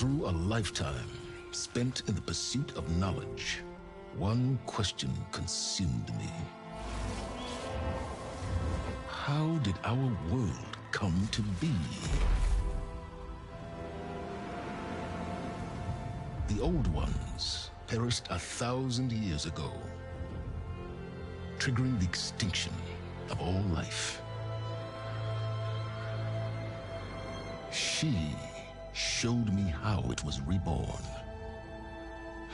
Through a lifetime spent in the pursuit of knowledge, one question consumed me. How did our world come to be? The old ones perished 1,000 years ago, triggering the extinction of all life. She showed me how it was reborn.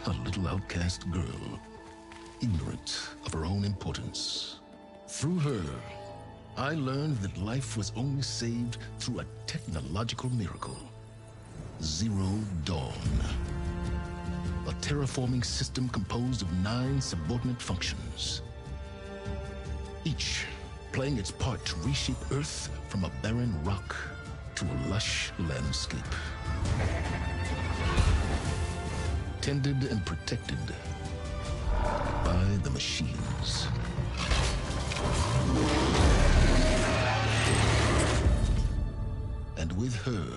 A little outcast girl, ignorant of her own importance. Through her, I learned that life was only saved through a technological miracle. Zero Dawn. A terraforming system composed of 9 subordinate functions, each playing its part to reshape Earth from a barren rock to a lush landscape. Tended and protected by the machines. And with her,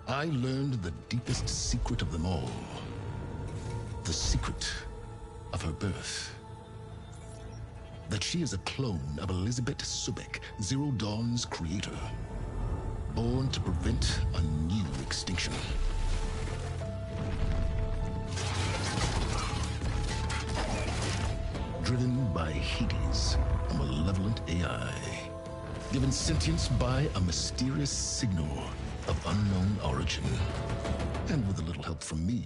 I learned the deepest secret of them all. The secret of her birth. That she is a clone of Elizabeth Subek, Zero Dawn's creator. Born to prevent a new extinction. Driven by Hades, a malevolent AI. Given sentience by a mysterious signal of unknown origin. And with a little help from me,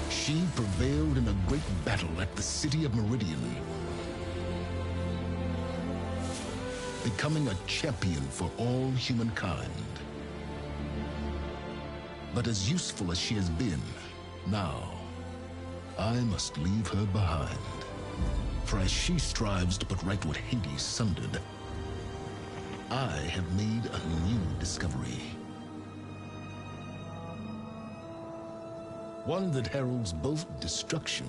she prevailed in a great battle at the city of Meridian, becoming a champion for all humankind. But as useful as she has been, now I must leave her behind. For as she strives to put right what Hades sundered, I have made a new discovery. One that heralds both destruction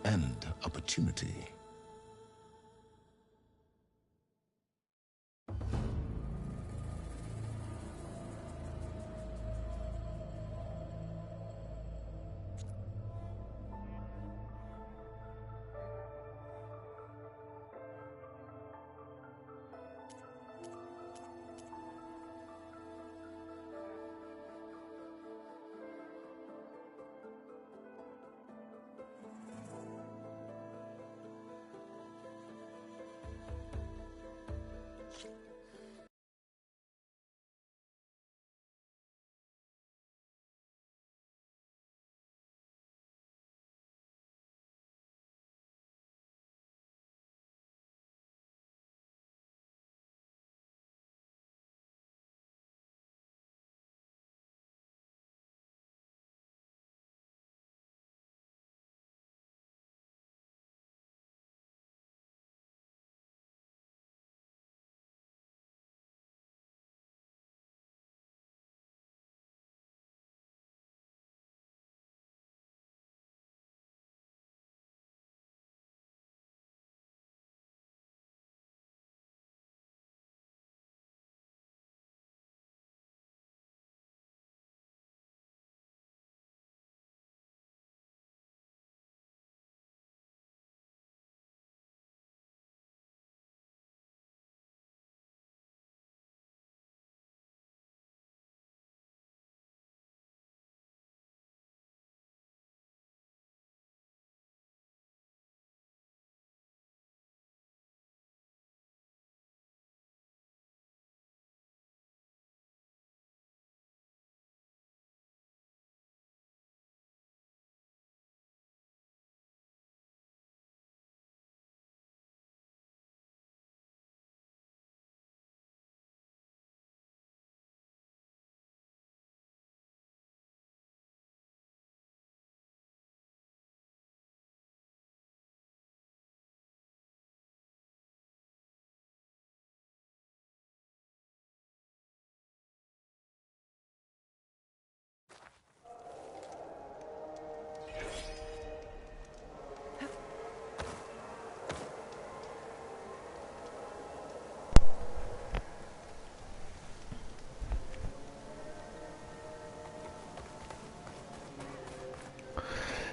and opportunity.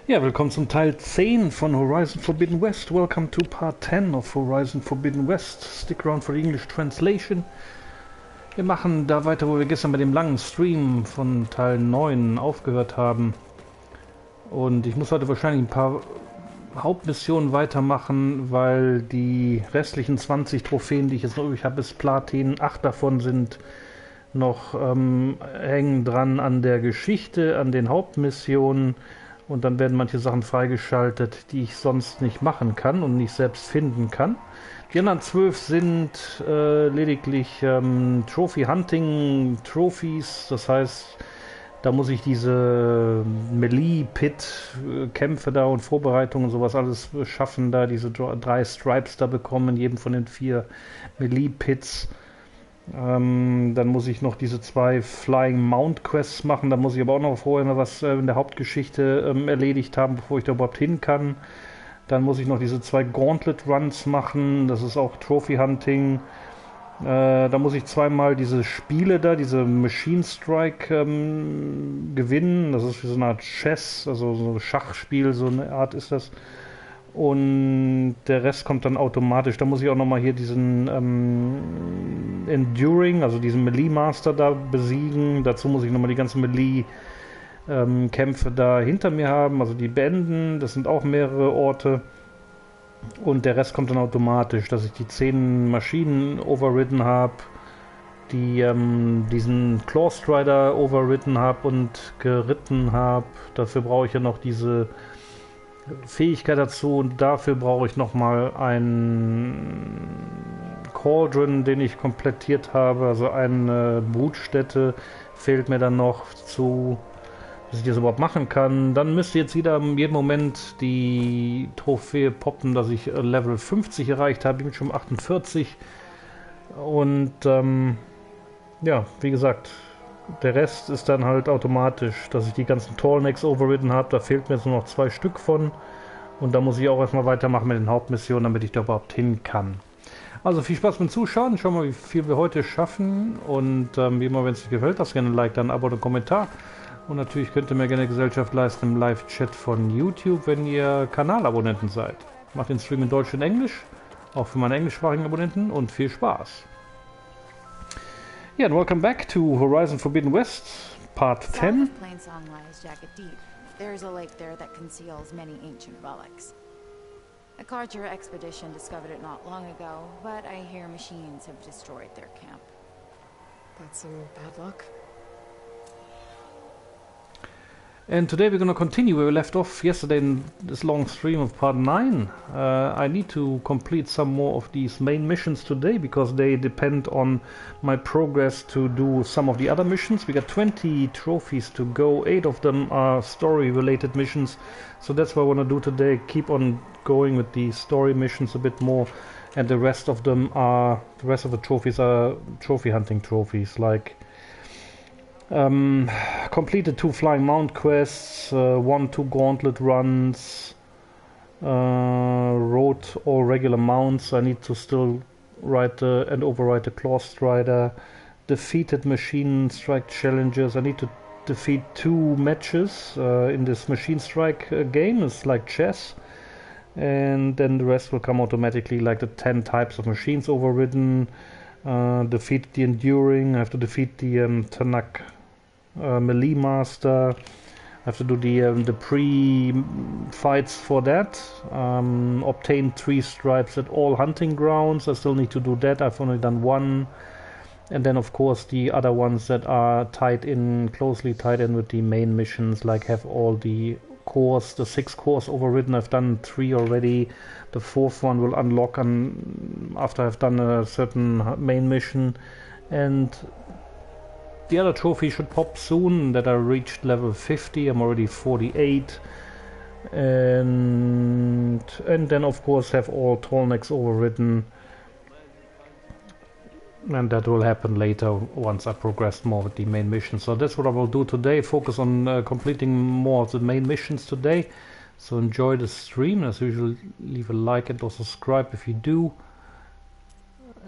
Ja, willkommen zum Teil 10 von Horizon Forbidden West. Welcome to part 10 of Horizon Forbidden West. Stick around for the English translation. Wir machen da weiter, wo wir gestern bei dem langen Stream von Teil 9 aufgehört haben. Und ich muss heute wahrscheinlich ein paar Hauptmissionen weitermachen, weil die restlichen 20 Trophäen, die ich jetzt noch übrig habe, ist Platin. 8 davon sind noch hängen dran an der Geschichte, an den Hauptmissionen. Und dann werden manche Sachen freigeschaltet, die ich sonst nicht machen kann und nicht selbst finden kann. Die anderen 12 sind lediglich Trophy Hunting Trophies. Das heißt, da muss ich diese Melee-Pit-Kämpfe da und Vorbereitungen und sowas alles schaffen, da diese 3 Stripes da bekommen, in jedem von den 4 Melee-Pits. Dann muss ich noch diese 2 Flying Mount Quests machen. Da muss ich aber auch noch vorher was in der Hauptgeschichte erledigt haben, bevor ich da überhaupt hin kann. Dann muss ich noch diese 2 Gauntlet Runs machen. Das ist auch Trophy Hunting. Da muss ich zweimal diese Spiele da, diese Machine Strike gewinnen. Das ist wie so eine Art Chess, also so ein Schachspiel, so eine Art ist das. Und der Rest kommt dann automatisch. Da muss ich auch nochmal hier diesen Enduring, also diesen Melee Master da besiegen. Dazu muss ich nochmal die ganzen Melee Kämpfe da hinter mir haben, also die beenden. Das sind auch mehrere Orte. Und der Rest kommt dann automatisch, dass ich die 10 Maschinen overridden habe, die diesen Claw Strider overridden habe und geritten habe. Dafür brauche ich ja noch diese Fähigkeit dazu und dafür brauche ich nochmal einen Cauldron, den ich komplettiert habe, also eine Brutstätte fehlt mir dann noch zu, dass ich das überhaupt machen kann. Dann müsste jetzt wieder in jedem Moment die Trophäe poppen, dass ich Level 50 erreicht habe, ich bin schon 48 und ja, wie gesagt, der Rest ist dann halt automatisch, dass ich die ganzen Tallnecks overridden habe. Da fehlt mir jetzt nur noch 2 Stück von. Und da muss ich auch erstmal weitermachen mit den Hauptmissionen, damit ich da überhaupt hin kann. Also viel Spaß beim Zuschauen. Schauen wir mal, wie viel wir heute schaffen. Und wie immer, wenn es euch gefällt, lasst gerne ein Like, dann ein Abo und einen Kommentar. Und natürlich könnt ihr mir gerne Gesellschaft leisten im Live-Chat von YouTube, wenn ihr Kanalabonnenten seid. Macht den Stream in Deutsch und Englisch, auch für meine englischsprachigen Abonnenten. Und viel Spaß. Yeah, and welcome back to Horizon Forbidden West, Part 10. There is a lake there that conceals many ancient relics. A Carter expedition discovered it not long ago, but I hear machines have destroyed their camp. That's some bad luck. And today we're going to continue where we left off yesterday in this long stream of part 9. I need to complete some more of these main missions today because they depend on my progress to do some of the other missions. We got 20 trophies to go, 8 of them are story related missions, so that's what I want to do today, keep on going with the story missions a bit more, and the rest of the trophies are trophy hunting trophies, like completed 2 Flying Mount quests, 2 Gauntlet runs, wrote all regular mounts. I need to still write and overwrite the Claw Strider, defeated Machine Strike challenges. I need to defeat 2 matches in this Machine Strike game. It's like chess, and then the rest will come automatically, like the 10 types of machines overridden. Defeat the Enduring. I have to defeat the Tanak Melee Master. I have to do the pre-fights for that. Obtain 3 stripes at all hunting grounds. I still need to do that. I've only done 1. And then of course the other ones that are closely tied in with the main missions, like have all the cores, the 6 cores overridden. I've done 3 already. The 4th one will unlock after I've done a certain main mission. And the other trophy should pop soon, that I reached level 50, I'm already 48. And then of course have all tallnecks overridden. And that will happen later once I progress more with the main mission. So that's what I will do today, focus on completing more of the main missions today. So enjoy the stream, as usual leave a like and or subscribe if you do.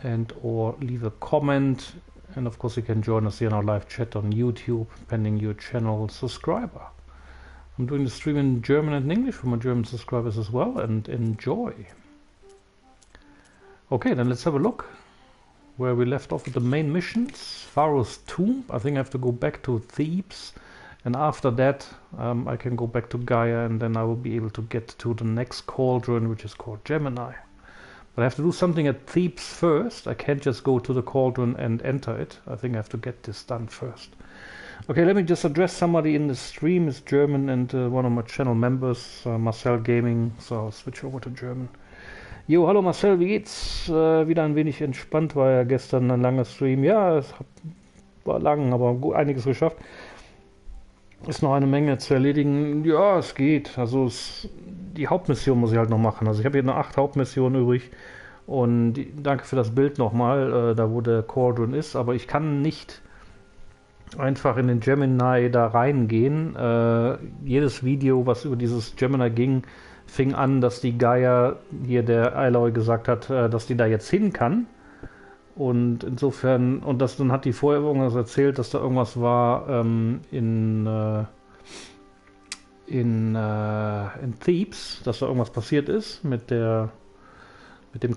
And or leave a comment. And of course you can join us here in our live chat on YouTube, pending your channel subscriber. I'm doing the stream in German and English for my German subscribers as well, and enjoy. Okay, then let's have a look where we left off with the main missions. Pharaoh's tomb. I think I have to go back to Thebes, and after that I can go back to Gaia, and then I will be able to get to the next cauldron, which is called Gemini. But I have to do something at Thebes first. I can't just go to the cauldron and enter it. I think I have to get this done first. Okay, let me just address somebody in the stream. It's German, and one of my channel members, Marcel Gaming. So I'll switch over to German. Jo, hallo Marcel, wie geht's? Wieder ein wenig entspannt, war ja gestern ein langer Stream. Ja, es war lang, aber einiges geschafft. Ist noch eine Menge zu erledigen. Ja, es geht. Also die Hauptmission muss ich halt noch machen. Also ich habe hier noch 8 Hauptmissionen übrig. Und danke für das Bild nochmal, da wo der Cauldron ist. Aber ich kann nicht einfach in den Gemini da reingehen. Jedes Video, was über dieses Gemini ging, fing an, dass die Gaia, hier der Aloy gesagt hat, dass die da jetzt hin kann. Und insofern, und das dann hat die vorher irgendwas erzählt, dass da irgendwas war in Thebes, dass da irgendwas passiert ist mit dem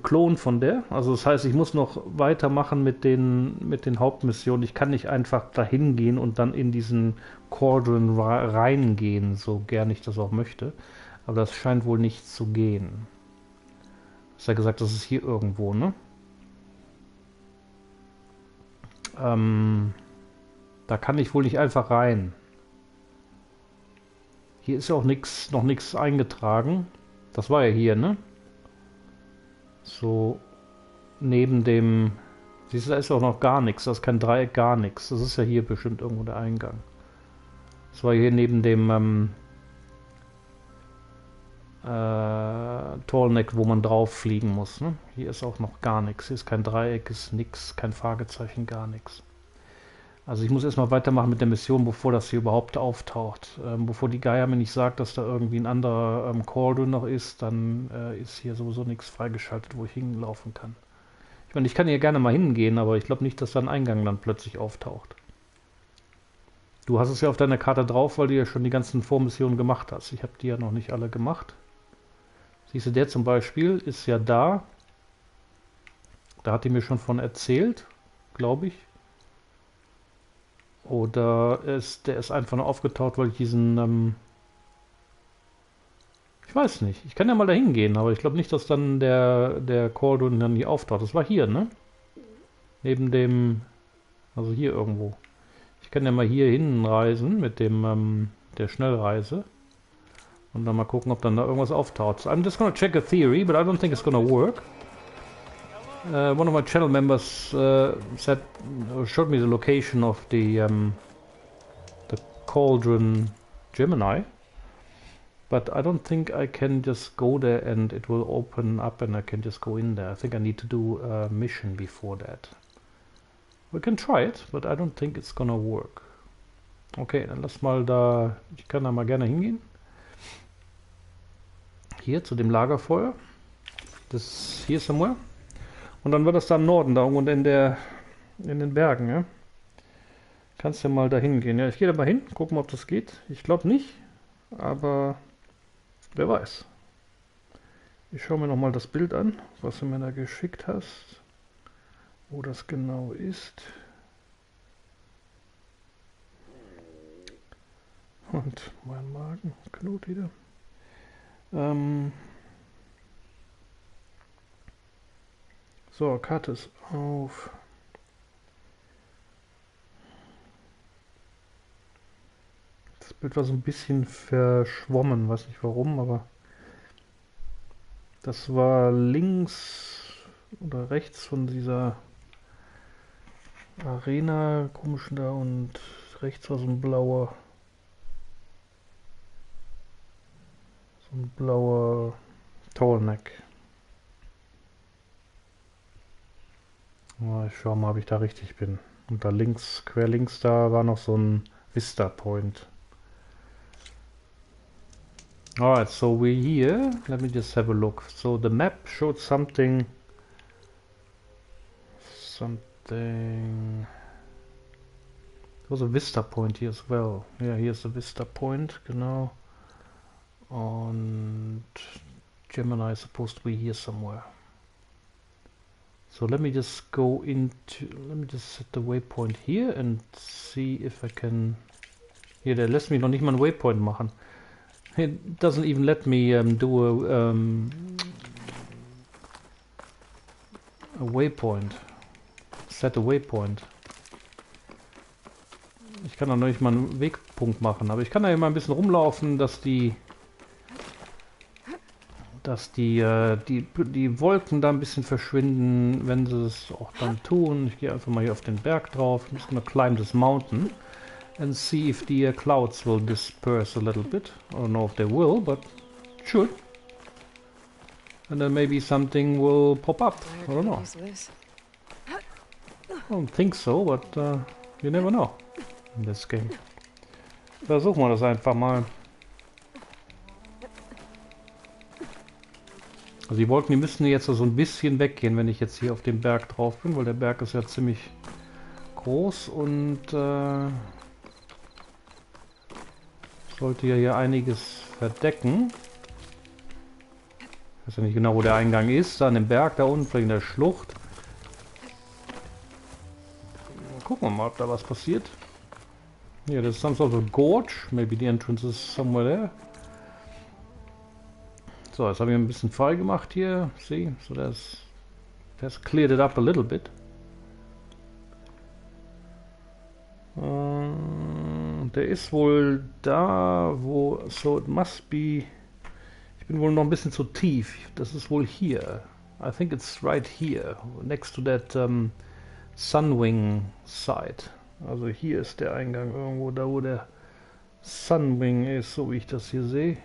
Klon von der. Also das heißt, ich muss noch weitermachen mit den Hauptmissionen. Ich kann nicht einfach dahin gehen und dann in diesen Cauldron reingehen, so gern ich das auch möchte. Aber das scheint wohl nicht zu gehen. Hast ja gesagt, das ist hier irgendwo, ne? Da kann ich wohl nicht einfach rein. Hier ist ja auch noch nichts eingetragen. Das war ja hier, ne? So neben dem... Siehst du, da ist auch noch gar nichts. Das ist kein Dreieck, gar nichts. Das ist ja hier bestimmt irgendwo der Eingang. Das war hier neben dem Tallneck, wo man drauf fliegen muss. Ne? Hier ist auch noch gar nichts. Hier ist kein Dreieck, ist nichts, kein Fragezeichen, gar nichts. Also ich muss erstmal weitermachen mit der Mission, bevor das hier überhaupt auftaucht. Bevor die Gaia mir nicht sagt, dass da irgendwie ein anderer Cauldron noch ist, dann ist hier sowieso nichts freigeschaltet, wo ich hinlaufen kann. Ich meine, ich kann hier gerne mal hingehen, aber ich glaube nicht, dass da ein Eingang dann plötzlich auftaucht. Du hast es ja auf deiner Karte drauf, weil du ja schon die ganzen Vormissionen gemacht hast. Ich habe die ja noch nicht alle gemacht. Siehst du, der zum Beispiel ist ja da. Da hat die mir schon von erzählt, glaube ich. Oder der ist einfach nur aufgetaucht, weil ich diesen... ich weiß nicht. Ich kann ja mal da hingehen, aber ich glaube nicht, dass dann der Cauldron dann hier auftaucht. Das war hier, ne? Neben dem... Also hier irgendwo. Ich kann ja mal hier hinreisen mit dem der Schnellreise. Und dann mal gucken, ob dann da irgendwas auftaucht. So I'm just gonna check a theory, but I don't think it's gonna work. One of my channel members showed me the location of the Cauldron Gemini. But I don't think I can just go there and it will open up and I can just go in there. I think I need to do a mission before that. We can try it, but I don't think it's gonna work. Okay, dann lass mal da... Ich kann da mal gerne hingehen. Hier zu dem Lagerfeuer. Das ist hier somewhere. Und dann wird das da im Norden, da irgendwo in den Bergen, ja. Kannst ja mal da hingehen. Ja, ich gehe da mal hin, gucken, ob das geht. Ich glaube nicht, aber wer weiß. Ich schaue mir nochmal das Bild an, was du mir da geschickt hast. Wo das genau ist. Und mein Magen knurrt wieder. So, Karte ist auf. Das Bild war so ein bisschen verschwommen, weiß nicht warum, aber das war links oder rechts von dieser Arena, komischen da, und rechts war so ein blauer Tallneck. Oh, ich schau mal, ob ich da richtig bin. Und da links, quer links, da war noch so ein Vista Point. Alright, so we're here. Let me just have a look. So the map showed something. There was a Vista Point here as well. Yeah, here's the Vista Point, genau. Und Gemini is supposed to be here somewhere. So let me just go into, let me just set the waypoint here and see if I can. Hier, der lässt mich noch nicht mal einen Waypoint machen. It doesn't even let me do a waypoint. Set a waypoint. Ich kann da noch nicht mal einen Wegpunkt machen, aber ich kann da immer ein bisschen rumlaufen, dass die Wolken da ein bisschen verschwinden, wenn sie es auch dann tun. Ich gehe einfach mal hier auf den Berg drauf. I'm just gonna climb this mountain and see if the clouds will disperse a little bit. I don't know if they will, but should. And then maybe something will pop up. I don't know. I don't think so, but you never know in this game. Versuchen wir das einfach mal. Also die Wolken, die müssen jetzt so ein bisschen weggehen, wenn ich jetzt hier auf dem Berg drauf bin, weil der Berg ist ja ziemlich groß und sollte ja hier einiges verdecken. Ich weiß ja nicht genau, wo der Eingang ist, da an dem Berg da unten, vielleicht in der Schlucht. Gucken wir mal, ob da was passiert. Hier, das ist some sort of gorge. Maybe the entrance is somewhere there. So, jetzt habe ich ein bisschen frei gemacht hier. See, so that's cleared it up a little bit. Der ist wohl da, wo, so it must be. Ich bin wohl noch ein bisschen zu tief. Das ist wohl hier. I think it's right here, next to that Sunwing site. Also hier ist der Eingang irgendwo, da wo der Sunwing ist, so wie ich das hier sehe.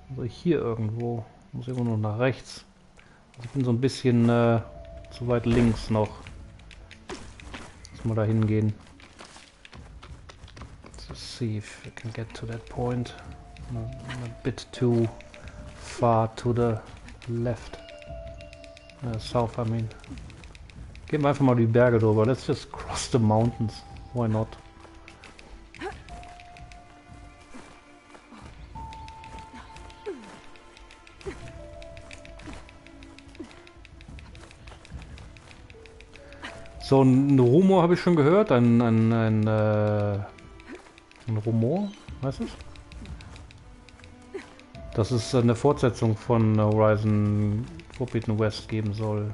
Also hier irgendwo. Muss immer noch nach rechts. Also ich bin so ein bisschen zu weit links noch. Muss mal da hingehen. Let's see if I can get to that point. I'm a bit too far to the left. South, I mean. Gehen wir einfach mal die Berge drüber. Let's just cross the mountains. Why not? So, ein Rumor habe ich schon gehört. Ein Rumor, heißt es? Dass es eine Fortsetzung von Horizon Forbidden West geben soll.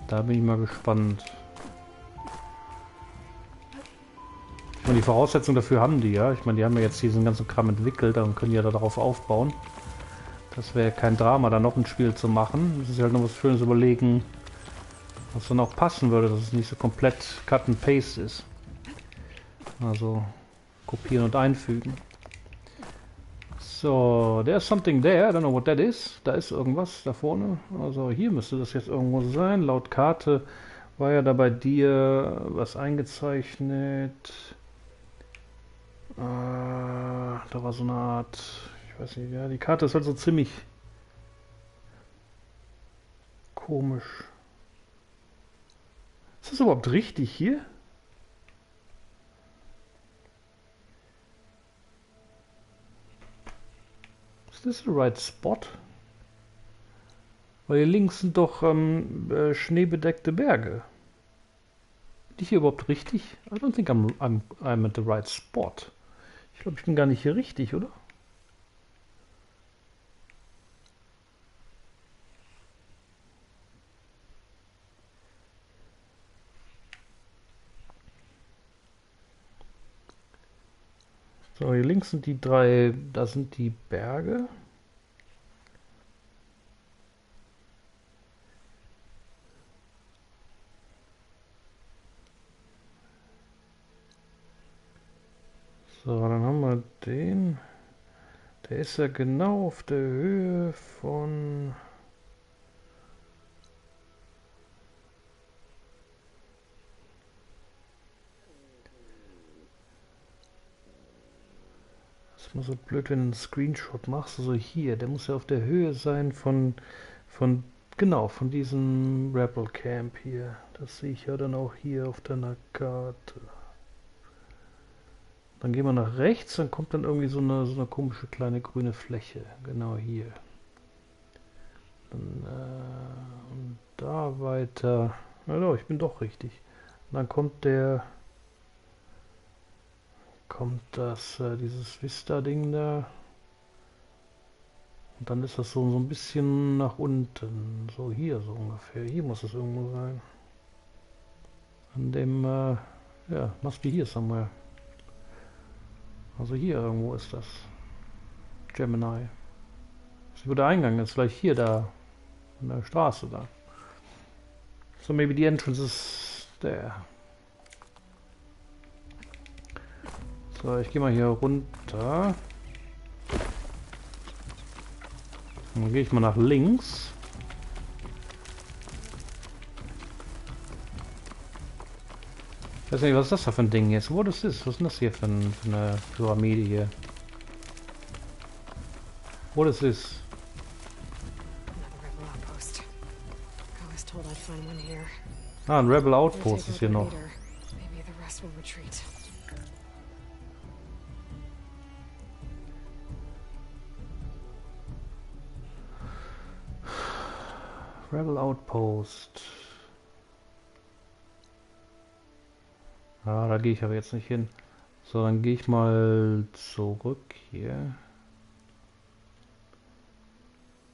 Da bin ich mal gespannt. Ich meine, die Voraussetzungen dafür haben die, ja. Ich meine, die haben ja jetzt diesen ganzen Kram entwickelt, dann können die ja darauf aufbauen. Das wäre kein Drama, da noch ein Spiel zu machen. Das ist halt noch was Schönes überlegen, was dann auch passen würde, dass es nicht so komplett Cut and Paste ist. Also kopieren und einfügen. So, there's something there, I don't know what that is. Da ist irgendwas da vorne. Also hier müsste das jetzt irgendwo sein. Laut Karte war ja da bei dir was eingezeichnet. Da war so eine Art, ich weiß nicht, ja, die Karte ist halt so ziemlich komisch. Ist das überhaupt richtig hier? Ist das the right spot? Weil hier links sind doch schneebedeckte Berge. Bin ich hier überhaupt richtig? I don't think I'm at the right spot. Ich glaube, ich bin gar nicht hier richtig, oder? So, hier links sind die drei, da sind die Berge. So, dann haben wir den. Der ist ja genau auf der Höhe von... Das ist mal so blöd, wenn du einen Screenshot machst. Also hier, der muss ja auf der Höhe sein genau, von diesem Rebel Camp hier. Das sehe ich ja dann auch hier auf deiner Karte. Dann gehen wir nach rechts, dann kommt dann irgendwie so eine komische kleine grüne Fläche. Genau hier. Dann, und da weiter. Ja, doch, ich bin doch richtig. Und dann kommt dieses Vista-Ding da. Und dann ist das so ein bisschen nach unten. So hier, so ungefähr. Hier muss es irgendwo sein. An dem, ja, must be here somewhere. Also hier irgendwo ist das. Gemini. Wo der Eingang ist, vielleicht hier da. An der Straße da. So maybe the entrance is there. So, ich gehe mal hier runter. Dann gehe ich mal nach links. Ich weiß nicht, was ist das da für ein Ding jetzt? What is this? Was ist denn das hier für eine Pyramide hier? What is this? Ah, ein Rebel Outpost ist hier noch. Rebel Outpost. Ah, da gehe ich aber jetzt nicht hin. So, dann gehe ich mal zurück hier.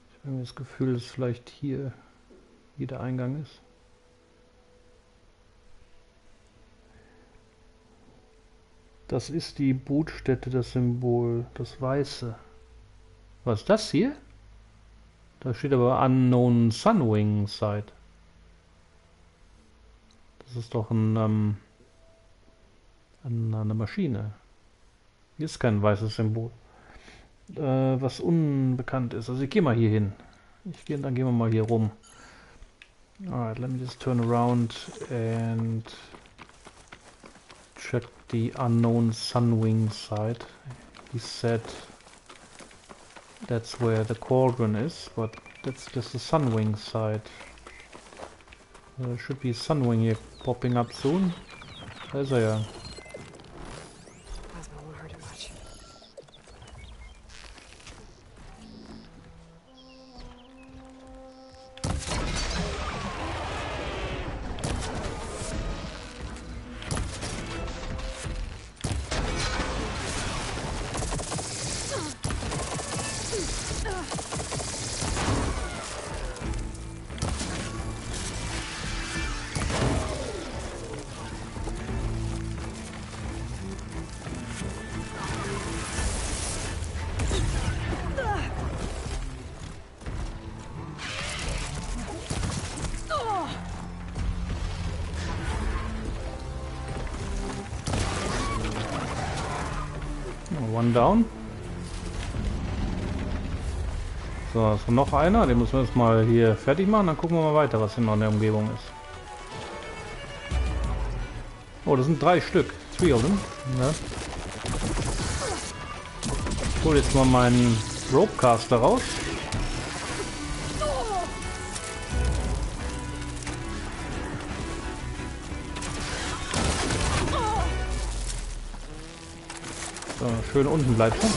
Ich habe das Gefühl, dass vielleicht hier der Eingang ist. Das ist die Brutstätte, das Symbol, das Weiße. Was ist das hier? Da steht aber Unknown Sunwing Site. Das ist doch eine Maschine. Hier ist kein weißes Symbol. Was unbekannt ist. Also ich gehe mal hier hin. Dann gehen wir mal hier rum. Alright, let me just turn around and check the Unknown Sunwing site. He said that's where the cauldron is, but that's just the Sunwing site. There should be a Sunwing here popping up soon. Da ist er ja. One down. So, ist noch einer. Den müssen wir jetzt mal hier fertig machen. Dann gucken wir mal weiter, was hier noch in der Umgebung ist. Oh, das sind 3 Stück. 3 of them. Ja. Ich hole jetzt mal meinen Ropecaster raus. So, schön unten bleibt er.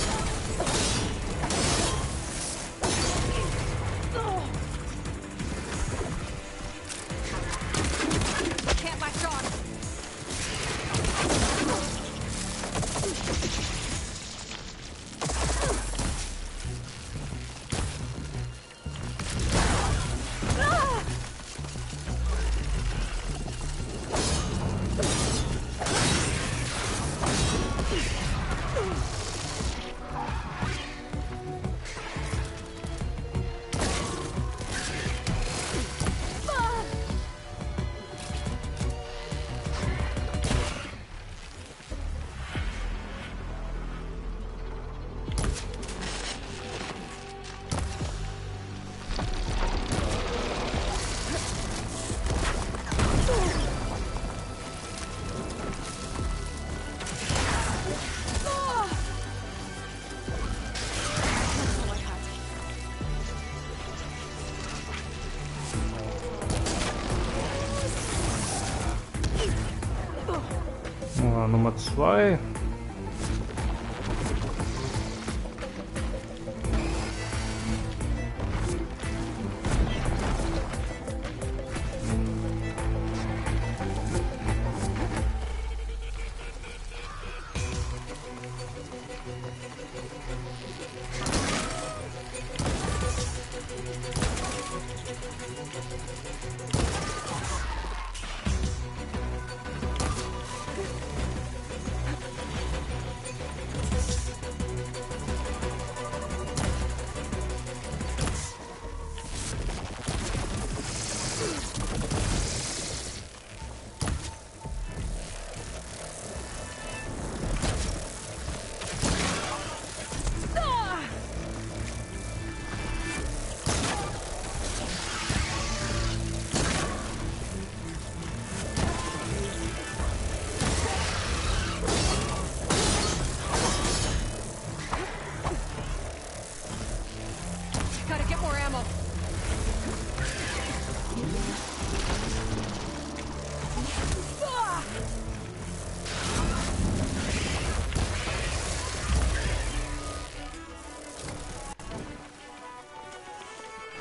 Nummer 2.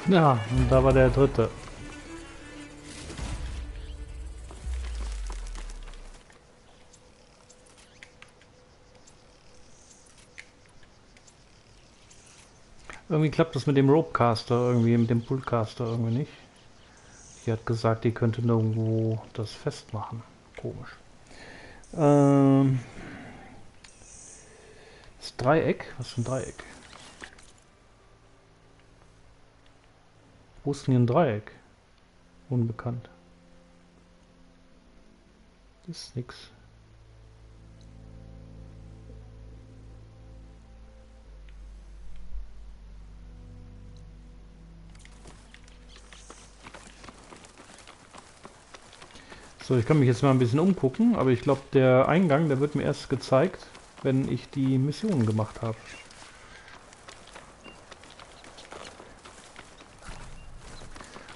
Ja, und da war der dritte. Irgendwie klappt das mit dem Ropecaster irgendwie, mit dem Pullcaster irgendwie nicht. Die hat gesagt, die könnte nirgendwo das festmachen. Komisch. Das Dreieck? Was für ein Dreieck? Wo ist denn hier ein Dreieck? Unbekannt. Ist nix. So, ich kann mich jetzt mal ein bisschen umgucken, aber ich glaube, der Eingang, der wird mir erst gezeigt, wenn ich die Mission gemacht habe.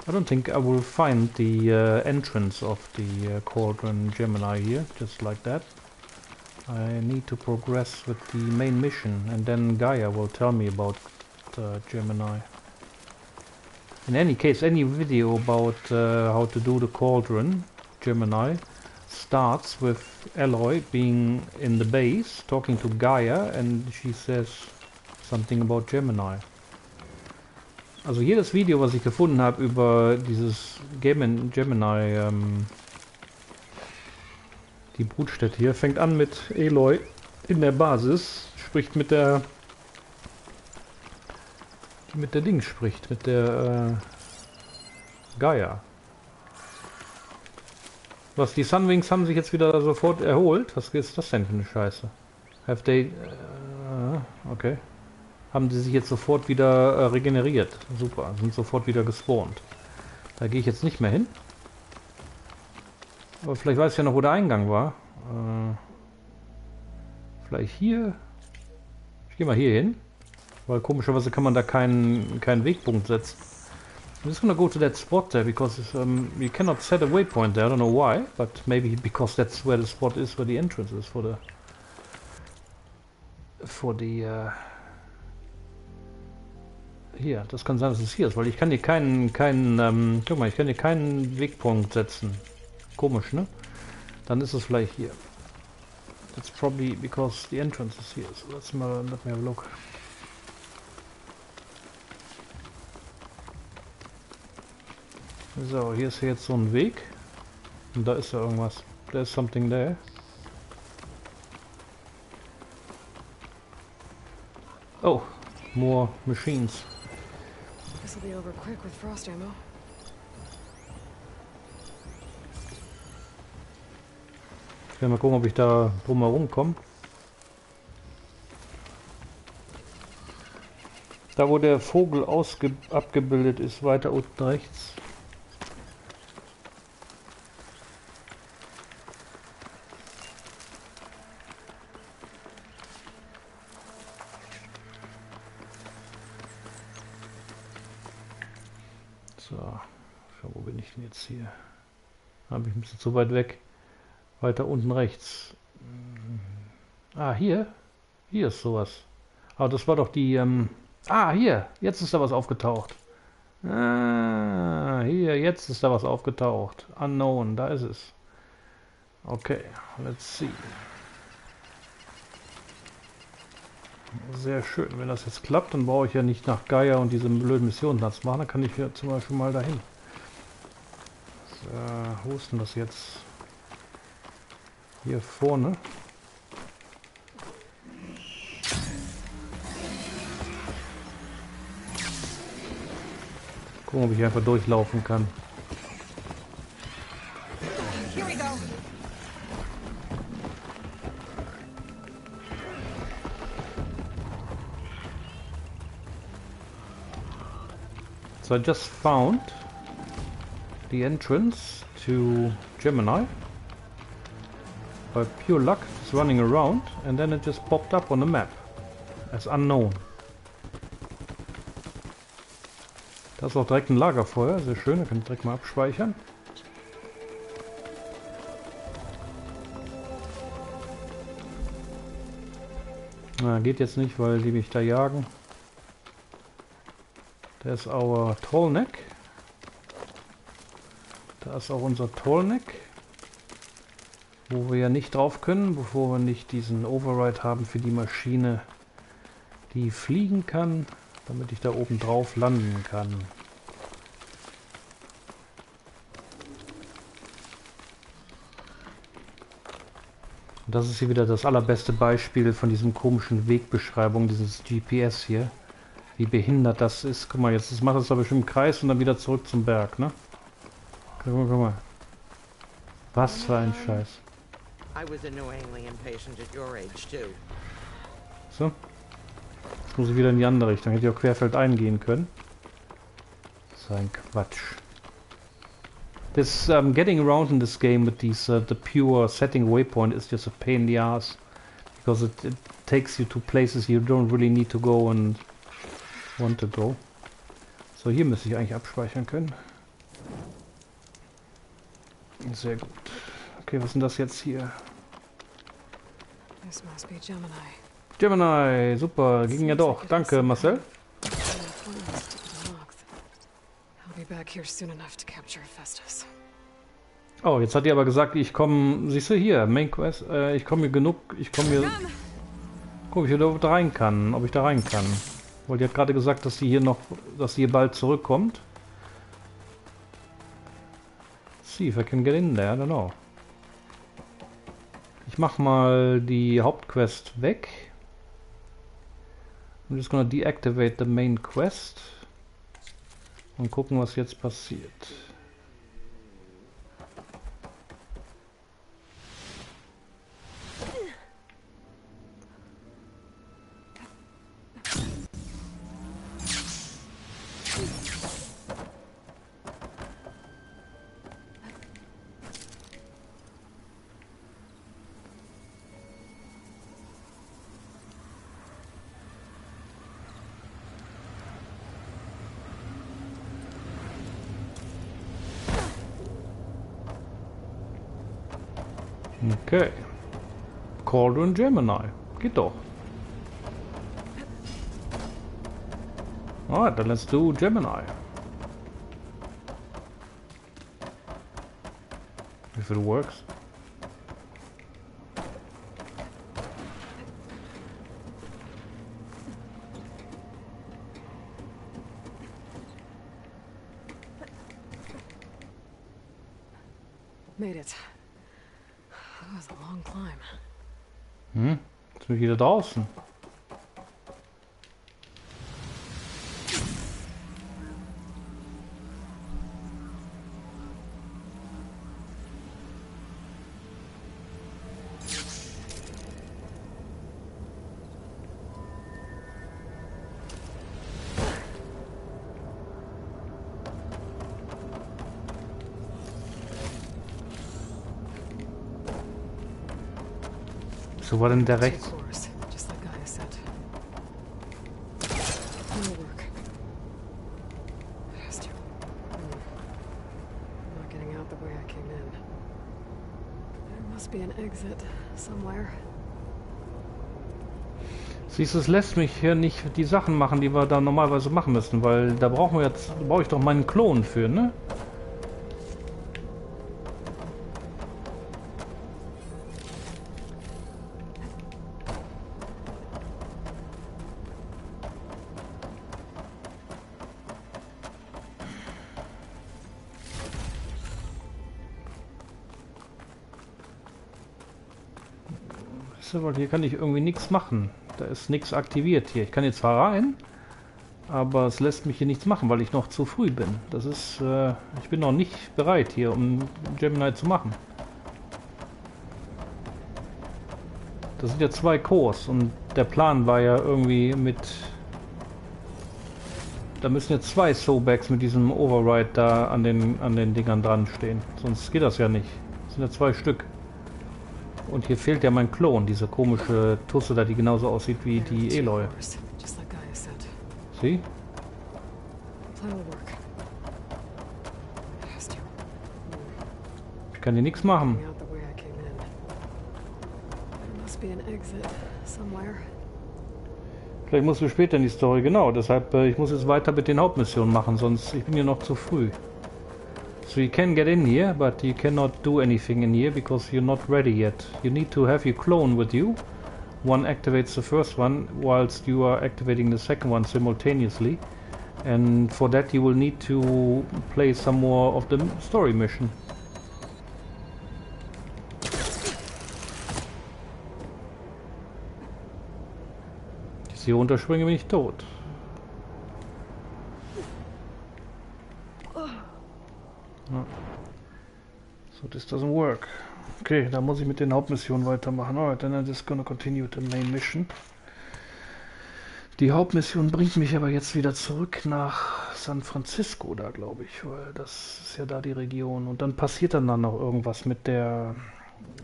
I don't think I will find the entrance of the Cauldron Gemini here, just like that. I need to progress with the main mission, and then Gaia will tell me about Gemini. In any case, any video about how to do the Cauldron Gemini starts with Aloy being in the base, talking to Gaia, and she says something about Gemini. Also jedes Video, was ich gefunden habe über dieses Gemini, die Brutstätte hier, fängt an mit Aloy in der Basis, spricht mit der Dings spricht, mit der Gaia. Was, die Sunwings haben sich jetzt wieder sofort erholt? Was ist das denn für eine Scheiße? Have they... okay. Haben die sich jetzt sofort wieder regeneriert. Super, sind sofort wieder gespawnt. Da gehe ich jetzt nicht mehr hin. Aber vielleicht weiß ich ja noch, wo der Eingang war. Vielleicht hier. Ich gehe mal hier hin. Weil komischerweise kann man da keinen Wegpunkt setzen. I'm just gonna go to that spot there because you cannot set a waypoint there. I don't know why, but maybe because that's where the spot is, where the entrance is for the hier. Das kann sein, dass es hier ist, weil ich kann hier keinen guck mal, ich kann hier keinen Wegpunkt setzen. Komisch, ne? Dann ist es vielleicht hier. That's probably because the entrance is here. So let me have a look. So, hier ist jetzt so ein Weg. Und da ist ja irgendwas. There's something there. Oh, more machines. This will be over quick with frost ammo. Ich will mal gucken, ob ich da drumherum komme. Da, wo der Vogel abgebildet ist, weiter unten rechts. So, wo bin ich denn jetzt hier? Habe ich ein bisschen zu weit weg. Weiter unten rechts. Ah, hier? Hier ist sowas. Aber das war doch die... Ah, hier! Jetzt ist da was aufgetaucht. Ah, hier, jetzt ist da was aufgetaucht. Unknown, da ist es. Okay, let's see. Sehr schön. Wenn das jetzt klappt, dann brauche ich ja nicht nach Gaia und diese blöden Missionen das machen. Dann kann ich ja zum Beispiel mal dahin. So, wo ist denn das jetzt? Hier vorne. Gucken, ob ich einfach durchlaufen kann. Here we go. So I just found the entrance to Gemini. By pure luck, it's running around and then it just popped up on the map as unknown. Da ist auch direkt ein Lagerfeuer, sehr schön, da kann ich direkt mal abspeichern. Na, geht jetzt nicht, weil die mich da jagen. There's our Tallneck. Da ist auch unser Tallneck. Wo wir ja nicht drauf können, bevor wir nicht diesen Override haben für die Maschine, die fliegen kann, damit ich da oben drauf landen kann. Und das ist hier wieder das allerbeste Beispiel von diesem komischen Wegbeschreibung, dieses GPS hier. Wie behindert das ist. Guck mal, jetzt macht es da bestimmt im Kreis und dann wieder zurück zum Berg, ne? Guck mal. Was für ein Scheiß. So. Jetzt muss ich wieder in die andere Richtung. Hätte ich auch querfeldein gehen können. So ein Quatsch. This getting around in this game with these the pure setting waypoint is just a pain in the ass. Because it takes you to places you don't really need to go and want to go. So, hier müsste ich eigentlich abspeichern können. Sehr gut. Okay, was ist denn das jetzt hier? This must be Gemini. Gemini, super, ging ja doch. Danke, Marcel. I'll be back here soon enough to capture Festus. Oh, jetzt hat die aber gesagt, ich komme, siehst du hier, Main Quest, ich komme hier genug, guck, ob ich hier rein kann, Weil die hat gerade gesagt, dass sie hier bald zurückkommt. See if I can get in there, I don't know. Ich mach mal die Hauptquest weg. I'm just gonna deactivate the main quest. Und gucken, was jetzt passiert. Okay. Cauldron Gemini. Geht doch. Alright, then let's do Gemini. If it works. Made it. That was a long climb. Jetzt bin ich wieder draußen. So war denn der rechts? Just like Gaia said. It'll work. It has to. I'm not getting out the way I came in. There must be an exit somewhere. Siehst du, es lässt mich hier nicht die Sachen machen, die wir da normalerweise machen müssen, weil da brauche ich doch meinen Klon für, ne? Weil hier kann ich irgendwie nichts machen. Da ist nichts aktiviert hier. Ich kann jetzt zwar rein, aber es lässt mich hier nichts machen, weil ich noch zu früh bin. Das ist, ich bin noch nicht bereit hier, um Gemini zu machen. Das sind ja 2 Cores und der Plan war ja irgendwie mit... Da müssen jetzt 2 Soulbacks mit diesem Override da an den Dingern dran stehen. Sonst geht das ja nicht. Das sind ja 2 Stück. Und hier fehlt ja mein Klon, diese komische Tusse da, die genauso aussieht wie die Eloy. Sie? Ich kann hier nichts machen. Vielleicht musst du später in die Story, genau. Deshalb, ich muss jetzt weiter mit den Hauptmissionen machen, sonst ich bin hier noch zu früh. So you can get in here, but you cannot do anything in here because you're not ready yet. You need to have your clone with you. One activates the first one whilst you are activating the second one simultaneously. And for that you will need to play some more of the story mission. Hier runterspringe, bin ich tot. Ja. So, this doesn't work. Okay, da muss ich mit den Hauptmissionen weitermachen. Alright, then I'm just gonna continue the main mission. Die Hauptmission bringt mich aber jetzt wieder zurück nach San Francisco da, glaube ich, weil das ist ja da die Region. Und dann passiert dann noch irgendwas mit der,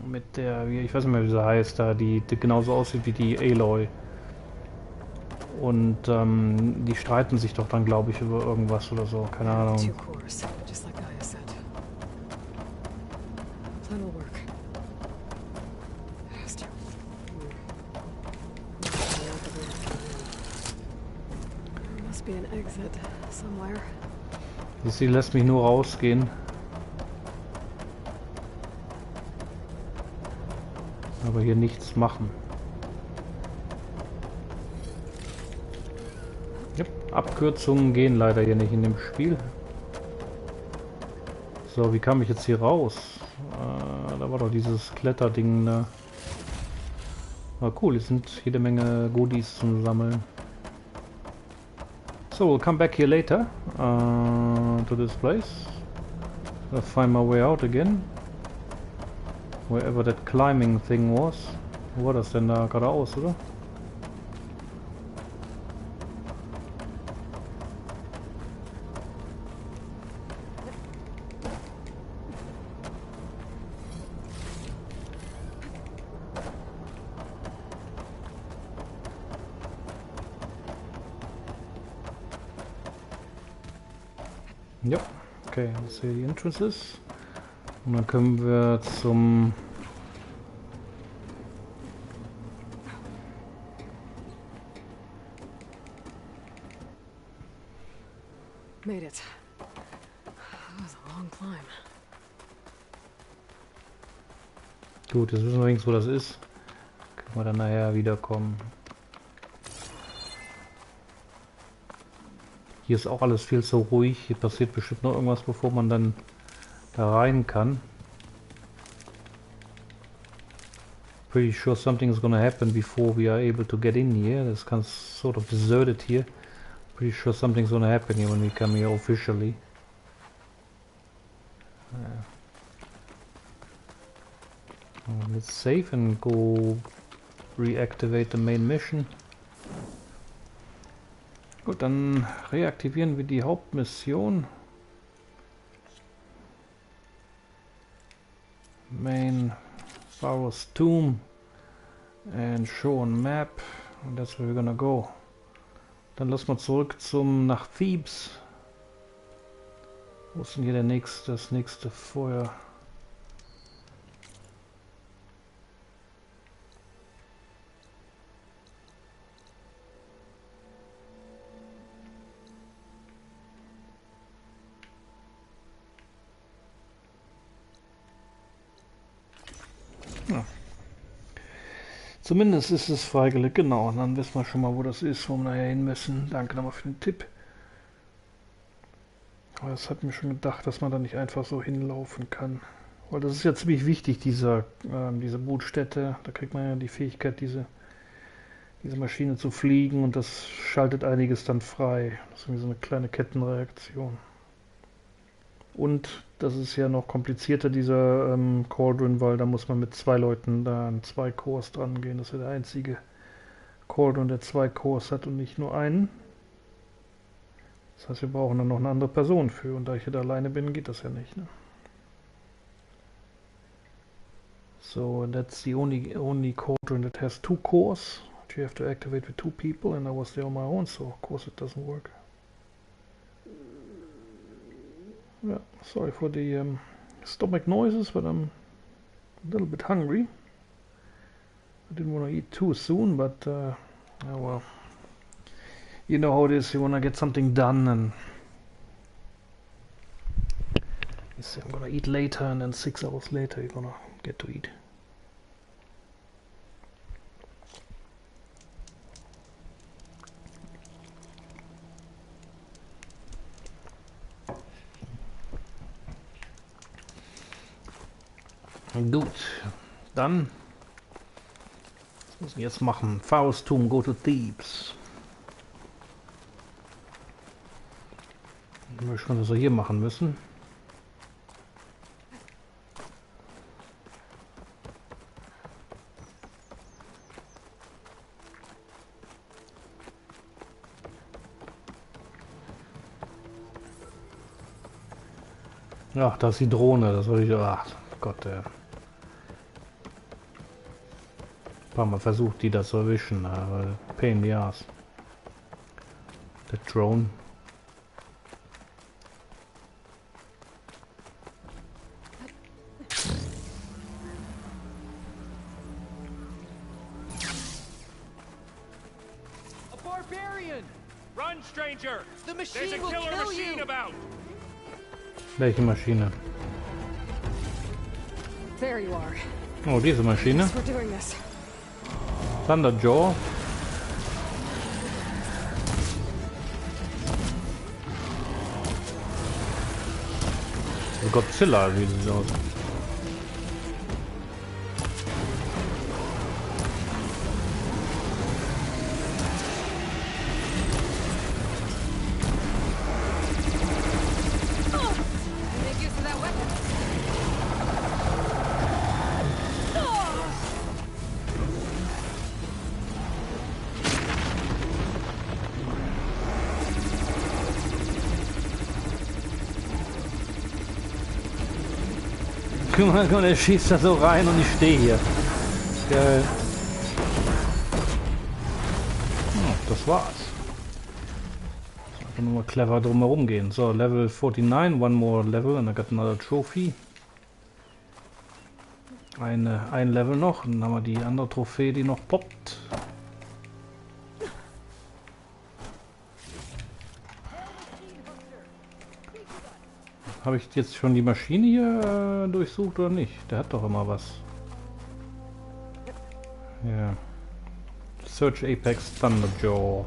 ich weiß nicht mehr, wie sie heißt, da, die genauso aussieht wie die Aloy. Und die streiten sich doch dann, glaube ich, über irgendwas oder so. Keine Ahnung. Sie lässt mich nur rausgehen. Aber hier nichts machen. Ja, Abkürzungen gehen leider hier nicht in dem Spiel. So, wie kam ich jetzt hier raus? Da war doch dieses Kletterding da. Ah, cool, hier sind jede Menge Goodies zum Sammeln. So, we'll come back here later to this place. I'll find my way out again. Wherever that climbing thing was. Wo war das denn da geradeaus, oder? Ja, okay, das hier die Entrances. Und dann können wir zum Made it. That was a long climb. Gut, jetzt wissen wir wenigstens, wo das ist. Können wir dann nachher wiederkommen. Hier ist auch alles viel zu ruhig. Hier passiert bestimmt noch irgendwas, bevor man dann da rein kann. Pretty sure something is gonna happen before we are able to get in here. This kind of sort of deserted here. Pretty sure something's gonna happen here when we come here officially. Let's save and go reactivate the main mission. Gut, dann reaktivieren wir die Hauptmission. Main Pharaoh's Tomb and show on map. And that's where we're gonna go. Dann lassen wir zurück nach Thebes. Wo ist denn hier das nächste Feuer? Ja. Zumindest ist es freigelegt, genau. Und dann wissen wir schon mal, wo das ist, wo wir nachher hin müssen. Danke nochmal für den Tipp. Aber das hat mir schon gedacht, dass man da nicht einfach so hinlaufen kann. Weil das ist ja ziemlich wichtig, diese Brutstätte. Da kriegt man ja die Fähigkeit, diese Maschine zu fliegen, und das schaltet einiges dann frei. Das ist irgendwie so eine kleine Kettenreaktion. Und das ist ja noch komplizierter, dieser Cauldron, weil da muss man mit 2 Leuten da an 2 Cores dran gehen. Das ist ja der einzige Cauldron, der 2 Cores hat und nicht nur einen. Das heißt, wir brauchen dann noch eine andere Person für, und da ich hier da alleine bin, geht das ja nicht. Ne? So, that's the only Cauldron that has 2 cores. You have to activate with 2 people, and I was there on my own, so of course it doesn't work. Yeah, sorry for the stomach noises, but I'm a little bit hungry. I didn't want to eat too soon, but oh well. You know how it is, you wanna get something done and you say I'm gonna eat later and then 6 hours later you're gonna get to eat. Gut, dann was müssen wir jetzt machen? Faustum, go to Thebes. Wir schon das so hier machen müssen. Ach, da ist die Drohne, das soll ich. Ach Gott, ein paar Mal versucht, die da zu erwischen, aber pain in the ass. Der Drone. A barbarian! Run, stranger! The There's machine a will killer kill machine you! about! Welche Maschine? There you are. Oh, diese Maschine. Yes, we're doing this. Thunderjaw. Godzilla sieht es aus. Make use of that weapon. Guck mal, der schießt da so rein und ich stehe hier. Geil. Ja, das war's. Einfach nur mal clever drumherum gehen. So, Level 49, one more level and I got another trophy. Ein Level noch, und dann haben wir die andere Trophäe, die noch poppt. Habe ich jetzt schon die Maschine hier durchsucht oder nicht? Der hat doch immer was. Ja. Search Apex Thunderjaw.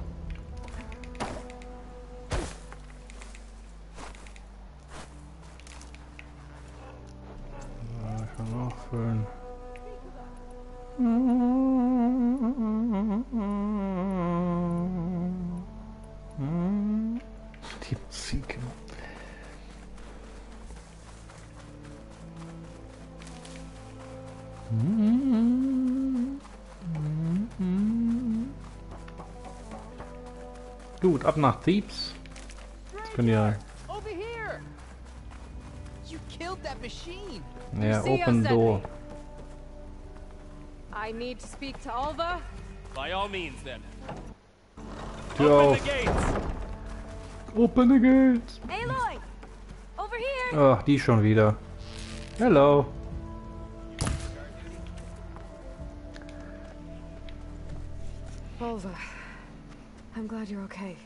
Ich kann nachfüllen. Die Musik. Gut, ab nach Thebes. Jetzt können ja. Over here! You killed that machine! Ja, see open us, door. I need to speak to Alva. By all means, then. Tür Open auf. the gates! Open the gates. Aloy! Over here! Ach, die schon wieder. Hello. Alva, I'm glad you're okay.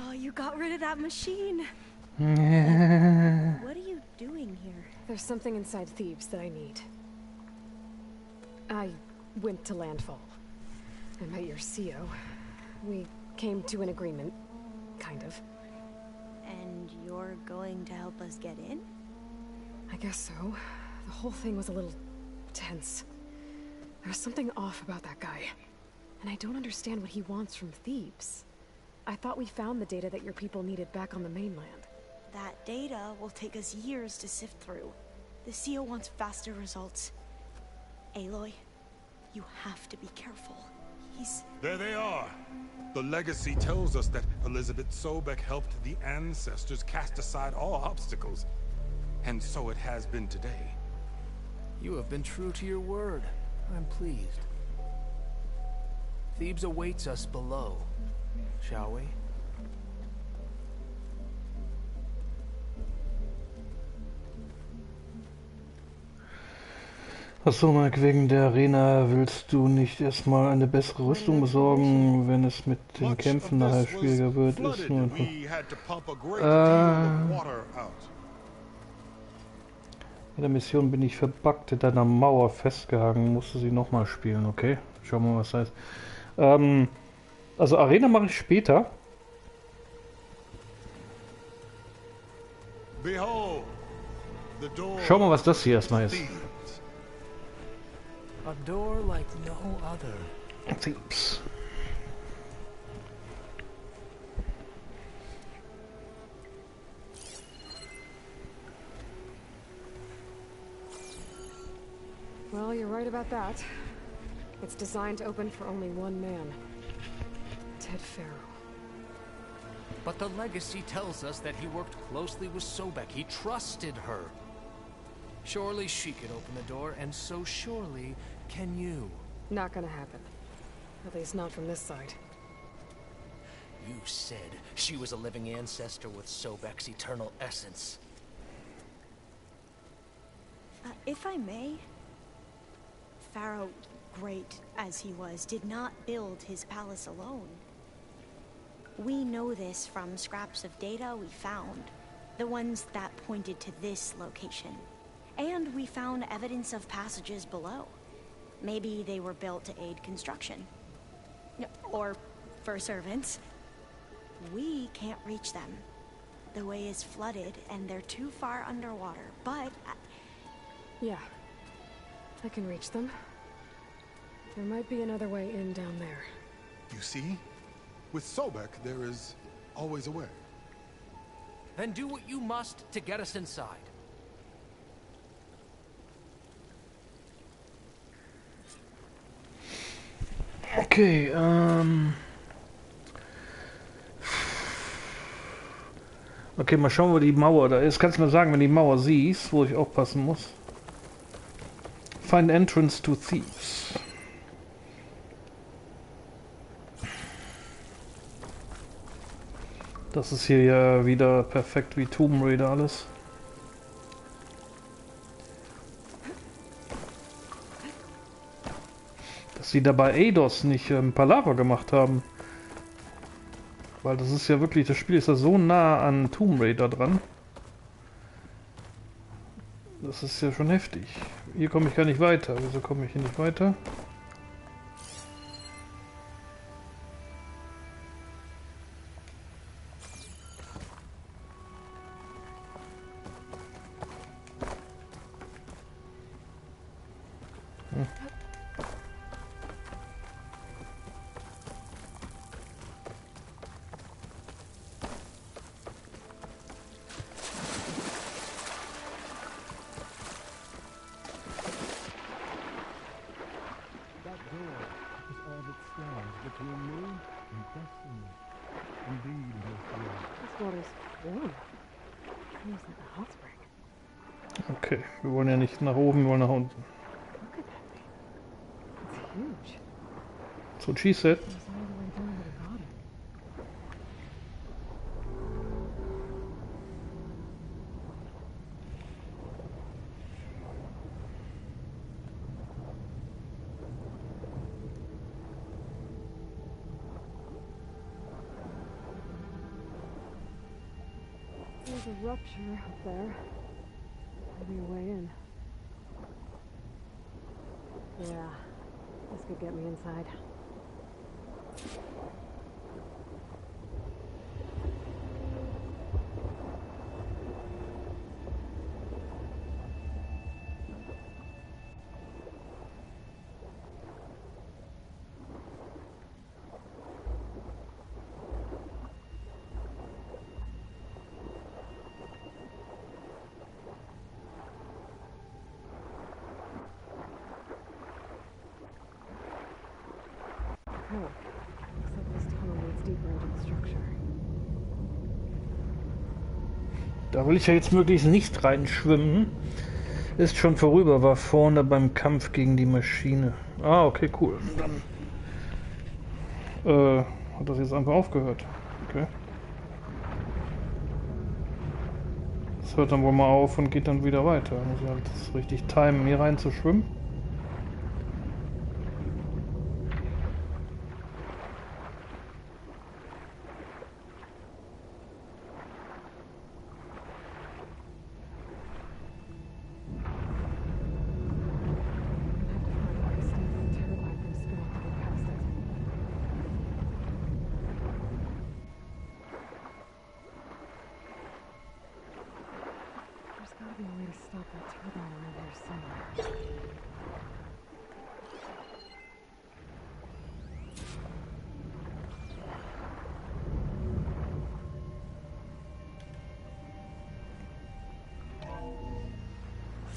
Oh, you got rid of that machine. Yeah. What are you doing here? There's something inside Thebes that I need. I went to landfall. I met your CO. We came to an agreement, kind of. And you're going to help us get in? I guess so. The whole thing was a little tense. There was something off about that guy. And I don't understand what he wants from Thebes. I thought we found the data that your people needed back on the mainland. That data will take us years to sift through. The CO wants faster results. Aloy, you have to be careful. He's... There they are. The legacy tells us that Elizabeth Sobek helped the ancestors cast aside all obstacles. And so it has been today. You have been true to your word. I'm pleased. Thebes awaits us below, shall we? Achso, Mike, wegen der Arena willst du nicht erstmal eine bessere Rüstung besorgen, wenn es mit den Kämpfen nachher schwieriger wird? Ist nur in der Mission bin ich verbuggt in einer Mauer festgehangen, musste sie nochmal spielen, okay? Schauen wir mal, was das heißt. Also Arena mache ich später. Schau mal, was das hier erstmal ist. A door like no other. Thieves. Well, you're right about that. It's designed to open for only one man. Ted Farrow. But the legacy tells us that he worked closely with Sobek. He trusted her. Surely she could open the door, and so surely can you. Not gonna happen. At least not from this side. You said she was a living ancestor with Sobek's eternal essence. If I may, Pharaoh, great as he was, did not build his palace alone. We know this from scraps of data we found, the ones that pointed to this location. And we found evidence of passages below. Maybe they were built to aid construction. Or for servants. We can't reach them. The way is flooded and they're too far underwater, but... Yeah. I can reach them. There might be another way in down there. You see? With Sobek, there is always a way. Then do what you must to get us inside. Okay, okay, mal schauen, wo die Mauer da ist. Kannst du mir sagen, wenn die Mauer siehst, wo ich aufpassen muss? Find entrance to thieves. Das ist hier ja wieder perfekt wie Tomb Raider alles. Dass sie dabei Eidos nicht Palaver gemacht haben. Weil das ist ja wirklich, das Spiel ist ja so nah an Tomb Raider dran. Das ist ja schon heftig. Hier komme ich gar nicht weiter. Wieso komme ich hier nicht weiter? Okay, wir wollen ja nicht nach oben, wir wollen nach unten. So she said. There's a rupture up there. Maybe a way in. Yeah, this could get me inside. Oh, looks like this tunnel leads deeper into the structure. Da will ich ja jetzt möglichst nicht reinschwimmen. Ist schon vorüber, war vorne beim Kampf gegen die Maschine. Ah, okay, cool. Dann hat das jetzt einfach aufgehört. Okay. Das hört dann wohl mal auf und geht dann wieder weiter. Muss ich halt das richtig timen, hier rein zu schwimmen.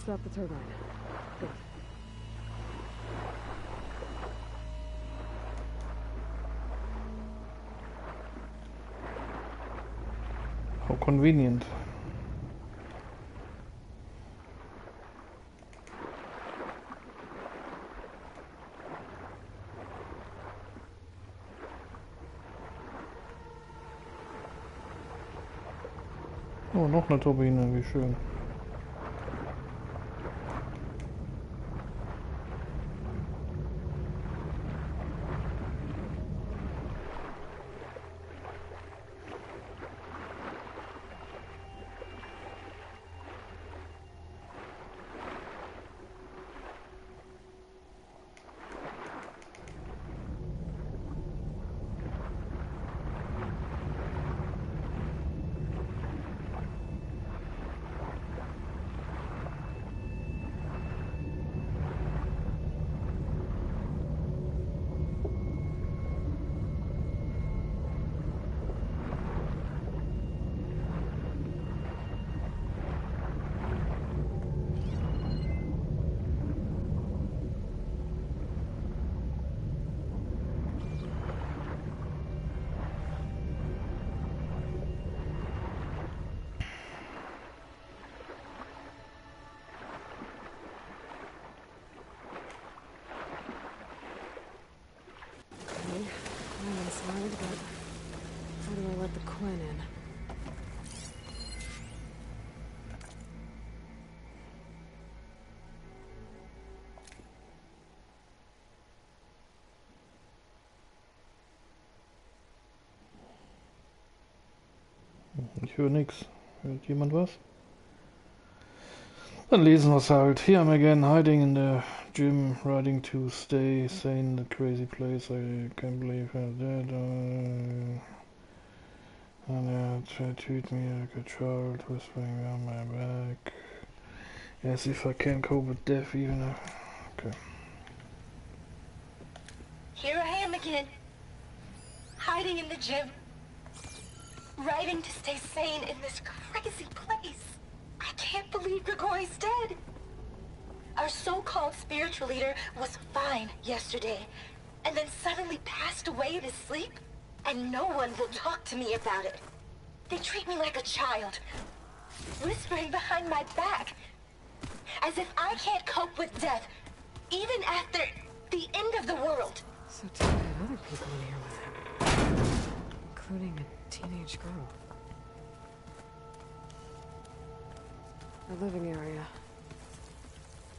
stop the turbine. Good. How convenient. Oh, noch eine Turbine, wie schön. I'm inside, but how do I let the Quinn in? Ich höre nichts. Hört jemand was? Dann lesen wir es halt. Here I'm again, hiding in the gym, writing to stay sane in the crazy place. I can't believe I'm dead. And they treat me like a child, whispering around my back. As if I can't cope with death even. Okay. Here I am again, hiding in the gym, writing to stay sane in this crazy place. I can't believe Grigori's dead. Our so-called spiritual leader was fine yesterday, and then suddenly passed away in his sleep, and no one will talk to me about it. They treat me like a child, whispering behind my back, as if I can't cope with death, even after the end of the world. So Ted had other people in here with him, including a teenage girl. The living area.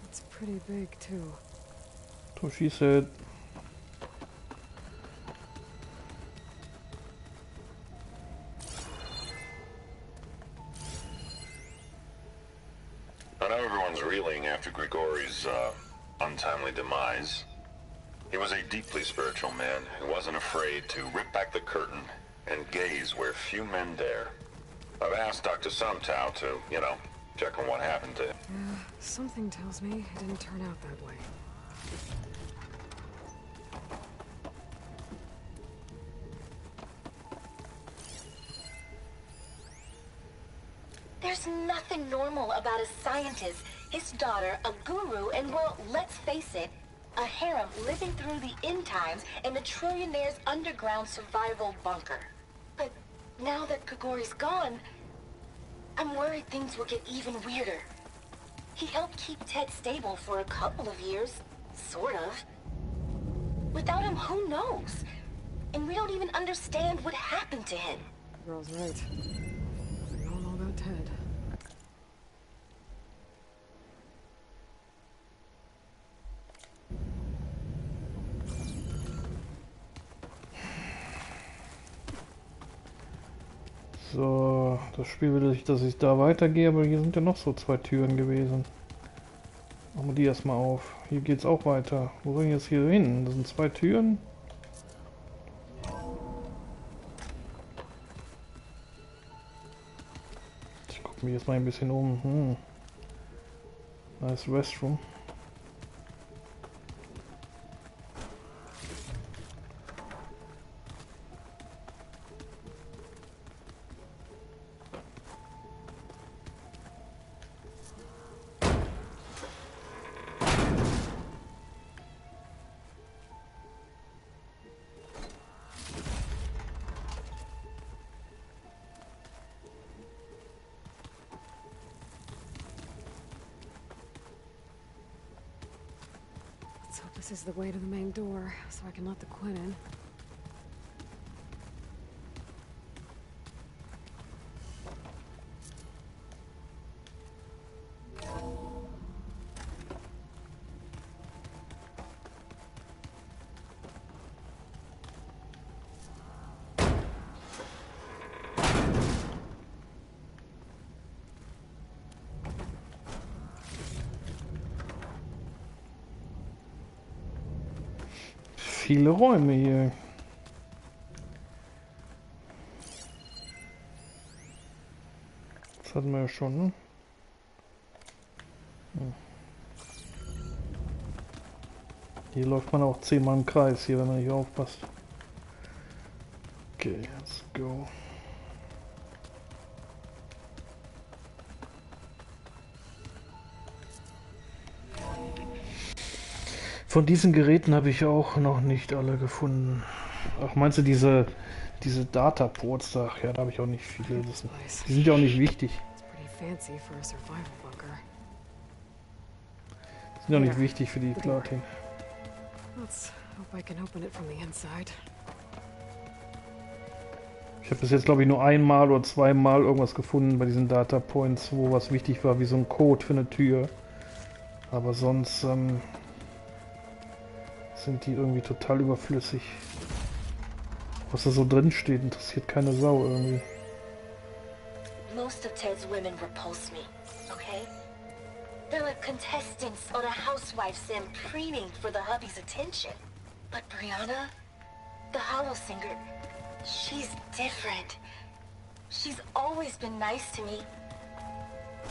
It's pretty big, too. So she said. I know everyone's reeling after Grigori's untimely demise. He was a deeply spiritual man who wasn't afraid to rip back the curtain and gaze where few men dare. I've asked Dr. Sumtow to, check on what happened to him. Yeah, something tells me it didn't turn out that way. There's nothing normal about a scientist, his daughter, a guru, and well, let's face it, a harem living through the end times in a trillionaire's underground survival bunker. But now that Grigori's gone, I'm worried things will get even weirder. He helped keep Ted stable for a couple of years, sort of. Without him, who knows? And we don't even understand what happened to him. The girl's right. We don't know about Ted. So, das Spiel will sich, dass ich da weitergehe, aber hier sind ja noch so 2 Türen gewesen. Machen wir die erstmal auf. Hier geht's auch weiter. Wo soll ich jetzt hier hin? Das sind 2 Türen. Ich gucke mich jetzt mal ein bisschen um. Nice Restroom. This is the way to the main door, so I can let the Quinn in. Viele Räume hier. Das hatten wir ja schon, ne? Hm. Hier läuft man auch 10-mal im Kreis, hier, wenn man nicht aufpasst. Okay, let's go. Von diesen Geräten habe ich auch noch nicht alle gefunden. Ach, meinst du diese Dataports da? Ja, da habe ich auch nicht viele. Die sind ja auch nicht wichtig. Die sind ja auch nicht wichtig für die Platin. Ich habe bis jetzt, glaube ich, nur einmal oder zweimal irgendwas gefunden bei diesen Datapoints, wo was wichtig war, wie so ein Code für eine Tür. Aber sonst sind die irgendwie total überflüssig. Was da so drin steht, interessiert keine Sau irgendwie. Most of Ted's women repulse me, okay? They're like contestants or a housewife sim preening for the hubby's attention. But Brianna, the hollow singer, she's different. She's always been nice to me.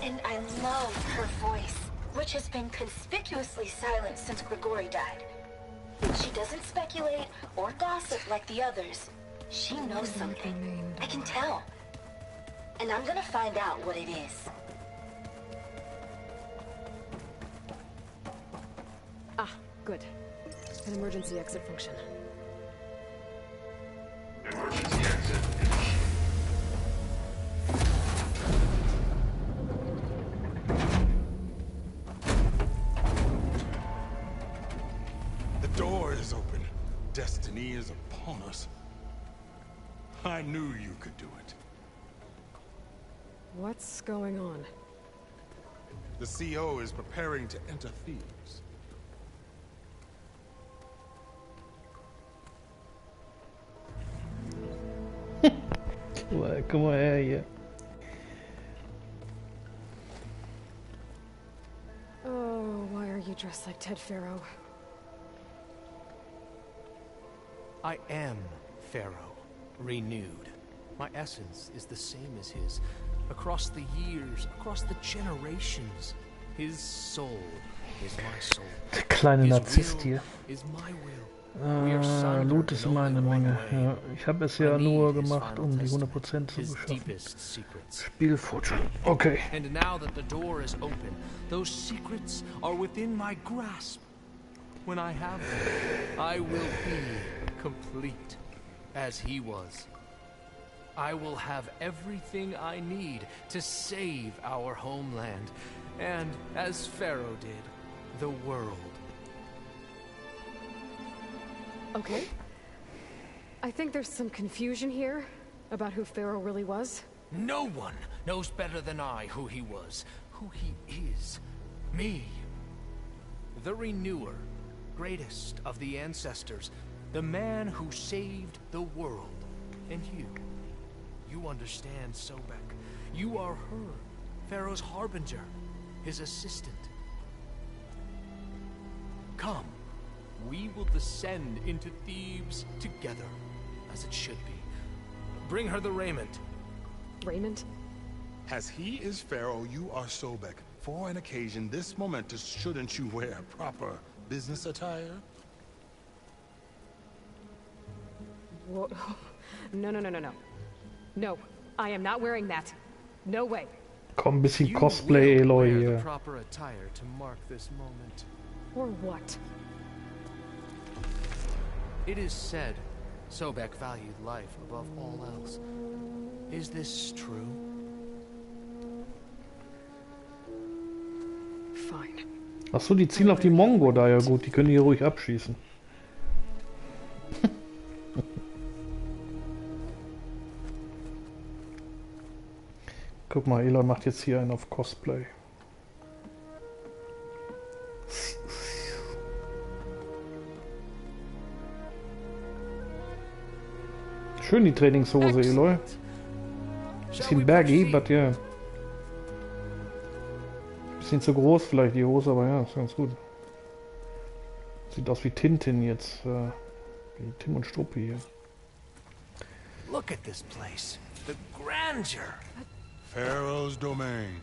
And I love her voice, which has been conspicuously silent since Grigori died. She doesn't speculate or gossip like the others. She knows something. I can tell. And I'm gonna find out what it is. Ah, good. An emergency exit function. Emergency exit. The door is open. Destiny is upon us. I knew you could do it. What's going on? The CO is preparing to enter Thebes. Komm mal her hier. Oh, why are you dressed like Ted Faro? I am Pharaoh, renewed. My essence is the same as his. Across the years, across the generations, his soul is my soul. Der kleine His Narzisst hier. will is my will. We are sundered Loot ist in immer eine only one Menge. way. Ja, ich habe es ja I need nur his gemacht, final um die testament, 100% zu his beschaffen. deepest secrets. Spielfortschritt. Okay. And now that the door is open, those secrets are within my grasp. When I have them, I will be complete, as he was. I will have everything I need to save our homeland, and, as Pharaoh did, the world. Okay. I think there's some confusion here about who Pharaoh really was. No one knows better than I who he was, who he is. Me. The Renewer, greatest of the ancestors, the man who saved the world. And you understand, Sobek. You are her, Pharaoh's harbinger, his assistant. Come, we will descend into Thebes together, as it should be. Bring her the raiment. Raiment? As he is Pharaoh, you are Sobek. For an occasion this momentous, shouldn't you wear proper business attire? Whoa. No. No, I am not wearing that. No way. Komm, ein bisschen You Cosplay, will Eloy wear hier. the proper attire to mark this moment. Or what? It is said Sobek valued life above all else. Is this true? Fine. Achso, die zielen auf die Mongo da, ja gut, die können die hier ruhig abschießen. Guck mal, Elon macht jetzt hier einen auf Cosplay. Schön die Trainingshose, Eloy. Bisschen baggy, but ja. Yeah. Bisschen zu groß vielleicht die Hose, aber ja, ist ganz gut. Sieht aus wie Tintin jetzt. Wie Tim und Struppi hier. Look at this place. The grandeur. Pharaoh's domain.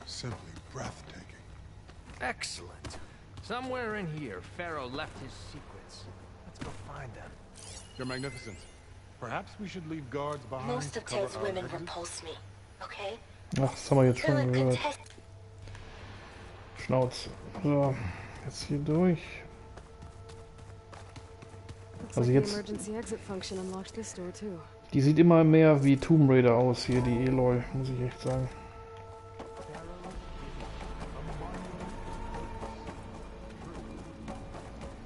Simply breathtaking. Excellent. Somewhere in here, Pharaoh left his secrets. Let's go find them. Your Magnificence, perhaps we should leave guards behind. Most of Ted's women repulse me, okay? Ach, das haben wir jetzt schon gehört. Schnauze. So, jetzt hier durch. Also jetzt... Die sieht immer mehr wie Tomb Raider aus hier, die Eloy, muss ich echt sagen.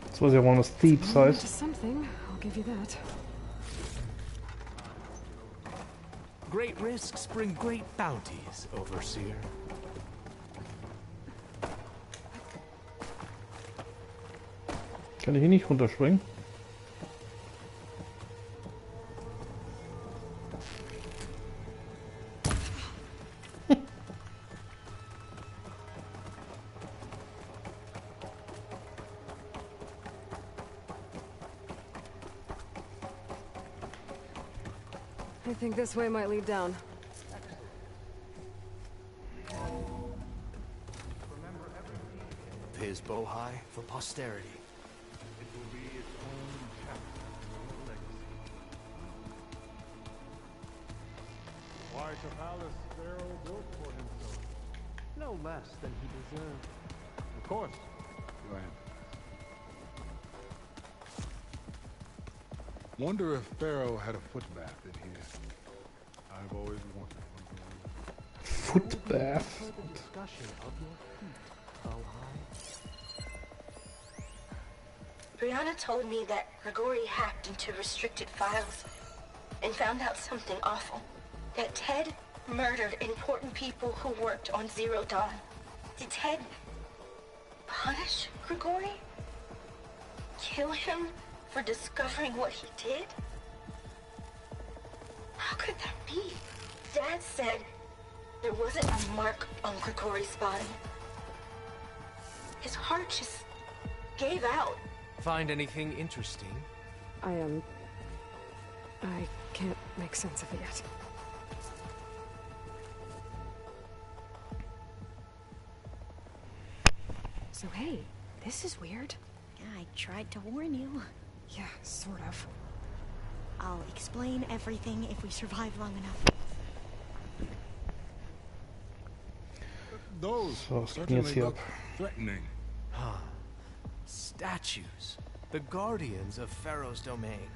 Jetzt weiß ich auch mal, was Thieves heißt. Great risks bring great bounties, Overseer. Kann ich hier nicht runterspringen? I think this way might lead down. His bow high for posterity. It will be its own chapter of legacy. Quite a palace Pharaoh built for himself. No less than he deserved. Of course, Your Highness. Wonder if Pharaoh had a foot bath in here. I've always wondered. Foot bath. Brianna told me that Grigori hacked into restricted files and found out something awful. That Ted murdered important people who worked on Zero Dawn. Did Ted punish Grigori? Kill him for discovering what he did? How could that be? Dad said there wasn't a mark on Grigori's body. His heart just gave out. Find anything interesting? I can't make sense of it yet. So hey, this is weird. Yeah, I tried to warn you. Yeah, sort of. I'll explain everything if we survive long enough. Those So, certainly look threatening. Huh. Statues. The guardians of Pharaoh's domain.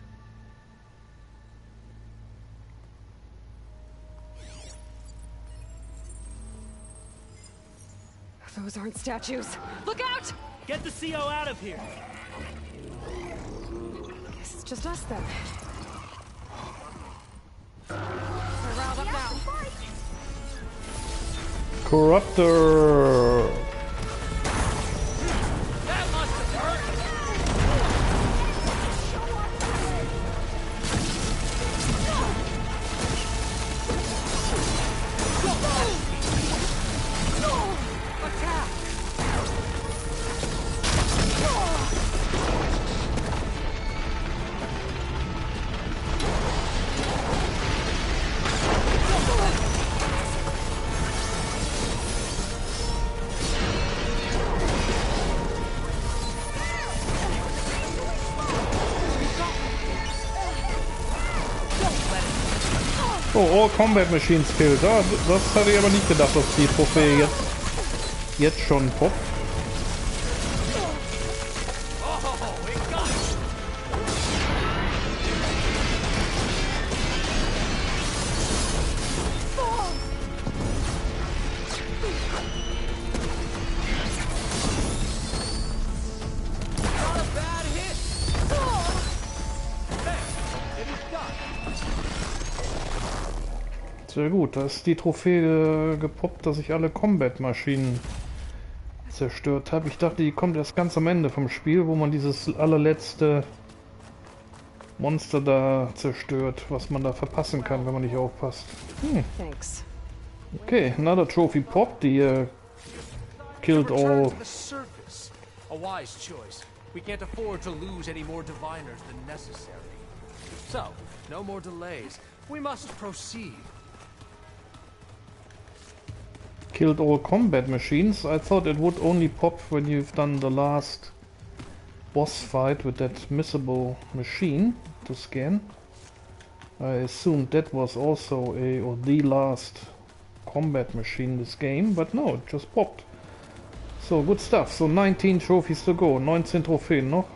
Those aren't statues. Look out! Get the CO out of here! Guess it's just us then. We're riled up now. Corruptor. That must have hurt! Attack! Oh, all combat machines killed. Ah, das hatte ich aber nicht gedacht, dass die Trophäe jetzt schon poppt. Sehr gut, da ist die Trophäe gepoppt, dass ich alle Combat-Maschinen zerstört habe. Ich dachte, die kommt erst ganz am Ende vom Spiel, wo man dieses allerletzte Monster da zerstört, was man da verpassen kann, wenn man nicht aufpasst. Thanks. Okay, another trophy popped. Die killed all. A wise choice. We can't afford to lose any more diviners than necessary. So, no more delays. We must proceed. Killed all combat machines. I thought it would only pop when you've done the last boss fight with that missable machine to scan. I assumed that was also a or the last combat machine in this game, but no, it just popped. So, good stuff. So 19 trophies to go. 19 Trophäen noch.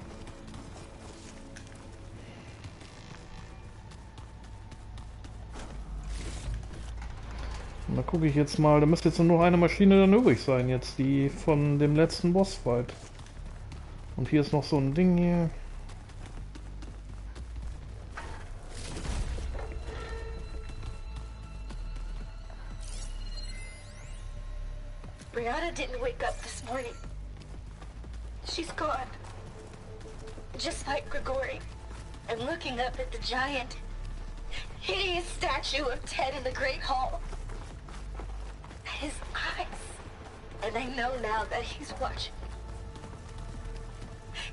Und da gucke ich jetzt mal, da müsste jetzt nur noch eine Maschine dann übrig sein jetzt, die von dem letzten Bossfight. Und hier ist noch so ein Ding hier. Brianna didn't wake up this morning. She's gone. Just like Grigori. I'm looking up at the giant, hideous statue of Ted in the Great Hall. His eyes. And I know now that he's watching.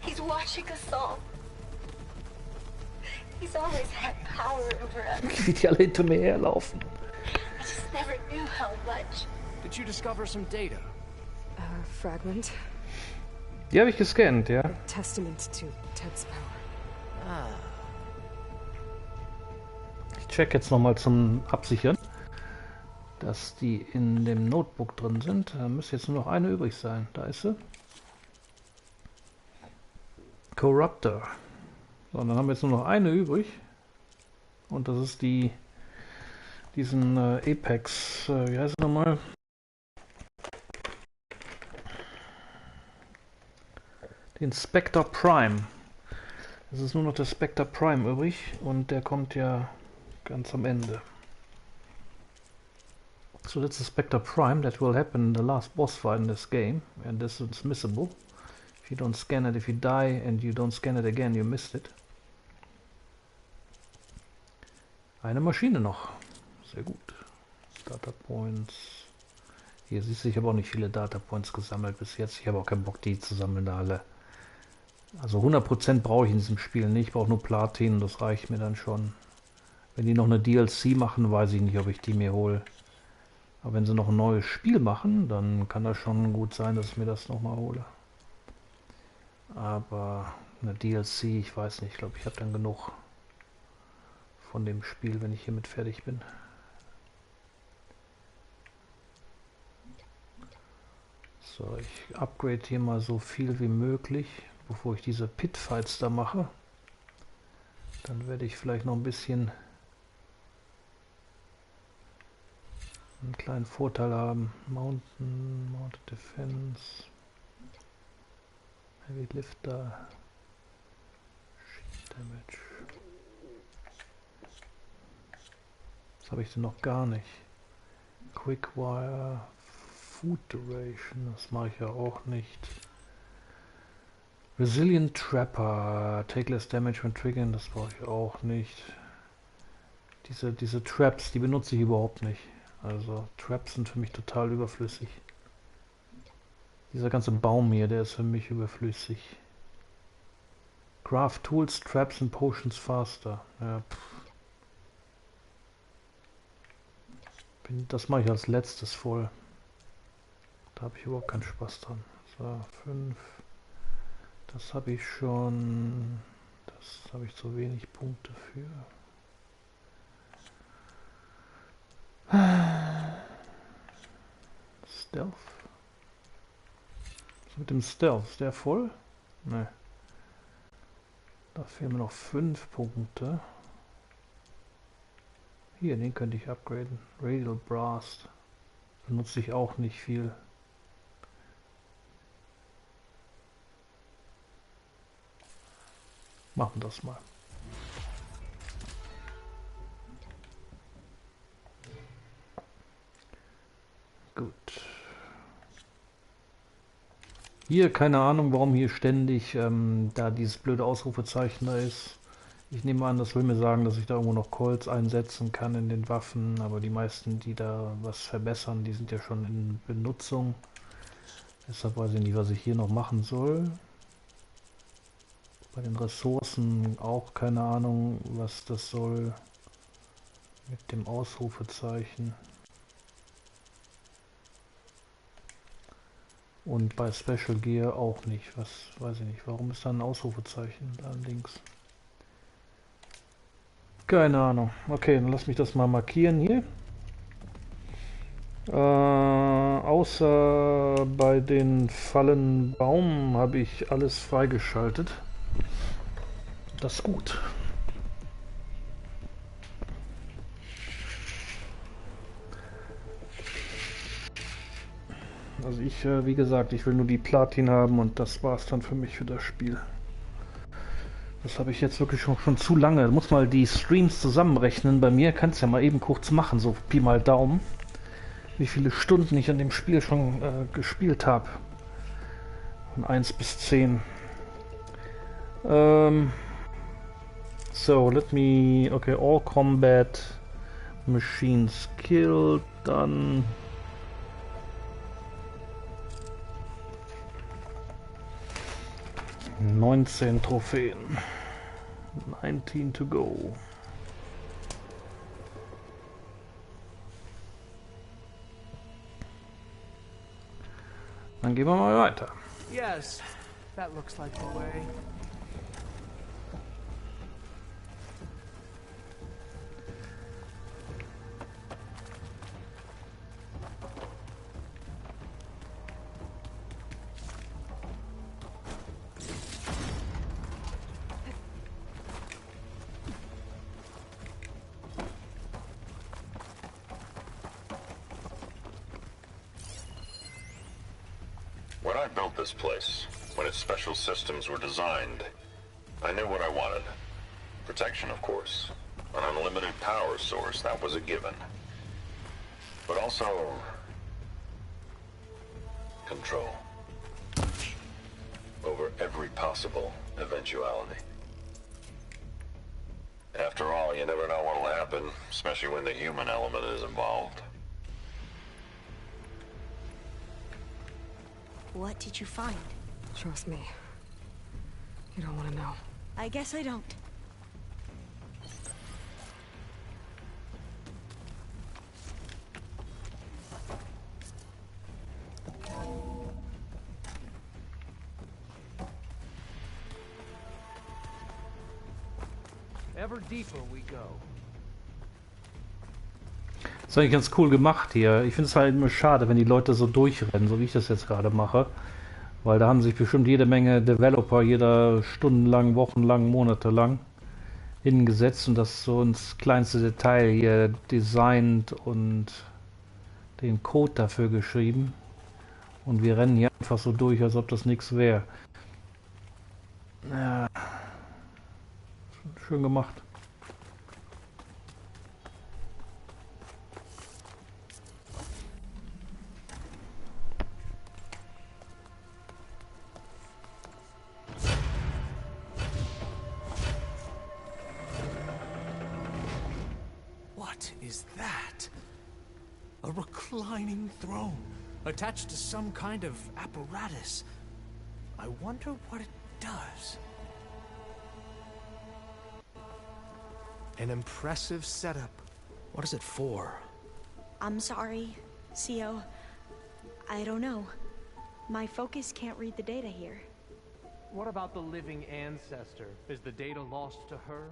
He's watching us all. He's always had power over us. Wie die alle hinter mir herlaufen. I just never knew how much. Did you discover some data? Fragment. Die habe ich gescannt, ja. Testament to Ted's power. Ich check jetzt nochmal zum Absichern, dass die in dem Notebook drin sind. Da müsste jetzt nur noch eine übrig sein. Da ist sie. Corruptor. So, und dann haben wir jetzt nur noch eine übrig. Und das ist diesen Apex, wie heißt es nochmal? Den Spectre Prime. Es ist nur noch der Spectre Prime übrig und der kommt ja ganz am Ende. So that's the Spectre Prime that will happen in the last boss fight in this game, and this is missable. If you don't scan it, if you die and you don't scan it again, you missed it. Eine Maschine noch. Sehr gut. Data Points. Hier siehst du, ich habe auch nicht viele Data Points gesammelt bis jetzt. Ich habe auch keinen Bock, die zu sammeln da alle. Also 100% brauche ich in diesem Spiel nicht. Ich brauche nur Platin, das reicht mir dann schon. Wenn die noch eine DLC machen, weiß ich nicht, ob ich die mir hole. Aber wenn sie noch ein neues Spiel machen, dann kann das schon gut sein, dass ich mir das nochmal hole. Aber eine DLC, ich weiß nicht, ich glaube, ich habe dann genug von dem Spiel, wenn ich hiermit fertig bin. So, ich upgrade hier mal so viel wie möglich, bevor ich diese Pitfights da mache. Dann werde ich vielleicht noch ein bisschen einen kleinen Vorteil haben. Mounted Defense, Heavy Lifter, Sheet Damage. Was habe ich denn noch gar nicht? Quick Wire, Food Duration, das mache ich ja auch nicht. Resilient Trapper, take less damage when triggering, das brauche ich auch nicht. Diese Traps, die benutze ich überhaupt nicht. Also Traps sind für mich total überflüssig. Dieser ganze Baum hier, der ist für mich überflüssig. Craft Tools, Traps and Potions faster. Ja, das mache ich als letztes voll. Da habe ich überhaupt keinen Spaß dran. So, 5. Das habe ich schon. Das habe ich zu wenig Punkte für. Stealth. Was mit dem Stealth? Ist der voll? Ne. Da fehlen mir noch 5 Punkte. Hier, den könnte ich upgraden. Radial Blast. Benutze ich auch nicht viel. Machen wir das mal. Hier, keine Ahnung, warum hier ständig da dieses blöde Ausrufezeichen da ist. Ich nehme an, das will mir sagen, dass ich da irgendwo noch Colts einsetzen kann in den Waffen, aber die meisten, die da was verbessern, die sind ja schon in Benutzung. Deshalb weiß ich nicht, was ich hier noch machen soll. Bei den Ressourcen auch keine Ahnung, was das soll mit dem Ausrufezeichen. Und bei Special Gear auch nicht. Was weiß ich nicht. Warum ist da ein Ausrufezeichen da links? Keine Ahnung. Okay, dann lass mich das mal markieren hier. Außer bei den Fallenbaum habe ich alles freigeschaltet. Das ist gut. Also ich, wie gesagt, ich will nur die Platin haben und das war's dann für mich für das Spiel. Das habe ich jetzt wirklich schon zu lange. Ich muss mal die Streams zusammenrechnen. Bei mir kannst du ja mal eben kurz machen, so Pi mal Daumen. Wie viele Stunden ich an dem Spiel schon gespielt habe. Von 1 bis 10. So, let me... Okay, all combat machines killed. Dann... 19 Trophäen. 19 to go. Dann gehen wir mal weiter. Yes, that looks like the way. When I built this place, when its special systems were designed, I knew what I wanted. Protection, of course. An unlimited power source, that was a given. But also... control. Over every possible eventuality. After all, you never know what will happen, especially when the human element is involved. What did you find? Trust me. You don't want to know. I guess I don't. Ever deeper we go. Das ist eigentlich ganz cool gemacht hier. Ich finde es halt immer schade, wenn die Leute so durchrennen, so wie ich das jetzt gerade mache. Weil da haben sich bestimmt jede Menge Developer jeder stundenlang, wochenlang, monatelang hingesetzt und das so ins kleinste Detail hier designt und den Code dafür geschrieben. Und wir rennen hier einfach so durch, als ob das nichts wäre. Ja. Schön gemacht. What is that? A reclining throne, attached to some kind of apparatus. I wonder what it does. An impressive setup. What is it for? I'm sorry, CO. I don't know. My focus can't read the data here. What about the living ancestor? Is the data lost to her?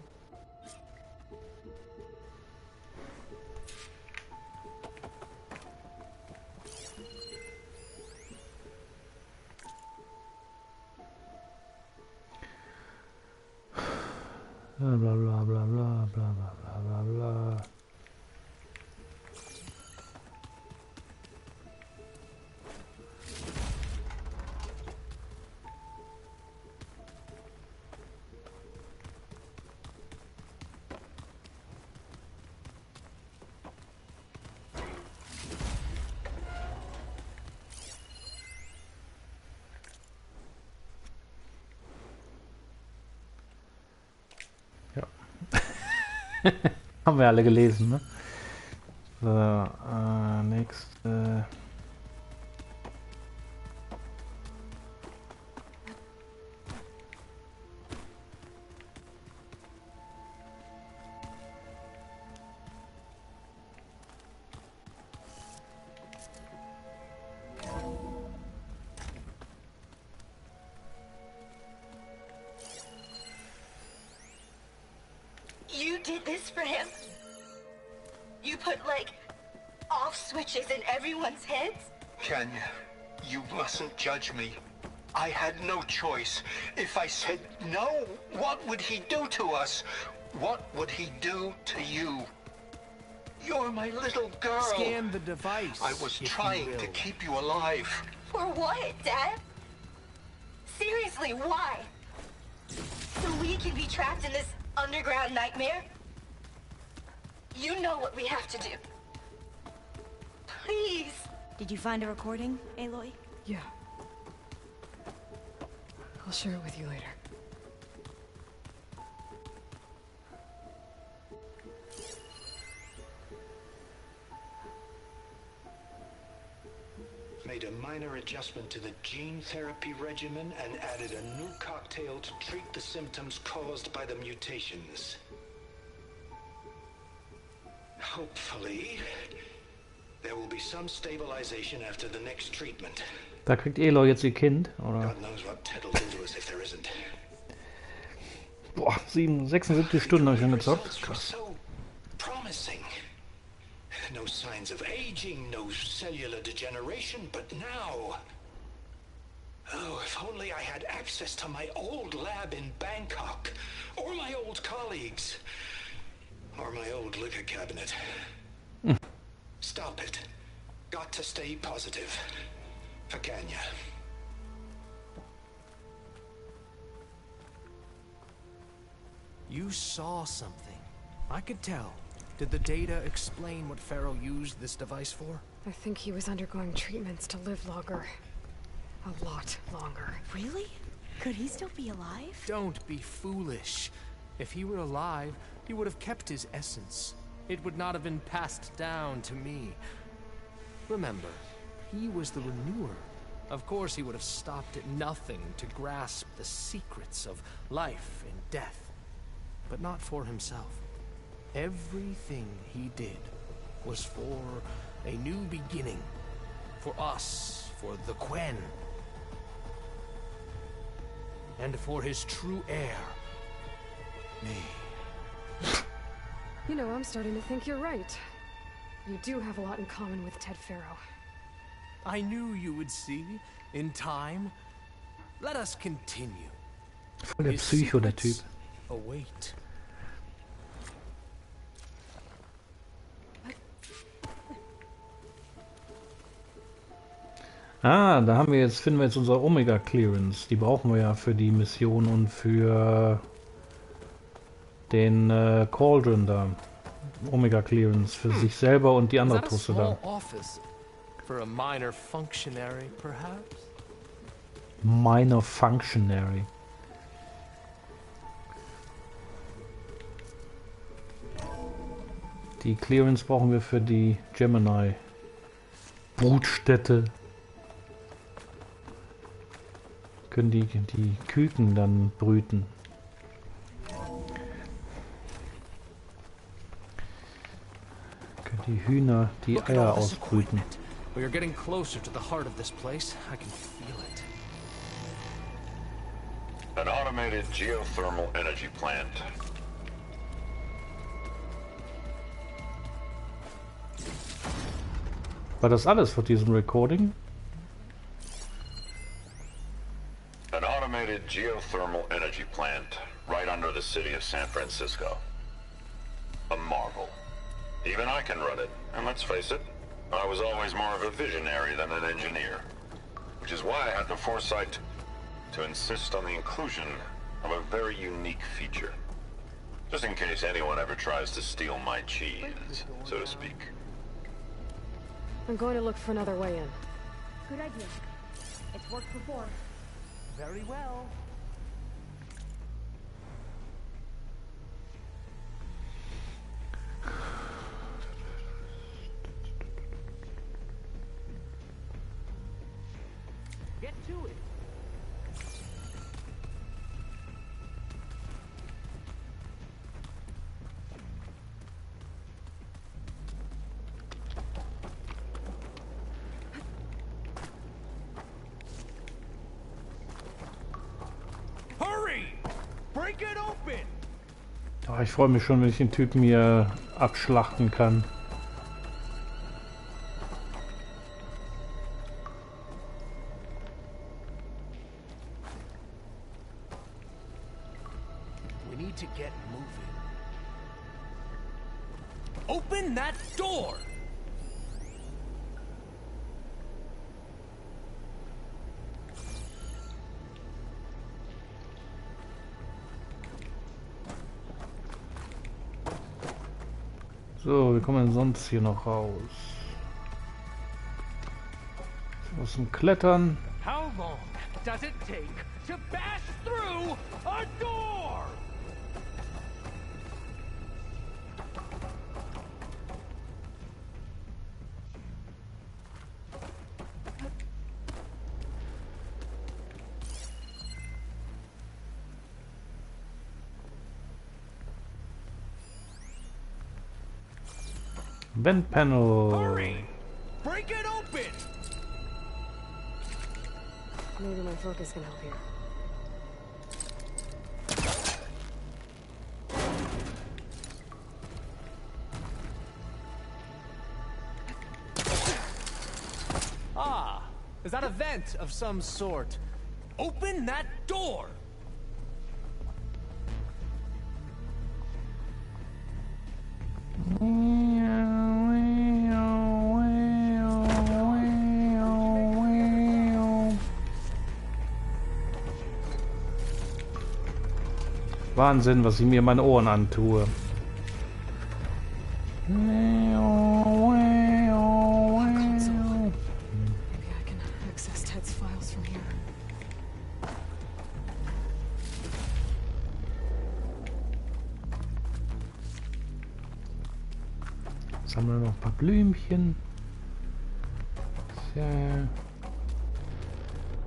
Bla bla bla bla bla bla bla bla bla. Haben wir alle gelesen, ne? So, nächste. You did this for him? You put, like, off switches in everyone's heads? Kenya, you mustn't judge me. I had no choice. If I said no, what would he do to us? What would he do to you? You're my little girl. Scan the device. I was trying to keep you alive. For what, Dad? Seriously, why? So we can be trapped in this underground nightmare? You know what we have to do. Please. Did you find a recording, Aloy? Yeah. I'll share it with you later. Made a minor adjustment to the gene therapy regimen and added a new cocktail to treat the symptoms caused by the mutations. Hopefully, there will be some stabilization after the next treatment. Da kriegt Aloy jetzt ihr Kind, oder? God knows what Ted will do to us if there isn't. Boah, 76 Stunden habe ich schon gezockt. Das ist krass. So promising. No signs of aging, no cellular degeneration, but now... Oh, if only I had access to my old lab in Bangkok, or my old colleagues, or my old liquor cabinet. Stop it. Got to stay positive. For Kenya. You saw something. I could tell. Did the data explain what Pharaoh used this device for? I think he was undergoing treatments to live longer. A lot longer. Really? Could he still be alive? Don't be foolish. If he were alive, he would have kept his essence. It would not have been passed down to me. Remember, he was the renewer. Of course he would have stopped at nothing to grasp the secrets of life and death. But not for himself. Everything he did was for a new beginning. For us, for the Quen. And for his true heir, me. You know, I'm starting to think you're right. You do have a lot in common with Ted Pharaoh. I knew you would see, in time. Let us continue. Voll der Psycho, der Typ. Await. Ah, da haben wir jetzt, finden wir jetzt unsere Omega Clearance. Die brauchen wir ja für die Mission und für den Cauldron da. Omega Clearance für sich selber und die andere Tusse da. For a minor functionary, perhaps? Minor Functionary. Die Clearance brauchen wir für die Gemini Brutstätte. Können die Küken dann brüten. Können die Hühner die Eier ausbrüten. We are getting closer to the heart of this place. I can feel it. An automated geothermal energy plant. War das alles für diesen Recording? An automated geothermal energy plant right under the city of San Francisco. A marvel. Even I can run it, and let's face it, I was always more of a visionary than an engineer. Which is why I had the foresight to insist on the inclusion of a very unique feature. Just in case anyone ever tries to steal my cheese, so to speak. I'm going to look for another way in. Good idea. It's worked before. Very well. to it. Hurry! Break it open! Oh, ich freue mich schon, wenn ich den Typen hier abschlachten kann. We need to get moving. Open that door! So, wie kommen wir denn sonst hier noch raus? Wir müssen klettern. How long does it take to bash through a door? Vent panel. Hurry! Break it open! Maybe my focus can help here. Ah, is that a vent of some sort? Open that door! Wahnsinn, was ich mir in meine Ohren antue. Maybe I can access Ted's files from here. Sammeln noch ein paar Blümchen. Tja.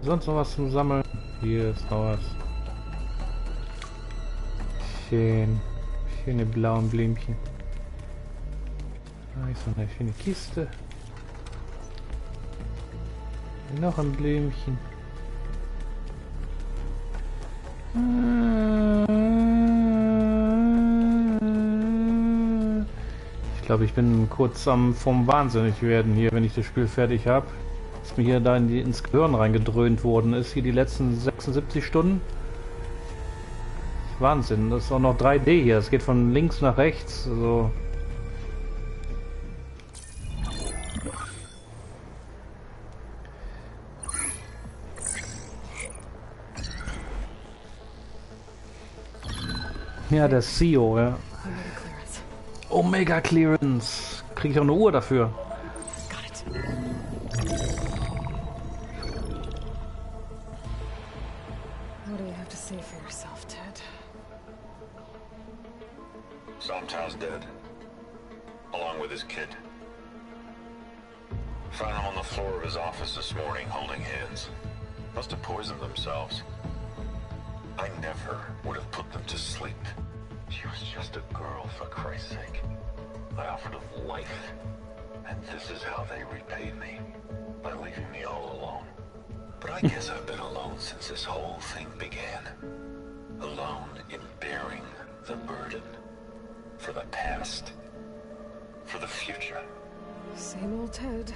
Sonst noch was zum Sammeln? Hier ist noch was. Schön. Schöne blauen Blümchen. Da ist noch eine schöne Kiste. Noch ein Blümchen. Ich glaube, ich bin kurz vom Wahnsinnig werden hier, wenn ich das Spiel fertig habe. Dass mir hier da ins Gehirn reingedröhnt worden ist, hier die letzten 76 Stunden. Wahnsinn, das ist auch noch 3D hier. Es geht von links nach rechts. Also ja, der CEO, ja. Omega Clearance. Kriege ich auch eine Uhr dafür. What do you have to say for yourself, Ted? Somtow's dead, along with his kid. Found him on the floor of his office this morning, holding hands. Must have poisoned themselves. I never would have put them to sleep. She was just a girl, for Christ's sake. I offered them life, and this is how they repaid me, by leaving me all alone. But I guess I've been alone since this whole thing began. Alone in bearing the burden. For the past. For the future. Same old Ted.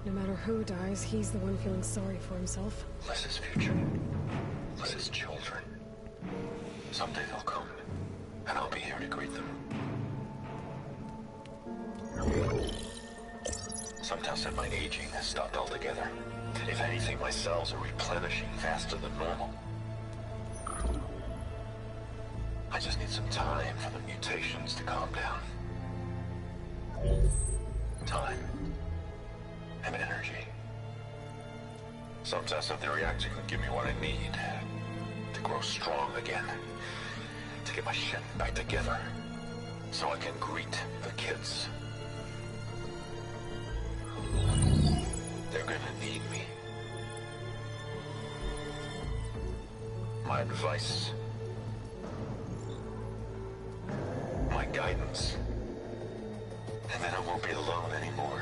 No matter who dies, he's the one feeling sorry for himself. Liz's future. Liz's children. Someday they'll come, and I'll be here to greet them. Sometimes said my aging has stopped altogether. If anything, my cells are replenishing faster than normal. I just need some time for the mutations to calm down. Time. And energy. Sometimes if the reactor can give me what I need to grow strong again. To get my shit back together. So I can greet the kids. They're gonna need me. my advice, my guidance. And then I won't be alone anymore.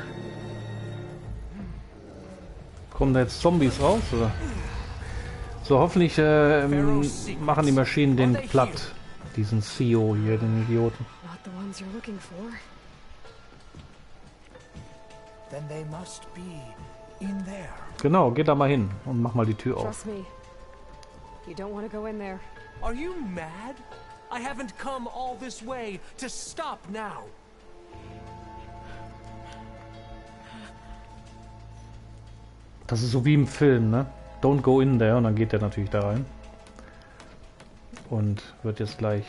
Kommen da jetzt Zombies raus, oder? So, hoffentlich machen die Maschinen den platt. Diesen CEO hier, den Idioten. Not the ones you're looking for. Then they must be in there. Genau, geh da mal hin und mach mal die Tür auf. Trust me. You don't want to go in there. Are you mad? I haven't come all this way to stop now. Das ist so wie im Film, ne? Don't go in there, und dann geht der natürlich da rein. Und wird jetzt gleich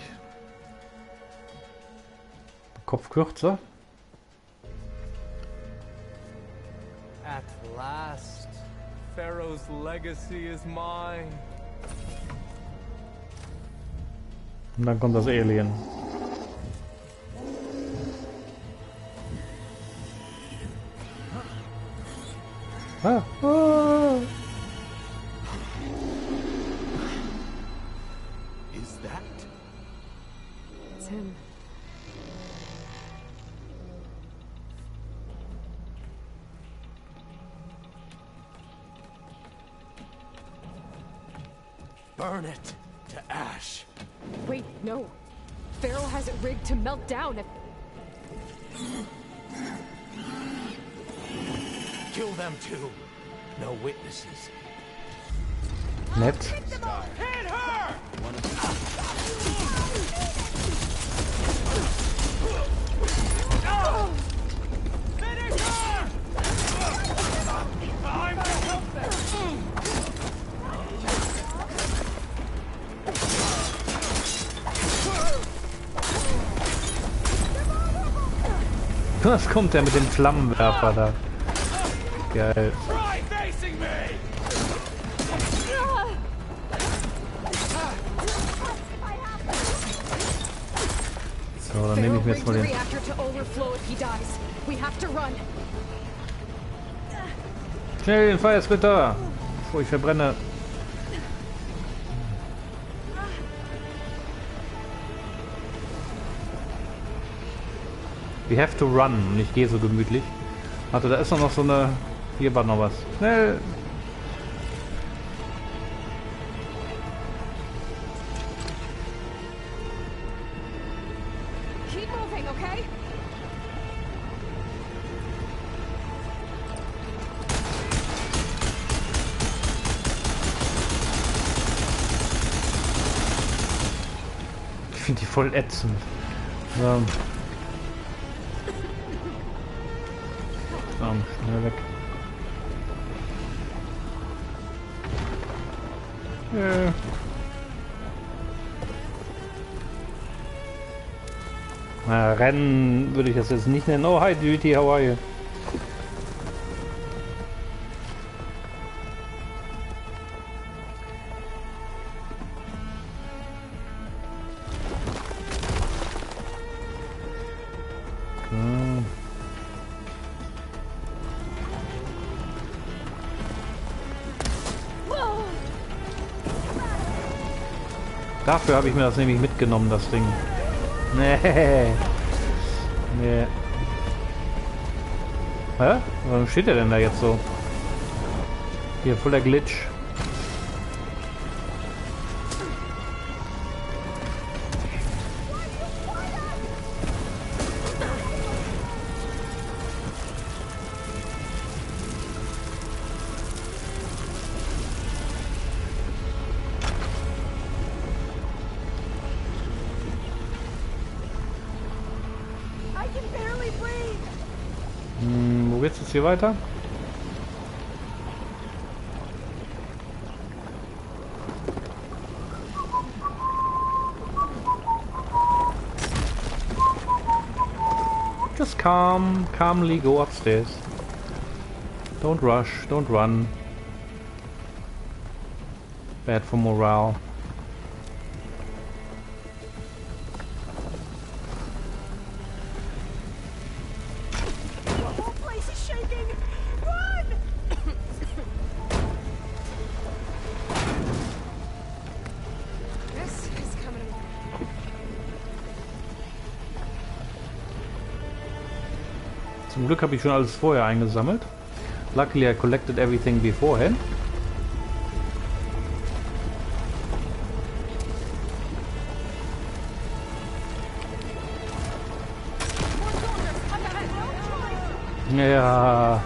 Kopf kürzer. At last, Pharaoh's legacy is mine. Und dann kommt das Alien. Ah, ah. Is that? It's him. Burn it to ash. Wait, no. Pharaoh has it rigged to melt down if... Kill them too. No witnesses. Nett. Hit her! Finish her! I'm gonna help them. Was kommt der mit dem Flammenwerfer da? Geil. So, dann nehme ich mir jetzt mal den... Schnell den Firesplitter, bevor ich verbrenne. We have to run. Und ich gehe so gemütlich. Warte, da ist noch so eine... Hier war noch was. Schnell! Keep moving, okay? Ich finde die voll ätzend. So. Schnell weg. Na, Rennen würde ich das jetzt nicht nennen. Oh, hi, Duty, how are you? Dafür habe ich mir das nämlich mitgenommen, das Ding. Nee. Nee. Hä? Warum steht der denn da jetzt so? Hier, voller Glitch. Wo geht's jetzt hier weiter? Just calmly go upstairs. Don't rush, don't run. Bad for morale. Zum Glück habe ich schon alles vorher eingesammelt. Luckily I collected everything beforehand. Ja,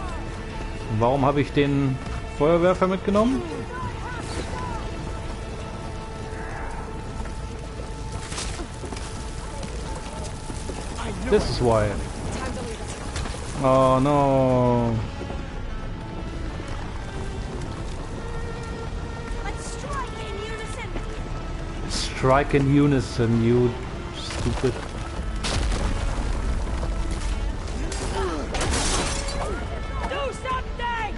warum habe ich den Feuerwerfer mitgenommen? This is why. Oh no. Let's strike in unison. Strike in unison, you stupid. Do something!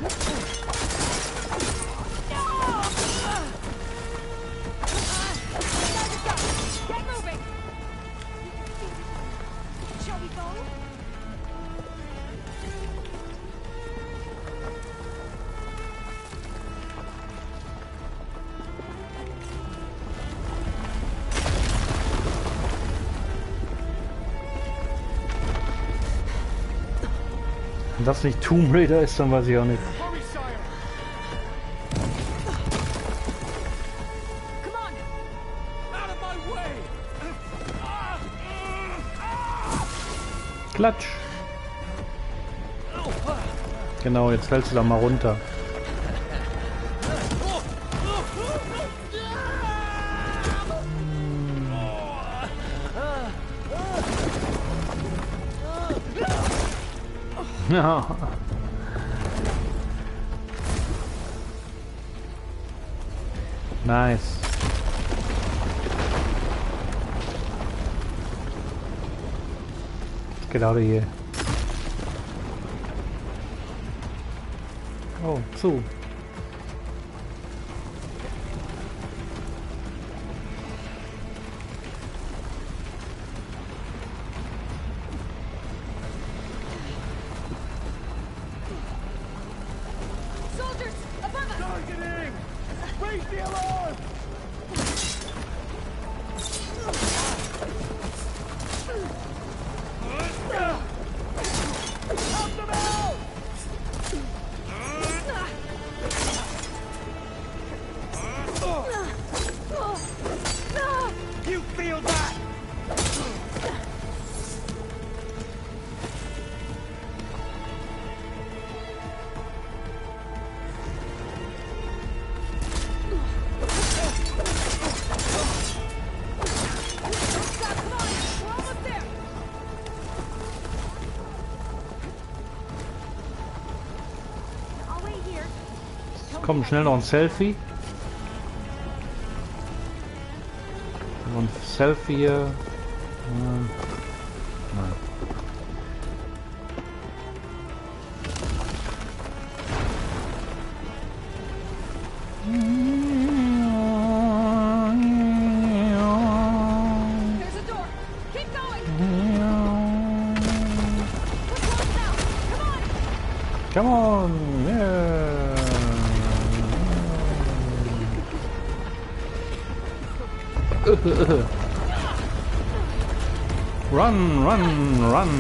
No! Get moving! Shall we go? Wenn das nicht Tomb Raider ist, dann weiß ich auch nicht. Hurry, sire! Come on! Out of my way! Klatsch. Genau, jetzt fällst du da mal runter. Ja. Nice. Get out of here. Oh, zu. Soldiers! Above us! Targeting! Raise the alarm! Help them out! You feel that? Come on! We're almost there! I'll wait here. Komm, schnell noch ein Selfie. Und Selfie hier. Nein. There's a door. Keep going. We're close now. Come on. Come on. Yeah. Run, run, run.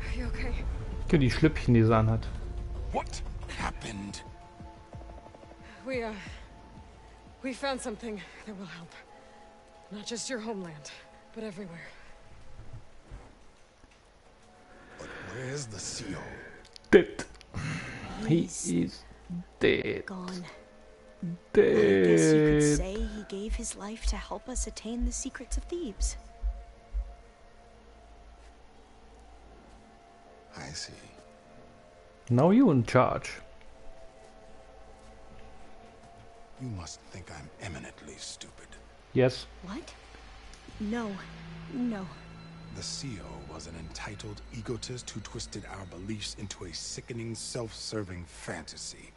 Are you okay? Guck die Schlüppchen, die sie anhat. What happened? We found something that will help. Not just your homeland, but everywhere. But where's the CO? Dead. He is dead. Gone. I guess you could Dead. say he gave his life to help us attain the secrets of Thebes. I see. Now you in charge. You must think I'm eminently stupid. Yes. What? No. No. The CO was an entitled egotist who twisted our beliefs into a sickening, self-serving fantasy.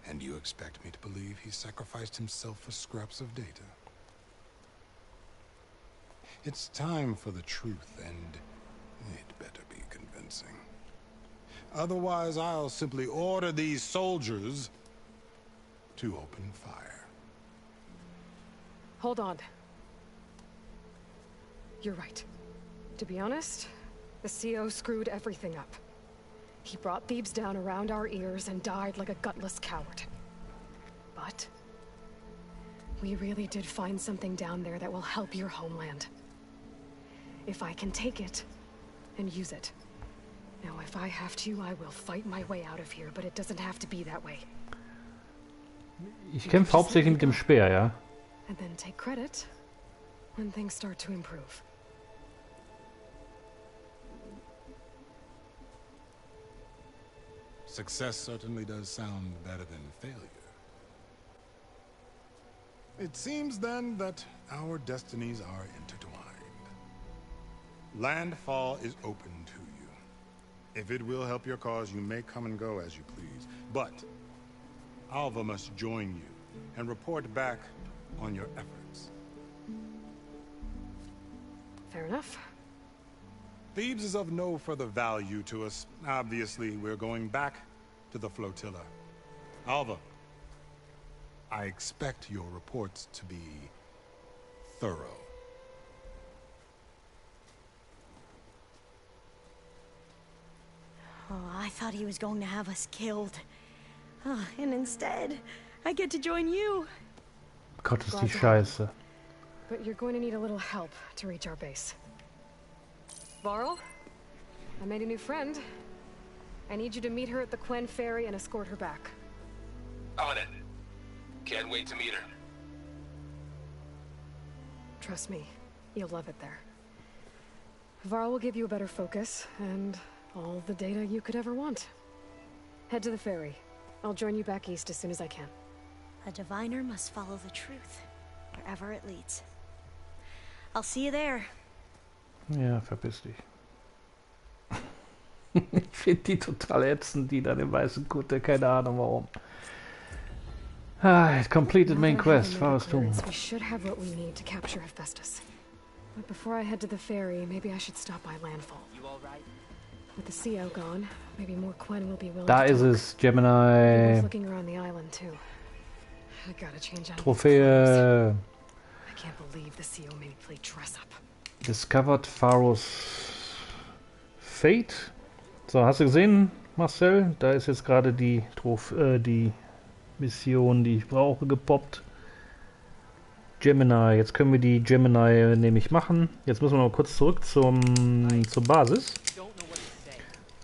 And you expect me to believe he sacrificed himself for scraps of data? It's time for the truth, and it better be convincing. Otherwise, I'll simply order these soldiers to open fire. Hold on. You're right. To be honest, the CO screwed everything up. He brought Thebes down around our ears and died like a gutless coward. But we really did find something down there that will help your homeland. If I can take it and use it. Now, if I have to, I will fight my way out of here, but it doesn't have to be that way. Ich kämpfe hauptsächlich mit dem Speer, ja. And then take credit when things start to improve. Success certainly does sound better than failure. It seems then that our destinies are intertwined. Landfall is open to you. If it will help your cause, you may come and go as you please. But Alva must join you and report back on your efforts. Fair enough. Thebes is of no further value to us. Obviously, we're going back to the flotilla. Alva, I expect your reports to be thorough. Oh, I thought he was going to have us killed. Oh, and instead, I get to join you. Gott, ist die Scheiße. But you're going to need a little help to reach our base. Varl, I made a new friend. I need you to meet her at the Quen Ferry and escort her back. On it. Can't wait to meet her. Trust me, you'll love it there. Varl will give you a better focus, and all the data you could ever want. Head to the ferry. I'll join you back east as soon as I can. A diviner must follow the truth, wherever it leads. I'll see you there. Ja, verpiss dich. Ich finde die total ätzend, die dann im weißen Kutte, keine Ahnung warum. Ah, it completed main quest, Farus Tomb. We should have what we need to capture Hephaestus. But before I head to the ferry, maybe I should stop by Landfall. You all right? With the CO gone, maybe more Quen will be willing Da to ist talk. es, Gemini. I was looking around the island too. I gotta change out of these Trophäe. clothes. I can't believe the CO made me play dress up. Discovered Pharaoh's Fate. So, hast du gesehen, Marcel? Da ist jetzt gerade die Mission, die ich brauche, gepoppt. Gemini. Jetzt können wir die Gemini nämlich machen. Jetzt müssen wir noch kurz zurück zur Basis.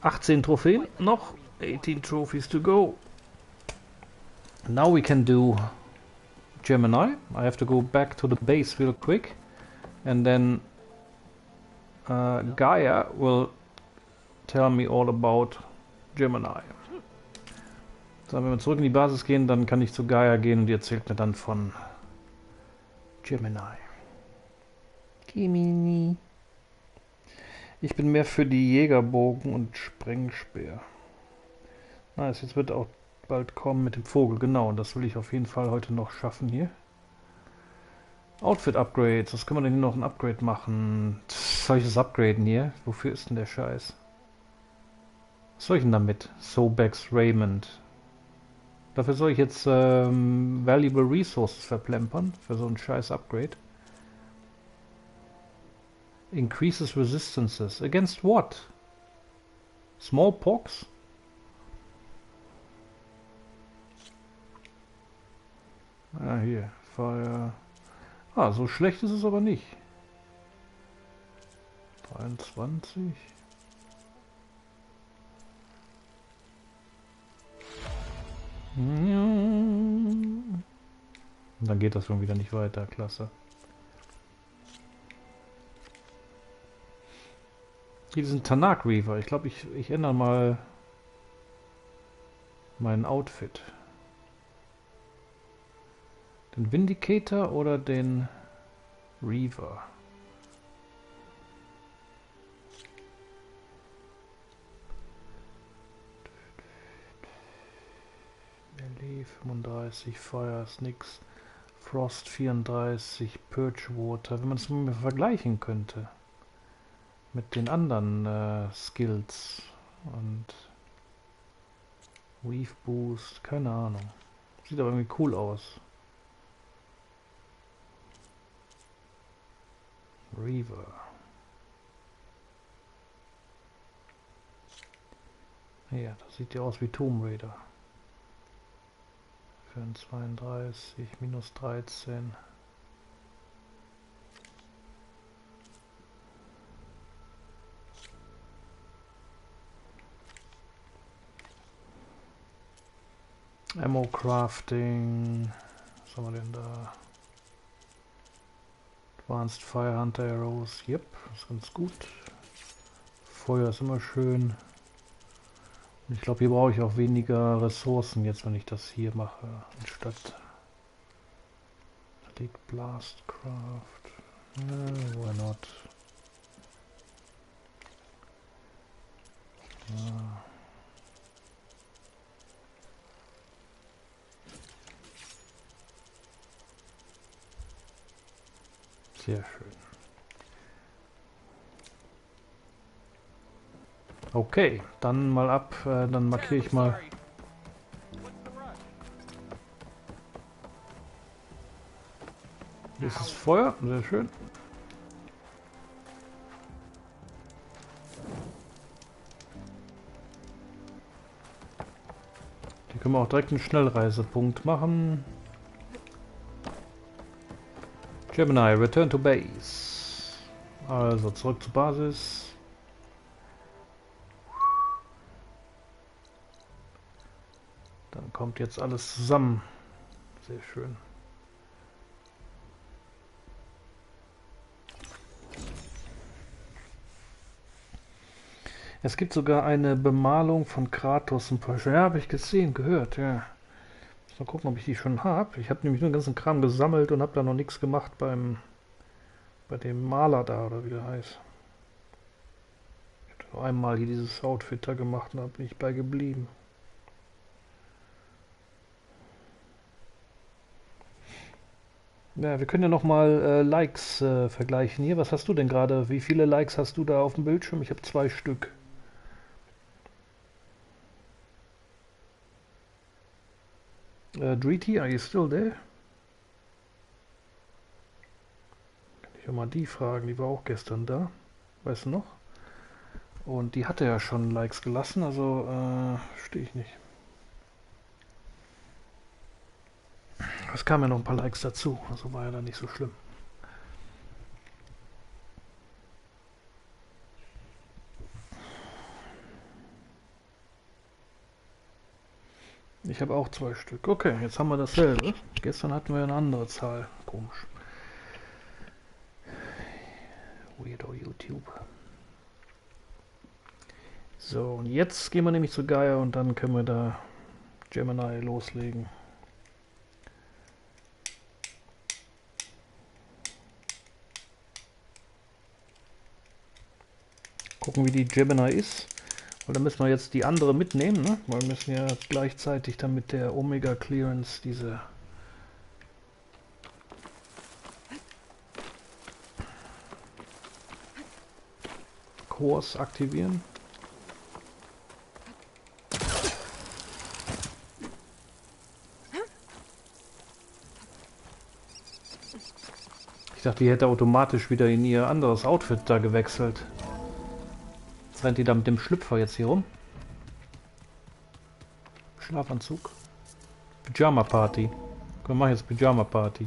18 Trophäen noch. 18 trophies to go. Now we can do Gemini. I have to go back to the base real quick. And then Gaia will tell me all about Gemini. So, wenn wir zurück in die Basis gehen, dann kann ich zu Gaia gehen und die erzählt mir dann von Gemini. Gemini. Ich bin mehr für die Jägerbogen und Sprengspeer. Nice, jetzt wird auch bald kommen mit dem Vogel. Genau, und das will ich auf jeden Fall heute noch schaffen hier. Outfit Upgrades. Was können wir denn hier noch ein Upgrade machen? Soll ich das upgraden hier? Wofür ist denn der Scheiß? Was soll ich denn damit? Sobex Raymond. Dafür soll ich jetzt Valuable Resources verplempern. Für so ein scheiß Upgrade. Increases Resistances. Against what? Smallpox? Ah, hier. Fire. Ah, so schlecht ist es aber nicht. 23. Und dann geht das schon wieder nicht weiter. Klasse. Hier diesen Tanak Reaver. Ich glaube, ich ändere mal meinen Outfit. Den Vindicator oder den Reaver? Melee 35, Fire ist nix. Frost 34, Purge Water. Wenn man es mal vergleichen könnte mit den anderen Skills. Und Weave Boost, keine Ahnung. Sieht aber irgendwie cool aus. Reaver. Ja, das sieht ja aus wie Tomb Raider. Für ein 32, minus 13. Ammo Crafting. Was haben wir denn da? Advanced Fire Hunter Arrows. Yep, das ist ganz gut. Feuer ist immer schön. Und ich glaube, hier brauche ich auch weniger Ressourcen jetzt, wenn ich das hier mache. Anstatt League Blast Craft. Why not? Ja. Sehr schön. Okay, dann mal ab, dann markiere ich mal. Hier ist das Feuer, sehr schön. Hier können wir auch direkt einen Schnellreisepunkt machen. Gemini, return to base. Also zurück zur Basis. Dann kommt jetzt alles zusammen. Sehr schön. Es gibt sogar eine Bemalung von Kratos und Porsche. Ja, habe ich gesehen, gehört, ja. Mal gucken, ob ich die schon habe. Ich habe nämlich nur den ganzen Kram gesammelt und habe da noch nichts gemacht bei dem Maler da, oder wie der heißt. Ich habe nur einmal hier dieses Outfit da gemacht und da bin ich bei geblieben. Ja, wir können ja nochmal Likes vergleichen hier. Was hast du denn gerade? Wie viele Likes hast du da auf dem Bildschirm? Ich habe 2 Stück. Dreety, are you still there? Kann ich ja mal die fragen, die war auch gestern da. Weißt du noch? Und die hatte ja schon Likes gelassen, also verstehe ich nicht. Es kamen ja noch ein paar Likes dazu, also war ja dann nicht so schlimm. Ich habe auch 2 Stück. Okay, jetzt haben wir dasselbe. Gestern hatten wir eine andere Zahl. Komisch. Weirdo YouTube. So, und jetzt gehen wir nämlich zu Gaia und dann können wir da Gemini loslegen. Gucken, wie die Gemini ist. Und dann müssen wir jetzt die andere mitnehmen, ne? Weil wir müssen ja gleichzeitig dann mit der Omega Clearance diese Cores aktivieren. Ich dachte, die hätte automatisch wieder in ihr anderes Outfit da gewechselt. Jetzt rennt die da mit dem Schlüpfer jetzt hier rum. Schlafanzug. Pyjama Party. Wir machen jetzt Pyjama Party.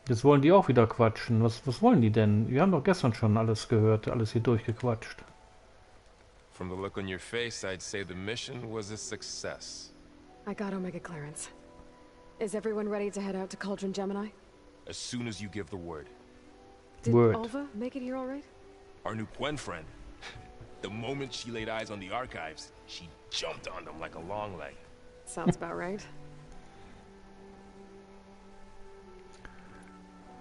Jetzt wollen die auch wieder quatschen. Was wollen die denn? Wir haben doch gestern schon alles gehört, alles hier durchgequatscht. From the look on your face, I'd say the mission was a success. I got Omega clearance. Is everyone ready to head out to Cauldron Gemini? As soon as you give the word. Did Word. Alva make it here all right? Our new Quen friend. The moment she laid eyes on the archives, she jumped on them like a long leg. Sounds about right.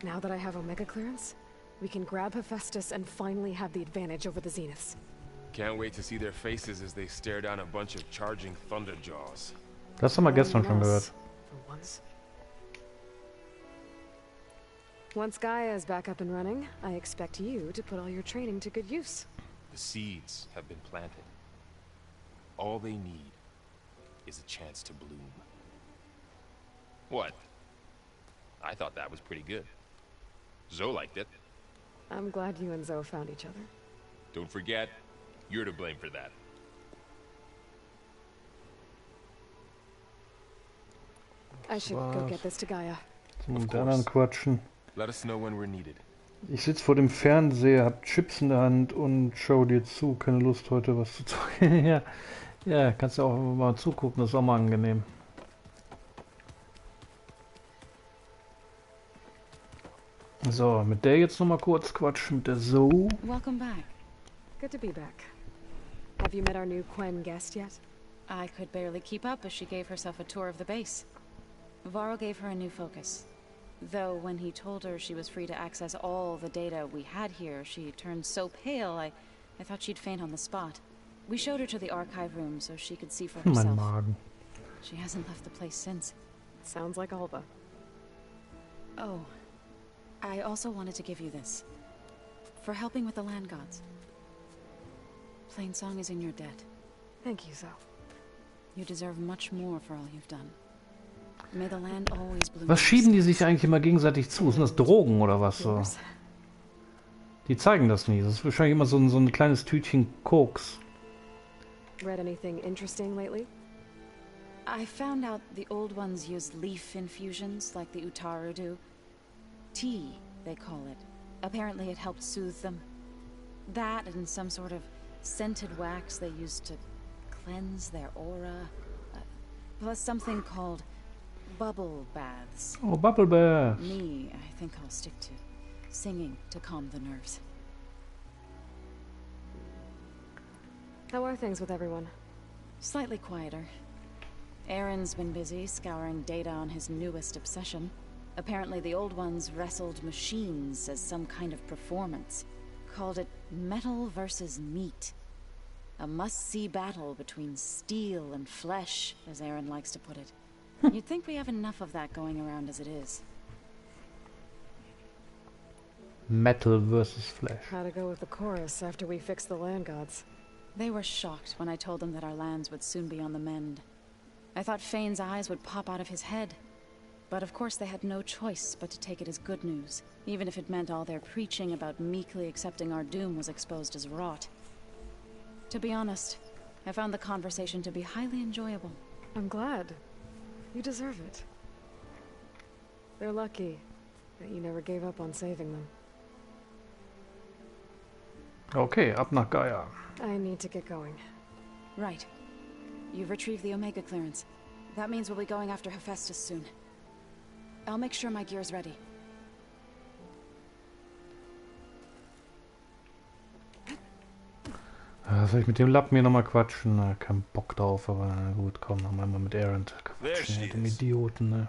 Now that I have Omega clearance, we can grab Hephaestus and finally have the advantage over the Zeniths. Can't wait to see their faces as they stare down a bunch of charging Thunderjaws. Das haben wir gestern schon gehört. For once. Once Gaia is back up and running, I expect you to put all your training to good use. The seeds have been planted. All they need is a chance to bloom. What? I thought that was pretty good. Zoe liked it. I'm glad you and Zoe found each other. Don't forget, you're to blame for that. I should go get this to Gaia. Mit anderen quatschen. Let us know when we're needed. Ich sitze vor dem Fernseher, hab Chips in der Hand und schau dir zu. Keine Lust heute was zu zocken. Ja. Ja, kannst du auch mal zugucken, das ist auch mal angenehm. So, mit der jetzt noch mal kurz quatschen, mit der Zoe. Welcome back. Good to be back. Have you met our new Quen guest yet? I could barely keep up as she gave herself a tour of the base. Varro gave her a new focus. Though when he told her she was free to access all the data we had here, she turned so pale, I thought she'd faint on the spot. We showed her to the archive room so she could see for herself. Mein Magen. She hasn't left the place since. Sounds like Alba. Oh, I also wanted to give you this. For helping with the land gods. Plainsong is in your debt. Thank you, Zoe. You deserve much more for all you've done. May the land always bloom. Was schieben die sich eigentlich immer gegenseitig zu? Sind das Drogen oder was so? Die zeigen das nie. Das ist wahrscheinlich immer so ein kleines Tütchen Koks. Read anything interesting lately? I found out the old ones use leaf infusions like the Utaru do. Tea, they call it. Apparently it helped soothe them. That and some sort of scented wax they used to cleanse their aura. Plus something called bubble baths. Oh, bubble baths. Me, I think I'll stick to singing to calm the nerves. How are things with everyone? Slightly quieter. Aaron's been busy scouring data on his newest obsession. Apparently the old ones wrestled machines as some kind of performance. Called it metal versus meat. A must-see battle between steel and flesh, as Aaron likes to put it. You'd think we have enough of that going around as it is. Metal versus flesh. How to go with the chorus after we fix the land gods? They were shocked when I told them that our lands would soon be on the mend. I thought Fane's eyes would pop out of his head. But of course they had no choice but to take it as good news, even if it meant all their preaching about meekly accepting our doom was exposed as rot. To be honest, I found the conversation to be highly enjoyable. I'm glad. You deserve it. They're lucky that you never gave up on saving them. Okay, ab nach Gaia. I need to get going. Right. You've retrieved the Omega clearance. That means we'll be going after Hephaestus soon. I'll make sure my gear's ready. Soll ich mit dem Lappen hier nochmal quatschen? Na, kein Bock drauf, aber na gut, komm, noch einmal mit Aaron quatschen, mit dem Idioten, ne?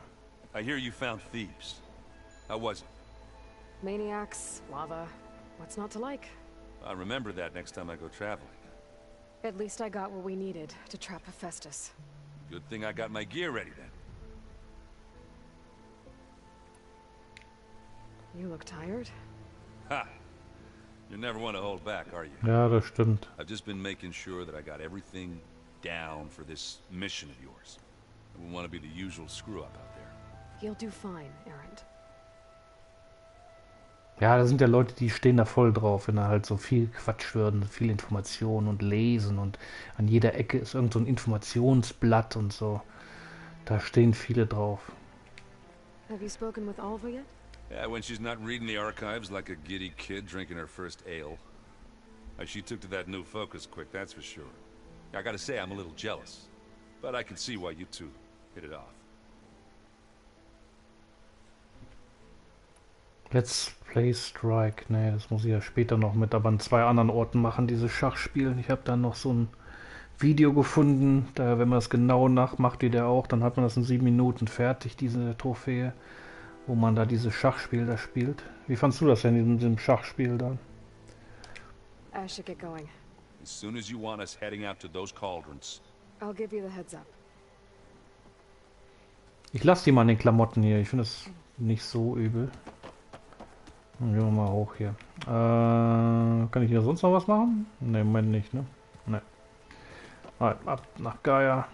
I hear you found Thebes. How was it? Maniacs, lava, what's not to like? I'll remember that next time I go traveling. At least I got what we needed to trap Hephaestus. Good thing I got my gear ready then. You look tired. Ha! You never want to hold back, are you? Ja, das stimmt. I've just been making sure that I got everything down for this mission of yours. I wouldn't want to be the usual screw-up out there. You'll do fine, Aaron. Ja, da sind ja Leute, die stehen da voll drauf, wenn da halt so viel Quatsch würden, viel Informationen und lesen und an jeder Ecke ist irgend so ein Informationsblatt und so. Da stehen viele drauf. Have you spoken with Alva yet? Yeah, when she's not reading the archives like a giddy kid drinking her first ale. She took to that new focus quick, that's for sure. I gotta say, I'm a little jealous. But I can see why you two hit it off. Let's Play Strike. Ne, das muss ich ja später noch mit aber an 2 anderen Orten machen, dieses Schachspiel. Ich habe dann noch so ein Video gefunden, da wenn man das genau nachmacht wie der auch, dann hat man das in 7 Minuten fertig, diese Trophäe, wo man da dieses Schachspiel da spielt. Wie fandst du das denn in diesem Schachspiel dann? I should get going. As soon as you want us heading out to those cauldrons. I'll give you the heads up. Ich lasse die mal in den Klamotten hier, ich finde das nicht so übel. Dann gehen wir mal hoch hier. Kann ich hier sonst noch was machen? Ne, im Moment nicht, ne? Ne. Ab nach Gaia.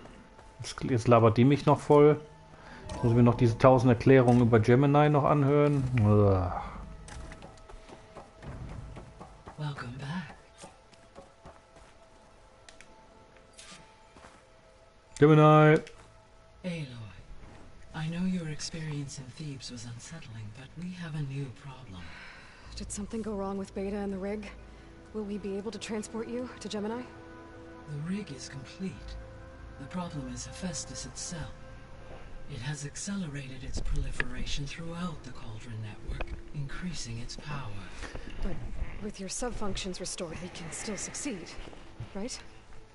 Jetzt labert die mich noch voll. Jetzt muss ich mir noch diese 1000 Erklärungen über Gemini noch anhören. Uah. Welcome back. Gemini! Aloy, I know your experience in Thebes was unsettling, but we have a new problem. Did something go wrong with Beta and the rig? Will we be able to transport you to Gemini? The rig is complete. The problem is Hephaestus itself. It has accelerated its proliferation throughout the Cauldron network, increasing its power. But with your sub-functions restored, we can still succeed, right?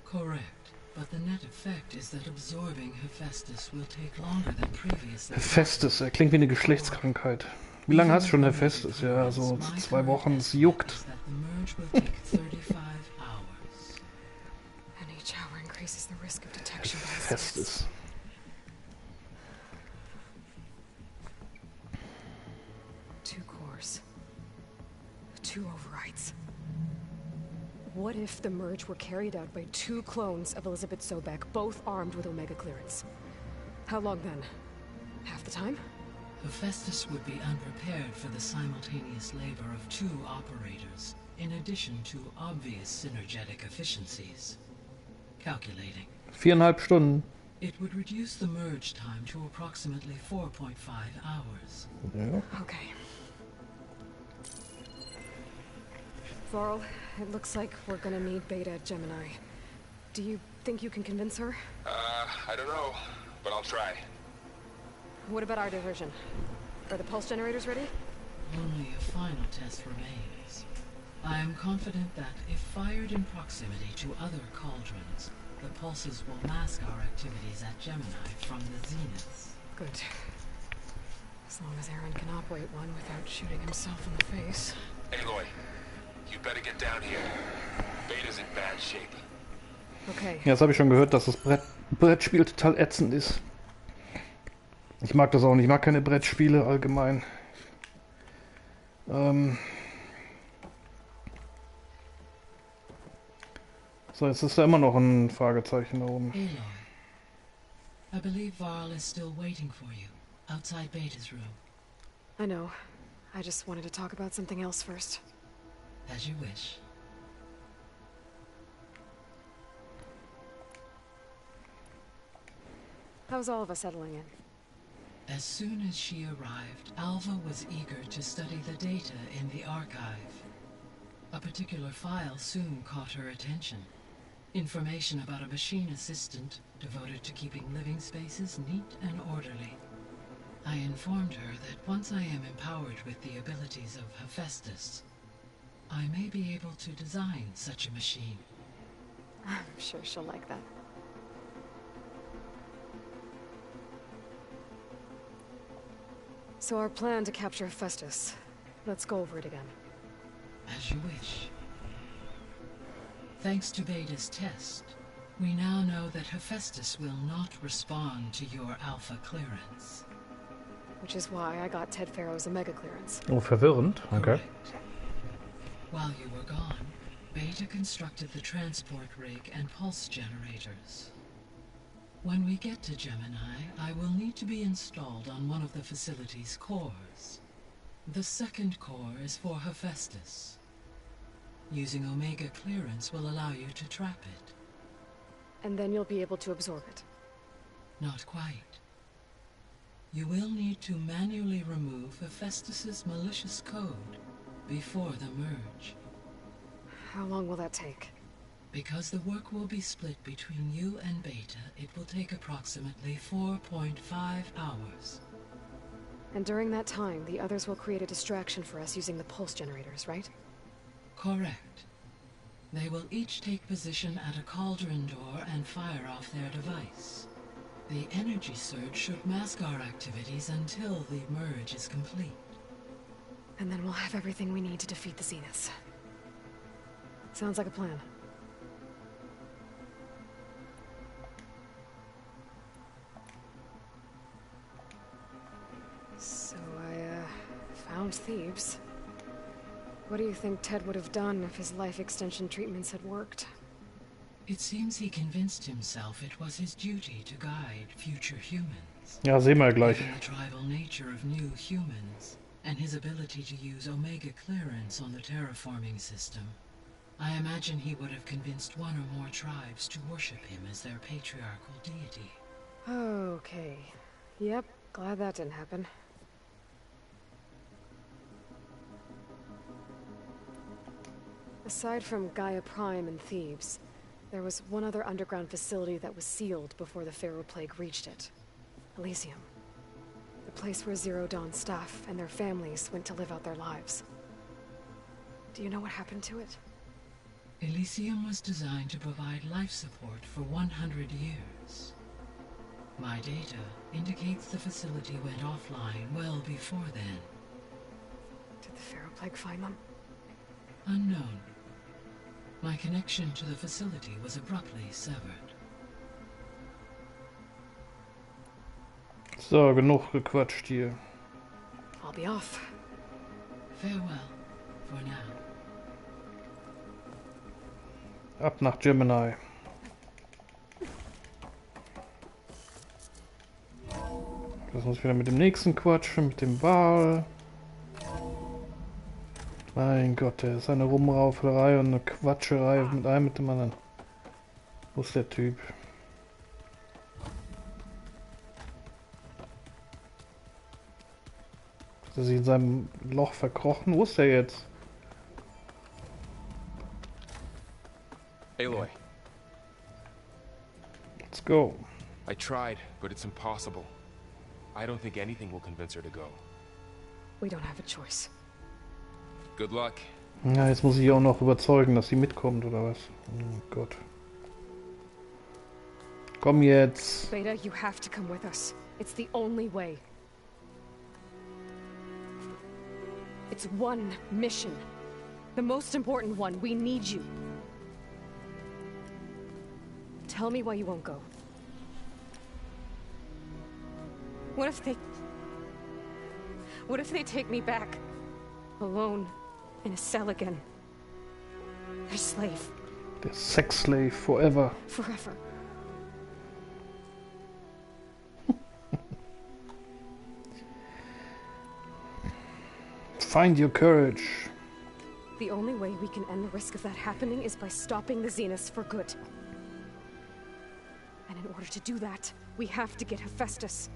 Correct. But the net effect is that absorbing Hephaestus will take longer than previously. Hephaestus, er klingt wie eine Geschlechtskrankheit. Wie lange hast du schon Hephaestus? Ja, so 2 Wochen, es juckt. Hephaestus. Two cores. 2 overrides. What if the merge were carried out by 2 clones of Elizabeth Sobek, both armed with Omega clearance? How long then? Half the time? Hephaestus would be unprepared for the simultaneous labor of 2 operators, in addition to obvious synergetic efficiencies. Calculating. 4,5 Stunden. It would reduce the merge time to approximately 4.5 hours. Yeah. Okay. Varl, it looks like we're gonna need Beta at Gemini. Do you think you can convince her? I don't know, but I'll try. What about our diversion? Are the pulse generators ready? Only a final test remains. I am confident that if fired in proximity to other cauldrons, the pulses will mask our activities at Gemini from the zeniths. Good. As long as Aaron can operate one without shooting himself in the face. Aloy, you better get down here. Beta's in bad shape. Okay. Ja, das habe ich schon gehört, dass das Brettspiel total ätzend ist. Ich mag das auch nicht. Ich mag keine Brettspiele allgemein. So, jetzt ist da immer noch ein Fragezeichen da oben. Aloy, I believe Varl is still waiting for you, outside Beta's room. I know. I just wanted to talk about something else first. As you wish. How's all of us settling in? As soon as she arrived, Alva was eager to study the data in the archive. A particular file soon caught her attention. Information about a machine assistant devoted to keeping living spaces neat and orderly. I informed her that once I am empowered with the abilities of Hephaestus, I may be able to design such a machine. I'm sure she'll like that. So our plan to capture Hephaestus. Let's go over it again. As you wish. Thanks to Beta's test, we now know that Hephaestus will not respond to your alpha clearance. Which is why I got Ted Farrow's Omega clearance. Oh, verwirrend. Okay. Correct. While you were gone, Beta constructed the transport rig and pulse generators. When we get to Gemini, I will need to be installed on one of the facility's cores. The second core is for Hephaestus. Using Omega clearance will allow you to trap it. And then you'll be able to absorb it. Not quite. You will need to manually remove Hephaestus's malicious code before the merge. How long will that take? Because the work will be split between you and Beta, it will take approximately 4.5 hours. And during that time, the others will create a distraction for us using the pulse generators, right? Correct. They will each take position at a cauldron door and fire off their device. The energy surge should mask our activities until the merge is complete. And then we'll have everything we need to defeat the Zeniths. Sounds like a plan. So I, found Thebes. What do you think Ted would have done if his life extension treatments had worked? It seems he convinced himself it was his duty to guide future humans. Ja, sehen wir gleich. Given the tribal nature of new humans and his ability to use Omega clearance on the terraforming system, I imagine he would have convinced one or more tribes to worship him as their patriarchal deity. Okay. Yep, glad that didn't happen. Aside from Gaia Prime and Thebes, there was one other underground facility that was sealed before the Pharaoh Plague reached it. Elysium. The place where Zero Dawn staff and their families went to live out their lives. Do you know what happened to it? Elysium was designed to provide life support for 100 years. My data indicates the facility went offline well before then. Did the Pharaoh Plague find them? Unknown. My connection to the facility was abruptly severed. So, genug gequatscht hier. I'll be off. Farewell, for now. Ab nach Gemini. Lass uns wieder mit dem nächsten quatschen, mit dem Wahl. Mein Gott, der ist eine Rumrauferei und eine Quatscherei mit einem mit dem anderen. Wo ist der Typ? Hat er sich in seinem Loch verkrochen? Wo ist der jetzt? Aloy. Let's go. I tried, but it's impossible. I don't think anything will convince her to go. We don't have a choice. Good luck. Ja, jetzt muss ich auch noch überzeugen, dass sie mitkommt, oder was? Oh Gott. Komm jetzt. Beta, you have to come with us. It's the only way. It's one mission. The most important one. We need you. Tell me why you won't go. What if they take me back? Alone. In a cell again. Their slave. Der Sex Slave forever. Forever. Find your courage. The only way we can end the risk of that happening is by stopping the Zeniths for good. And in order to do that, we have to get Hephaestus.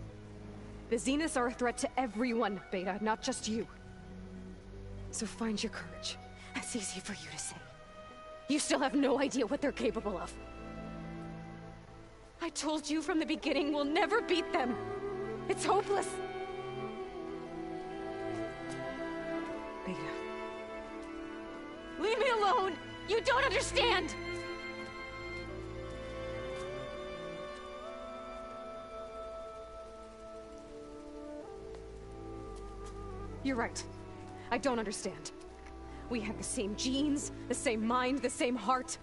The Zeniths are a threat to everyone, Beta, not just you. So find your courage. That's easy for you to say. You still have no idea what they're capable of. I told you from the beginning we'll never beat them. It's hopeless. Beta. Leave me alone! You don't understand! You're right. I don't understand. We have the same genes, the same mind, the same heart.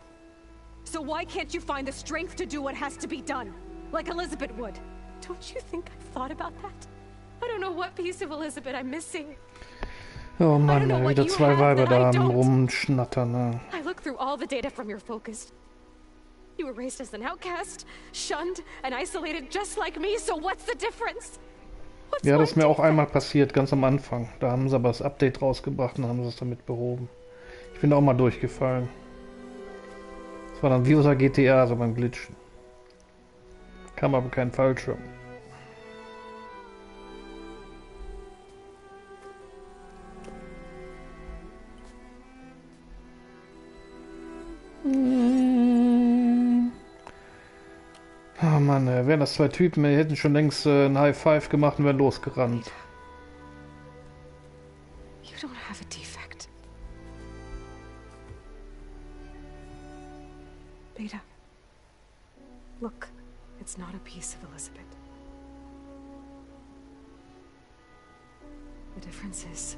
So why can't you find the strength to do what has to be done? Like Elizabeth would. Don't you think I've thought about that? I don't know what piece of Elizabeth I'm missing. Oh Mann, wieder zwei Weiber da am Rumschnattern. Ne? I look through all the data from your focus. You were raised as an outcast, shunned and isolated just like me, so what's the difference? Ja, das ist mir auch einmal passiert, ganz am Anfang. Da haben sie aber das Update rausgebracht und haben sie es damit behoben. Ich bin auch mal durchgefallen. Das war dann wie unser GTA, so beim Glitchen. Kam aber kein Fallschirm. Oh Mann, wären das zwei Typen, die hätten schon längst ein High Five gemacht und wären losgerannt. You don't have a defect. Beta. Look, it's not a piece of Elizabeth. The difference is,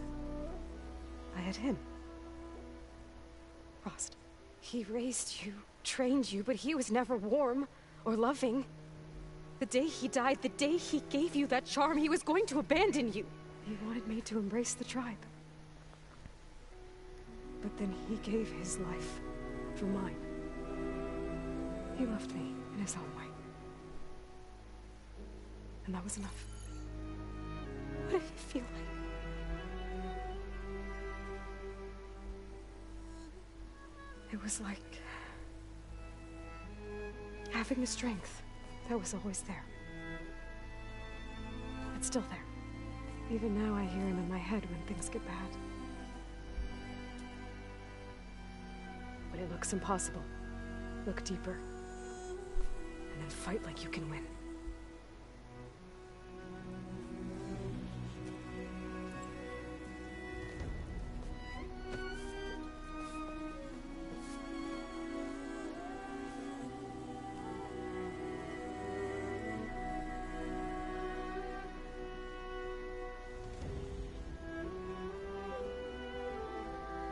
I had him. Frost. He raised you, trained you, but he was never warm or loving. The day he died, the day he gave you that charm, he was going to abandon you. He wanted me to embrace the tribe. But then he gave his life for mine. He loved me in his own way. And that was enough. What did it feel like? It was like having the strength that was always there. It's still there. Even now I hear him in my head when things get bad. When it looks impossible, look deeper. And then fight like you can win.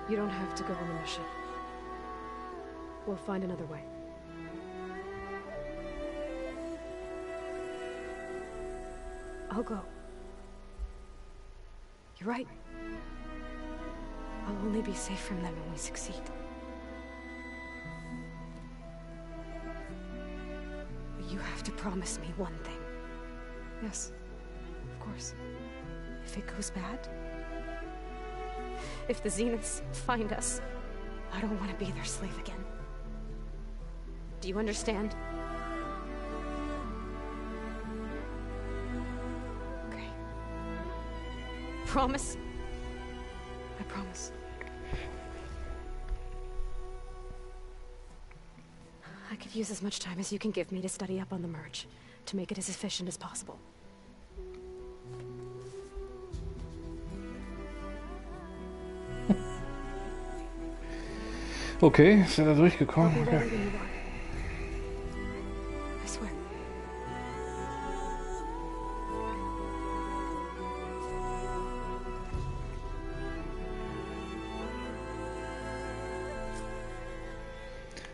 You don't have to go on the mission. We'll find another way. I'll go. You're right. I'll only be safe from them when we succeed. But you have to promise me one thing. Yes, of course. If it goes bad, if the Zeniths find us, I don't want to be their slave again. Do you understand? Okay. Promise? I promise. I could use as much time as you can give me to study up on the merge, to make it as efficient as possible. Okay, ist er da durchgekommen? Okay. I swear.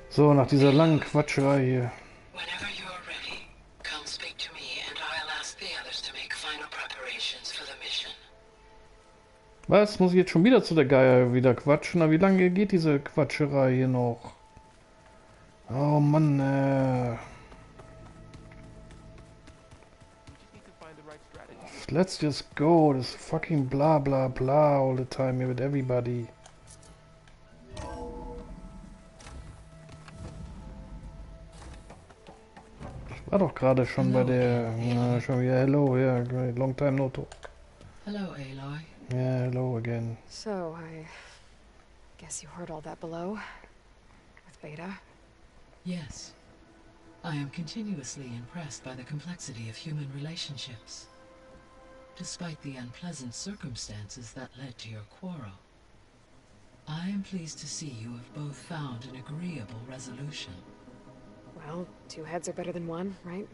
So, nach dieser langen Quatscherei hier. Whenever you're ready, come speak to me and I'll ask the others to make final preparations for the mission. Was? Muss ich jetzt schon wieder zu der Geier wieder quatschen? Na, wie lange geht diese Quatscherei hier noch? Oh Mann, Let's just go. This fucking blah blah blah all the time here with everybody. Ich war doch gerade schon bei der... Na, schon wieder hello, yeah, great, long time no talk. Hello, Aloy. Yeah, hello again. So, I guess you heard all that below? With Beta? Yes. I am continuously impressed by the complexity of human relationships. Despite the unpleasant circumstances that led to your quarrel, I am pleased to see you have both found an agreeable resolution. Well, two heads are better than one, right?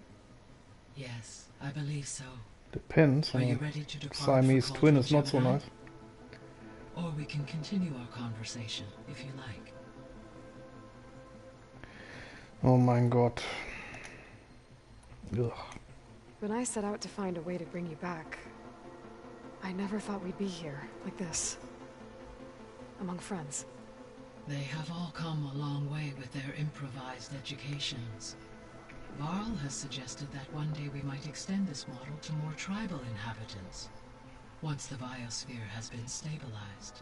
Yes, I believe so. Depends. Are you ready to depart Siamese for twin is not so Gemini? nice. Or we can continue our conversation, if you like. Oh mein Gott. Ugh. When I set out to find a way to bring you back, I never thought we'd be here, like this. Among friends. They have all come a long way with their improvised educations. Varl has suggested that one day we might extend this model to more tribal inhabitants, once the biosphere has been stabilized.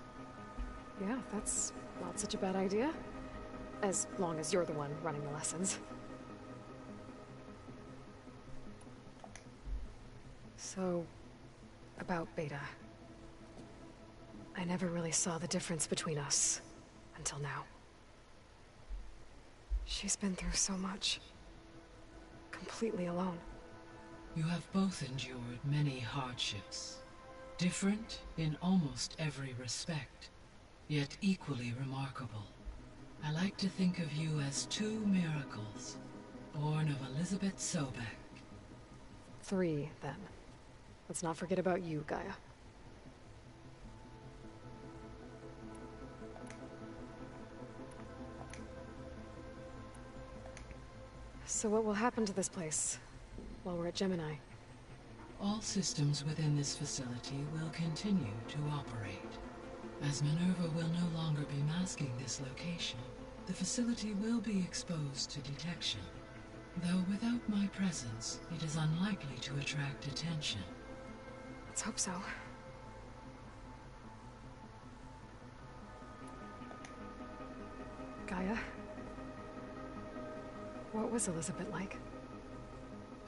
Yeah, that's not such a bad idea. As long as you're the one running the lessons. So, about Beta. I never really saw the difference between us, until now. She's been through so much. Completely alone. You have both endured many hardships. Different in almost every respect, yet equally remarkable. I like to think of you as two miracles, born of Elizabeth Sobek. 3, then. Let's not forget about you, Gaia. So what will happen to this place while we're at Gemini? All systems within this facility will continue to operate. As Minerva will no longer be masking this location, the facility will be exposed to detection. Though without my presence, it is unlikely to attract attention. Let's hope so. Gaia? What was Elizabeth like?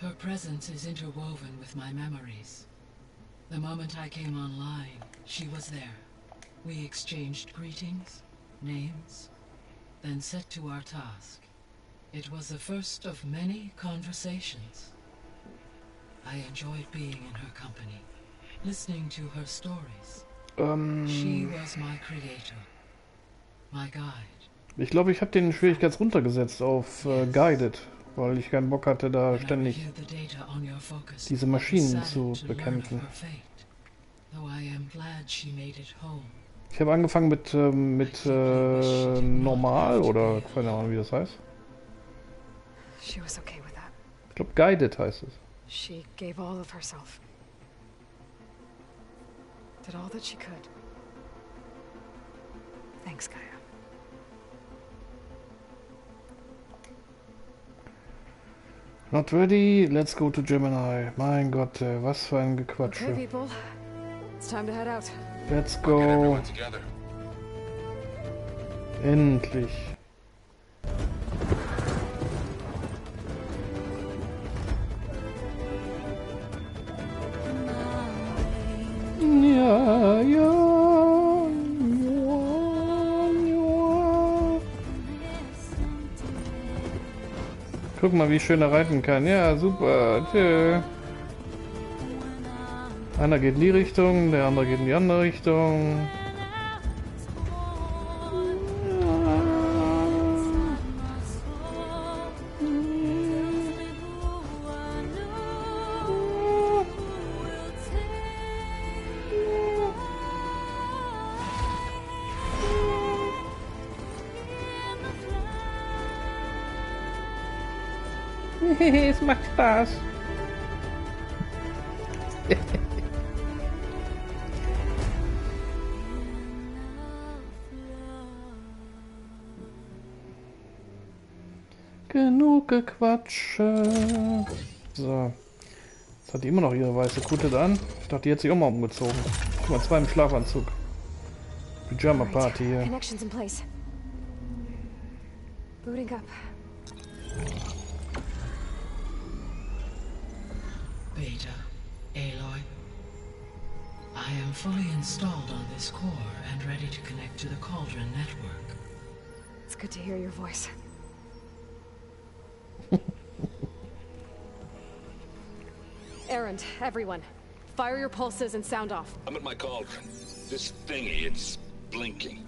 Her presence is interwoven with my memories. The moment I came online, she was there. We exchanged greetings, names, then set to our task. It was the first of many conversations. I enjoyed being in her company, listening to her stories. She was my creator, my guide. Ich glaube, ich habe den Schwierigkeits runtergesetzt auf Guided, weil ich keinen Bock hatte, da ständig diese Maschinen zu bekämpfen. Ich habe angefangen mit normal oder keine Ahnung, wie das heißt. Ich glaube, Guided heißt es. She gave all of herself. Did all that she could. Thanks, Gaia. Not ready, let's go to Gemini. Mein Gott, was für ein Gequatsche. Okay, people. It's time to head out. Let's go. Endlich. Ja, ja. Guck mal, wie schön er reiten kann. Ja, super. Tschö. Einer geht in die Richtung, der andere geht in die andere Richtung. Es macht Spaß. Genug Gequatsche. So. Jetzt hat die immer noch ihre weiße Kutte an. Ich dachte, die hat sich auch mal umgezogen. Guck mal, 2 im Schlafanzug. Pyjama Party hier. Connections in place. Booting up. Beta, Aloy. I am fully installed on this core and ready to connect to the Cauldron network. It's good to hear your voice. Errand, everyone. Fire your pulses and sound off. I'm at my cauldron. This thingy, it's blinking.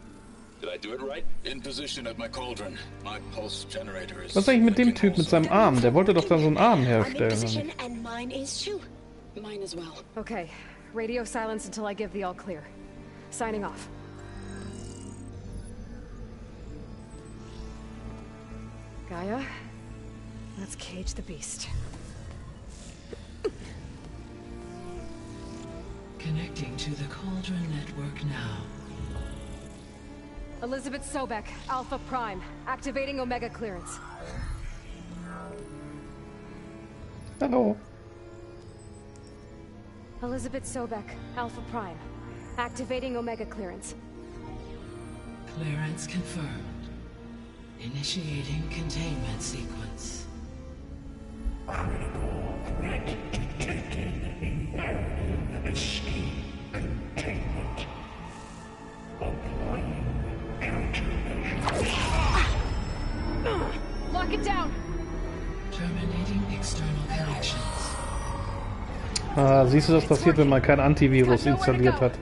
Did I do it right? In position at my cauldron. My pulse generator is... Was ist eigentlich mit dem Typ mit seinem Arm? Der wollte doch da so einen Arm herstellen. And mine is too. Mine as well. Okay. Radio silence until I give the all clear. Signing off. Gaia, let's cage the beast. Connecting to the Cauldron network now. Elizabeth Sobek, Alpha Prime, activating Omega clearance. Hello. Elizabeth Sobek, Alpha Prime, activating Omega clearance. Clearance confirmed. Initiating containment sequence. Critical threat detected. Imperative escape containment. Applying countermeasures. Lock it down! Terminating external connections. Ah, siehst du, das passiert, wenn man kein Antivirus installiert hat.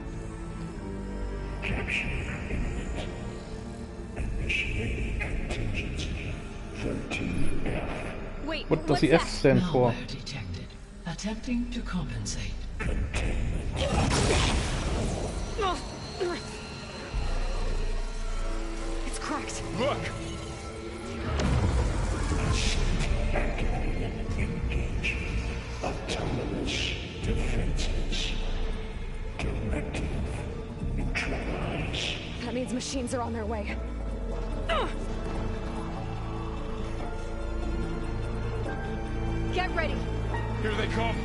What does the F stand for? Attempting to compensate. It's cracked. Look! Engage. Autonomous defenses. Directive neutralized. machines are on their way. Get ready. Here they come.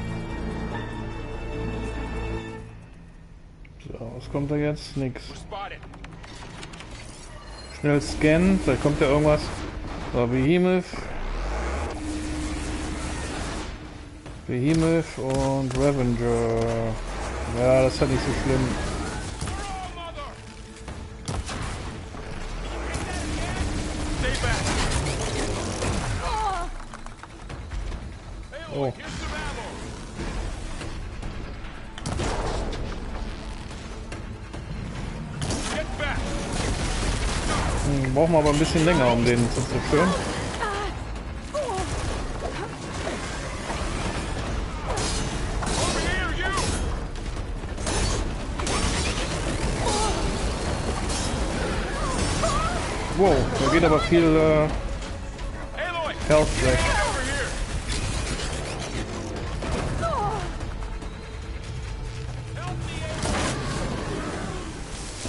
So, was kommt da jetzt? Nix. Schnell scannen, vielleicht kommt ja irgendwas. So, Behemoth. Behemoth und Revenger. Ja, das ist ja nicht so schlimm. Oh. Brauchen wir aber ein bisschen länger, um den zu zerstören. Wow, da geht aber viel Health weg.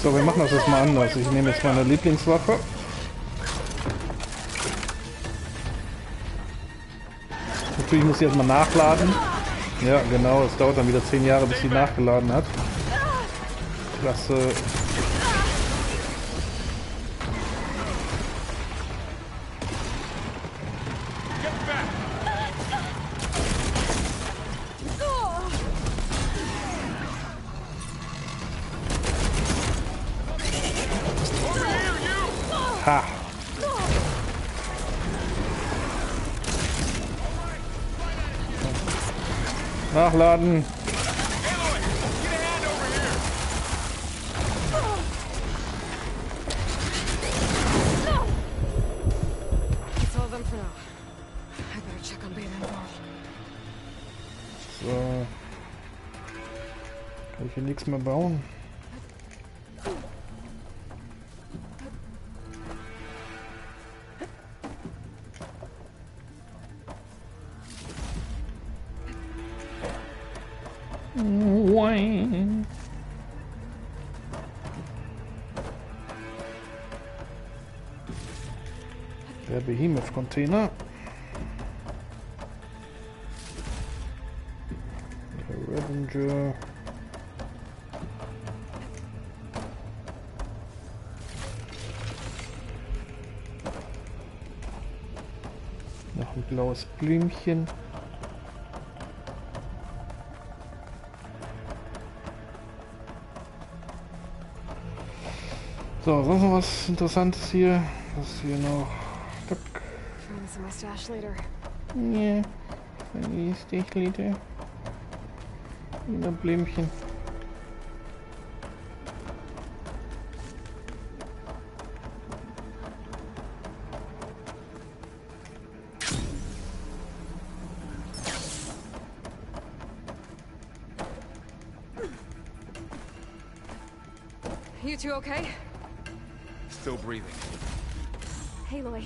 So, wir machen das jetzt mal anders. Ich nehme jetzt meine Lieblingswaffe. Natürlich muss ich erstmal nachladen. Ja, genau, es dauert dann wieder 10 Jahre, bis sie nachgeladen hat. Klasse. Ha! Nachladen! So. Kann ich hier nichts mehr bauen? Der Behemoth-Container. Der Revenger. Noch ein blaues Blümchen. So, sonst noch was Interessantes hier? Was ist hier noch? Ja, verliest dich, Lieder. Wieder Blümchen. You two okay? Still breathing. Aloy,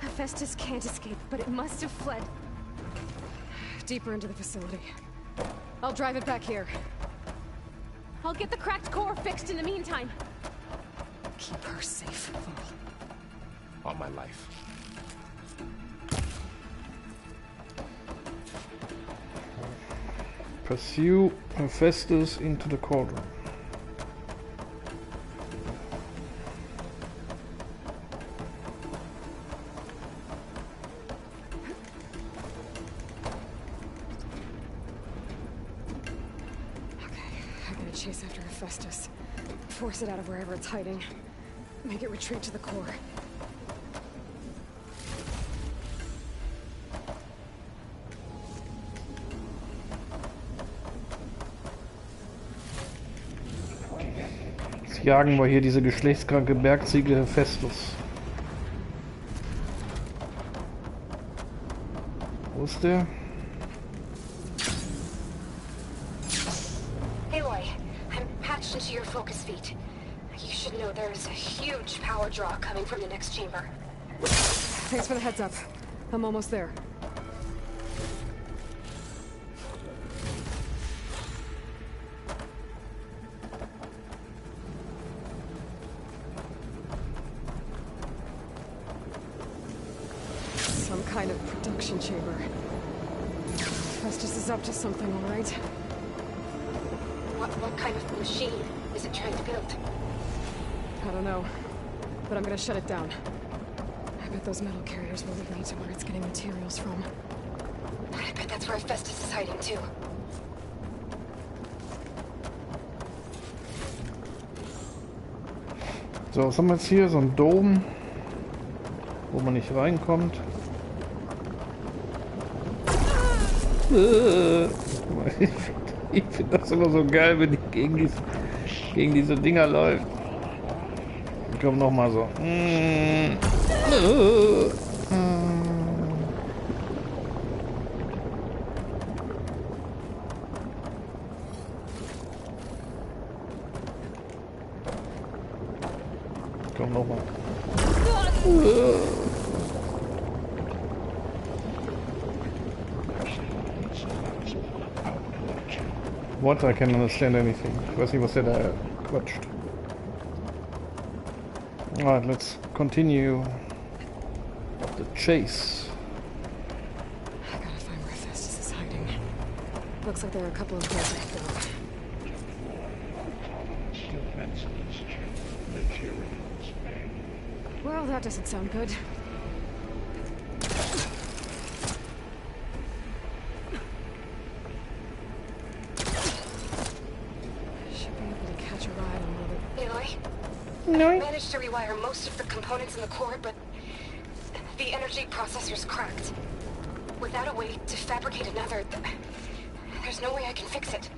Hephaestus can't escape, but it must have fled deeper into the facility. I'll drive it back here. I'll get the cracked core fixed in the meantime. Keep her safe, Val. On my life. Pursue Hephaestus into the cauldron. Chase after Hephaestus. Force it out of wherever it's hiding. Make it retreat to the core. Jetzt jagen wir hier diese geschlechtskranke Bergziege Hephaestus. Wo ist der? Into your focus feet. You should know there's a huge power draw coming from the next chamber. Thanks for the heads up. I'm almost there. suction chamber. Festus is up to something, all right? What kind of machine is it trying to build? I don't know, but I'm gonna shut it down. I bet those metal carriers will lead me to where it's getting materials from. I bet that's where Festus is hiding too. So, was haben wir jetzt hier? So ein Dom, wo man nicht reinkommt. Ich finde das immer so geil, wenn ich gegen diese Dinger läuft. Komm noch mal so. Komm noch mal. What? I can't understand anything. Ich weiß nicht, was der da quatscht. Alright, let's continue the chase. I gotta find where Festus is hiding. Looks like there are a couple of places to go. Well, that doesn't sound good. I managed to rewire most of the components in the core, but the energy processor's cracked. Without a way to fabricate another, there's no way I can fix it.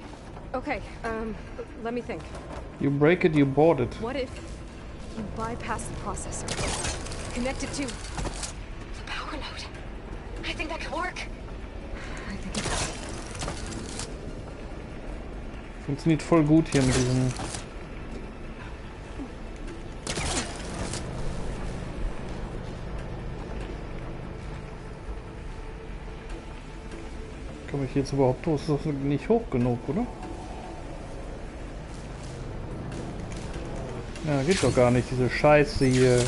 Okay, let me think. You break it, you board it. What if you bypass the processor? Connect it to the power node. I think that could work. I think it does. Funktioniert voll gut hier mit diesem. Komme ich jetzt überhaupt hoch? Ist das nicht hoch genug, oder? Ja, geht doch gar nicht, diese Scheiße hier.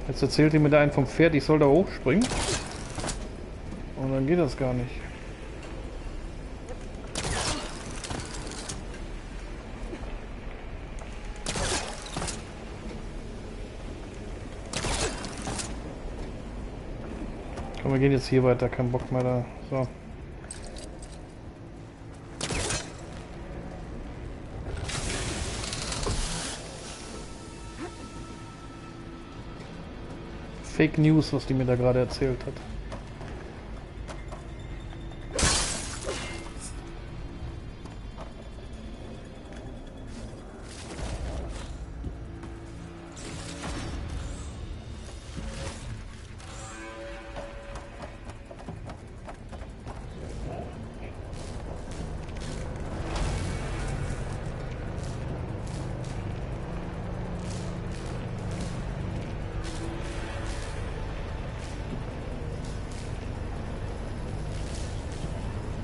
Jetzt erzählt ihr mir da einen vom Pferd, ich soll da hochspringen. Und dann geht das gar nicht. Komm, wir gehen jetzt hier weiter, kein Bock mehr da. So. Fake News, was die mir da gerade erzählt hat.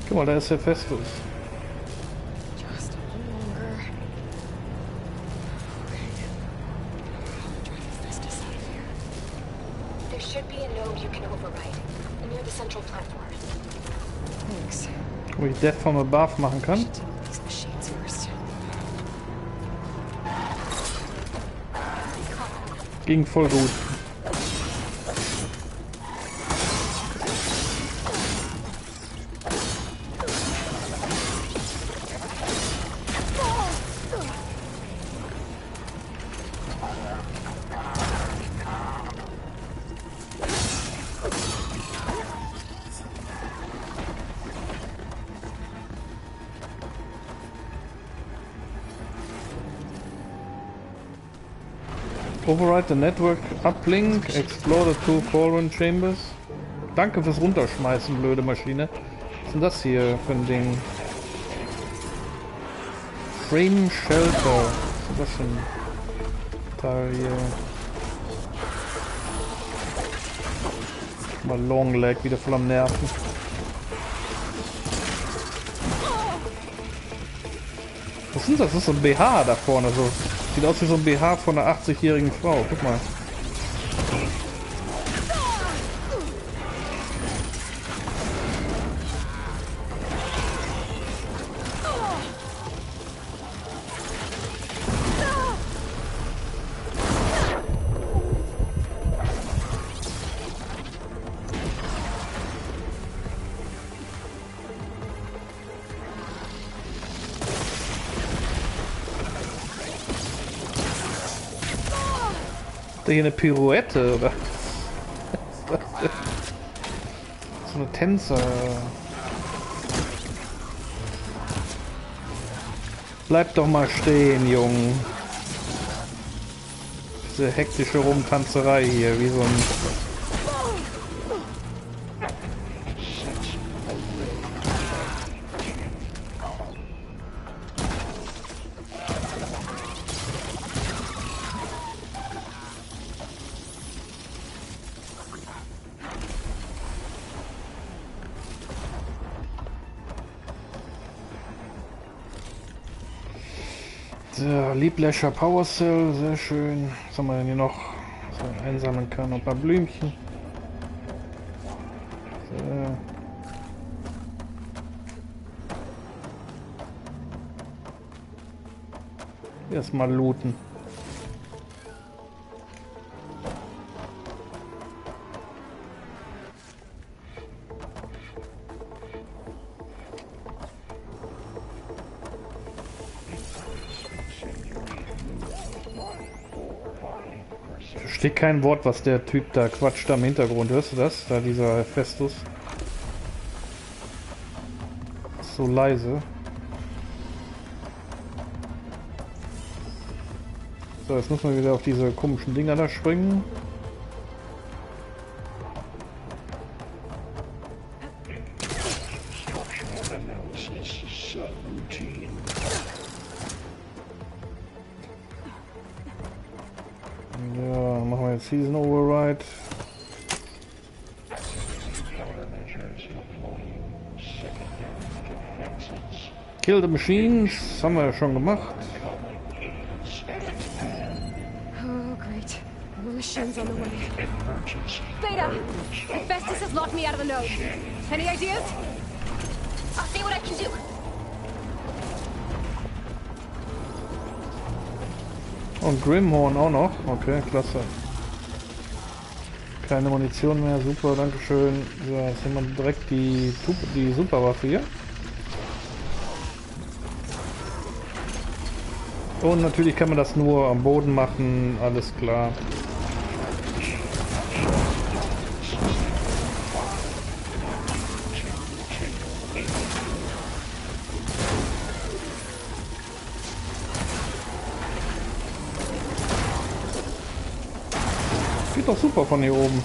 Guck mal, da ist der Festus. Just a little longer. Okay. I'll drive Festus out of here. There should be a node you can override near the central platform. Thanks. Wo ich Death from Above machen kann. These machines first. Ging voll gut. Override the network uplink, explore the two cauldron chambers. Danke fürs Runterschmeißen, blöde Maschine. Was ist denn das hier für ein Ding? Frame Shelter. Was ist das für ein Teil hier? Mal Long Leg, wieder voll am Nerven. Was ist das? Das ist so ein BH da vorne. So. Sieht aus wie so ein BH von einer 80-jährigen Frau. Guck mal. hier eine Pirouette, oder? So eine Tänzer. Bleib doch mal stehen, Jung. Diese hektische Rumtanzerei hier, wie so ein... So, Liebläscher Power Cell, sehr schön. Was haben wir denn hier noch? Was man einsammeln kann, noch ein paar Blümchen. So. Erstmal looten. Steht kein Wort, was der Typ da quatscht am Hintergrund. Hörst du das? Da dieser Festus. So leise. So, jetzt muss man wieder auf diese komischen Dinger da springen. Ja, machen wir jetzt Season Override. Kill the Machines, haben wir ja schon gemacht. Oh, great. More machines on the way. Beta! Festus has locked me out of the node. Any ideas? I'll see what I can do. Und Grimhorn auch noch. Okay, klasse. Keine Munition mehr, super, dankeschön. So, jetzt haben wir direkt die Superwaffe hier. Und natürlich kann man das nur am Boden machen, alles klar. Geht doch super von hier oben.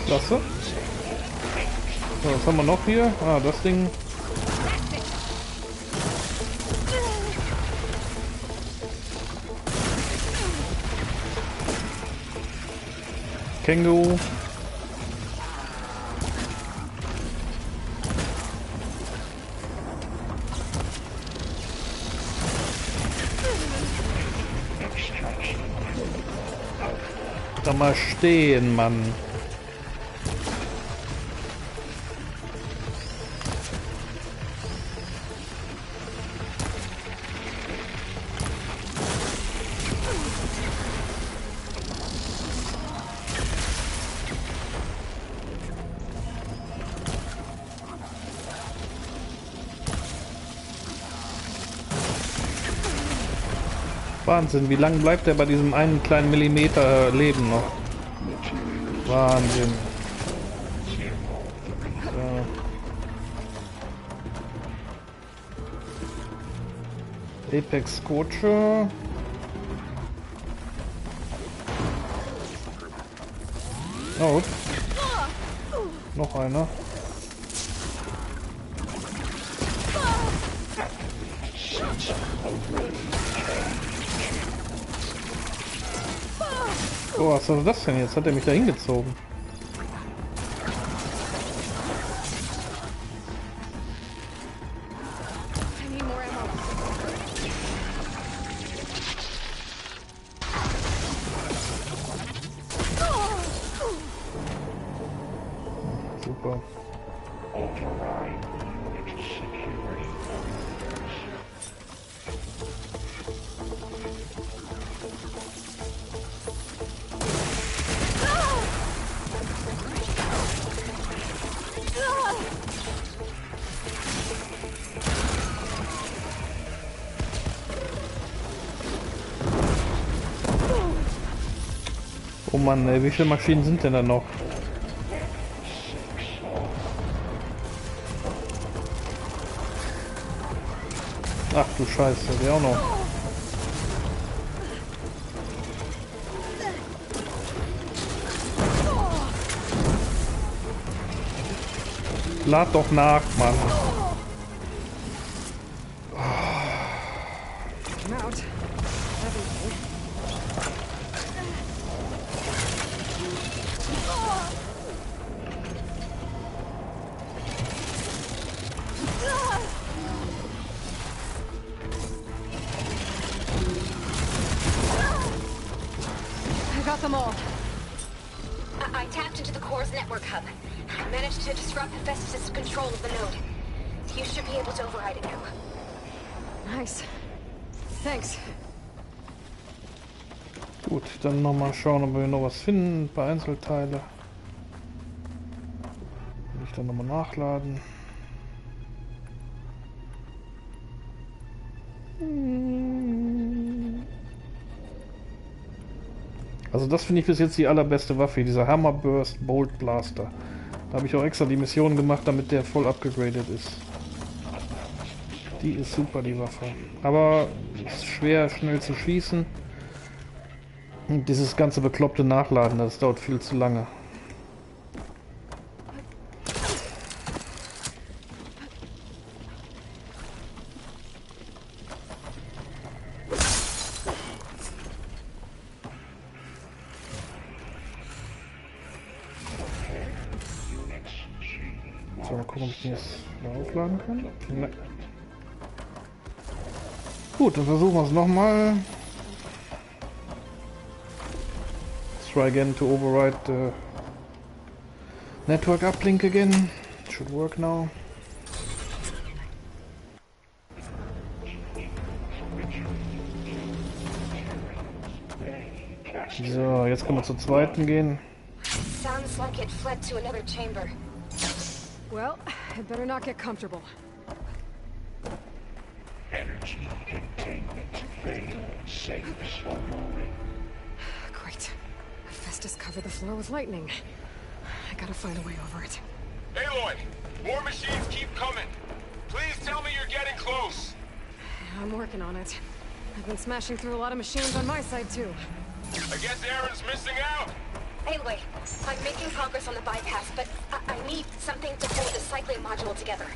Klasse. So, was haben wir noch hier? Ah, das Ding. Känguru. Da mal stehen, Mann. Wahnsinn, wie lange bleibt er bei diesem einen kleinen Millimeter Leben noch? Wahnsinn. So. Apex Scorcher. Oh. Noch einer. Oh, was war das denn jetzt? Hat er mich da hingezogen? Super. Mann, ey, wie viele Maschinen sind denn da noch? Ach du Scheiße, der auch noch. Lad doch nach, Mann. I tapped into the core's network hub. I managed to disrupt Hephaestus' control of the node. You should be able to override it now. Nice. Thanks. Gut, dann nochmal schauen, ob wir noch was finden. Ein paar Einzelteile. Will ich dann nochmal nachladen. Also das finde ich bis jetzt die allerbeste Waffe, dieser Hammerburst Bolt Blaster. Da habe ich auch extra die Mission gemacht, damit der voll upgegradet ist. Die ist super, die Waffe. Aber ist schwer, schnell zu schießen. Und dieses ganze bekloppte Nachladen, das dauert viel zu lange. So, mal gucken, ob ich den jetzt wieder aufladen kann. Nee. Gut, dann versuchen wir es nochmal. Try again to override the network uplink again. It should work now. So, jetzt können wir zur zweiten gehen. Sounds like it fled to another chamber. Well, I better not get comfortable. Energy containment failed. Safe for moving. Great. Hephaestus covered the floor with lightning. I gotta find a way over it. Aloy! More machines keep coming! Please tell me you're getting close! I'm working on it. I've been smashing through a lot of machines on my side, too. I guess Aaron's missing out! Anyway, I'm making progress on the bypass, but I need something to hold the cycling module together.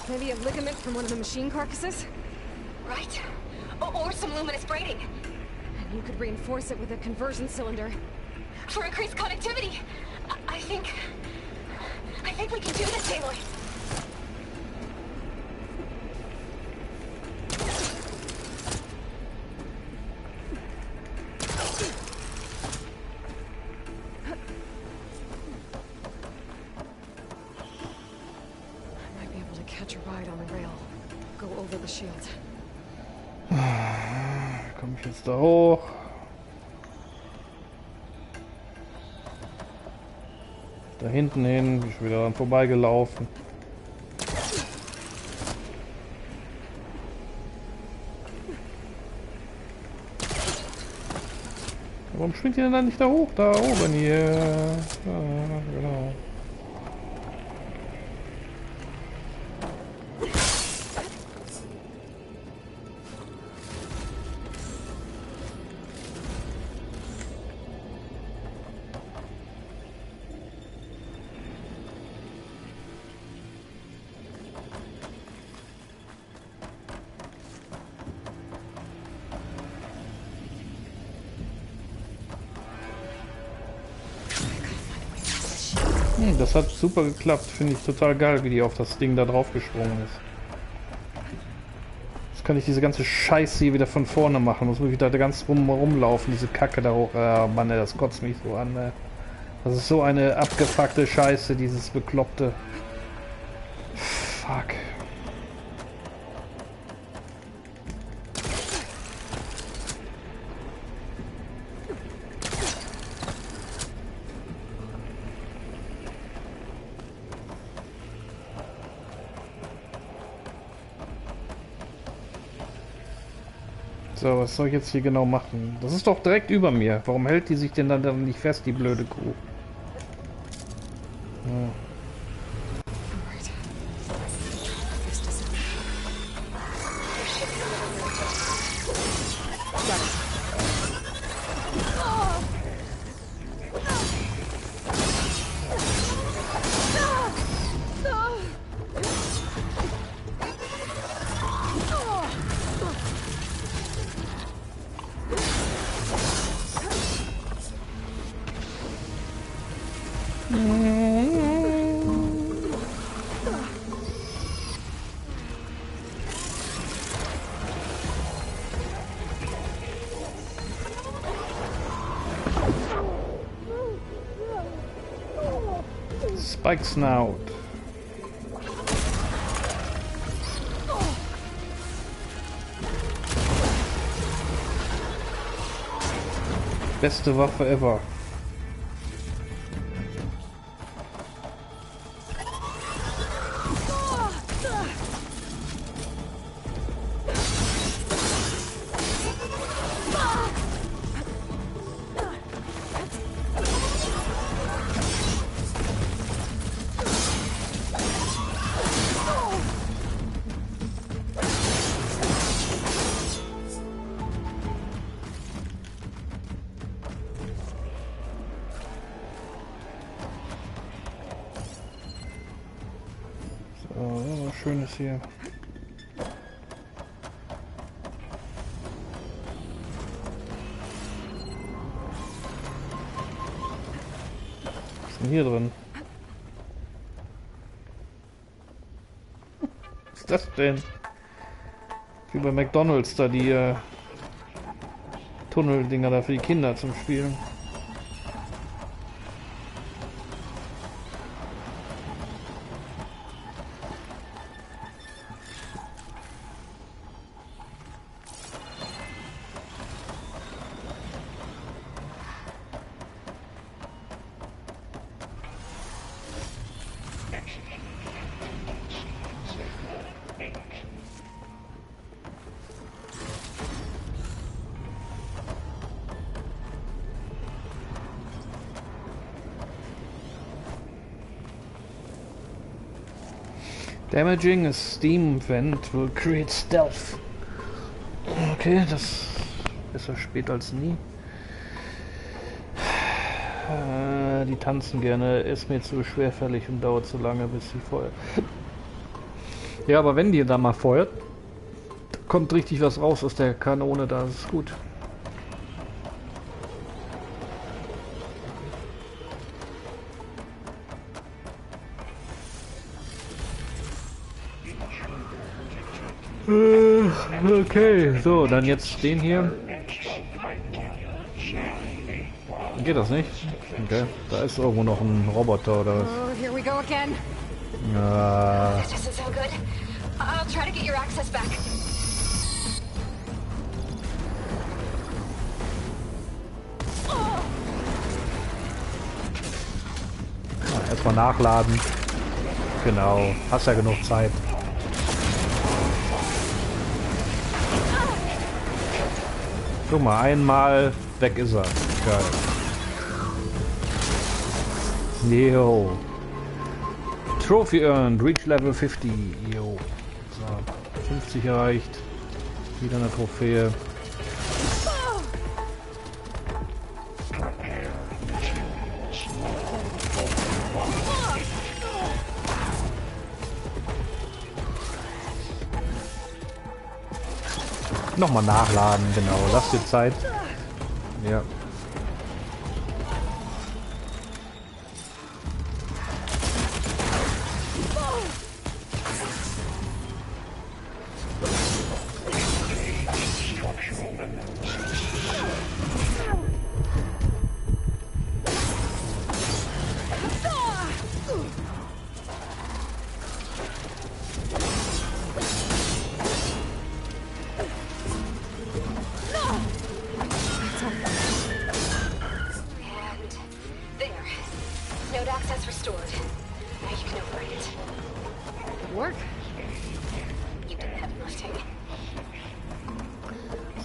Maybe a ligament from one of the machine carcasses? Right. Or some luminous braiding. And you could reinforce it with a conversion cylinder. For increased connectivity. I think we can do this, Aloy. I might be able to catch a ride on the rail. Go over the shield. Komme ich jetzt da hoch? Da hinten hin, bin ich wieder dran vorbeigelaufen. Warum springt ihr denn dann nicht da hoch? Da oben hier. Ja, genau. Das hat super geklappt, finde ich total geil, wie die auf das Ding da drauf gesprungen ist. Jetzt kann ich diese ganze Scheiße hier wieder von vorne machen, muss ich da ganz rumlaufen, diese Kacke da hoch. Mann, ey, das kotzt mich so an. Ey. Das ist so eine abgefuckte Scheiße, dieses bekloppte. Fuck. So, was soll ich jetzt hier genau machen? Das ist doch direkt über mir. Warum hält die sich denn dann nicht fest, die blöde Kuh? Ja. Spike Snout. Beste Waffe ever. Was Schönes hier. Was ist denn hier drin? Was ist das denn? Wie bei McDonald's da die Tunneldinger da für die Kinder zum Spielen. Damaging a steam vent will create stealth. Okay, das besser spät als nie. Die tanzen gerne, ist mir zu schwerfällig und dauert zu lange, bis sie feuert. Ja, aber wenn die da mal feuert, kommt richtig was raus aus der Kanone, da ist gut. Okay, so, dann jetzt den hier. Geht das nicht? Okay, da ist irgendwo noch ein Roboter oder was? Oh, here we go again. Ja. This doesn't sound good. I'll try to get your access back. Erstmal nachladen. Genau, hast ja genug Zeit. Guck mal, einmal weg ist er. Geil. Jo. Trophy earned, reach level 50. Jo. So, 50 erreicht. Wieder eine Trophäe. Nochmal nachladen, genau. Lass dir Zeit. Ja.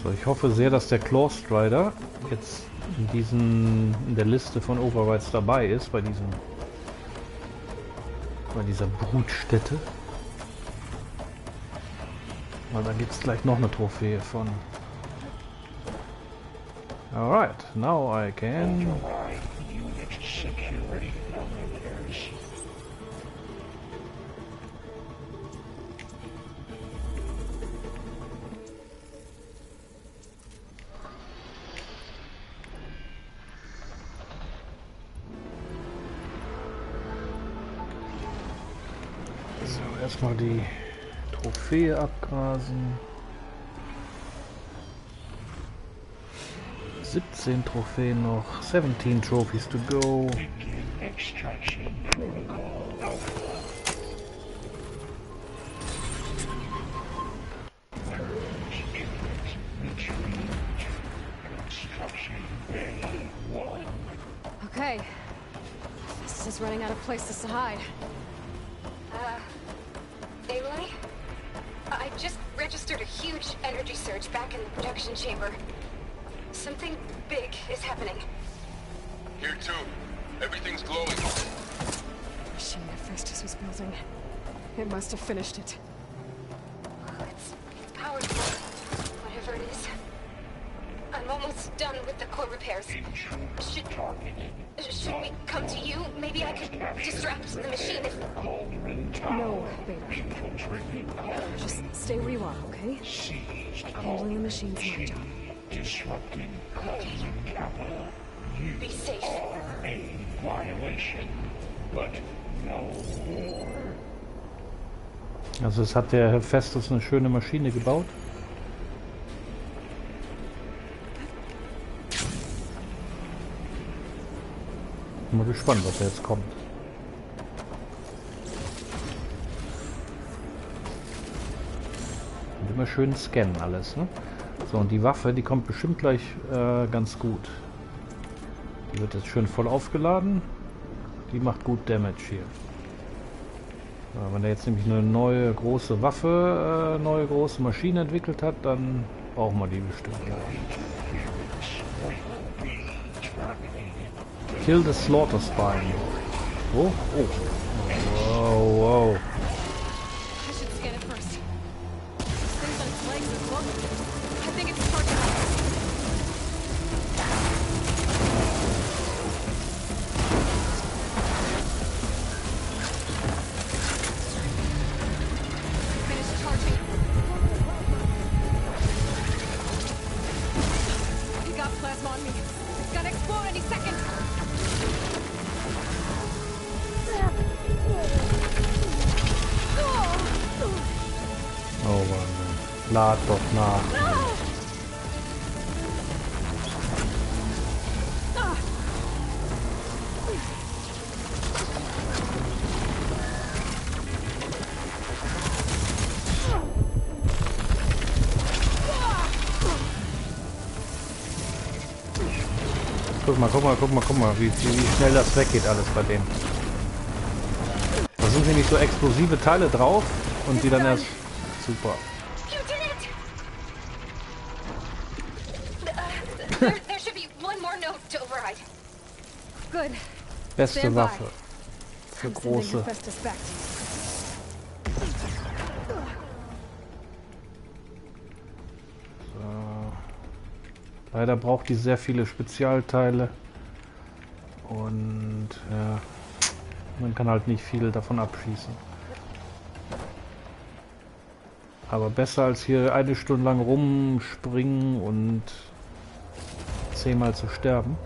So, ich hoffe sehr, dass der Claw Strider jetzt in der Liste von Overrides dabei ist, bei dieser Brutstätte. Weil da gibt es gleich noch eine Trophäe von. Alright, now I can. So, erstmal die Trophäe abgrasen. 17 Trophäen noch, 17 Trophies to go. Okay. This is running out of places to hide. Aloy? I just registered a huge energy surge back in the production chamber. Something big is happening. Here too. Everything's glowing. The machine Hephaestus was building. It must have finished it. It's powerful. Whatever it is. I'm almost done with the core repairs. Should we come to you? Maybe I could distract the machine if... No, Beta. Just stay where you are, okay? Handling the machine's my job. Disrupting capital. You Be safe. are a violation, but no more. Also es hat der Hephaestus eine schöne Maschine gebaut. Bin mal gespannt, was da jetzt kommt. Und immer schön scannen alles, ne? So, und die Waffe, die kommt bestimmt gleich ganz gut. Die wird jetzt schön voll aufgeladen. Die macht gut Damage hier. Ja, wenn er jetzt nämlich eine neue große Waffe, neue große Maschine entwickelt hat, dann brauchen wir die bestimmt gleich. Kill the Slaughter Spine. Oh, oh. Wow, wow. I should scan it first. This thing's on its legs as well. I think it's target. Finish charging. He got plasma on me. It's gonna explode any second. Oh Mann, lad doch nach. Guck mal, wie schnell das weggeht alles bei denen. Da sind nämlich so explosive Teile drauf und die dann erst... Super. There should be one more note to override. Good. Beste Waffe. Für große. So. Leider braucht die sehr viele Spezialteile. Und ja, man kann halt nicht viel davon abschießen. Aber besser als hier eine Stunde lang rumspringen und 10-mal zu sterben.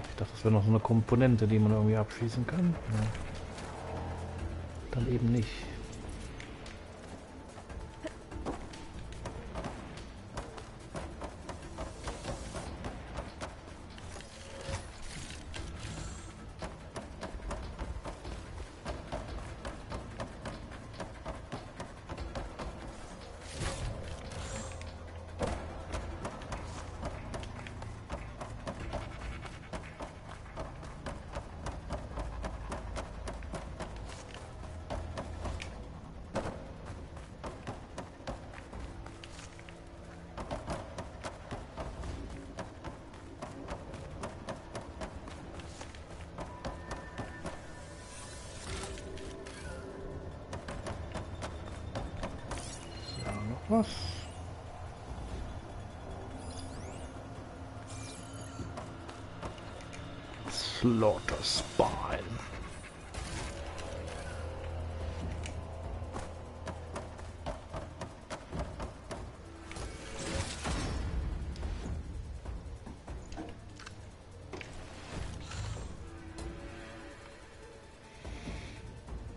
Ich dachte, das wäre noch so eine Komponente, die man irgendwie abschießen kann. Ja. Dann eben nicht. Was? Slaughter Spine.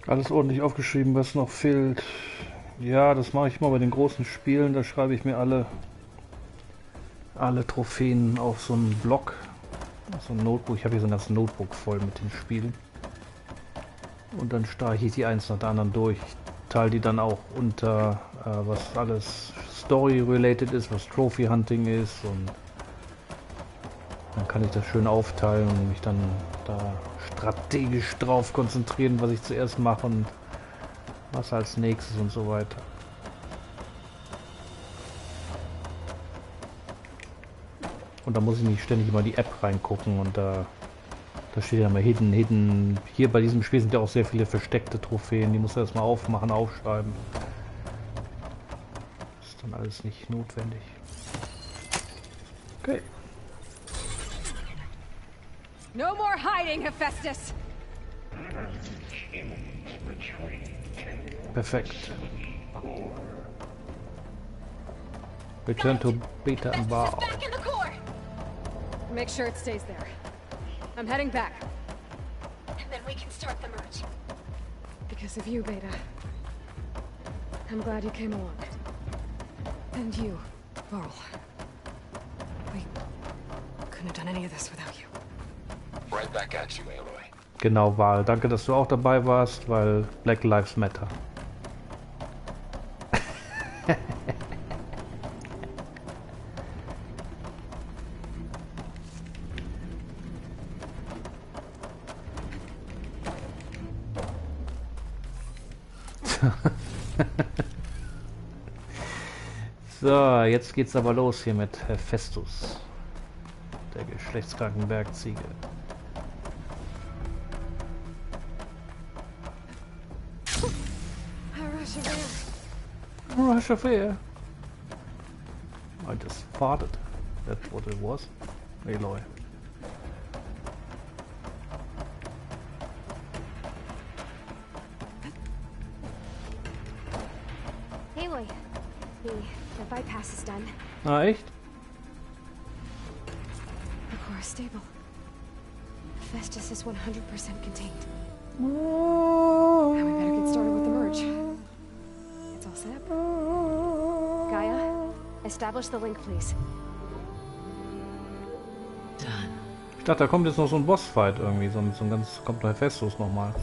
Alles ordentlich aufgeschrieben, was noch fehlt. Ja, das mache ich mal bei den großen Spielen. Da schreibe ich mir alle Trophäen auf so einen Block, auf so ein Notebook. Ich habe hier so ein ganzes Notebook voll mit den Spielen. Und dann streiche ich die eins nach der anderen durch. Ich teile die dann auch unter, was alles Story-related ist, was Trophy-Hunting ist. Und dann kann ich das schön aufteilen und mich dann da strategisch drauf konzentrieren, was ich zuerst mache und was als nächstes und so weiter. Und da muss ich nicht ständig immer die App reingucken und da steht ja immer Hidden. Hier bei diesem Spiel sind ja auch sehr viele versteckte Trophäen, die muss er erstmal aufmachen, aufschreiben. Das ist dann alles nicht notwendig. Okay. No more hiding, Hephaestus! Perfekt. Return to Beta and Bar. Make sure it stays there. I'm heading back. And then we can start the merge. Because of you, Beta. I'm glad you came along. And you, Varl. We couldn't have done any of this without you. Right back at you, Aloy. Genau, Val. Danke, dass du auch dabei warst, weil Black Lives Matter. So, jetzt geht's aber los hier mit Hephaestus, der geschlechtskranken Bergziege. Rush of air. I just farted. That's what it was. Aloy. Aloy, the bypass is done. Ah, echt? The core is stable. Hephaestus is 100% contained. Now we better get started with the merge. It's all set. Gaia, establish the link, please. Ich dachte, da kommt jetzt noch so ein Bossfight irgendwie, so ein ganz, kommt noch Hephaestus nochmal.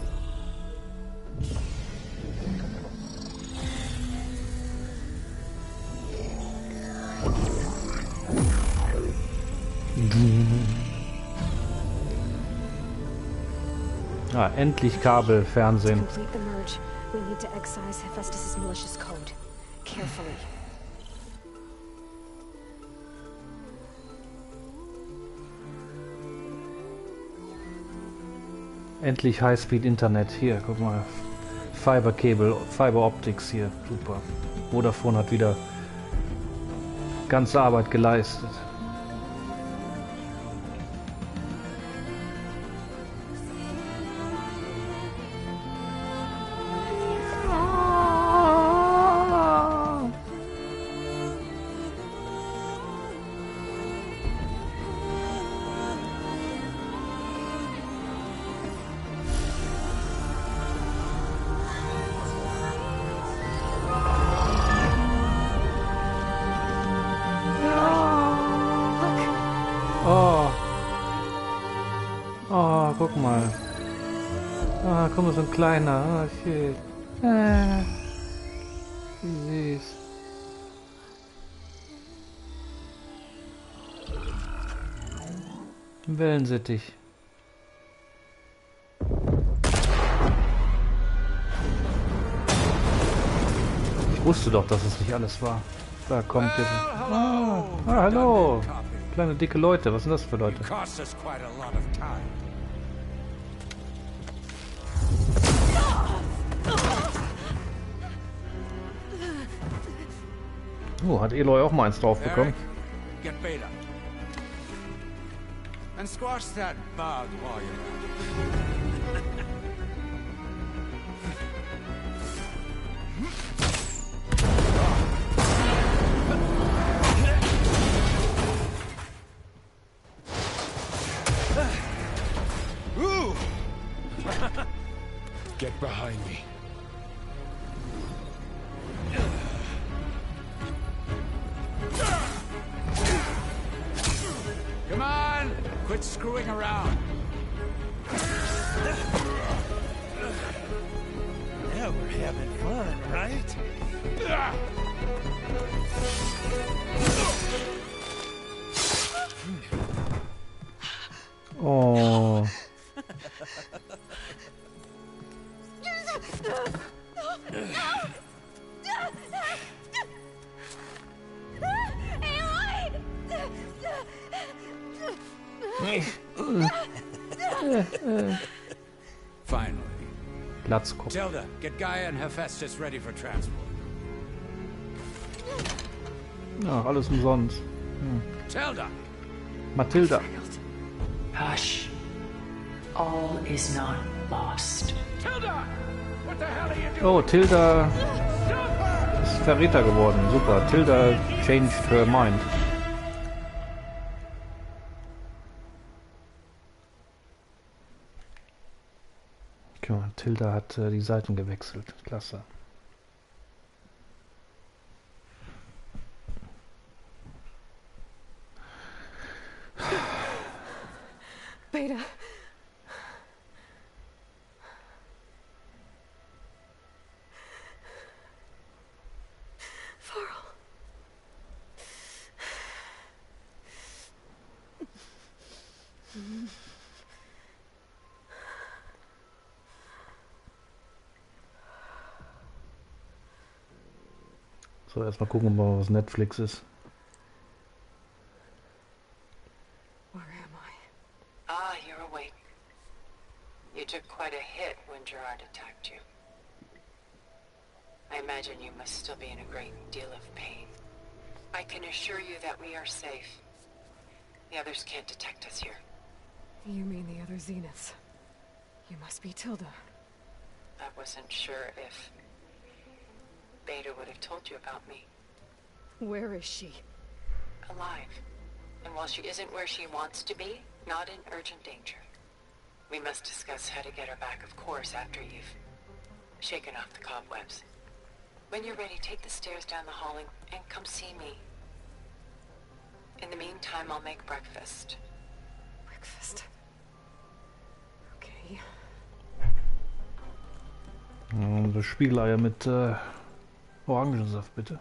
Ah, endlich Kabel, Fernsehen. Complete the merge. We need to excise Hephaestus' malicious code. Carefully. Endlich Highspeed Internet. Hier, guck mal. Fiber Optics hier. Super. Vodafone hat wieder ganze Arbeit geleistet. Oh, guck mal. Ah, guck mal, so ein kleiner. Ah, shit. Wie süß. Ein Wellensittich. Ich wusste doch, dass es nicht alles war. Da kommt jetzt. Hallo. Kleine dicke Leute. Was sind das für Leute? Oh, hat Eloy auch mal eins drauf bekommen. Get Beta. And squash that bug while you're Get behind me. Come on! Quit screwing around. Now we're having fun, right? Oh. Finally. Glatzkopf. Tilda, get Gaia and Hephaestus ready for transport. Ja, alles umsonst. Tilda! Matilda. Hush. All is not lost. Tilda! What the hell are you doing? Oh, Tilda ist Verräter geworden. Super. Tilda changed her mind. Guck mal, Tilda hat die Seiten gewechselt. Klasse. Beta. So, erstmal gucken, was Netflix ist. Where am I? Ah, you're awake. You took quite a hit when Gerard attacked you. I imagine you must still be in a great deal of pain. I can assure you that we are safe. The others can't detect us here. You mean the other Zeniths? You must be Tilda. I wasn't sure if Beta would have told you about me. Where is she? Alive. And while she isn't where she wants to be, not in urgent danger. We must discuss how to get her back, of course, after you've shaken off the cobwebs. When you're ready, take the stairs down the hall and come see me. In the meantime, I'll make breakfast. Breakfast. Okay. Das Spiegeleier mit Orangensaft, bitte.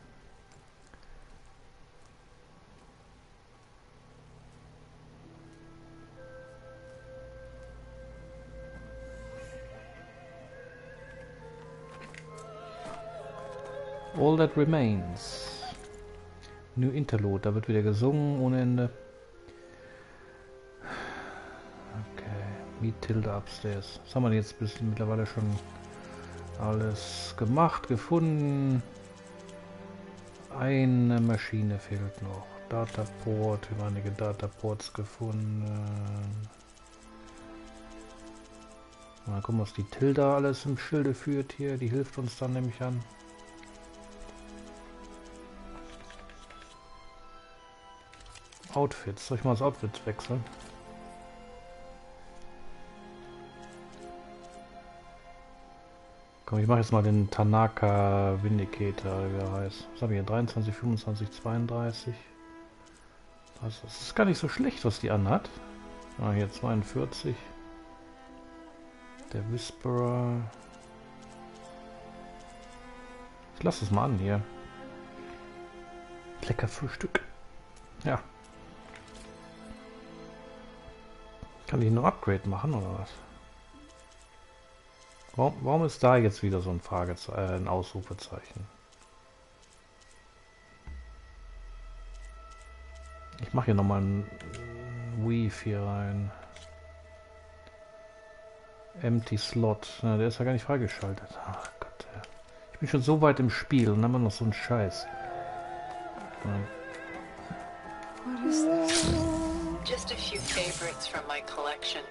All that remains. New Interlude, da wird wieder gesungen ohne Ende. Okay, meet Tilda upstairs. Was haben wir jetzt mittlerweile schon alles gemacht, gefunden? Eine Maschine fehlt noch. Dataport, wir haben einige Dataports gefunden. Mal gucken, was die Tilda alles im Schilde führt hier. Die hilft uns dann nämlich an. Outfits. Soll ich mal das Outfit wechseln? Komm, ich mache jetzt mal den Tanaka Vindicator, wie er heißt. Was habe ich hier? 23, 25, 32. Das ist gar nicht so schlecht, was die anhat. Ah, hier 42. Der Whisperer. Ich lasse es mal an hier. Lecker Frühstück. Ja. Kann ich noch Upgrade machen oder was? Warum ist da jetzt wieder so ein Fragezeichen, ein Ausrufezeichen? Ich mache hier nochmal ein Weave hier rein. Empty Slot. Na, der ist ja gar nicht freigeschaltet. Ach Gott, ja. Ich bin schon so weit im Spiel und dann haben wir noch so einen Scheiß. What is this? Just a few favorites from my collection.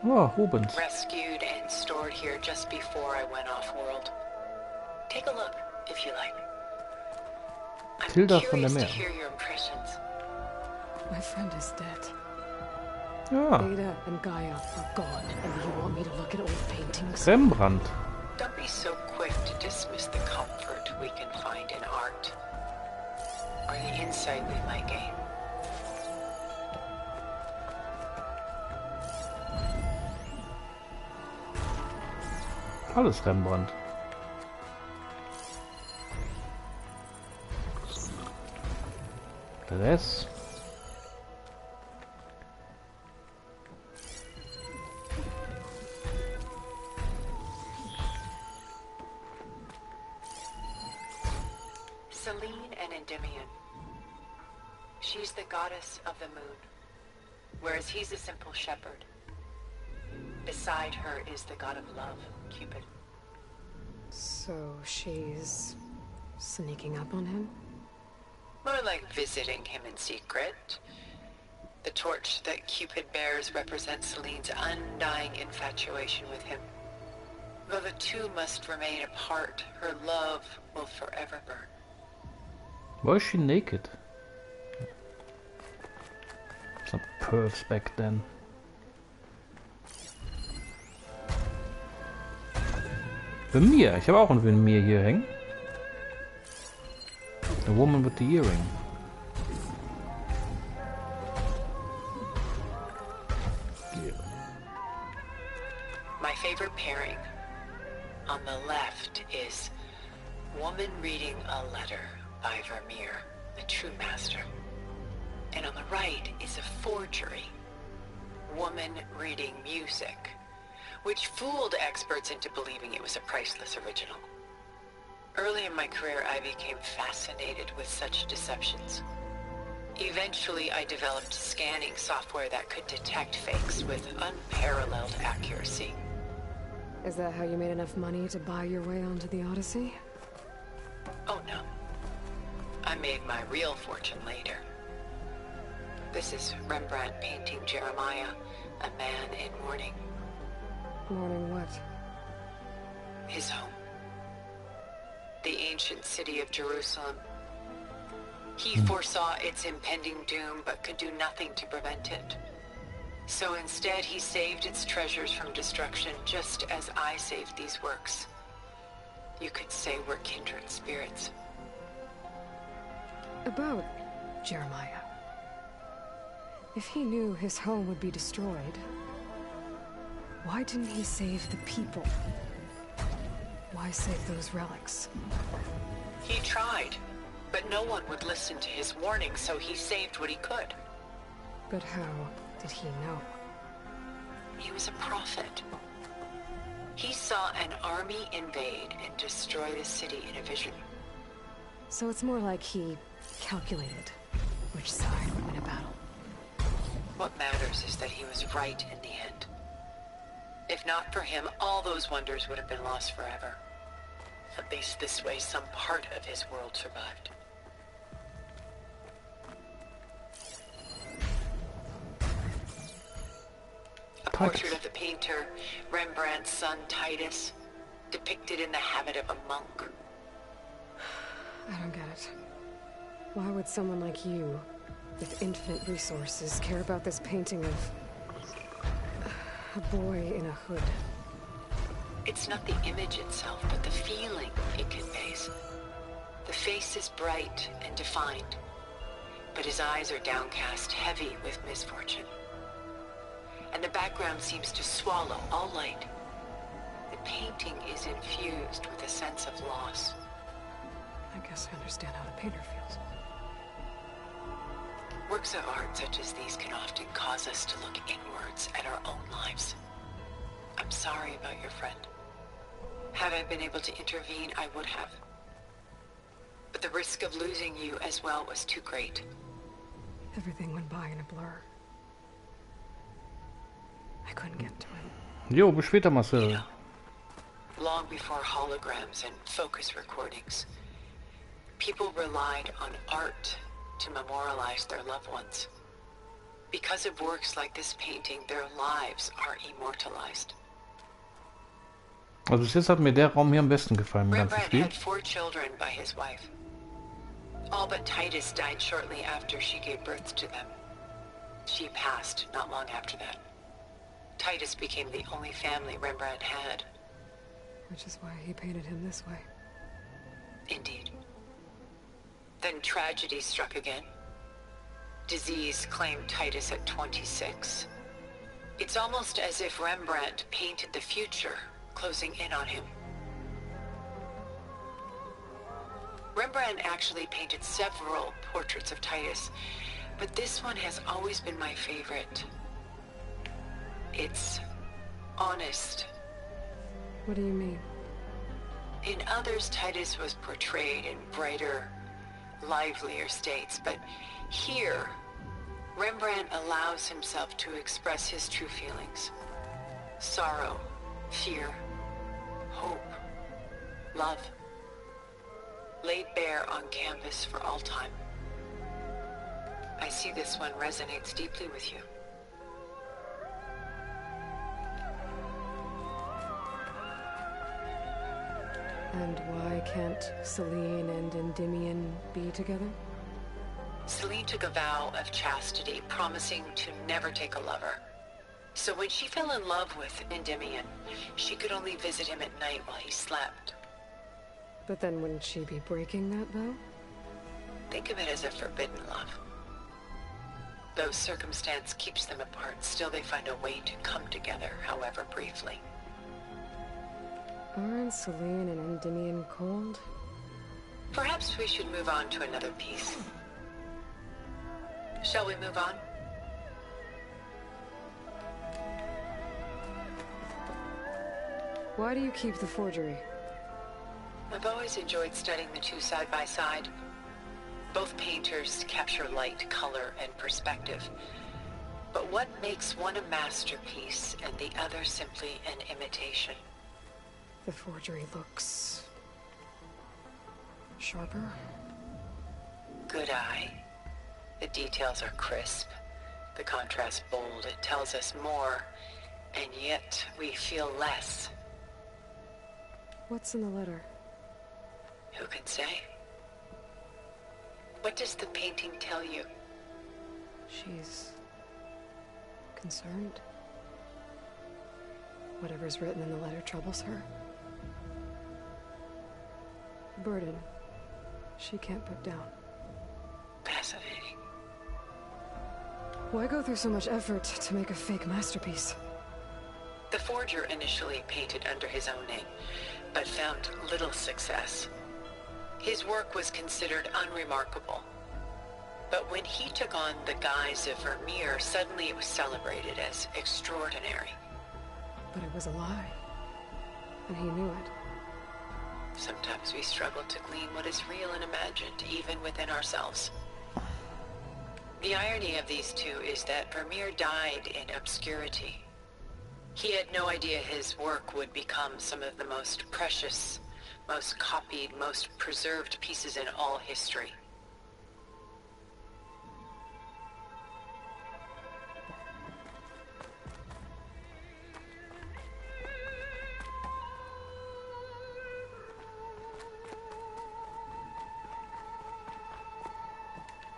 Oh, Rubens. Rescued and stored here just before I went off-world. Take a look, if you like. I'm Tilda von der curious to Meer. hear your impressions. My friend is dead. Ja. Beta and Gaia are gone, and you want me to look at old paintings? Rembrandt. Don't be so quick to dismiss the comfort we can find in art, or the insight we might gain. Alles Rembrandt. Dress. Selene and Endymion. She's the goddess of the moon, whereas he's a simple shepherd. Beside her is the god of love, Cupid. So she's sneaking up on him? More like visiting him in secret. The torch that Cupid bears represents Selene's undying infatuation with him. Though the two must remain apart, her love will forever burn. Was she naked? Some pervs back then. Vermeer. Ich habe auch ein Vermeer hier hängen. The woman with the earring. My favorite pairing on the left is woman reading a letter by Vermeer, the true master. And on the right is a forgery, woman reading music, which fooled experts into believing it was a priceless original. Early in my career, I became fascinated with such deceptions. Eventually, I developed scanning software that could detect fakes with unparalleled accuracy. Is that how you made enough money to buy your way onto the Odyssey? Oh no. I made my real fortune later. This is Rembrandt painting Jeremiah, a man in mourning. Mourning what? His home. The ancient city of Jerusalem. He foresaw its impending doom, but could do nothing to prevent it. So instead, he saved its treasures from destruction, just as I saved these works. You could say we're kindred spirits. About Jeremiah. If he knew his home would be destroyed, why didn't he save the people? Why save those relics? He tried, but no one would listen to his warning, so he saved what he could. But how did he know? He was a prophet. He saw an army invade and destroy the city in a vision. So it's more like he calculated which side would win a battle. What matters is that he was right in the end. If not for him, all those wonders would have been lost forever. At least this way, some part of his world survived. A portrait of the painter, Rembrandt's son Titus, depicted in the habit of a monk. I don't get it. Why would someone like you, with infinite resources, care about this painting of a boy in a hood? It's not the image itself, but the feeling it conveys. The face is bright and defined, but his eyes are downcast, heavy with misfortune. And the background seems to swallow all light. The painting is infused with a sense of loss. I guess I understand how the painter feels. Works of art such as these can often cause us to look inwards at our own lives. I'm sorry about your friend. Had I been able to intervene, I would have. But the risk of losing you as well was too great. Everything went by in a blur. I couldn't get to it. Jo, bis später, Marcel. Long before holograms and focus recordings, People relied on art to memorialize their loved ones. Because of works like this painting, their lives are immortalized. Also bis jetzt hat mir der Raum hier am besten gefallen im ganzen Rembrandt Spiel. had 4 children by his wife. All but Titus died shortly after she gave birth to them. She passed not long after that. Titus became the only family Rembrandt had. Which is why he painted him this way. Indeed. Then tragedy struck again. Disease claimed Titus at 26. It's almost as if Rembrandt painted the future, closing in on him. Rembrandt actually painted several portraits of Titus, but this one has always been my favorite. It's honest. What do you mean? In others, Titus was portrayed in brighter, livelier states, but here, Rembrandt allows himself to express his true feelings. Sorrow, fear, hope, love, laid bare on canvas for all time. I see this one resonates deeply with you. And why can't Celine and Endymion be together? Celine took a vow of chastity, promising to never take a lover. So when she fell in love with Endymion, she could only visit him at night while he slept. But then wouldn't she be breaking that vow? Think of it as a forbidden love. Though circumstance keeps them apart, still they find a way to come together, however briefly. Aren't Celine and Endymion cold? Perhaps we should move on to another piece. Shall we move on? Why do you keep the forgery? I've always enjoyed studying the two side by side. Both painters capture light, color, and perspective. But what makes one a masterpiece and the other simply an imitation? The forgery looks sharper. Good eye. The details are crisp. The contrast bold. It tells us more, and yet we feel less. What's in the letter? Who can say? What does the painting tell you? She's concerned. Whatever's written in the letter troubles her. A burden she can't put down. Fascinating. Why go through so much effort to make a fake masterpiece? The forger initially painted under his own name, but found little success. His work was considered unremarkable. But when he took on the guise of Vermeer, suddenly it was celebrated as extraordinary. But it was a lie, and he knew it. Sometimes we struggle to glean what is real and imagined, even within ourselves. The irony of these two is that Vermeer died in obscurity. He had no idea his work would become some of the most precious, most copied, most preserved pieces in all history.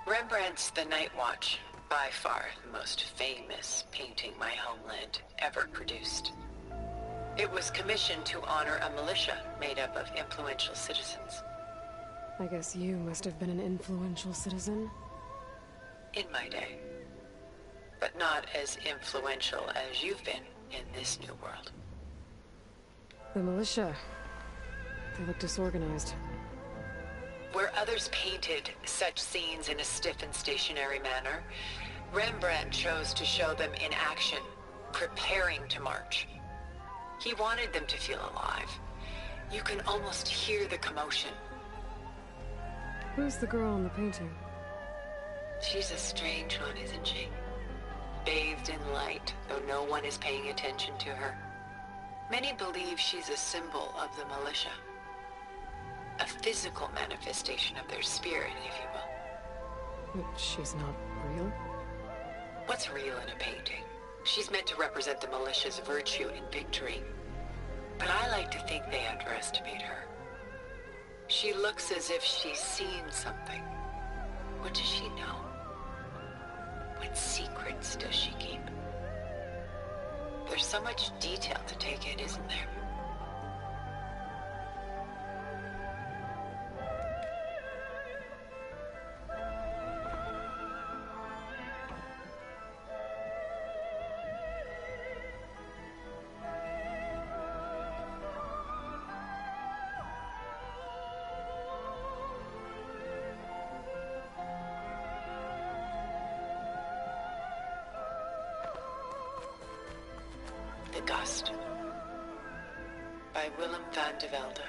Rembrandt's The Night Watch, by far the most famous painting my homeland ever produced. It was commissioned to honor a militia made up of influential citizens. I guess you must have been an influential citizen. In my day. But not as influential as you've been in this new world. The militia. They look disorganized. Where others painted such scenes in a stiff and stationary manner, Rembrandt chose to show them in action, preparing to march. He wanted them to feel alive. You can almost hear the commotion. Who's the girl in the painting? She's a strange one, isn't she? Bathed in light, though no one is paying attention to her. Many believe she's a symbol of the militia. A physical manifestation of their spirit, if you will. But she's not real? What's real in a painting? She's meant to represent the militia's virtue and victory. But I like to think they underestimate her. She looks as if she's seen something. What does she know? What secrets does she keep? There's so much detail to take in, isn't there? Gust by Willem van de Velde,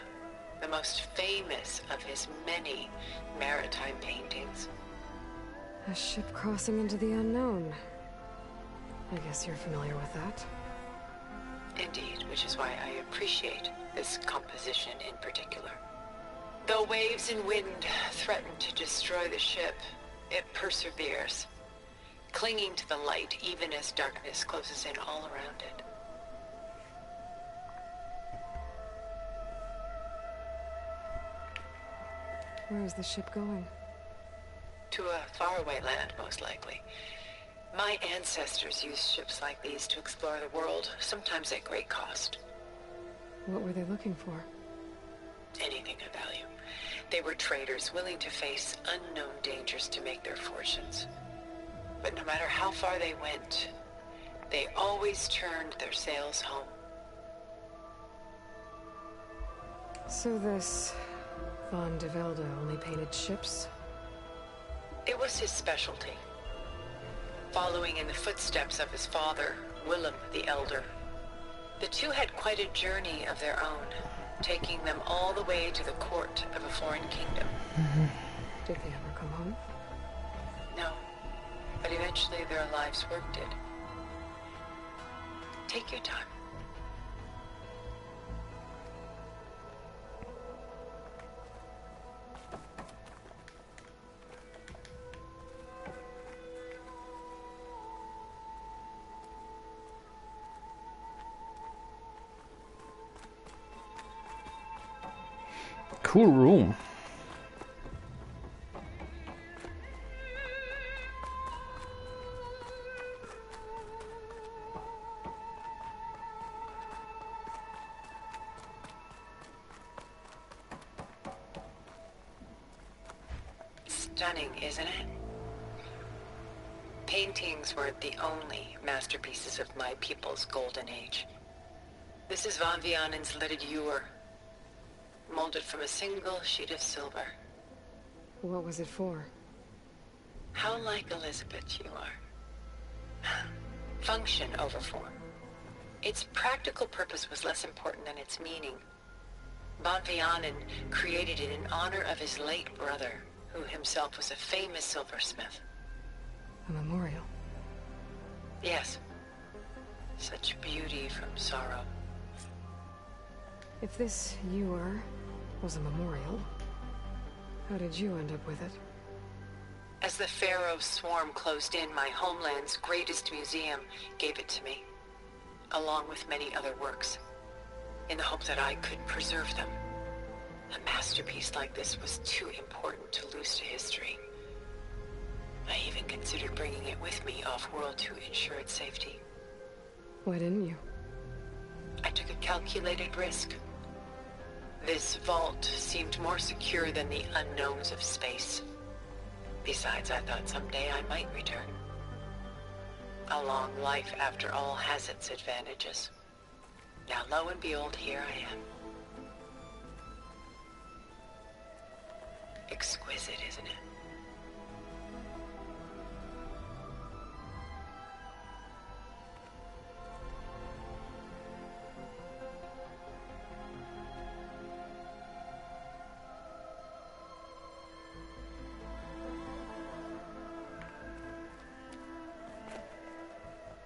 the most famous of his many maritime paintings. A ship crossing into the unknown. I guess you're familiar with that. Indeed, which is why I appreciate this composition in particular. Though waves and wind threaten to destroy the ship, it perseveres, clinging to the light even as darkness closes in all around it. Where is the ship going? To a faraway land, most likely. My ancestors used ships like these to explore the world, sometimes at great cost. What were they looking for? Anything of value. They were traders willing to face unknown dangers to make their fortunes. But no matter how far they went, they always turned their sails home. So this Van de Velde only painted ships? It was his specialty. Following in the footsteps of his father, Willem the Elder. The two had quite a journey of their own, taking them all the way to the court of a foreign kingdom. Did they ever come home? No, but eventually their lives worked it. Take your time. Cool room. Stunning, isn't it? Paintings weren't the only masterpieces of my people's golden age. This is Van Vianen's leaded ewer, molded from a single sheet of silver. What was it for? How like Elizabeth you are. Function over form. Its practical purpose was less important than its meaning. Van Vianen created it in honor of his late brother, who himself was a famous silversmith. A memorial? Yes. Such beauty from sorrow. If this ewer was a memorial, how did you end up with it? As the Pharaoh's swarm closed in, my homeland's greatest museum gave it to me, along with many other works, in the hope that I could preserve them. A masterpiece like this was too important to lose to history. I even considered bringing it with me off-world to ensure its safety. Why didn't you? I took a calculated risk. This vault seemed more secure than the unknowns of space. Besides, I thought someday I might return. A long life, after all, has its advantages. Now, lo and behold, here I am. Exquisite, isn't it?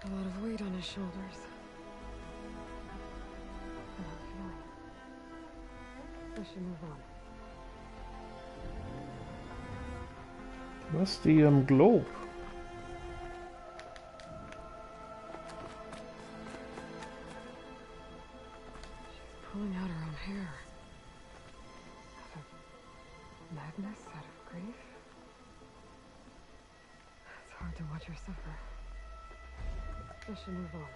A lot of weight on his shoulders. I should move on. Was die Globe? She's pulling out her own hair. Out of madness, out of grief. It's hard to watch her suffer. I should move on.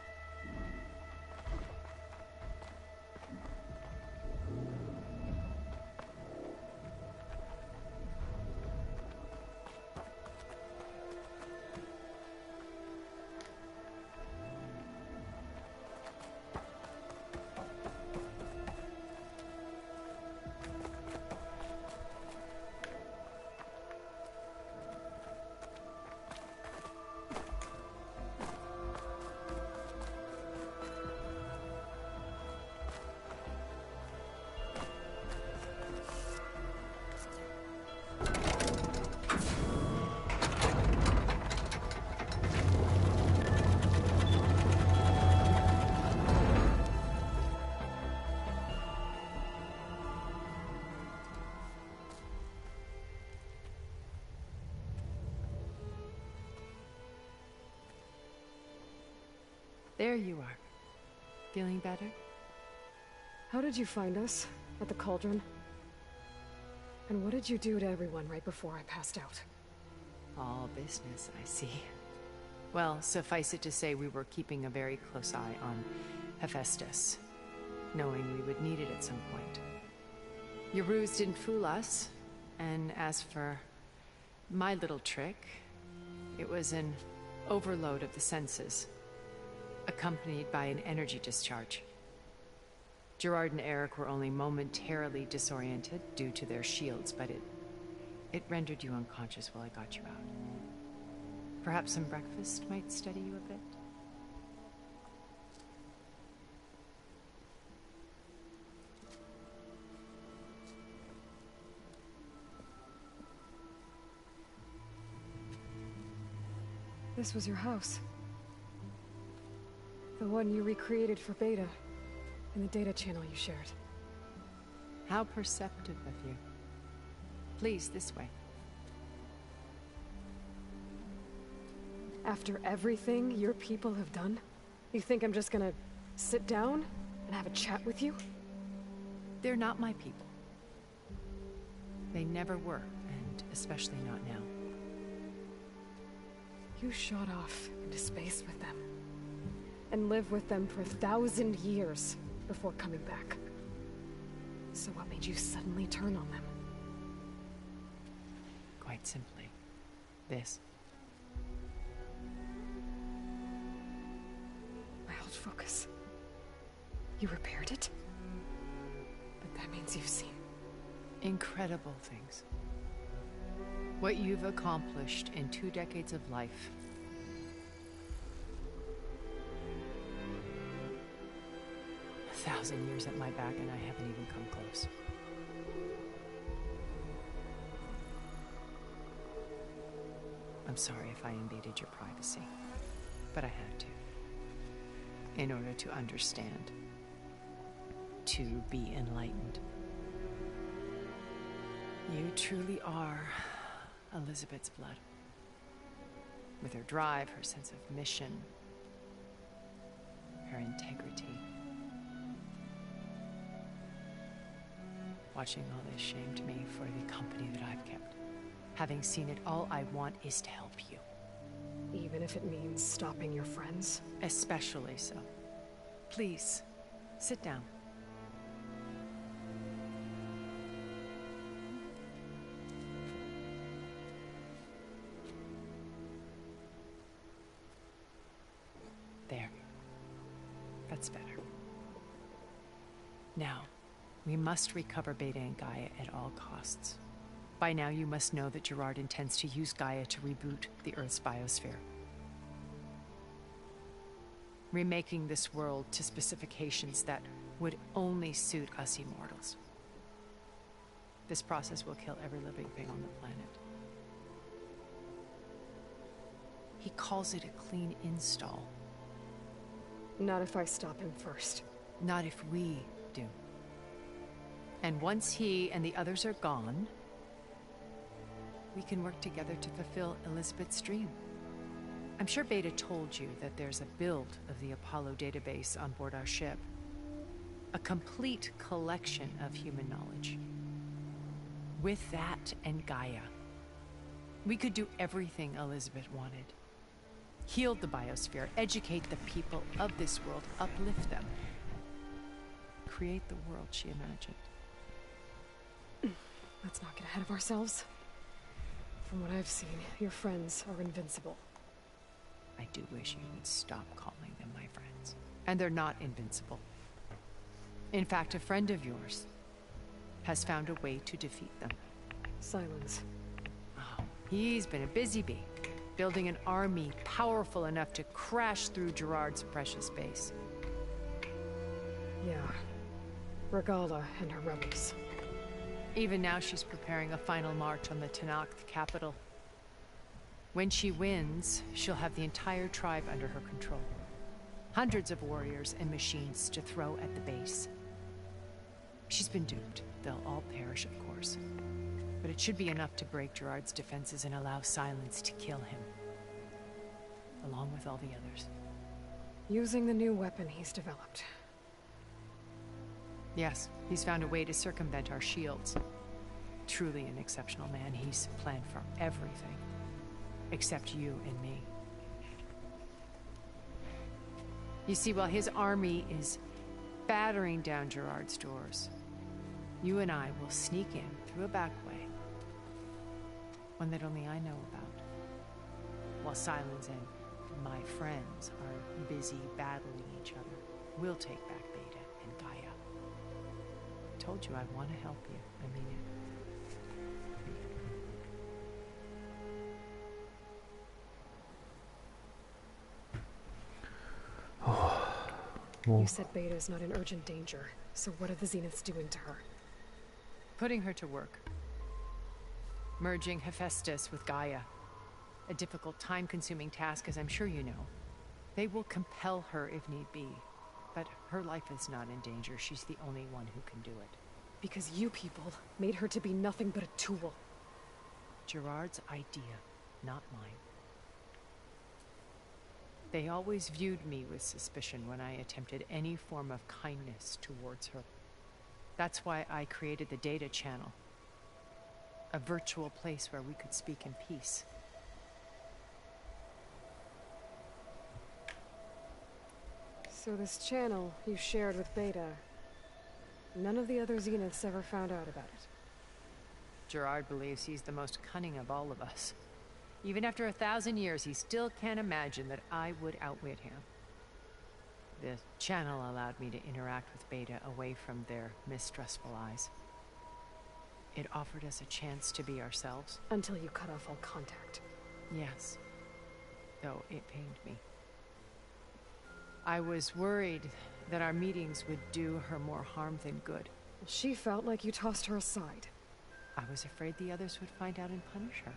There you are. Feeling better? How did you find us? At the cauldron? And what did you do to everyone right before I passed out? All business, I see. Well, suffice it to say we were keeping a very close eye on Hephaestus, knowing we would need it at some point. Your ruse didn't fool us, and as for my little trick, it was an overload of the senses, accompanied by an energy discharge. Gerard and Eric were only momentarily disoriented due to their shields, but it rendered you unconscious while I got you out. Perhaps some breakfast might steady you a bit? This was your house. The one you recreated for Beta, in the data channel you shared. How perceptive of you. Please, this way. After everything your people have done, you think I'm just gonna sit down and have a chat with you? They're not my people. They never were, and especially not now. You shot off into space with them, and lived with them for 1,000 years before coming back. So what made you suddenly turn on them? Quite simply, this. My old focus. You repaired it? But that means you've seen incredible things. What you've accomplished in 2 decades of life. A 1,000 years at my back and I haven't even come close. I'm sorry if I invaded your privacy, but I had to. In order to understand. To be enlightened. You truly are Elizabeth's blood. With her drive, her sense of mission, her integrity. Watching all this shamed me for the company that I've kept. Having seen it, all I want is to help you. Even if it means stopping your friends? Especially so. Please, sit down. There. That's better. Now, we must recover Beta and Gaia at all costs. By now, you must know that Gerard intends to use Gaia to reboot the Earth's biosphere. Remaking this world to specifications that would only suit us immortals. This process will kill every living thing on the planet. He calls it a clean install. Not if I stop him first. Not if we do. And once he and the others are gone, we can work together to fulfill Elizabeth's dream. I'm sure Beta told you that there's a build of the Apollo database on board our ship. A complete collection of human knowledge. With that and Gaia, we could do everything Elizabeth wanted. Heal the biosphere, educate the people of this world, uplift them. Create the world she imagined. Let's not get ahead of ourselves. From what I've seen, your friends are invincible. I do wish you would stop calling them my friends. And they're not invincible. In fact, a friend of yours has found a way to defeat them. Silence. Oh, he's been a busy bee, building an army powerful enough to crash through Gerard's precious base. Yeah. Regala and her rebels. Even now she's preparing a final march on the Tenakth capital. When she wins, she'll have the entire tribe under her control. Hundreds of warriors and machines to throw at the base. She's been duped. They'll all perish, of course. But it should be enough to break Gerard's defenses and allow Silence to kill him. Along with all the others. Using the new weapon he's developed. Yes, he's found a way to circumvent our shields. Truly an exceptional man. He's planned for everything. Except you and me. You see, while his army is battering down Gerard's doors, you and I will sneak in through a back way. One that only I know about. While Silence and my friends are busy battling each other, we'll take back Beta and Gaia. I told you I want to help you. I mean it. You said Beta is not in urgent danger, so what are the Zeniths doing to her? Putting her to work. Merging Hephaestus with Gaia. A difficult, time-consuming task, as I'm sure you know. They will compel her if need be. But her life is not in danger. She's the only one who can do it. Because you people made her to be nothing but a tool. Gerard's idea, not mine. They always viewed me with suspicion when I attempted any form of kindness towards her. That's why I created the data channel. A virtual place where we could speak in peace. So this channel you shared with Beta, none of the other Zeniths ever found out about it? Gerard believes he's the most cunning of all of us. Even after 1,000 years, he still can't imagine that I would outwit him. The channel allowed me to interact with Beta away from their mistrustful eyes. It offered us a chance to be ourselves. Until you cut off all contact. Yes. Though it pained me. I was worried that our meetings would do her more harm than good. She felt like you tossed her aside. I was afraid the others would find out and punish her.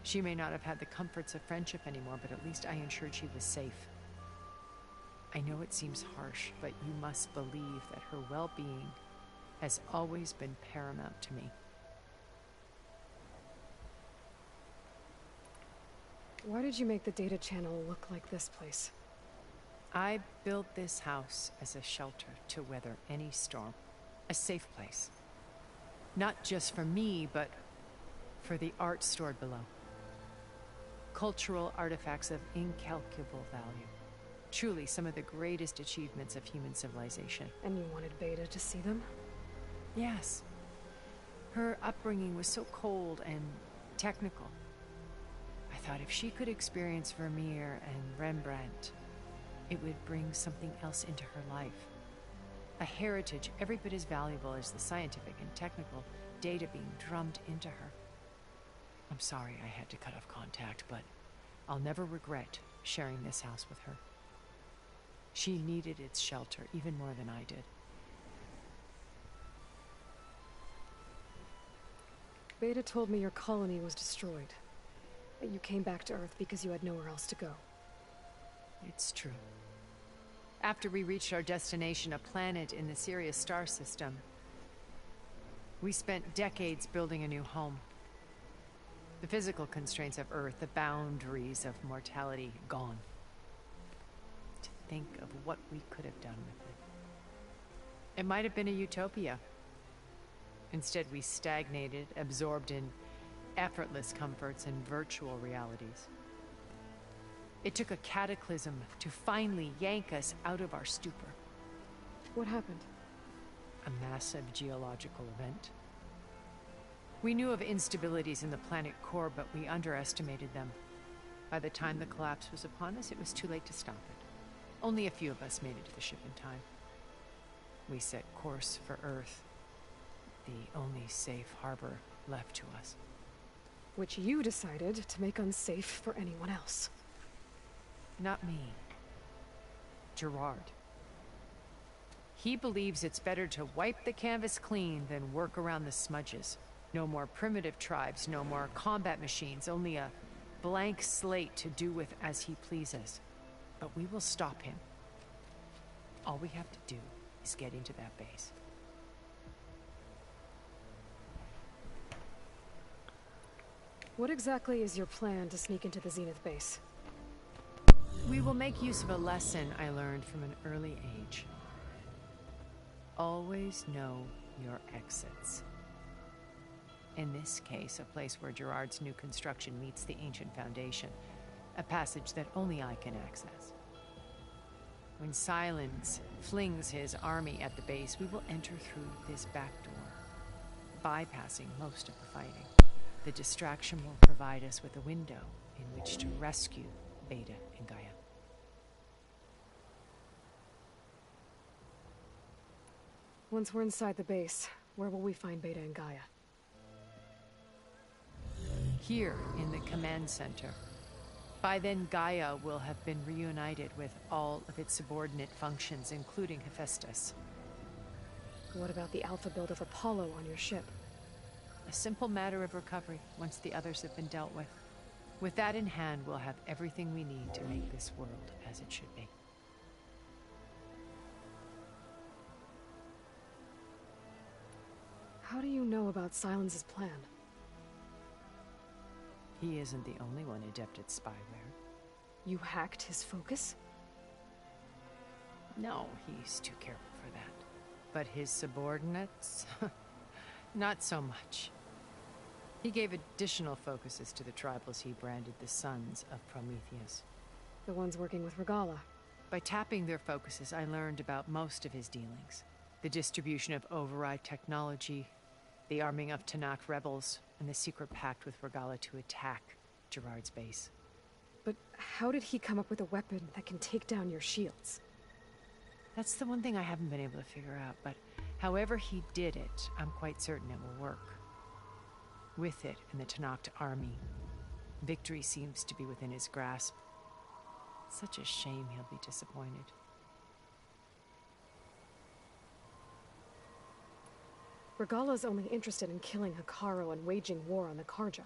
She may not have had the comforts of friendship anymore, but at least I ensured she was safe. I know it seems harsh, but you must believe that her well-being has always been paramount to me. Why did you make the data channel look like this place? I built this house as a shelter to weather any storm. A safe place. Not just for me, but for the art stored below. Cultural artifacts of incalculable value. Truly some of the greatest achievements of human civilization. And you wanted Beta to see them? Yes. Her upbringing was so cold and technical. I thought if she could experience Vermeer and Rembrandt, it would bring something else into her life. A heritage every bit as valuable as the scientific and technical data being drummed into her. I'm sorry I had to cut off contact, but I'll never regret sharing this house with her. She needed its shelter even more than I did. Beta told me your colony was destroyed. That you came back to Earth because you had nowhere else to go. It's true. After we reached our destination, a planet in the Sirius star system, we spent decades building a new home. The physical constraints of Earth, the boundaries of mortality, gone. To think of what we could have done with it. It might have been a utopia. Instead, we stagnated, absorbed in effortless comforts and virtual realities. It took a cataclysm to finally yank us out of our stupor. What happened? A massive geological event. We knew of instabilities in the planet core, but we underestimated them. By the time the collapse was upon us, it was too late to stop it. Only a few of us made it to the ship in time. We set course for Earth, the only safe harbor left to us. Which you decided to make unsafe for anyone else. Not me. Gerard. He believes it's better to wipe the canvas clean than work around the smudges. No more primitive tribes, no more combat machines, only a blank slate to do with as he pleases. But we will stop him. All we have to do is get into that base. What exactly is your plan to sneak into the Zenith base? We will make use of a lesson I learned from an early age. Always know your exits. In this case, a place where Gerard's new construction meets the ancient foundation, a passage that only I can access. When Silence flings his army at the base, we will enter through this back door, bypassing most of the fighting. The distraction will provide us with a window in which to rescue Beta and Gaia. Once we're inside the base, where will we find Beta and Gaia? Here in the command center. By then, Gaia will have been reunited with all of its subordinate functions, including Hephaestus. What about the alpha build of Apollo on your ship? A simple matter of recovery once the others have been dealt with. With that in hand, we'll have everything we need to make this world as it should be. How do you know about Silence's plan? He isn't the only one adept at spyware. You hacked his focus? No, he's too careful for that. But his subordinates? Not so much. He gave additional focuses to the tribals he branded the Sons of Prometheus. The ones working with Regala. By tapping their focuses, I learned about most of his dealings. The distribution of override technology, the arming of Tanakh rebels, and the secret pact with Regala to attack Gerard's base. But how did he come up with a weapon that can take down your shields? That's the one thing I haven't been able to figure out, but however he did it, I'm quite certain it will work. With it and the Tanakh army, victory seems to be within his grasp. Such a shame he'll be disappointed. Regala's only interested in killing Hekarro and waging war on the Karja.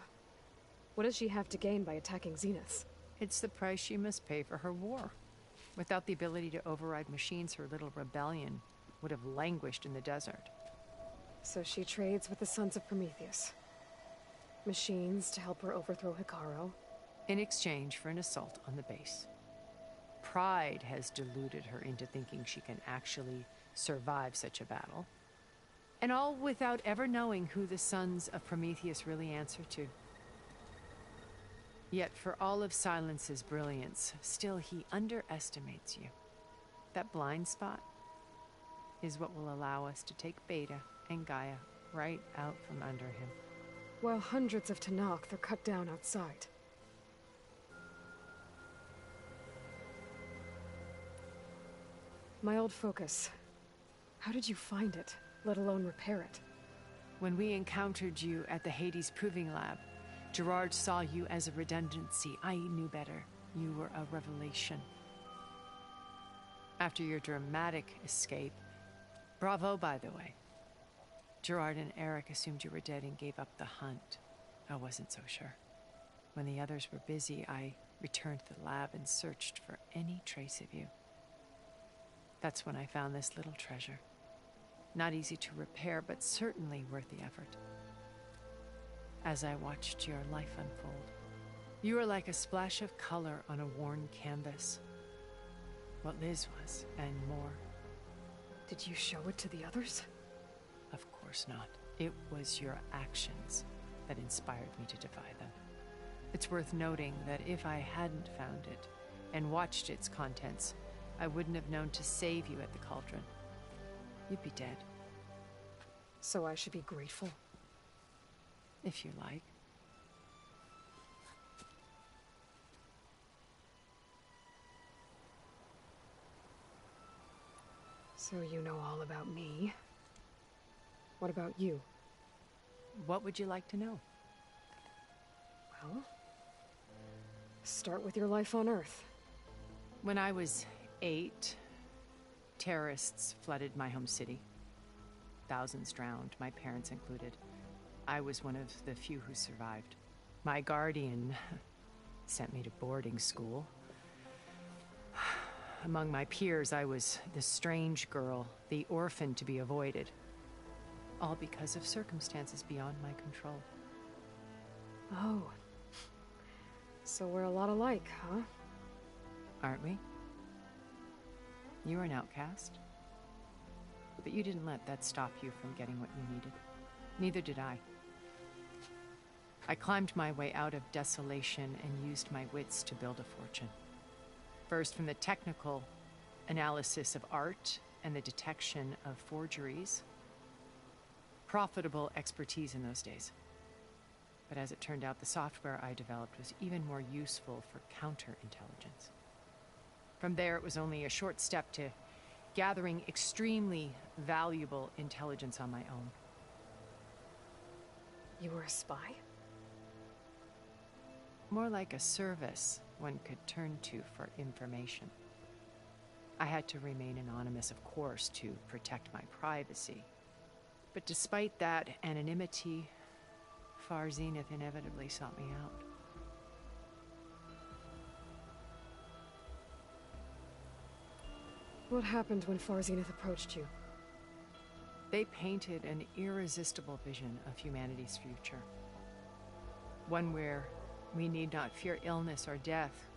What does she have to gain by attacking Zenith? It's the price she must pay for her war. Without the ability to override machines, her little rebellion would have languished in the desert. So she trades with the Sons of Prometheus. Machines to help her overthrow Hekarro. In exchange for an assault on the base. Pride has deluded her into thinking she can actually survive such a battle. And all without ever knowing who the Sons of Prometheus really answer to. Yet for all of Silence's brilliance, still he underestimates you. That blind spot is what will allow us to take Beta and Gaia right out from under him. While hundreds of Tanakh are cut down outside. My old focus. How did you find it, let alone repair it? When we encountered you at the Hades Proving Lab, Gerard saw you as a redundancy. I knew better. You were a revelation. After your dramatic escape, bravo, by the way. Gerard and Eric assumed you were dead and gave up the hunt. I wasn't so sure. When the others were busy, I returned to the lab and searched for any trace of you. That's when I found this little treasure. Not easy to repair, but certainly worth the effort. as I watched your life unfold. You were like a splash of color on a worn canvas. What Liz was, and more. Did you show it to the others? Of course not. It was your actions that inspired me to defy them. It's worth noting that if I hadn't found it and watched its contents, I wouldn't have known to save you at the cauldron. You'd be dead. So I should be grateful? If you like. So you know all about me. What about you? What would you like to know? Well, start with your life on Earth. When I was 8, terrorists flooded my home city. Thousands drowned, my parents included. I was one of the few who survived. My guardian sent me to boarding school. Among my peers, I was the strange girl, the orphan to be avoided. All because of circumstances beyond my control. Oh. So we're a lot alike, huh? Aren't we? You were an outcast. But you didn't let that stop you from getting what you needed. Neither did I. I climbed my way out of desolation and used my wits to build a fortune. First, from the technical analysis of art and the detection of forgeries. Profitable expertise in those days. But as it turned out, the software I developed was even more useful for counterintelligence. From there, it was only a short step to gathering extremely valuable intelligence on my own. You were a spy? More like a service one could turn to for information. I had to remain anonymous, of course, to protect my privacy. But despite that anonymity, Far Zenith inevitably sought me out. What happened when Far Zenith approached you? They painted an irresistible vision of humanity's future. One where we need not fear illness or death,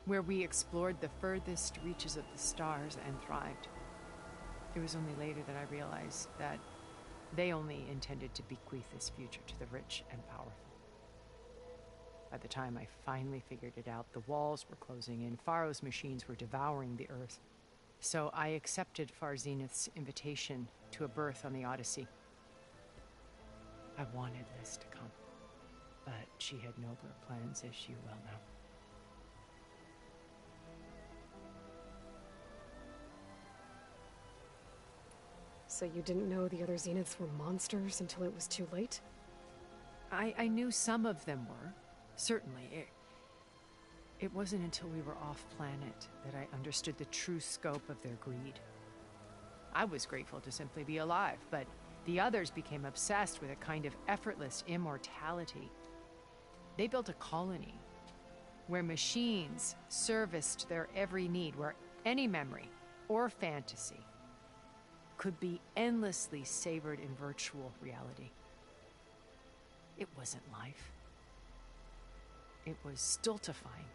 where we explored the furthest reaches of the stars and thrived. It was only later that I realized that they only intended to bequeath this future to the rich and powerful. By the time I finally figured it out, the walls were closing in, Pharaoh's machines were devouring the Earth. So I accepted Far Zenith's invitation to a berth on the Odyssey. I wanted Liz to come, but she had nobler plans, as you well know. So you didn't know the other Zeniths were monsters until it was too late? I knew some of them were, certainly. It wasn't until we were off-planet that I understood the true scope of their greed. I was grateful to simply be alive, but the others became obsessed with a kind of effortless immortality. They built a colony where machines serviced their every need, where any memory or fantasy could be endlessly savored in virtual reality. It wasn't life. It was stultifying,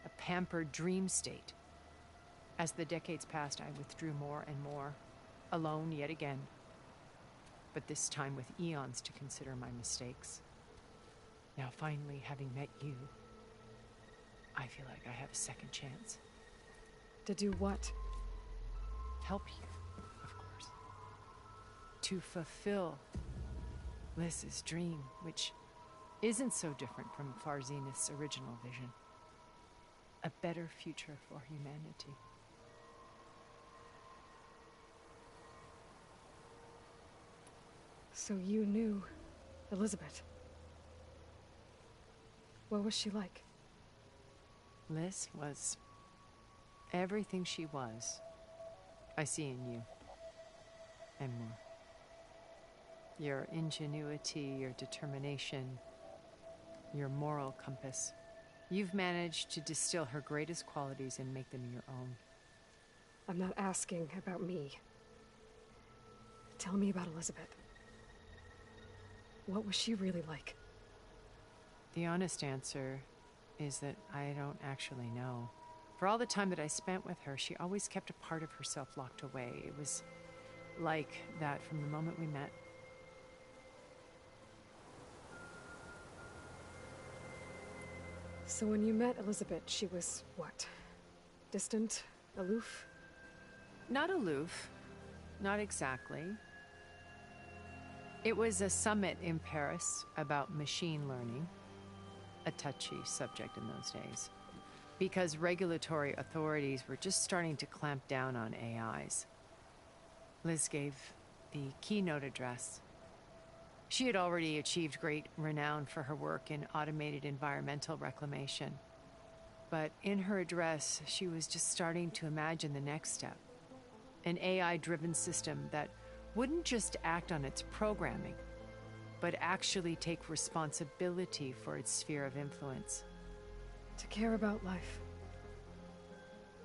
a pampered dream state. As the decades passed, I withdrew more and more, alone yet again, but this time with eons to consider my mistakes. Now, finally, having met you, I feel like I have a second chance. To do what? Help you, of course. To fulfill Liz's dream, which isn't so different from Far Zenith's original vision. A better future for humanity. So you knew Elizabeth. What was she like? Liz was everything she was. I see in you. And more. Your ingenuity, your determination, your moral compass. You've managed to distill her greatest qualities and make them your own. I'm not asking about me. Tell me about Elizabeth. What was she really like? The honest answer is that I don't actually know. For all the time that I spent with her, she always kept a part of herself locked away. It was like that from the moment we met. So when you met Elizabeth, she was what? Distant? Aloof? Not aloof. Not exactly. It was a summit in Paris about machine learning. A touchy subject in those days. Because regulatory authorities were just starting to clamp down on AIs. Liz gave the keynote address. She had already achieved great renown for her work in automated environmental reclamation. But in her address, she was just starting to imagine the next step. An AI-driven system that wouldn't just act on its programming, but actually take responsibility for its sphere of influence. To care about life.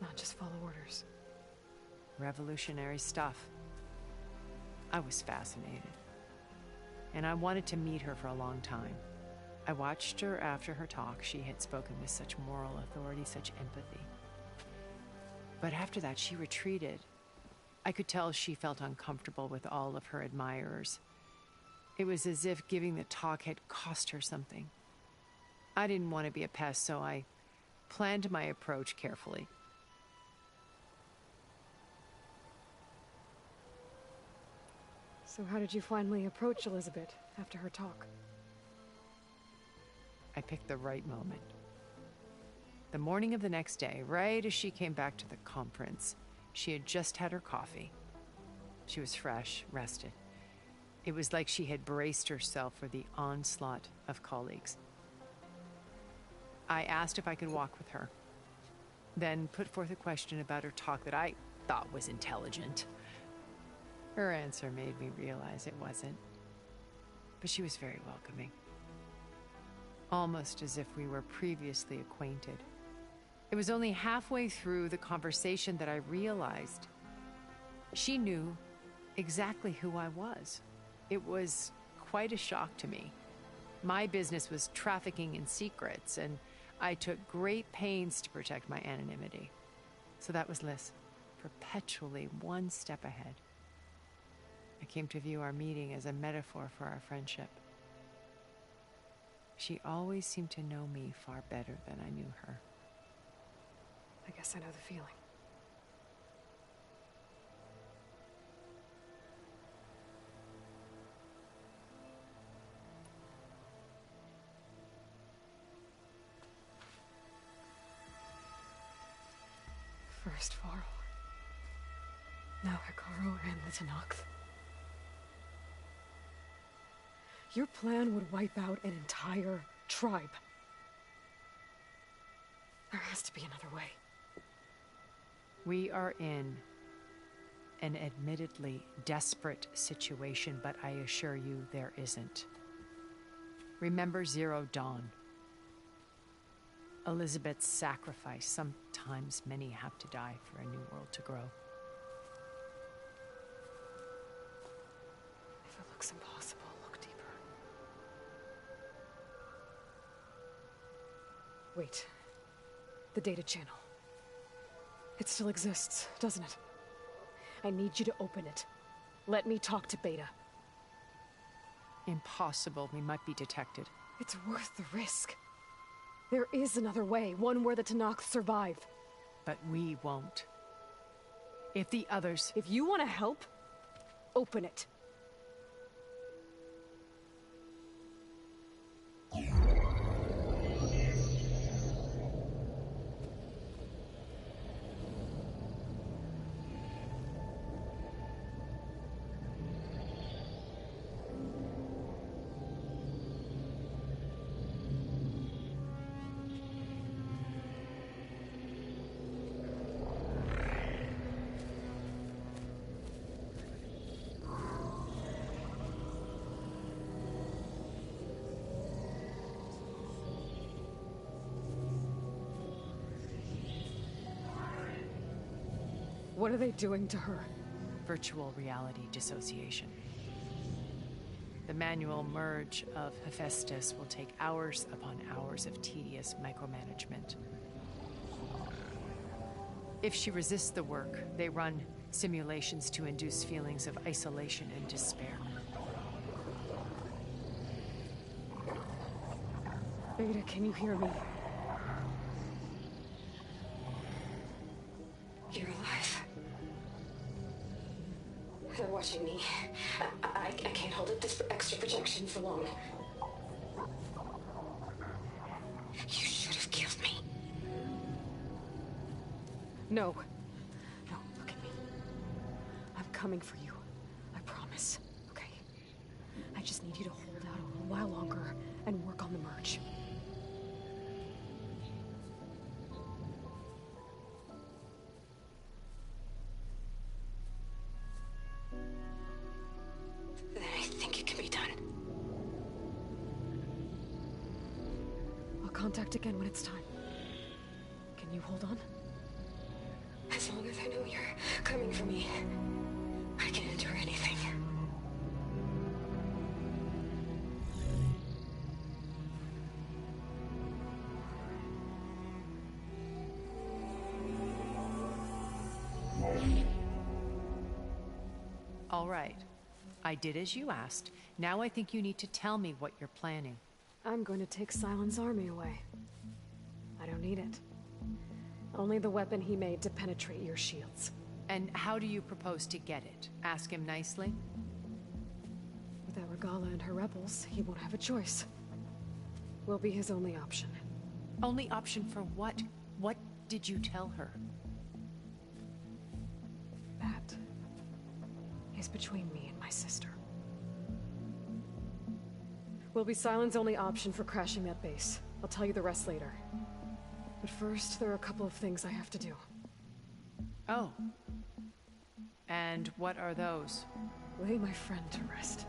Not just follow orders. Revolutionary stuff. I was fascinated. And I wanted to meet her for a long time. I watched her after her talk. She had spoken with such moral authority, such empathy. But after that, she retreated. I could tell she felt uncomfortable with all of her admirers. It was as if giving the talk had cost her something. I didn't want to be a pest, so I planned my approach carefully. So how did you finally approach Elizabeth after her talk? I picked the right moment. The morning of the next day, right as she came back to the conference, she had just had her coffee. She was fresh, rested. It was like she had braced herself for the onslaught of colleagues. I asked if I could walk with her, then put forth a question about her talk that I thought was intelligent. Her answer made me realize it wasn't, but she was very welcoming. Almost as if we were previously acquainted. It was only halfway through the conversation that I realized she knew exactly who I was. It was quite a shock to me. My business was trafficking in secrets, and I took great pains to protect my anonymity. So that was Liz, perpetually one step ahead. I came to view our meeting as a metaphor for our friendship. She always seemed to know me far better than I knew her. I guess I know the feeling. First Varl. Now Hikaru and the Tenakth. Your plan would wipe out an entire tribe. There has to be another way. We are in an admittedly desperate situation, but I assure you there isn't. Remember Zero Dawn. Elizabeth's sacrifice. Sometimes many have to die for a new world to grow. If it looks impossible, look deeper. Wait. The data channel. It still exists, doesn't it? I need you to open it. Let me talk to Beta. Impossible. We might be detected. It's worth the risk. There is another way, one where the Tenakth survive. But we won't. If the others... If you want to help, open it. What are they doing to her? Virtual reality dissociation. The The manual merge of Hephaestus will take hours upon hours of tedious micromanagement. If she resists the work, they run simulations to induce feelings of isolation and despair. Beta, can you hear me? You're alive. They're watching me. I can't hold up this extra projection for long. You should have killed me. No. No, look at me. I'm coming for you. I promise. Okay? I just need you to hold out a little while longer and work on the merge. Then I think it can be done. I'll contact again when it's time. Can you hold on? As long as I know you're coming for me, I can endure anything. All right. I did as you asked. Now I think you need to tell me what you're planning. I'm going to take Silent's army away. I don't need it. Only the weapon he made to penetrate your shields. And how do you propose to get it? Ask him nicely? Without Regala and her rebels, he won't have a choice. We'll be his only option. Only option for what? What did you tell her? That is between me and my sister. Will be Silent's only option for crashing that base. I'll tell you the rest later. But first, there are a couple of things I have to do. Oh. And what are those? Lay my friend to rest.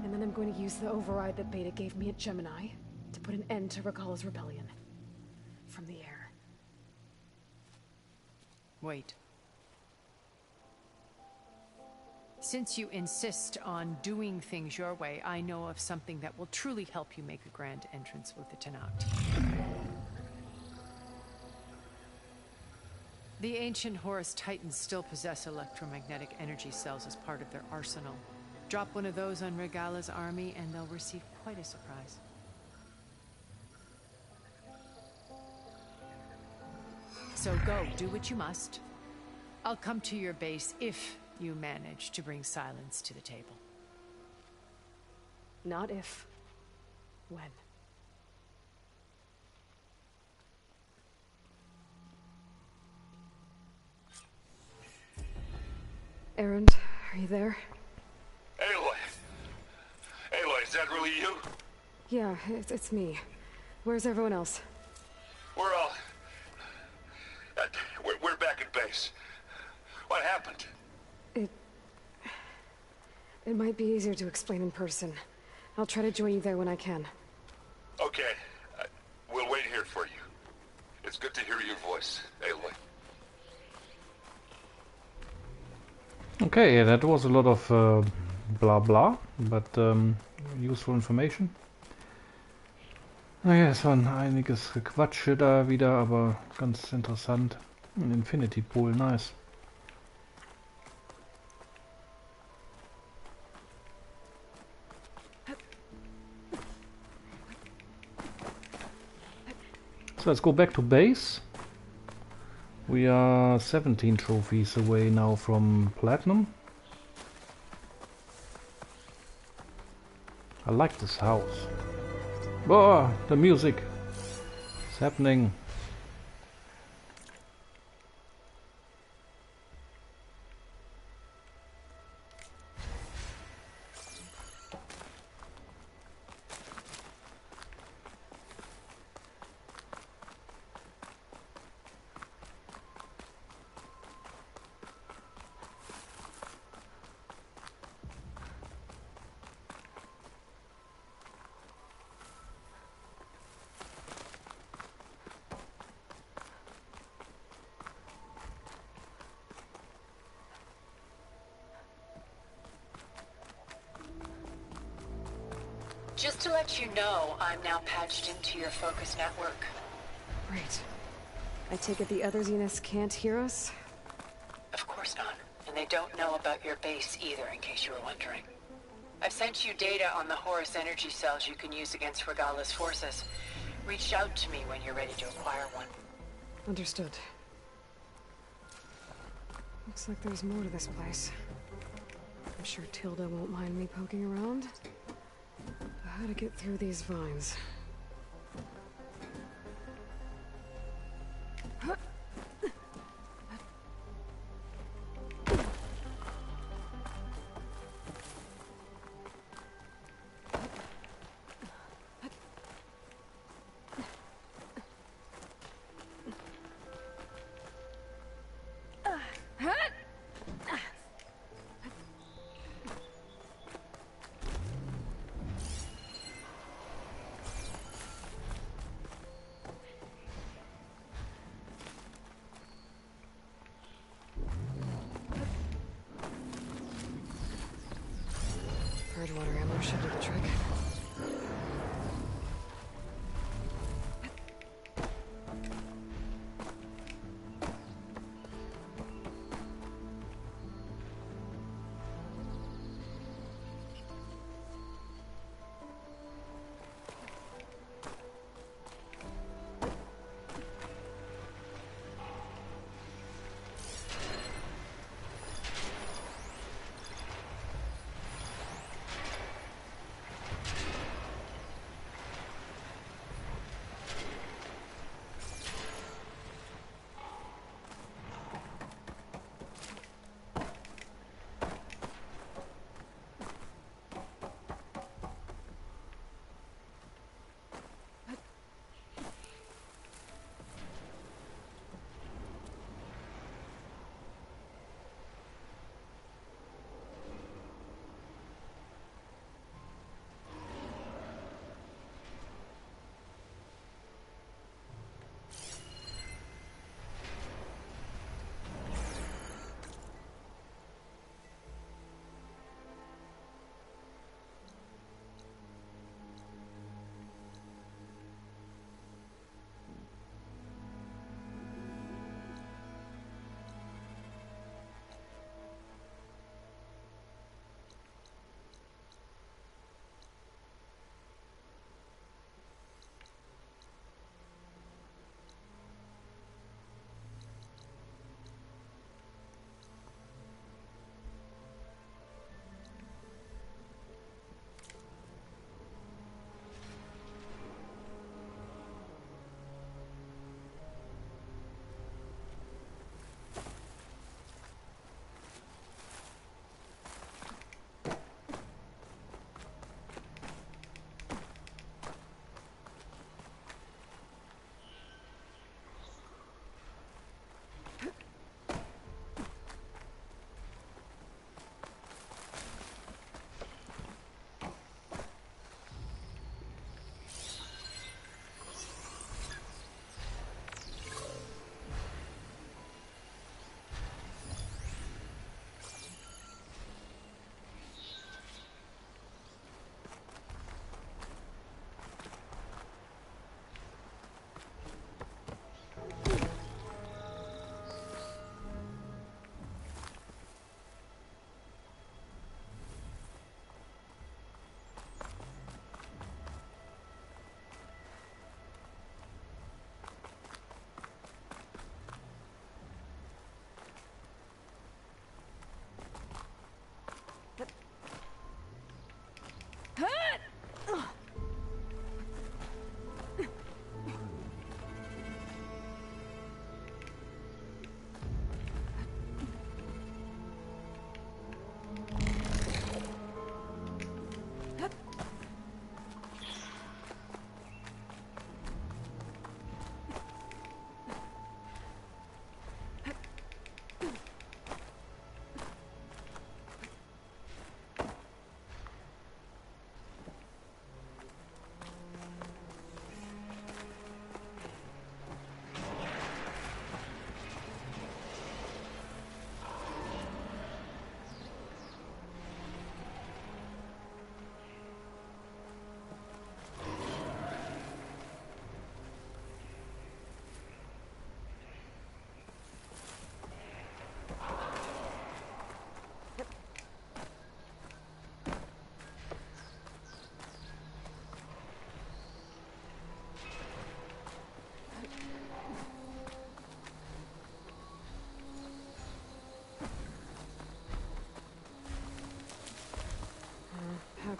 And then I'm going to use the override that Beta gave me at Gemini to put an end to Regala's rebellion. From the air. Wait. Since you insist on doing things your way, I know of something that will truly help you make a grand entrance with the Tenakth. The ancient Horus Titans still possess electromagnetic energy cells as part of their arsenal. Drop one of those on Regala's army and they'll receive quite a surprise. So go, do what you must. I'll come to your base if you manage to bring Silence to the table. Not if. When. Erend, are you there? Aloy! Aloy, is that really you? Yeah, it's me. Where's everyone else? We're all... we're back at base. What happened? It might be easier to explain in person. I'll try to join you there when I can. Okay. We'll wait here for you. It's good to hear your voice, Aloy. Okay, that was a lot of blah blah, but useful information. Naja, es waren einiges Gequatsche da wieder, aber ganz interessant. Ein Infinity Pool, nice. So let's go back to base. We are 17 trophies away now from platinum. I like this house. Oh, the music. It's happening. Just to let you know, I'm now patched into your focus network. Great. I take it the other Zeniths can't hear us? Of course not. And they don't know about your base either, in case you were wondering. I've sent you data on the Horus energy cells you can use against Regala's forces. Reach out to me when you're ready to acquire one. Understood. Looks like there's more to this place. I'm sure Tilda won't mind me poking around. How to get through these vines?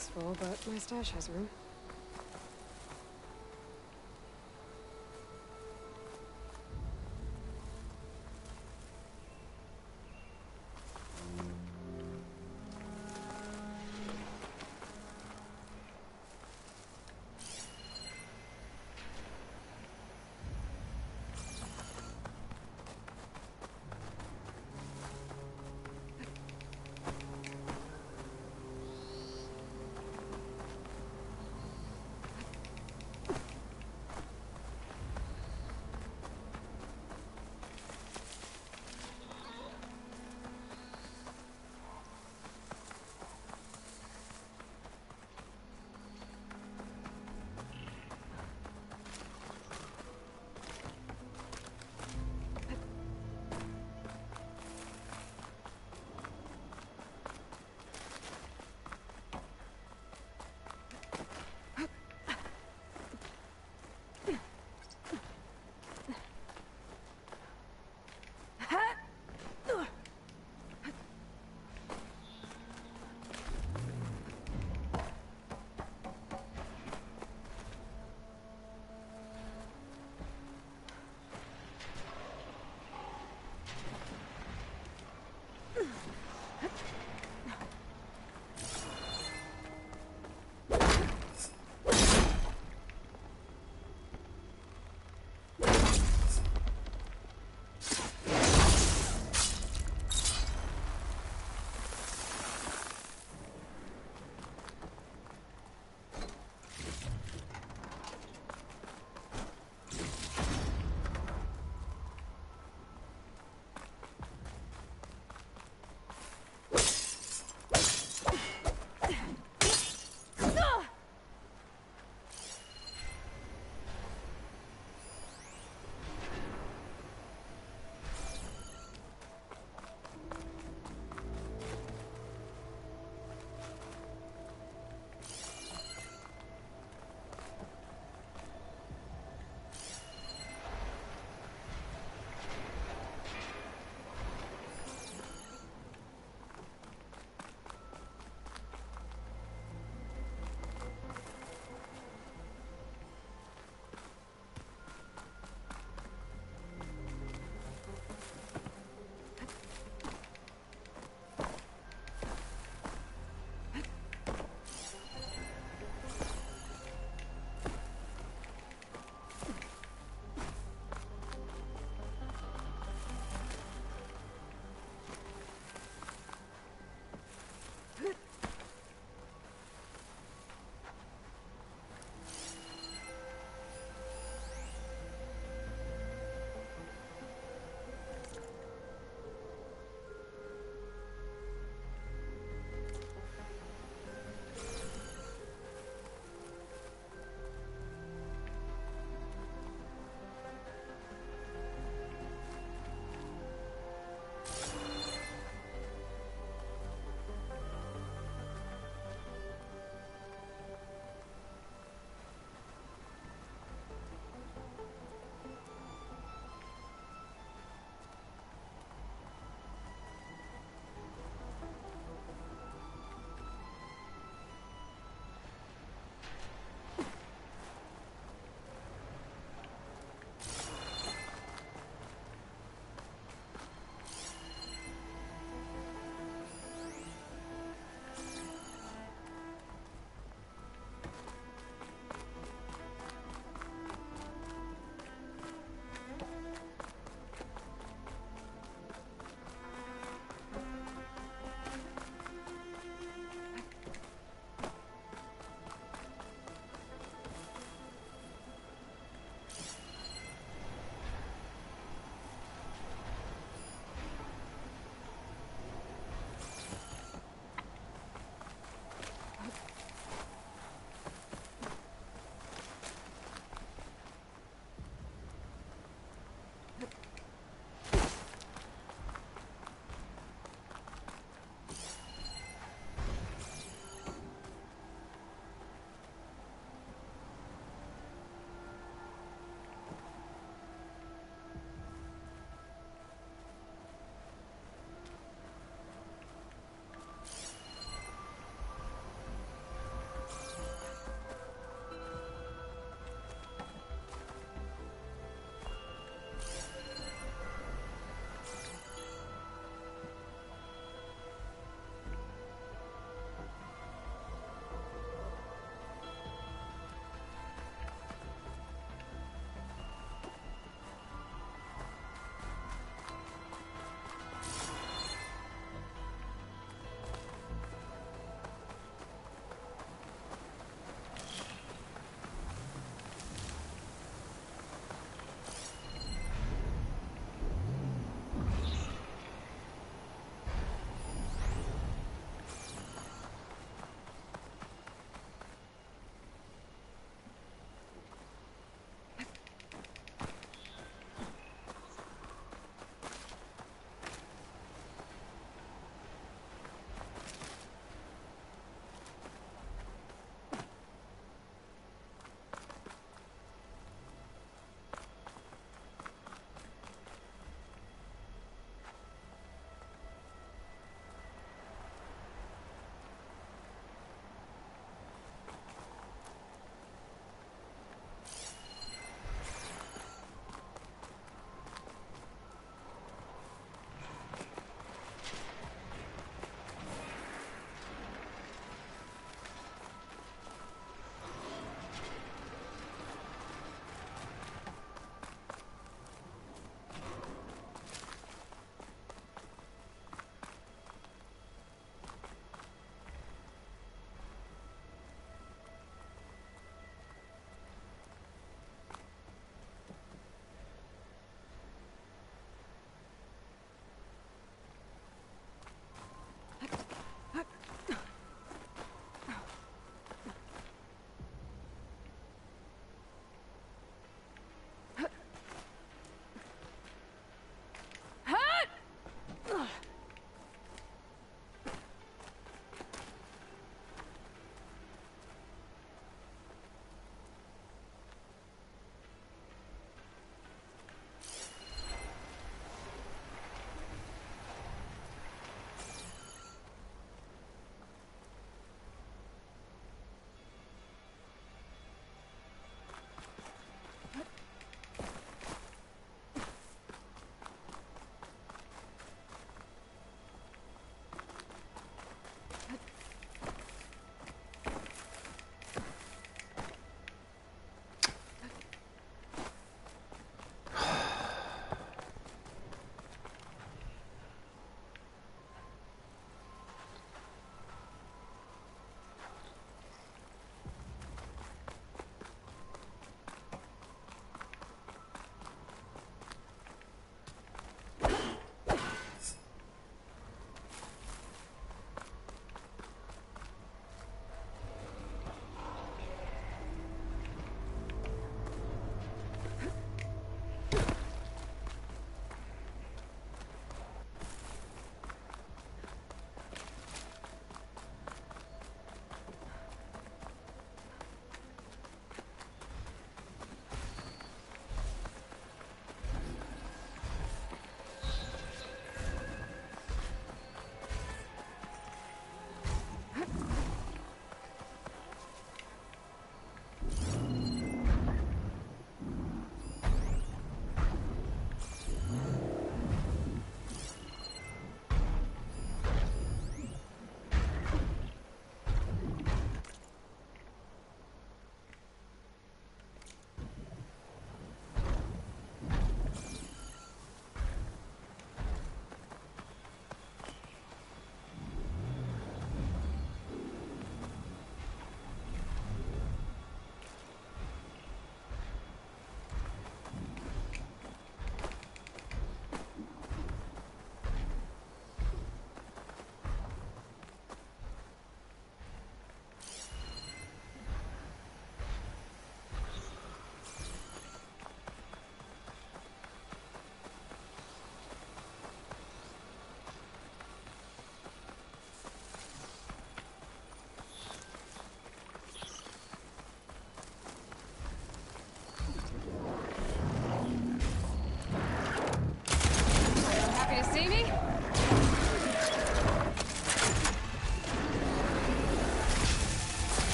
looks full, but my stash has room.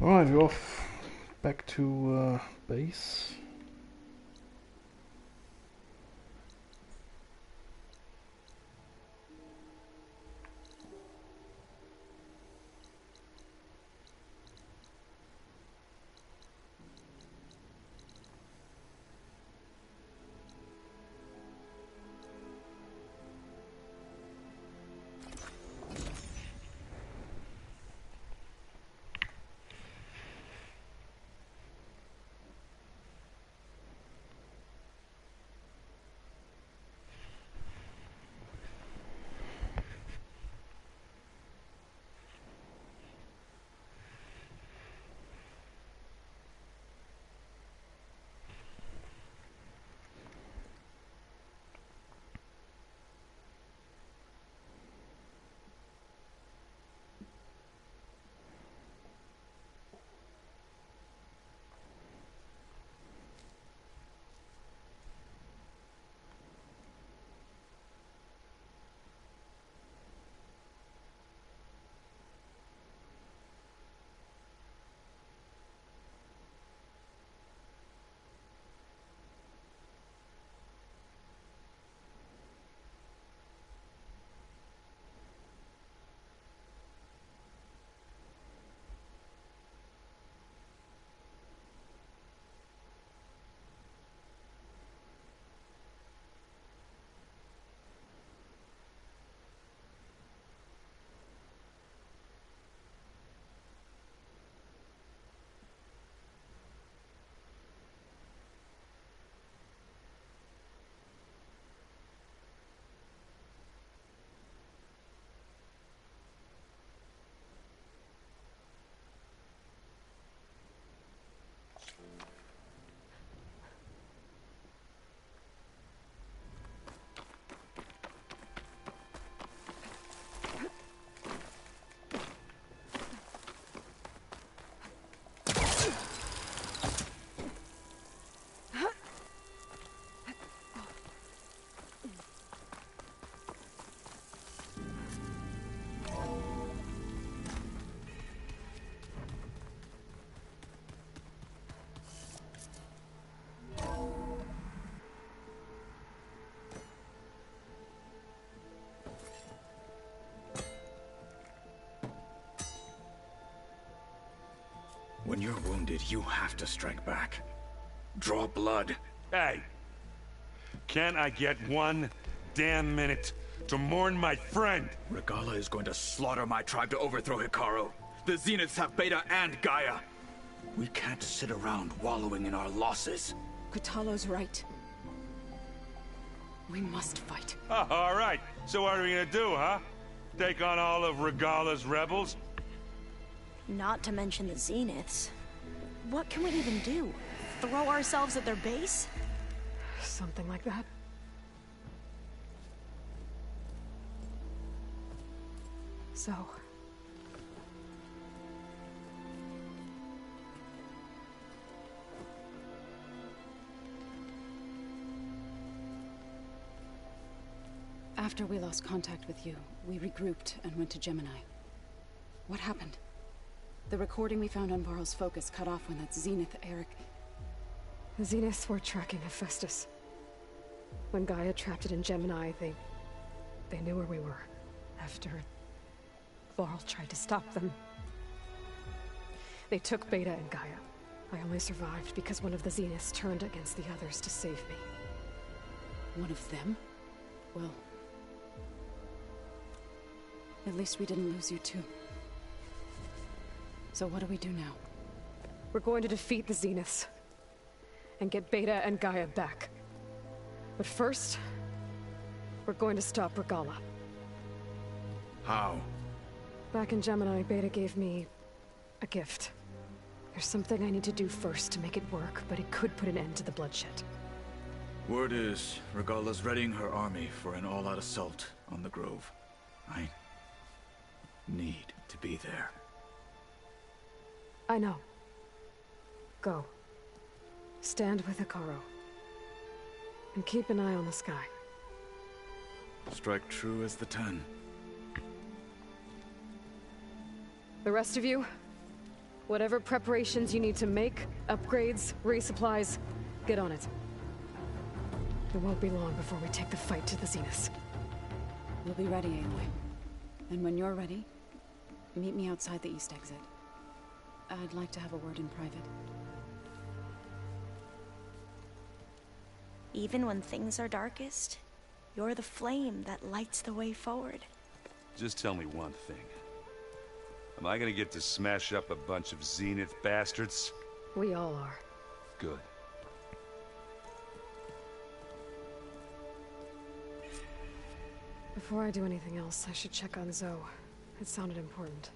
Alright, we're off back to base. When you're wounded, you have to strike back. Draw blood. Hey! Can't I get one damn minute to mourn my friend? Regala is going to slaughter my tribe to overthrow Hikaru. The Zeniths have Beta and Gaia. We can't sit around wallowing in our losses. Kutalo's right. We must fight. Oh, all right. So what are we gonna do, huh? Take on all of Regala's rebels? Not to mention the Zeniths. What can we even do? Throw ourselves at their base? Something like that. So... After we lost contact with you, we regrouped and went to Gemini. What happened? The recording we found on Varl's focus cut off when that Zenith Eric... The Zeniths were tracking Hephaestus. When Gaia trapped it in Gemini, they knew where we were. After Varl tried to stop them. They took Beta and Gaia. I only survived because one of the Zeniths turned against the others to save me. One of them? Well... at least we didn't lose you too. So what do we do now? We're going to defeat the Zeniths. And get Beta and Gaia back. But first... we're going to stop Regala. How? Back in Gemini, Beta gave me... a gift. There's something I need to do first to make it work, but it could put an end to the bloodshed. Word is, Regala's readying her army for an all-out assault on the Grove. I... need to be there. I know. Go. Stand with Hikaru. And keep an eye on the sky. Strike true as the 10. The rest of you, Whatever preparations you need to make, upgrades, resupplies, get on it. It won't be long before we take the fight to the Zenith. We'll be ready, Aloy. And when you're ready, meet me outside the east exit. I'd like to have a word in private. Even when things are darkest, you're the flame that lights the way forward. Just tell me one thing. Am I gonna get to smash up a bunch of Zenith bastards? We all are. Good. Before I do anything else, I should check on Zoe. It sounded important.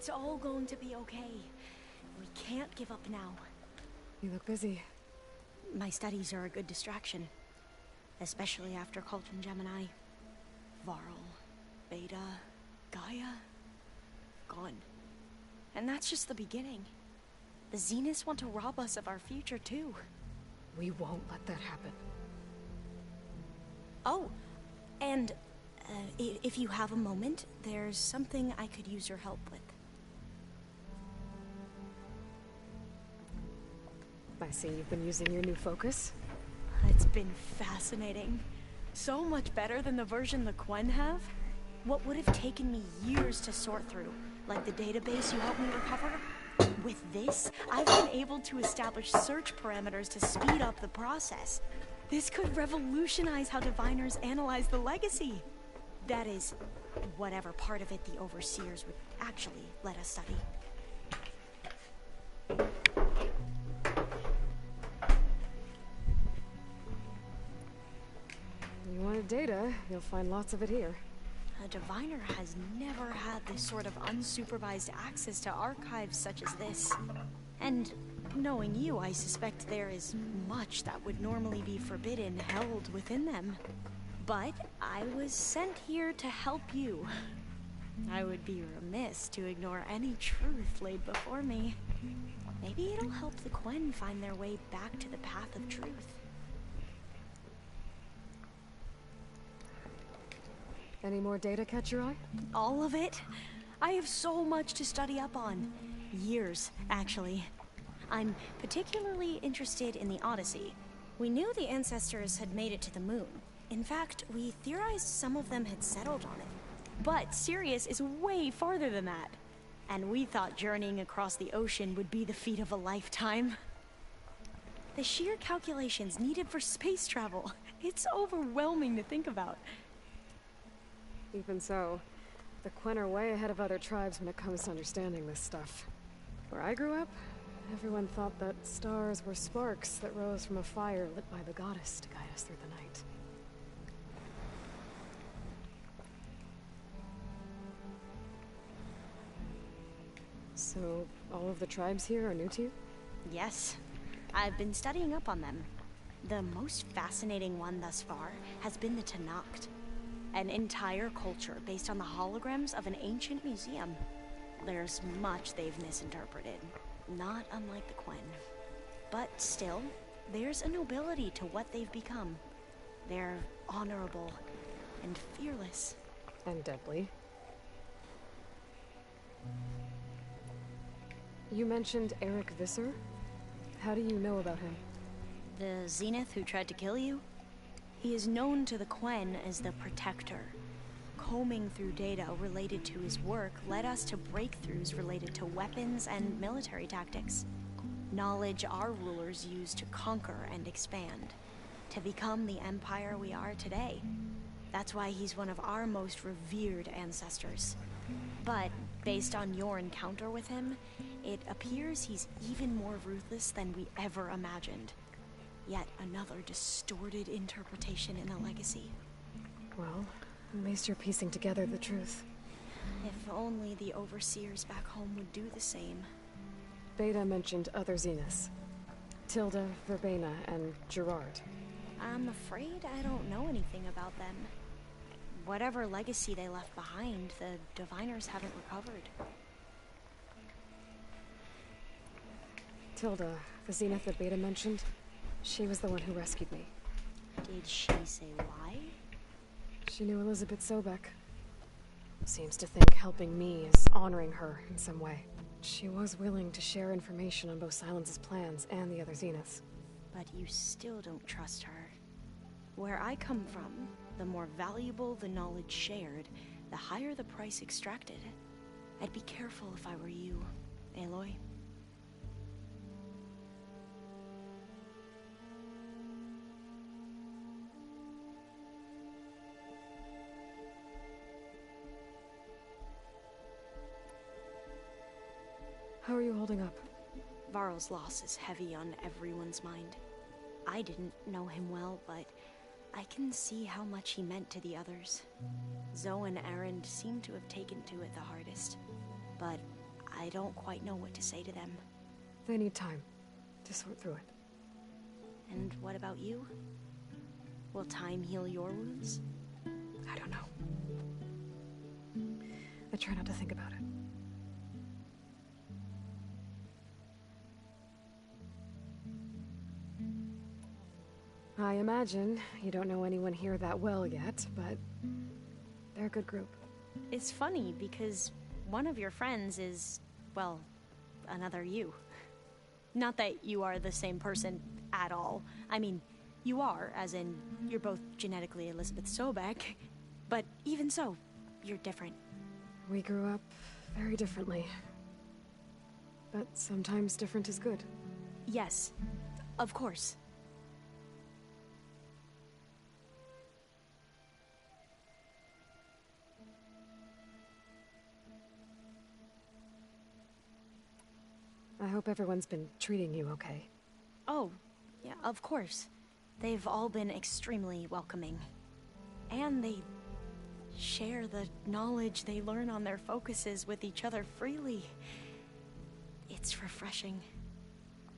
It's all going to be okay. We can't give up now. You look busy. My studies are a good distraction. Especially after Cauldron Gemini. Varl, Beta, Gaia, gone. And that's just the beginning. The Zeniths want to rob us of our future too. We won't let that happen. Oh, and if you have a moment, there's something I could use your help with. I see you've been using your new focus. It's been fascinating. So much better than the version the Quen have. What would have taken me years to sort through, like the database you helped me recover. With this, I've been able to establish search parameters to speed up the process. This could revolutionize how diviners analyze the legacy. That is, whatever part of it the overseers would actually let us study. You wanted data, you'll find lots of it here. A diviner has never had this sort of unsupervised access to archives such as this. And knowing you, I suspect there is much that would normally be forbidden held within them. But I was sent here to help you. I would be remiss to ignore any truth laid before me. Maybe it'll help the Quen find their way back to the path of truth. Any more data catch your eye? All of it? I have so much to study up on. Years, actually. I'm particularly interested in the Odyssey. We knew the ancestors had made it to the moon. In fact, we theorized some of them had settled on it. But Sirius is way farther than that. And we thought journeying across the ocean would be the feat of a lifetime. The sheer calculations needed for space travel. It's overwhelming to think about. Even so, the Quen are way ahead of other tribes when it comes to understanding this stuff. Where I grew up, everyone thought that stars were sparks that rose from a fire lit by the goddess to guide us through the night. So, all of the tribes here are new to you? Yes. I've been studying up on them. The most fascinating one thus far has been the Tenakth. An entire culture based on the holograms of an ancient museum. There's much they've misinterpreted, not unlike the Quen. But still, there's a nobility to what they've become. They're honorable and fearless. And deadly. You mentioned Eric Visser? How do you know about him? The Zenith who tried to kill you? He is known to the Quen as the Protector. Combing through data related to his work led us to breakthroughs related to weapons and military tactics. Knowledge our rulers used to conquer and expand. To become the empire we are today. That's why he's one of our most revered ancestors. But, based on your encounter with him, it appears he's even more ruthless than we ever imagined. Yet another distorted interpretation in the legacy. Well, at least you're piecing together the truth. If only the overseers back home would do the same. Beta mentioned other Zeniths. Tilda, Verbena, and Gerard. I'm afraid I don't know anything about them. Whatever legacy they left behind, the diviners haven't recovered. Tilda, the Zenith that Beta mentioned, she was the one who rescued me. Did she say why? She knew Elizabeth Sobek. Seems to think helping me is honoring her in some way. She was willing to share information on both Silence's plans and the other Zeniths. But you still don't trust her. Where I come from, the more valuable the knowledge shared, the higher the price extracted. I'd be careful if I were you, Aloy. How are you holding up? Varl's loss is heavy on everyone's mind. I didn't know him well, but I can see how much he meant to the others. Zoe and Erend seem to have taken to it the hardest, but I don't quite know what to say to them. They need time to sort through it. And what about you? Will time heal your wounds? I don't know. I try not to think about it. I imagine you don't know anyone here that well yet, but they're a good group. It's funny because one of your friends is, well, another you. Not that you are the same person at all. I mean, you are, as in, you're both genetically Elizabeth Sobek, but even so, you're different. We grew up very differently. But sometimes different is good. Yes, of course. I hope everyone's been treating you okay. Oh, yeah, of course. They've all been extremely welcoming. And they share the knowledge they learn on their focuses with each other freely. It's refreshing.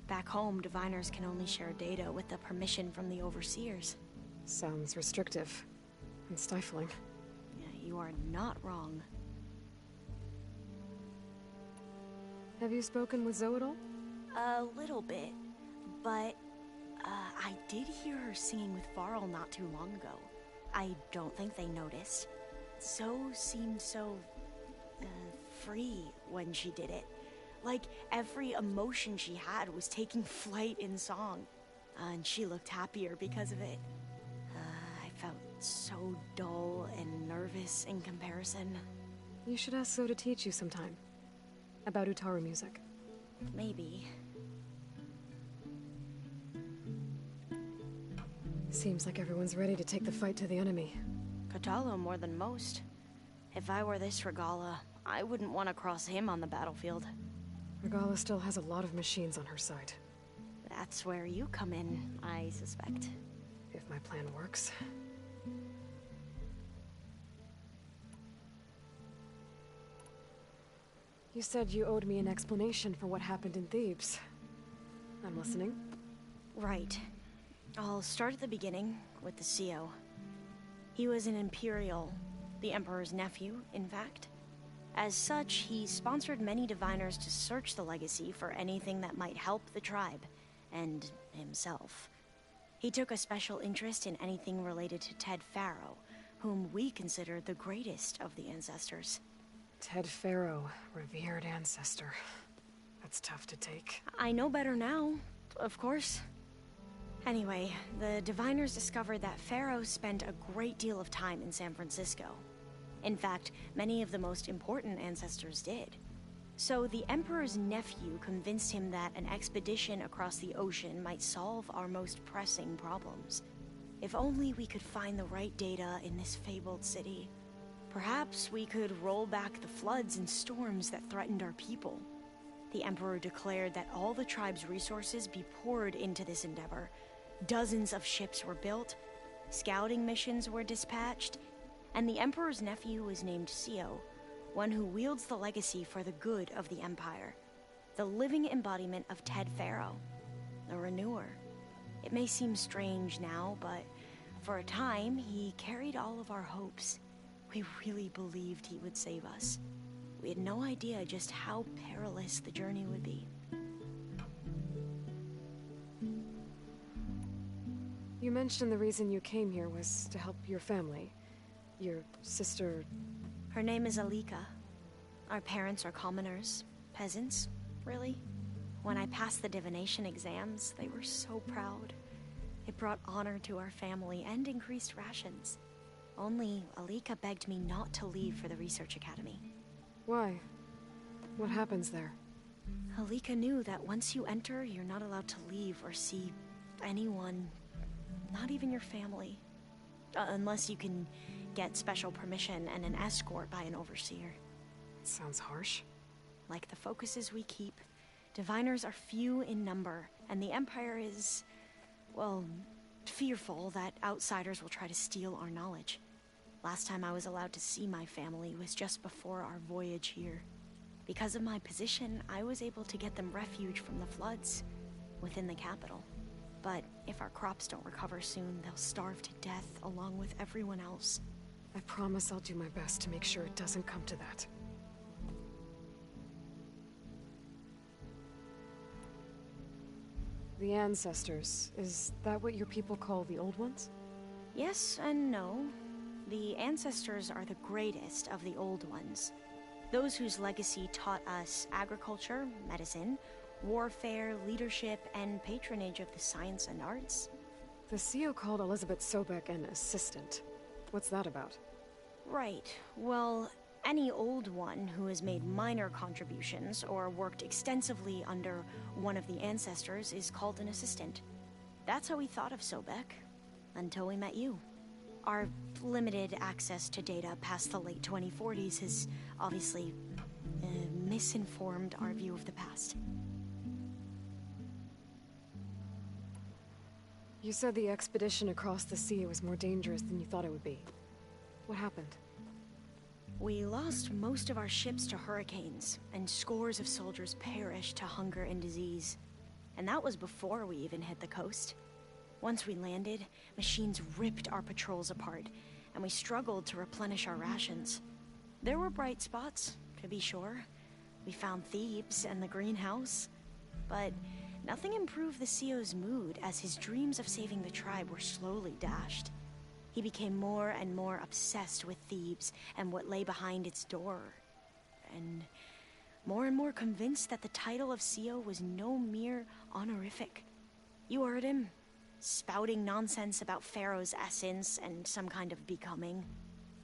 Back home, diviners can only share data with the permission from the overseers. Sounds restrictive and stifling. Yeah, you are not wrong. Have you spoken with Zoe at all? A little bit, but I did hear her singing with Varl not too long ago. I don't think they noticed. Zoe seemed so free when she did it. Like every emotion she had was taking flight in song. And she looked happier because of it. I felt so dull and nervous in comparison. You should ask Zoe to teach you sometime. About Utaru music. Maybe. Seems like everyone's ready to take the fight to the enemy. Kotallo more than most. If I were this Regala, I wouldn't want to cross him on the battlefield. Regala still has a lot of machines on her side. That's where you come in, I suspect. If my plan works. You said you owed me an explanation for what happened in Thebes. I'm listening. Right. I'll start at the beginning with the CO. He was an Imperial, the Emperor's nephew, in fact. As such, he sponsored many diviners to search the legacy for anything that might help the tribe, and himself. He took a special interest in anything related to Ted Faro, whom we consider the greatest of the ancestors. Ted Faro, revered ancestor. That's tough to take. I know better now, of course. Anyway, the diviners discovered that Faro spent a great deal of time in San Francisco. In fact, many of the most important ancestors did. So the Emperor's nephew convinced him that an expedition across the ocean might solve our most pressing problems. If only we could find the right data in this fabled city. Perhaps we could roll back the floods and storms that threatened our people. The Emperor declared that all the tribe's resources be poured into this endeavor. Dozens of ships were built, scouting missions were dispatched, and the Emperor's nephew was named CO, one who wields the legacy for the good of the Empire. The living embodiment of Ted Faro, the Renewer. It may seem strange now, but for a time, he carried all of our hopes. We really believed he would save us. We had no idea just how perilous the journey would be. You mentioned the reason you came here was to help your family. Your sister... Her name is Alika. Our parents are commoners. Peasants, really. When I passed the divination exams, they were so proud. It brought honor to our family and increased rations. Only Alika begged me not to leave for the research academy. Why? What happens there? Alika knew that once you enter, you're not allowed to leave or see anyone, not even your family. Unless you can get special permission and an escort by an overseer. Sounds harsh. Like the focuses we keep, diviners are few in number, and the Empire is, well, fearful that outsiders will try to steal our knowledge. Last time I was allowed to see my family was just before our voyage here. Because of my position, I was able to get them refuge from the floods within the capital. But if our crops don't recover soon, they'll starve to death along with everyone else. I promise I'll do my best to make sure it doesn't come to that. The ancestors. Is that what your people call the old ones? Yes and no. The ancestors are the greatest of the old ones. Those whose legacy taught us agriculture, medicine, warfare, leadership, and patronage of the science and arts. The CEO called Elizabeth Sobek an assistant. What's that about? Right. Well, any old one who has made minor contributions or worked extensively under one of the ancestors is called an assistant. That's how we thought of Sobek, until we met you. Our limited access to data past the late 2040s has obviously misinformed our view of the past. You said the expedition across the sea was more dangerous than you thought it would be. What happened? We lost most of our ships to hurricanes, and scores of soldiers perished to hunger and disease. And that was before we even hit the coast. Once we landed, machines ripped our patrols apart, and we struggled to replenish our rations. There were bright spots, to be sure. We found Thebes and the greenhouse, but nothing improved the CEO's mood as his dreams of saving the tribe were slowly dashed. He became more and more obsessed with Thebes and what lay behind its door, and more convinced that the title of CEO was no mere honorific. You heard him, spouting nonsense about Pharaoh's essence and some kind of becoming.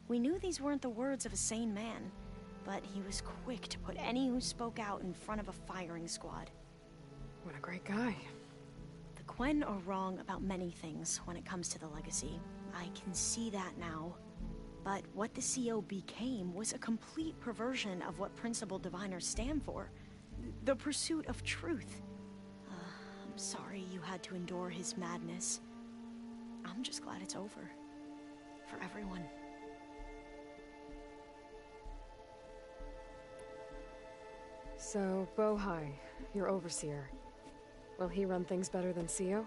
We knew these weren't the words of a sane man, but he was quick to put any who spoke out in front of a firing squad. What a great guy. The Quen are wrong about many things when it comes to the legacy. I can see that now. But what the CEO became was a complete perversion of what principled diviners stand for. The pursuit of truth. I'm sorry you had to endure his madness. I'm just glad it's over. For everyone. So, Bohai, your overseer. Will he run things better than CEO?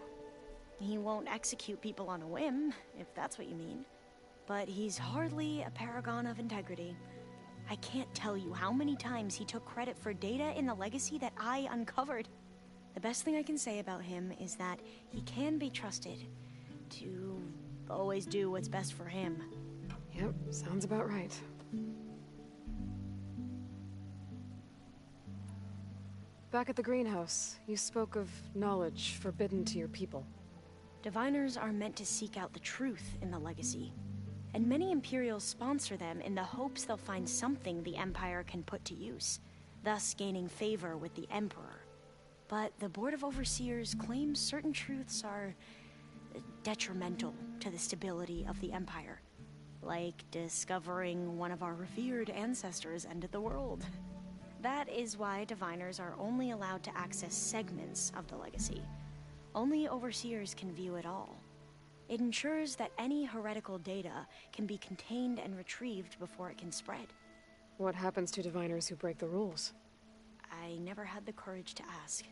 He won't execute people on a whim, if that's what you mean. But he's hardly a paragon of integrity. I can't tell you how many times he took credit for data in the legacy that I uncovered. The best thing I can say about him is that he can be trusted to always do what's best for him. Yep, sounds about right. Back at the greenhouse, you spoke of knowledge forbidden to your people. Diviners are meant to seek out the truth in the legacy, and many Imperials sponsor them in the hopes they'll find something the Empire can put to use, thus gaining favor with the Emperor. But the Board of Overseers claims certain truths are detrimental to the stability of the Empire, like discovering one of our revered ancestors ended the world. That is why Diviners are only allowed to access segments of the legacy. Only Overseers can view it all. It ensures that any heretical data can be contained and retrieved before it can spread. What happens to Diviners who break the rules? I never had the courage to ask.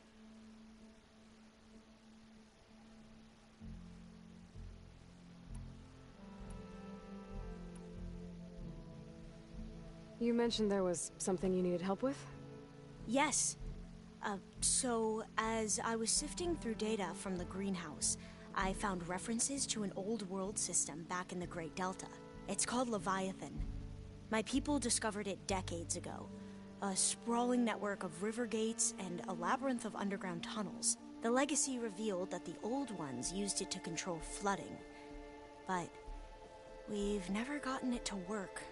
You mentioned there was something you needed help with? Yes. So, as I was sifting through data from the greenhouse, I found references to an old world system back in the Great Delta. It's called Leviathan. My people discovered it decades ago. A sprawling network of river gates and a labyrinth of underground tunnels. The legacy revealed that the old ones used it to control flooding. But we've never gotten it to work.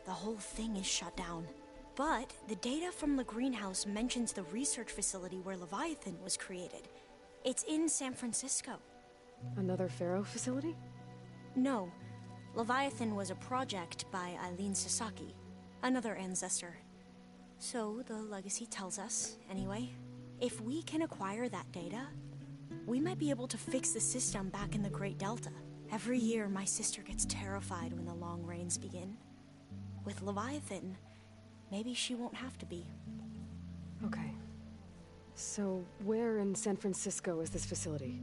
The whole thing is shut down. But the data from the greenhouse mentions the research facility where Leviathan was created. It's in San Francisco. Another Pharaoh facility? No. Leviathan was a project by Eileen Sasaki, another ancestor. So the legacy tells us, anyway, if we can acquire that data, we might be able to fix the system back in the Great Delta. Every year, my sister gets terrified when the long rains begin. With Leviathan, maybe she won't have to be. Okay. So, where in San Francisco is this facility?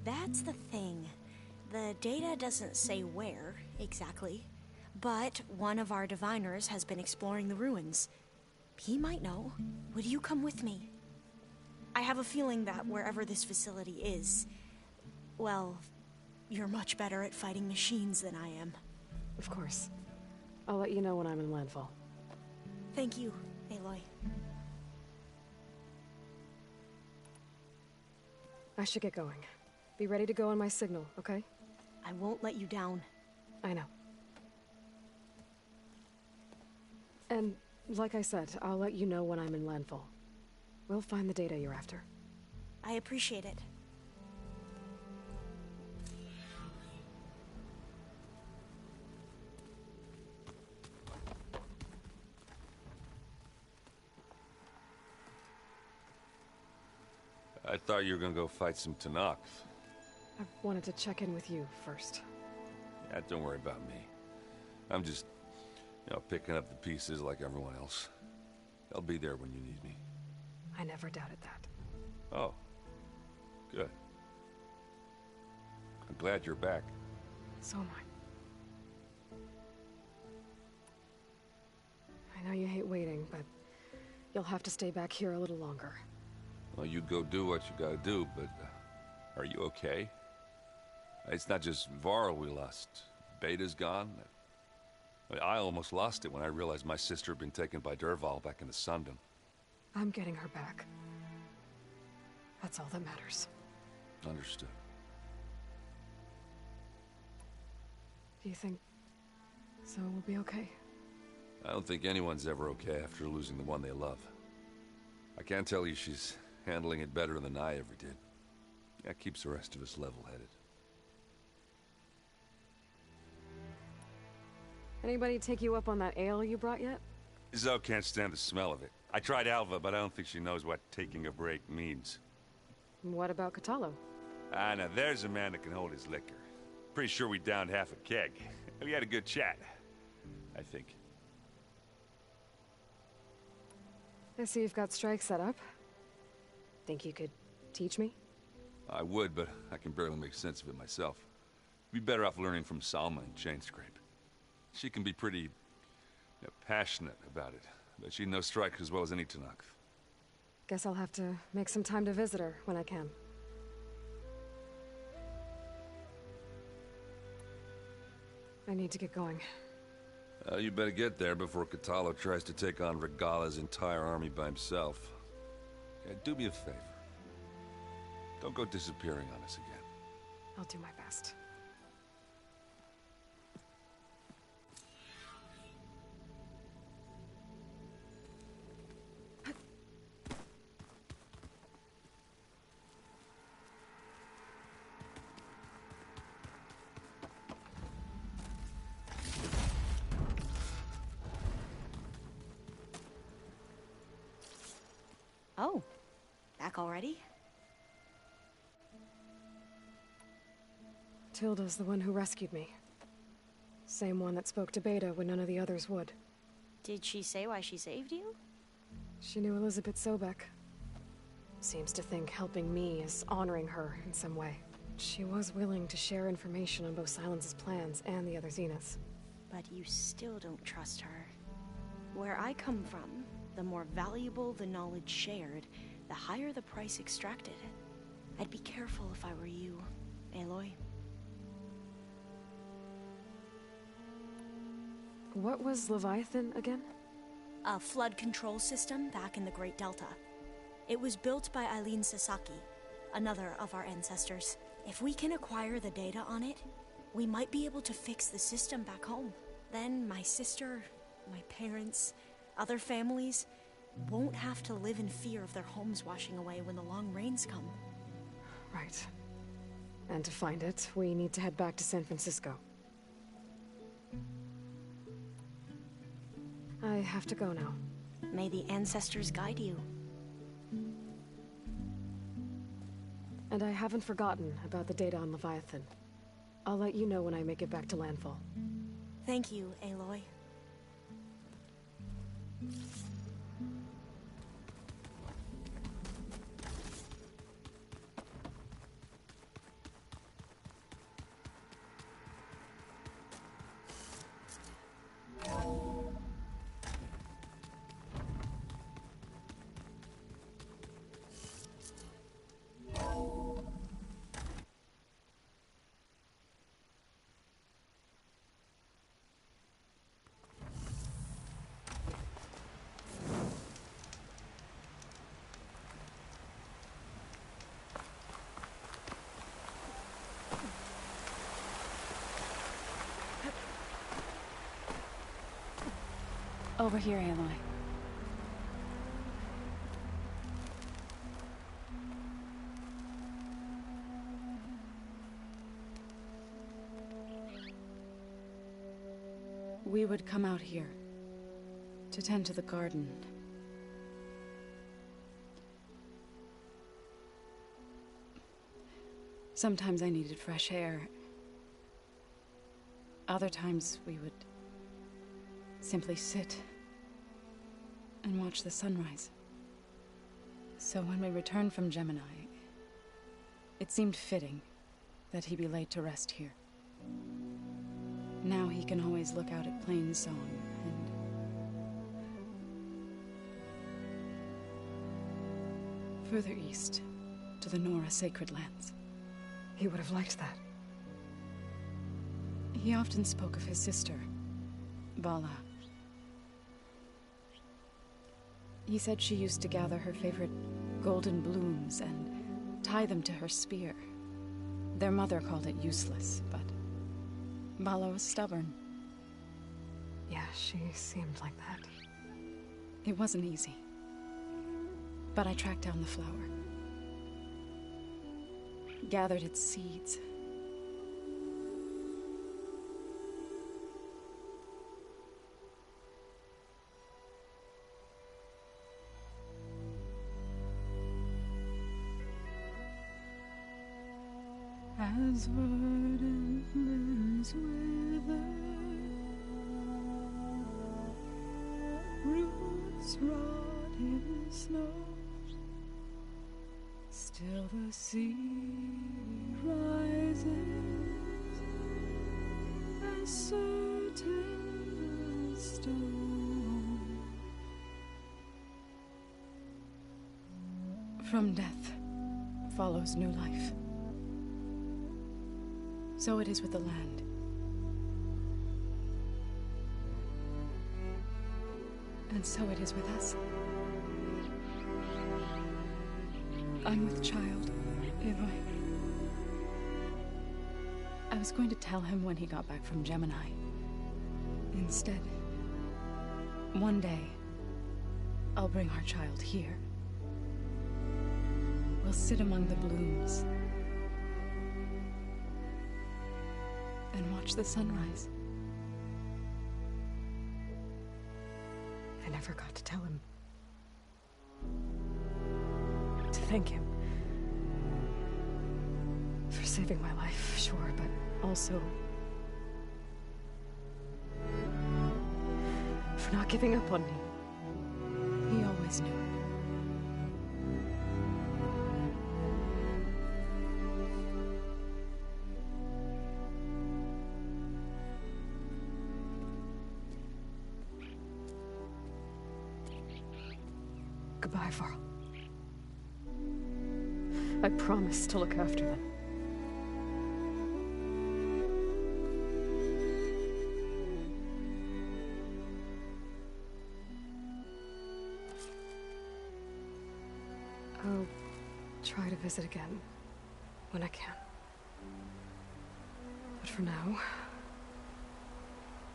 That's the thing. The data doesn't say where, exactly. But one of our diviners has been exploring the ruins. He might know. Would you come with me? I have a feeling that wherever this facility is, well, you're much better at fighting machines than I am. Of course. I'll let you know when I'm in landfall. Thank you, Aloy. I should get going. Be ready to go on my signal, okay? I won't let you down. I know. And, like I said, I'll let you know when I'm in landfall. We'll find the data you're after. I appreciate it. I thought you were gonna go fight some Tanakh. I wanted to check in with you first. Yeah, don't worry about me. I'm just, picking up the pieces like everyone else. I'll be there when you need me. I never doubted that. Oh. Good. I'm glad you're back. So am I. I know you hate waiting, but you'll have to stay back here a little longer. Well, you go do what you gotta do, but are you okay? It's not just Varl we lost. Beta's gone. I almost lost it when I realized my sister had been taken by Dervahl back in the Sundom. I'm getting her back. That's all that matters. Understood. Do you think Zoe will be okay? I don't think anyone's ever okay after losing the one they love. I can't tell you she's handling it better than I ever did. That keeps the rest of us level-headed. Anybody take you up on that ale you brought yet? Zoe can't stand the smell of it. I tried Alva, but I don't think she knows what taking a break means. What about Catalo? Ah, now there's a man that can hold his liquor. Pretty sure we downed half a keg. We had a good chat, I think. I see you've got strike set up. Think you could teach me? I would, but I can barely make sense of it myself. Be better off learning from Salma and Chainscrape. She can be pretty passionate about it, but she knows strike as well as any Tanakh. Guess I'll have to make some time to visit her when I can. I need to get going. You better get there before Catalo tries to take on Regala's entire army by himself. Yeah, do me a favor. Don't go disappearing on us again. I'll do my best. Oh, back already? Tilda's the one who rescued me. Same one that spoke to Beta when none of the others would. Did she say why she saved you? She knew Elizabeth Sobek. Seems to think helping me is honoring her in some way. She was willing to share information on both Silence's plans and the other Zeniths. But you still don't trust her. Where I come from, the more valuable the knowledge shared, the higher the price extracted. I'd be careful if I were you, Aloy. What was Leviathan again? A flood control system back in the Great Delta. It was built by Eileen Sasaki, another of our ancestors. If we can acquire the data on it, we might be able to fix the system back home. Then my sister, my parents, other families won't have to live in fear of their homes washing away when the long rains come. Right. And to find it, we need to head back to San Francisco. I have to go now. May the ancestors guide you. And I haven't forgotten about the data on Leviathan. I'll let you know when I make it back to landfall. Thank you, Aloy. Over here, Aloy. We would come out here to tend to the garden. Sometimes I needed fresh air. Other times we would simply sit and watch the sunrise. So when we returned from Gemini, it seemed fitting that he be laid to rest here. Now he can always look out at Plain Song and... further east, to the Nora Sacred Lands. He would have liked that. He often spoke of his sister, Vala. He said she used to gather her favorite golden blooms and tie them to her spear. Their mother called it useless, but Vala was stubborn. Yeah, she seemed like that. It wasn't easy. But I tracked down the flower. Gathered its seeds. As verdant limbs wither, roots rot in snow, still the sea rises, as certain as stone. From death follows new life. So it is with the land. And so it is with us. I'm with child, Aloy. I was going to tell him when he got back from Gemini. Instead, one day, I'll bring our child here. We'll sit among the blooms and watch the sunrise. I never got to tell him. To thank him. For saving my life, sure, but also... for not giving up on me. He always knew. Goodbye, Varl. I promise to look after them. I'll try to visit again when I can. But for now,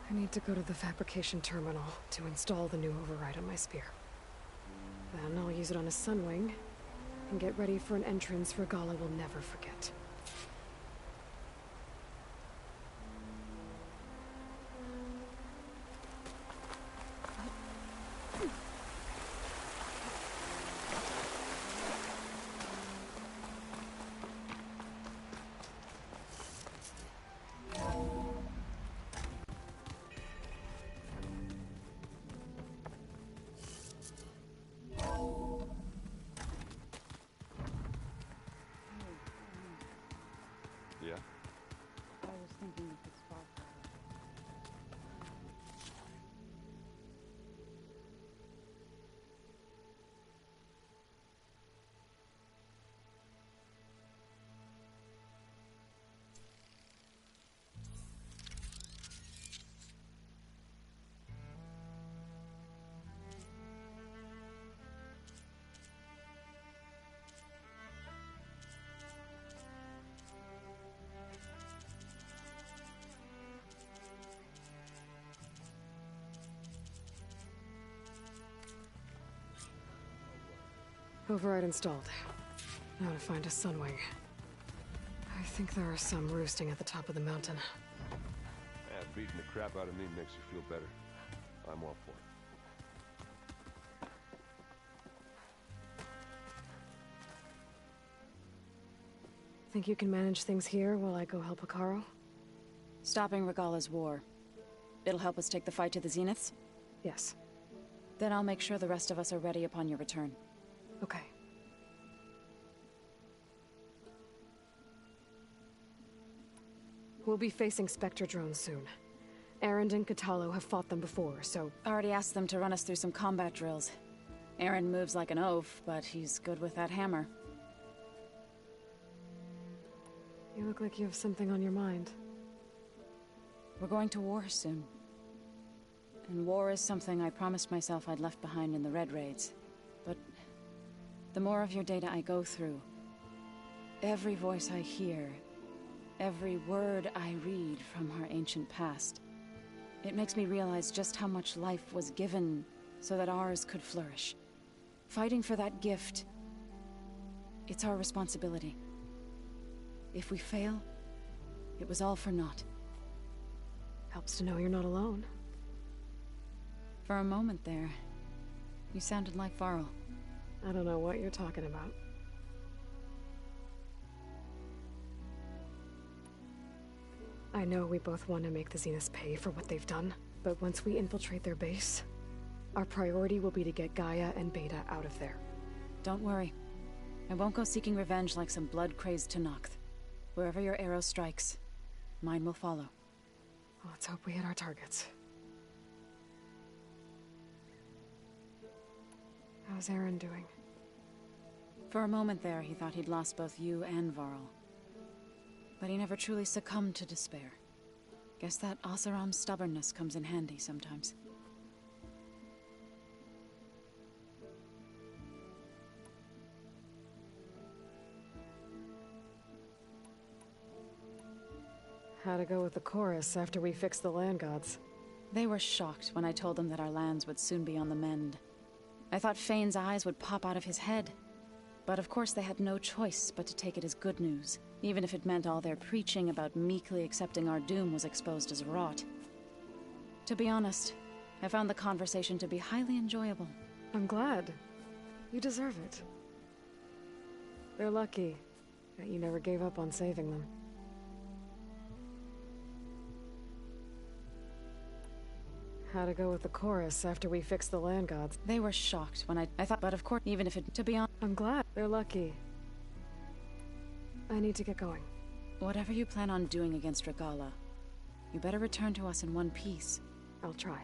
I need to go to the fabrication terminal to install the new override on my spear. Then I'll use it on a sunwing, and get ready for an entrance Regala will never forget. Override installed. Now to find a sunwing. I think there are some roosting at the top of the mountain. Yeah, beating the crap out of me makes you feel better. I'm all for it. Think you can manage things here while I go help Akaro? Stopping Regala's war. It'll help us take the fight to the Zeniths? Yes. Then I'll make sure the rest of us are ready upon your return. Okay. We'll be facing Spectre drones soon. Erend and Katalo have fought them before, so... Already asked them to run us through some combat drills. Erend moves like an oaf, but he's good with that hammer. You look like you have something on your mind. We're going to war soon. And war is something I promised myself I'd left behind in the Red Raids. But the more of your data I go through, every voice I hear, every word I read from our ancient past, it makes me realize just how much life was given so that ours could flourish. Fighting for that gift, it's our responsibility. If we fail, it was all for naught. Helps to know you're not alone. For a moment there, you sounded like Varl. I don't know what you're talking about. I know we both want to make the Zeniths pay for what they've done, but once we infiltrate their base, our priority will be to get Gaia and Beta out of there. Don't worry. I won't go seeking revenge like some blood-crazed Tenakth. Wherever your arrow strikes, mine will follow. Let's hope we hit our targets. How's Erend doing? For a moment there, he thought he'd lost both you and Varl. But he never truly succumbed to despair. Guess that Oseram's stubbornness comes in handy sometimes. How'd it go with the chorus after we fixed the land gods? They were shocked when I told them that our lands would soon be on the mend. I thought Fane's eyes would pop out of his head. But of course they had no choice but to take it as good news, even if it meant all their preaching about meekly accepting our doom was exposed as rot. To be honest, I found the conversation to be highly enjoyable. I'm glad. You deserve it. They're lucky that you never gave up on saving them. How'd it go with the chorus after we fixed the land gods? They were shocked when I thought, but of course, even if it, to be honest... I'm glad. They're lucky. I need to get going. Whatever you plan on doing against Regala, you better return to us in one piece. I'll try.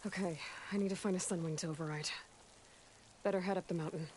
Okay, I need to find a sunwing to override. Better head up the mountain.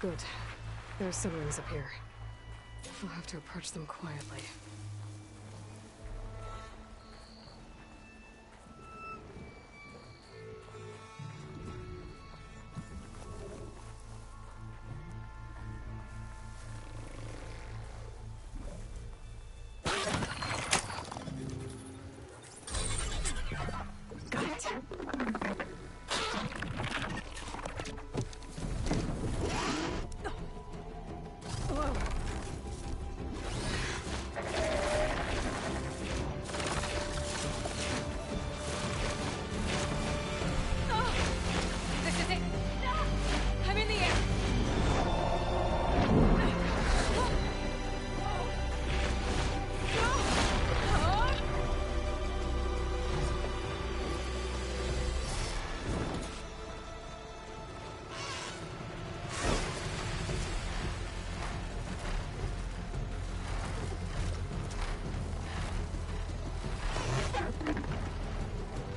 Good. There's sunwings up here. We'll have to approach them quietly.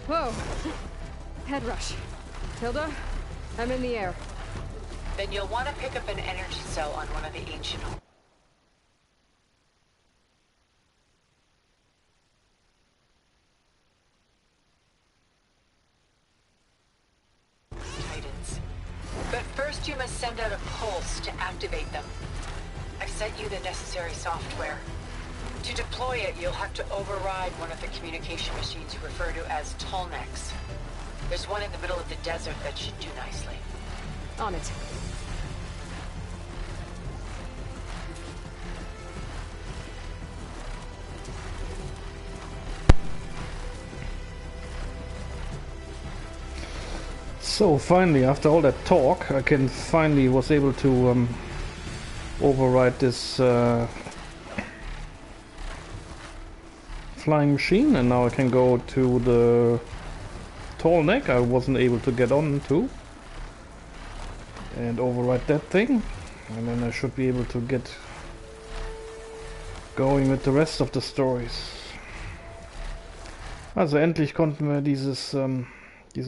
Whoa! Head rush. Tilda, I'm in the air. Then you'll want to pick up an energy cell on one of the ancient Titans. But first you must send out a pulse to activate them. I've sent you the necessary software. To deploy it, you'll have to override one of the communication machines you refer to as Tallnecks. There's one in the middle of the desert that should do nicely. On it. So finally, after all that talk, I was able to override this flying machine, and now I can go to the tall neck I wasn't able to get on to and override that thing, and then I should be able to get going with the rest of the stories. Also endlich konnten wir diesen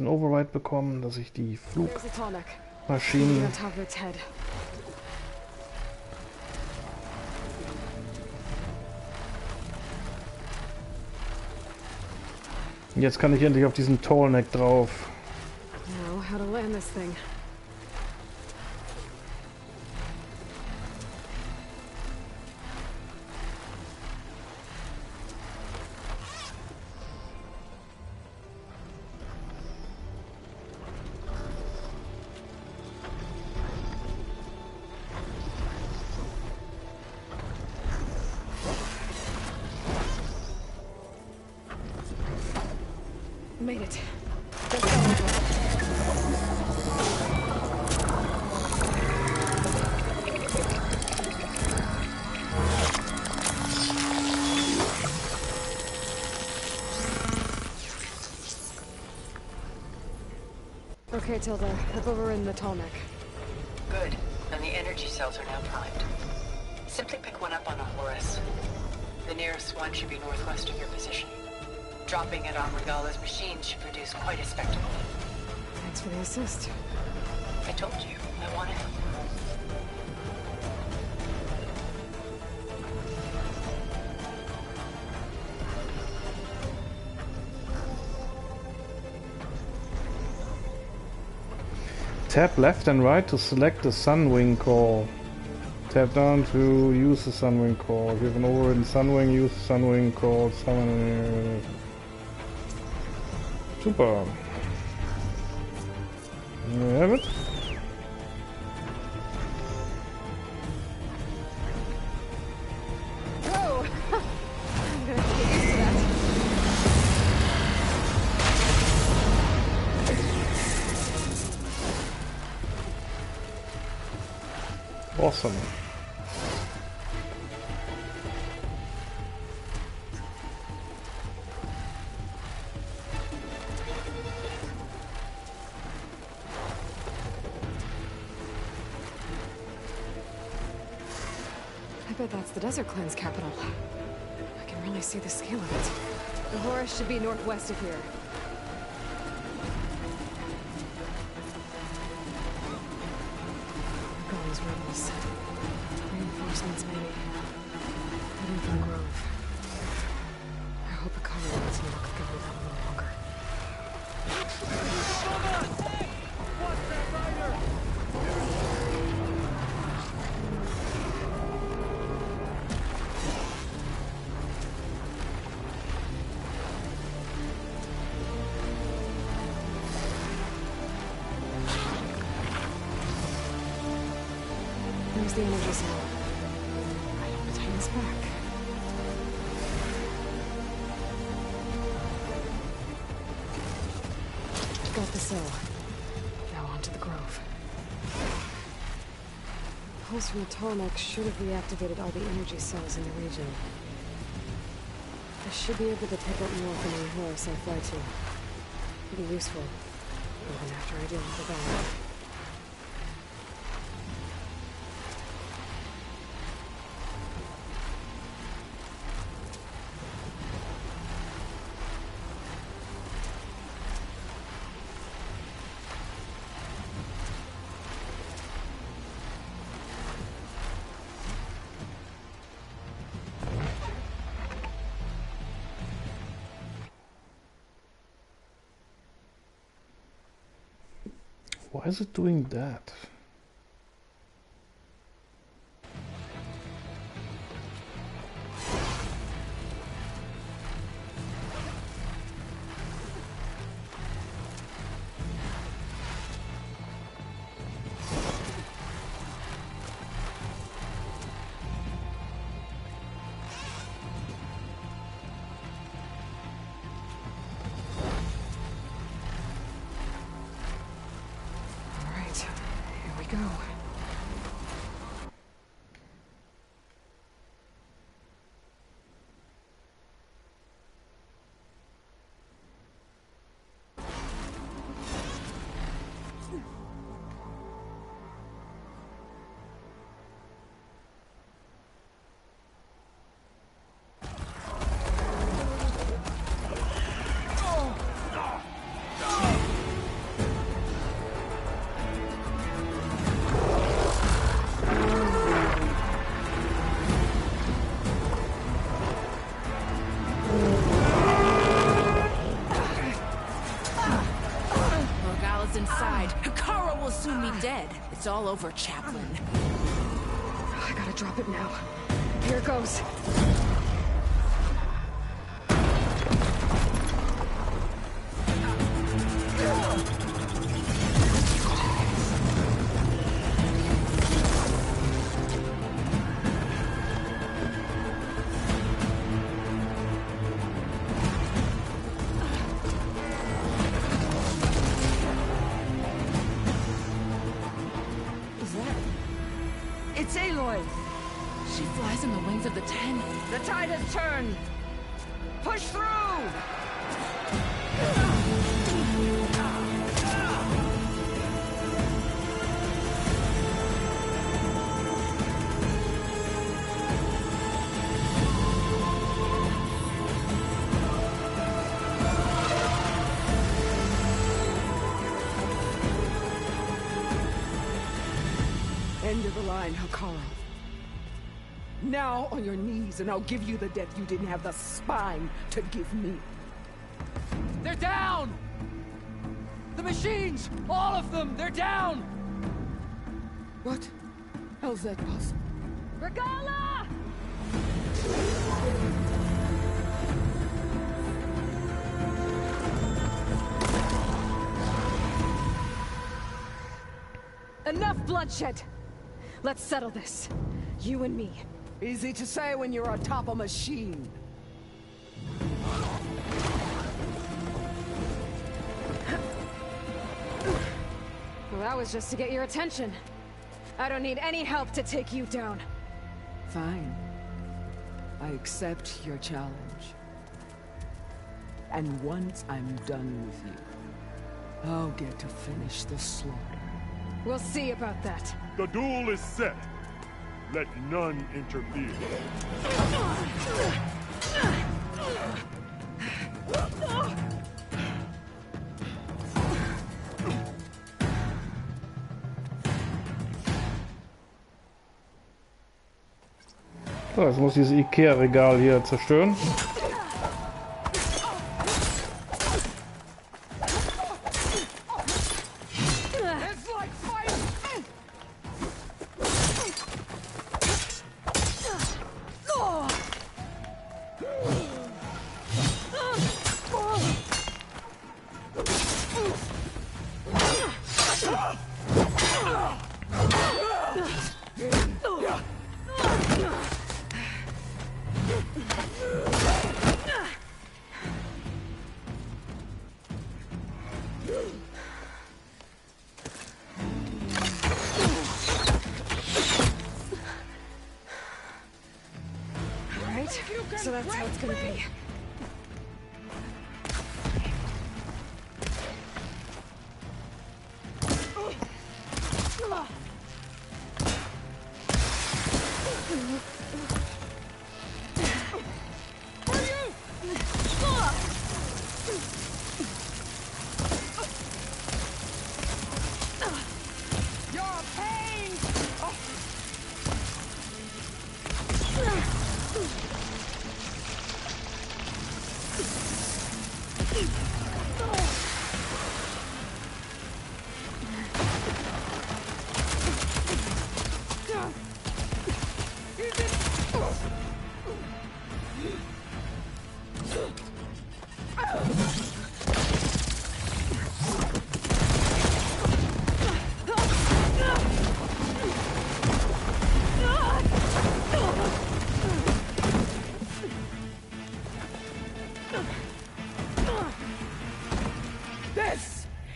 Override bekommen, dass ich die Flugmaschinen jetzt kann ich endlich auf diesen Tallneck drauf. Now, how to land this thing. Made it. Okay, Tilda, up over in the tall neck. Good, and the energy cells are now primed. Simply pick one up on a Horus. The nearest one should be northwest of your position. Dropping it on Regala's machine should produce quite a spectacle. Thanks for the assist. I told you, I wanted it. Tap left and right to select the Sunwing call. Tap down to use the Sunwing call. If you have an overridden Sunwing, use the Sunwing call. Super. There we have it. Whoa! I'm gonna have to get used to that. Awesome. I bet that's the Desert Clan's capital. I can really see the scale of it. The Horus should be northwest of here. These rebels. Reinforcements, maybe. Heading for the Grove. I hope a cover lets me look at them a little longer. There's the energy cell. Right on the Titan's back. Got the cell. Now on to the Grove. The pulse from the Tallneck should have reactivated all the energy cells in the region. I should be able to pick up more from the Horus I fly to. Pretty useful, even after I deal with the battle. Why is it doing that? Go. Dead. It's all over, Chaplain. I gotta drop it now. Here it goes. It's Aloy! She flies in the wings of the 10. The tide has turned! Push through! End of the line, Hakara. Now on your knees, and I'll give you the death you didn't have the spine to give me. They're down! The machines! All of them! They're down! What? How's that possible? Regala! Enough bloodshed! Let's settle this. You and me. Easy to say when you're atop a machine. Well, that was just to get your attention. I don't need any help to take you down. Fine. I accept your challenge. And once I'm done with you, I'll get to finish the slaughter. We'll see about that. The duel is set. Let none interfere. So, jetzt muss dieses Ikea-Regal hier zerstören. So that's how it's gonna be.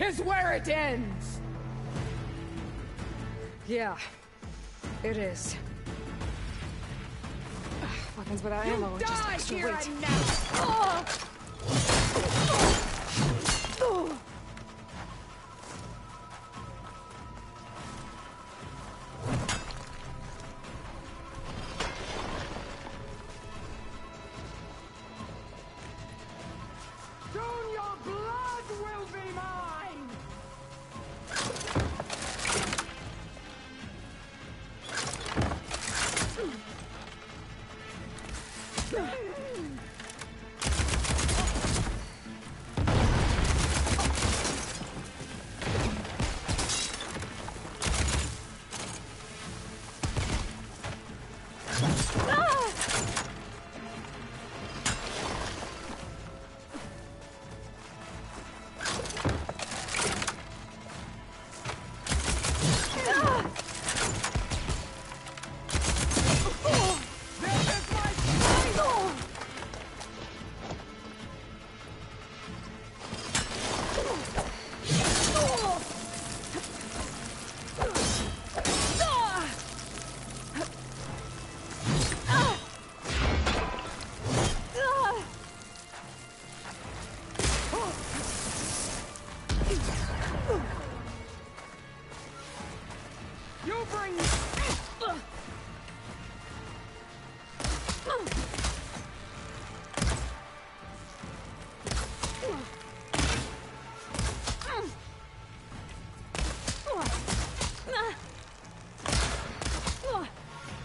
is where it ends! Yeah, it is. Weapons without ammo are just extra here weight. and now! Soon your blood will be mine!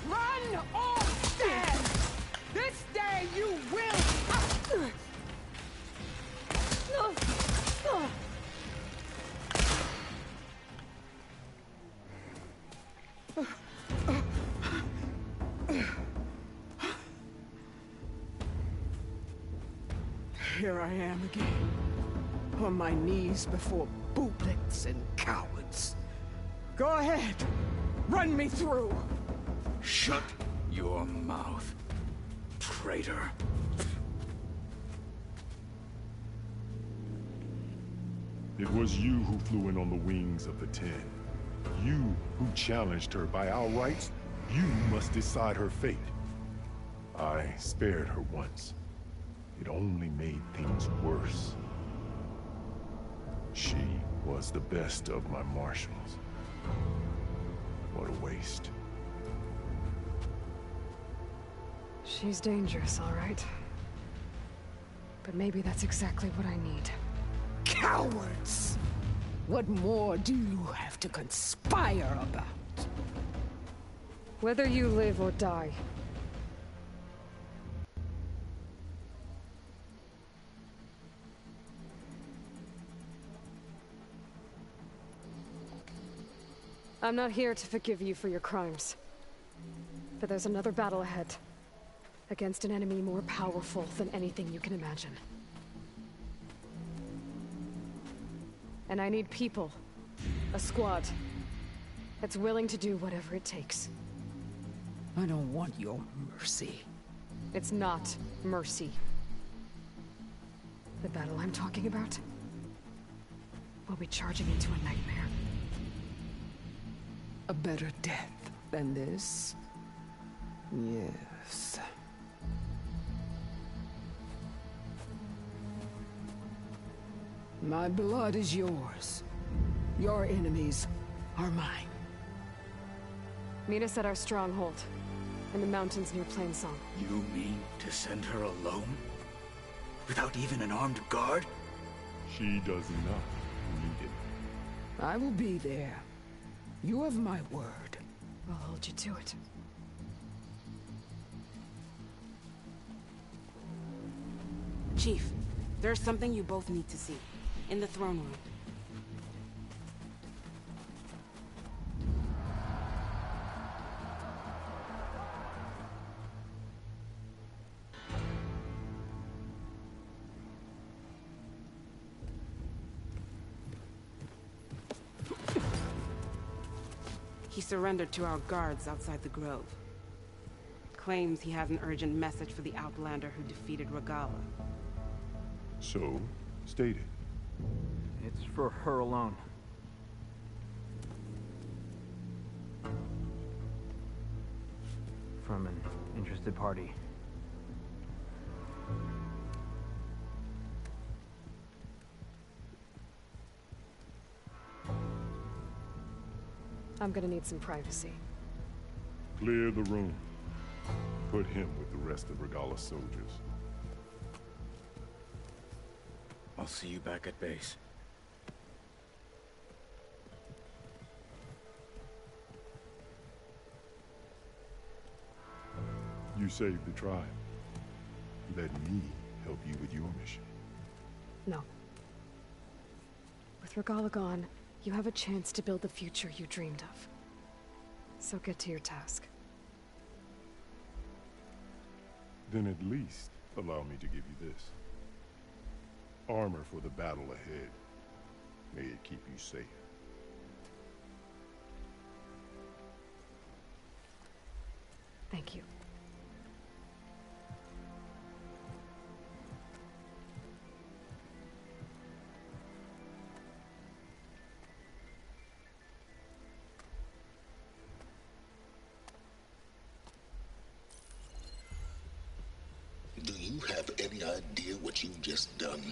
Run or stand! This day you will! Here I am again, on my knees before bootlets and cowards. Go ahead, run me through. Shut your mouth, traitor. It was you who flew in on the wings of the 10. You who challenged her by our rights. You must decide her fate. I spared her once. It only made things worse. She was the best of my marshals. What a waste. She's dangerous, all right. But maybe that's exactly what I need. Cowards! What more do you have to conspire about? Whether you live or die. I'm not here to forgive you for your crimes. But there's another battle ahead. Against an enemy more powerful than anything you can imagine. And I need people. A squad. That's willing to do whatever it takes. I don't want your mercy. It's not mercy. The battle I'm talking about will be charging into a nightmare. A better death than this? Yes. My blood is yours. Your enemies are mine. Meet us at our stronghold, in the mountains near Plainsong. You mean to send her alone? Without even an armed guard? She does not need it. I will be there. You have my word. I'll hold you to it. Chief, there's something you both need to see. In the throne room. He surrendered to our guards outside the grove. Claims he has an urgent message for the Outlander who defeated Regala. So, state it. It's for her alone. From an interested party. I'm gonna need some privacy. Clear the room. Put him with the rest of Regala's soldiers. I'll see you back at base. You saved the tribe. Let me help you with your mission. No. With Regala gone, you have a chance to build the future you dreamed of. So get to your task. Then at least allow me to give you this. Armor for the battle ahead. May it keep you safe. Thank you. Do you have any idea what you've just done?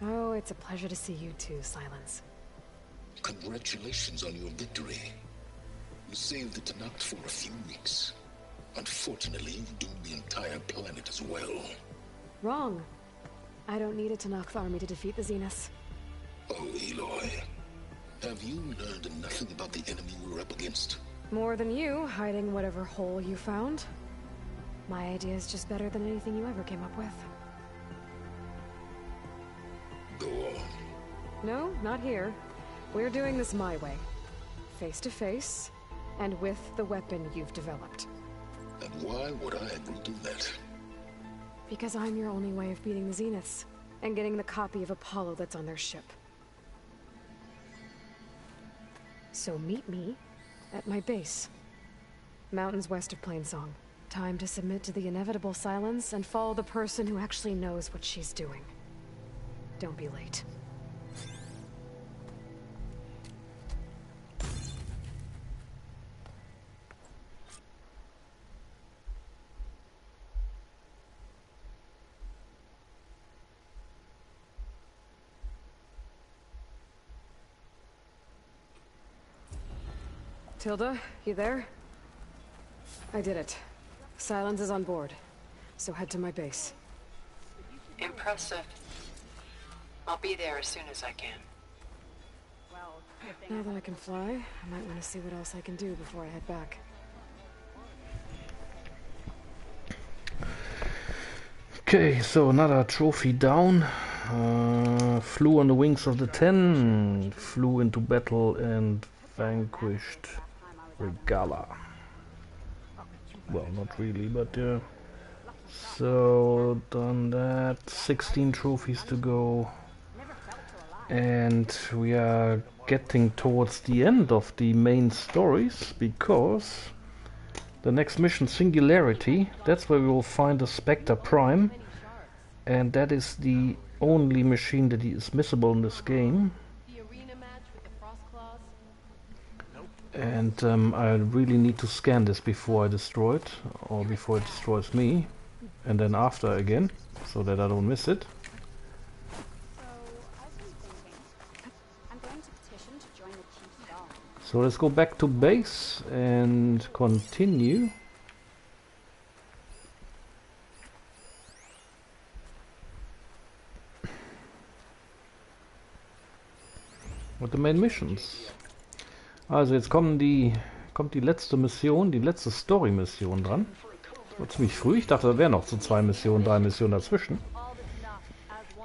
Oh, it's a pleasure to see you too, Silence. Congratulations on your victory. You saved the Tanakh for a few weeks. Unfortunately, you've doomed the entire planet as well. Wrong. I don't need a Tanakh army to defeat the Zeniths. Oh, Eloy. Have you learned nothing about the enemy we're up against? More than you, hiding whatever hole you found. My idea is just better than anything you ever came up with. Go on. No, not here. We're doing this my way. Face to face, and with the weapon you've developed. And why would I agree to that? Because I'm your only way of beating the Zeniths, and getting the copy of Apollo that's on their ship. So meet me at my base. Mountains west of Plainsong. Time to submit to the inevitable silence and follow the person who actually knows what she's doing. Don't be late. Tilda, you there? I did it. Silence is on board, so head to my base. Impressive. I'll be there as soon as I can. Now that I can fly, I might want to see what else I can do before I head back. Okay, so another trophy down. Flew on the wings of the 10, flew into battle and vanquished Regala. Well, not really, but yeah. So, done that. 16 trophies to go. And we are getting towards the end of the main stories, because the next mission, Singularity, that's where we will find the Spectre Prime. And that is the only machine that is missable in this game. And I really need to scan this before I destroy it, or before it destroys me, and then after again, so that I don't miss it. So let's go back to base and continue. With the main missions. Also jetzt kommt die letzte Mission, die letzte Story-Mission dran. Das war ziemlich früh. Ich dachte, da wären noch so 2 Missionen, 3 Missionen dazwischen.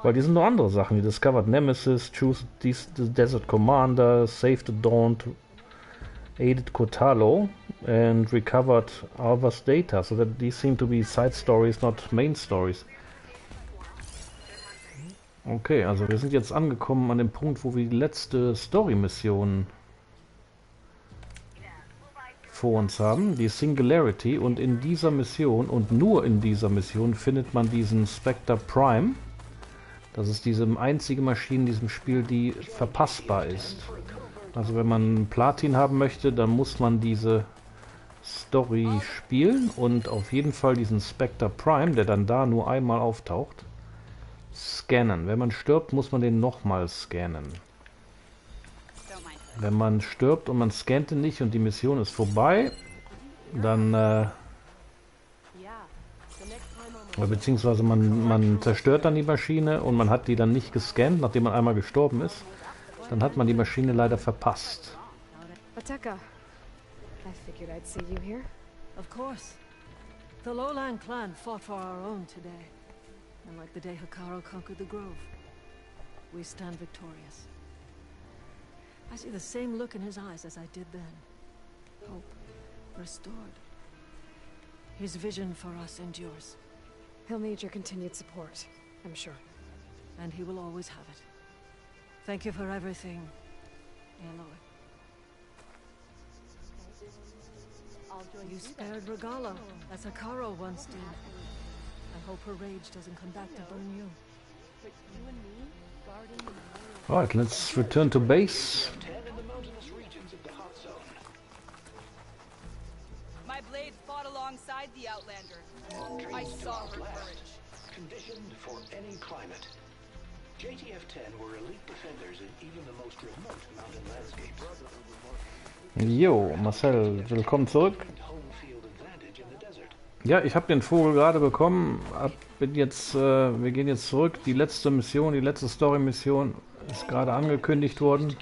Weil die sind nur andere Sachen. Die Discovered Nemesis, Choose the Desert Commander, Save the Dawn, Aided Kotalo and Recovered Alva's Data. So that these seem to be side stories, not main stories. Okay, also wir sind jetzt angekommen an dem Punkt, wo wir die letzte Story-Mission vor uns haben, die Singularity, und in dieser Mission und nur in dieser Mission findet man diesen Spectre Prime. Das ist diese einzige Maschine in diesem Spiel, die verpassbar ist. Also wenn man Platin haben möchte, dann muss man diese Story spielen und auf jeden Fall diesen Spectre Prime, der dann da nur einmal auftaucht, scannen. Wenn man stirbt, muss man den nochmal scannen. Wenn man stirbt und man scannt ihn nicht und die Mission ist vorbei, dann beziehungsweise man zerstört dann die Maschine und man hat die dann nicht gescannt, nachdem man einmal gestorben ist, dann hat man die Maschine leider verpasst. Ateka, I figured I'd see you here. Of course. The Lowland clan fought for our own today. And like the day Hikaru conquered the Grove, we stand victorious. I see the same look in his eyes as I did then. Hope restored. His vision for us endures. He'll need your continued support, I'm sure. And he will always have it. Thank you for everything, Aloy. You spared Regala, as Hikaru once did. I hope her rage doesn't come back to burn you. Right, let's return to base. My blade fought alongside the Outlander. I saw her courage. Conditioned for any climate. JTF-10 were elite defenders in even the most remote mountain landscapes. Jo, Marcel, willkommen zurück. Ja, ich habe den Vogel gerade bekommen. Wir gehen jetzt zurück. Die letzte Mission, die letzte Story-Mission ist gerade angekündigt worden.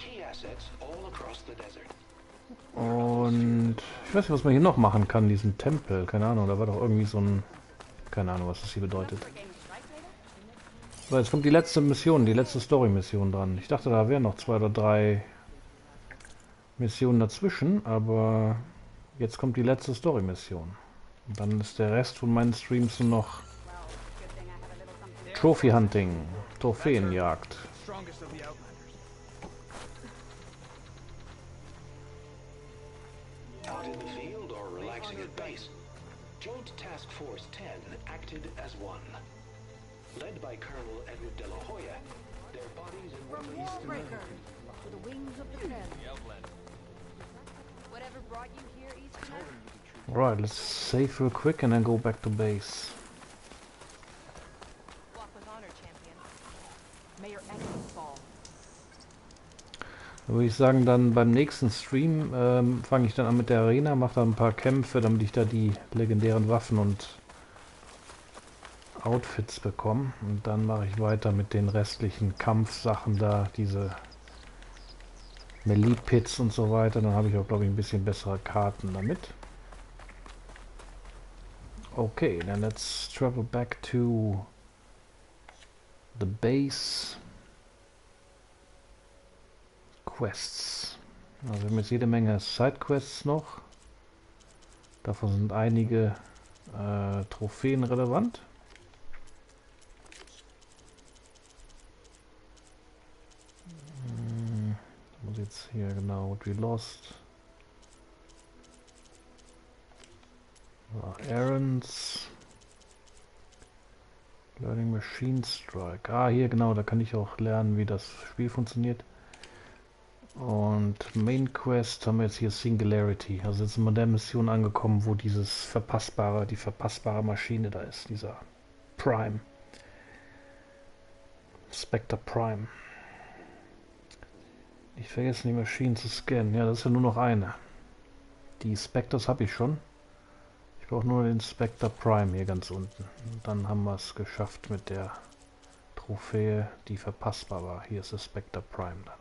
Und ich weiß nicht, was man hier noch machen kann, diesen Tempel. Keine Ahnung, da war doch irgendwie so ein... Keine Ahnung, was das hier bedeutet. So, jetzt kommt die letzte Mission, die letzte Story-Mission dran. Ich dachte, da wären noch 2 oder 3 Missionen dazwischen, aber jetzt kommt die letzte Story-Mission. Und dann ist der Rest von meinen Streams nur noch Trophy Hunting, Trophäenjagd. Out in the field or relaxing at base, Joint Task Force 10 acted as one. Led by Colonel Edward De La Hoya, their bodies and Wallbreaker to the wings of the pen. Whatever brought you here, Easterner? Right, let's save real quick and then go back to base. Walk with honor, champion. May your enemies fall. Da würde ich sagen, dann beim nächsten Stream fange ich dann an mit der Arena, mache da ein paar Kämpfe, damit ich da die legendären Waffen und Outfits bekomme. Und dann mache ich weiter mit den restlichen Kampfsachen da, diese Melee-Pits und so weiter. Dann habe ich auch, glaube ich, ein bisschen bessere Karten damit. Okay, then let's travel back to the base. Quests. Also wir haben jetzt jede Menge Sidequests noch. Davon sind einige Trophäen relevant. Ich muss jetzt hier genau, what we lost. Errands. Learning Machine Strike. Ah, hier genau, da kann ich auch lernen, wie das Spiel funktioniert. Und Main Quest haben wir jetzt hier Singularity. Also jetzt sind wir in der Mission angekommen, wo die verpassbare Maschine da ist, dieser Prime. Spectre Prime. Nicht vergessen, die Maschinen zu scannen. Ja, das ist ja nur noch eine. Die Spectres habe ich schon. Ich brauche nur den Spectre Prime hier ganz unten. Und dann haben wir es geschafft mit der Trophäe, die verpassbar war. Hier ist der Spectre Prime dann.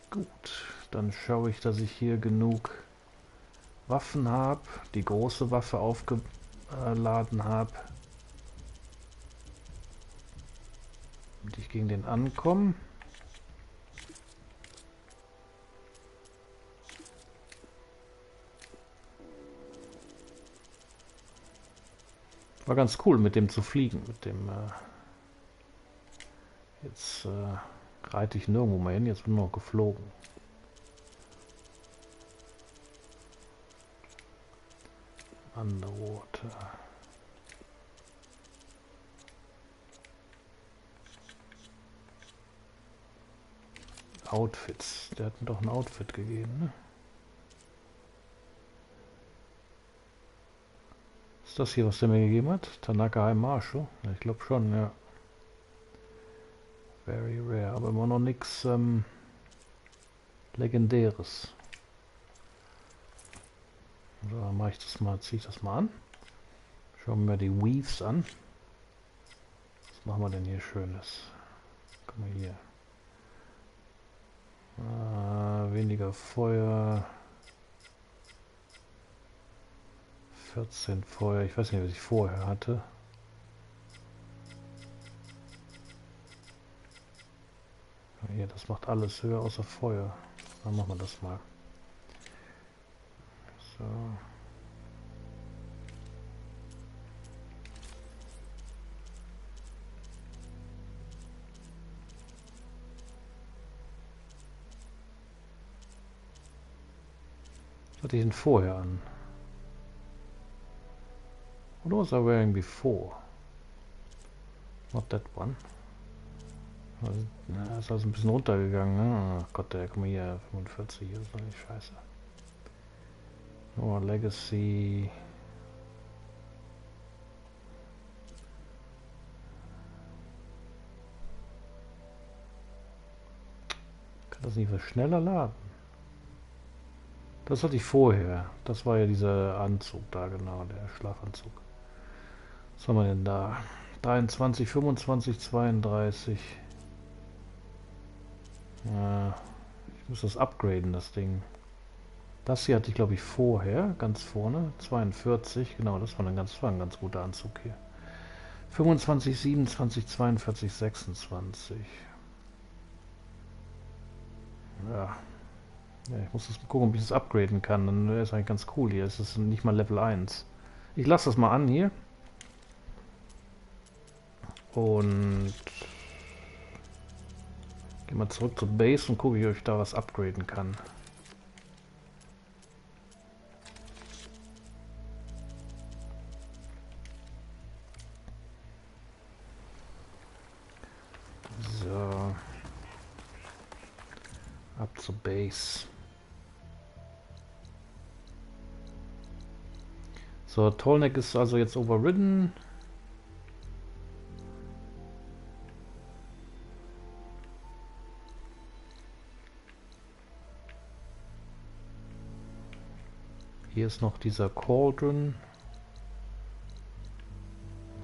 Gut, dann schaue ich, dass ich hier genug Waffen habe, die große Waffe aufgeladen habe, damit ich gegen den ankomme. War ganz cool, mit dem zu fliegen, mit dem jetzt reite ich nirgendwo mehr hin, jetzt bin ich noch geflogen. Underwater. Outfits. Der hat mir doch ein Outfit gegeben, ne? Ist das hier, was der mir gegeben hat? Tanaka High Marshal? Ja, ich glaube schon, ja. Very rare, aber immer noch nichts Legendäres. So, dann mache ich das mal, ziehe ich das mal an. Schauen wir mal die Weaves an. Was machen wir denn hier Schönes? Guck mal hier. Weniger Feuer. 14 Feuer. Ich weiß nicht, was ich vorher hatte. Hier, das macht alles höher außer Feuer. Dann machen wir das mal. So. Was hatte ich denn vorher an? What was I wearing before? Not that one. Also, na, ist also ein bisschen runtergegangen, ne? Ach Gott, guck mal hier, 45, das ist doch nicht scheiße. Oh, Legacy. Kann das nicht was schneller laden? Das hatte ich vorher. Das war ja dieser Anzug da, genau, der Schlafanzug. Was haben wir denn da? 23, 25, 32. Ja, ich muss das upgraden, das Ding. Das hier hatte ich, glaube ich, vorher, ganz vorne. 42, genau, das war ein ganz guter Anzug hier. 25, 27, 42, 26. Ja. Ja, ich muss das mal gucken, ob ich das upgraden kann. Dann ist es eigentlich ganz cool hier. Es ist nicht mal Level 1. Ich lasse das mal an hier. Und gehe mal zurück zur Base und gucke, ob ich da was upgraden kann. So. Ab zur Base. So, Tallneck ist also jetzt overridden. Hier ist noch dieser Cauldron.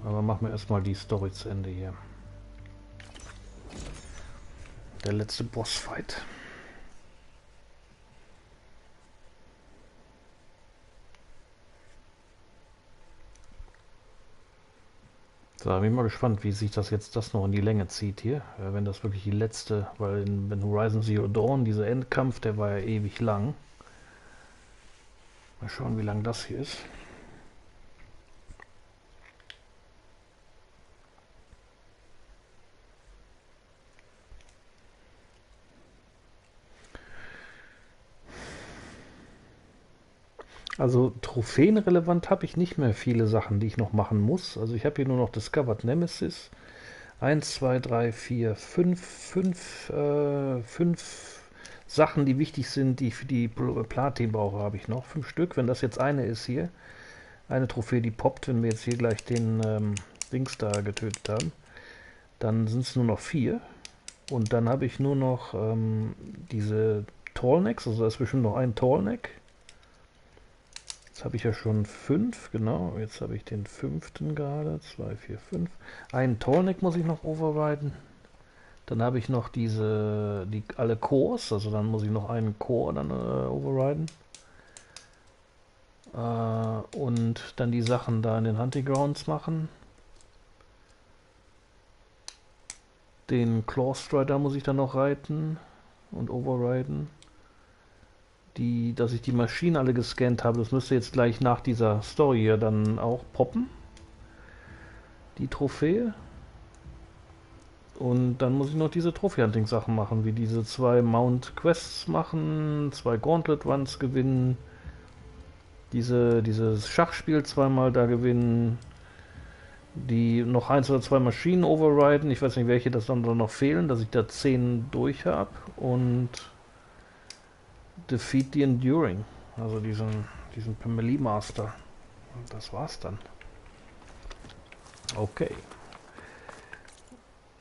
Aber machen wir erstmal die Story zu Ende hier. Der letzte Bossfight. So, bin ich mal gespannt, wie sich das jetzt noch in die Länge zieht hier. Wenn das wirklich die letzte, weil in Horizon Zero Dawn, dieser Endkampf, der war ja ewig lang. Mal schauen, wie lang das hier ist. Also trophäenrelevant habe ich nicht mehr viele Sachen, die ich noch machen muss. Also ich habe hier nur noch Discovered Nemesis. 1, 2, 3, 4, 5 Sachen, die wichtig sind, die ich für die Platin brauche, habe ich noch. 5 Stück. Wenn das jetzt eine ist hier, eine Trophäe, die poppt, wenn wir jetzt hier gleich den Dings da getötet haben, dann sind es nur noch 4. Und dann habe ich nur noch diese Tallnecks, also da ist bestimmt noch ein Tallneck. Jetzt habe ich ja schon 5, genau. Jetzt habe ich den 5. gerade. 2, 4, 5. Einen Tallneck muss ich noch overriden. Dann habe ich noch alle Cores, also dann muss ich noch einen Core dann overriden. Und dann die Sachen da in den Hunting Grounds machen. Den Claw Strider muss ich dann noch reiten und overriden. Dass ich die Maschinen alle gescannt habe, das müsste jetzt gleich nach dieser Story hier dann auch poppen. Die Trophäe. Und dann muss ich noch diese Trophy-Hunting-Sachen machen, wie diese 2 Mount-Quests machen, 2 Gauntlet-Runs gewinnen, dieses Schachspiel zweimal da gewinnen, die noch 1 oder 2 Maschinen overriden. Ich weiß nicht, welche das dann noch fehlen, dass ich da 10 durch habe. Und Defeat the Enduring. Also diesen Melee Master. Und das war's dann. Okay.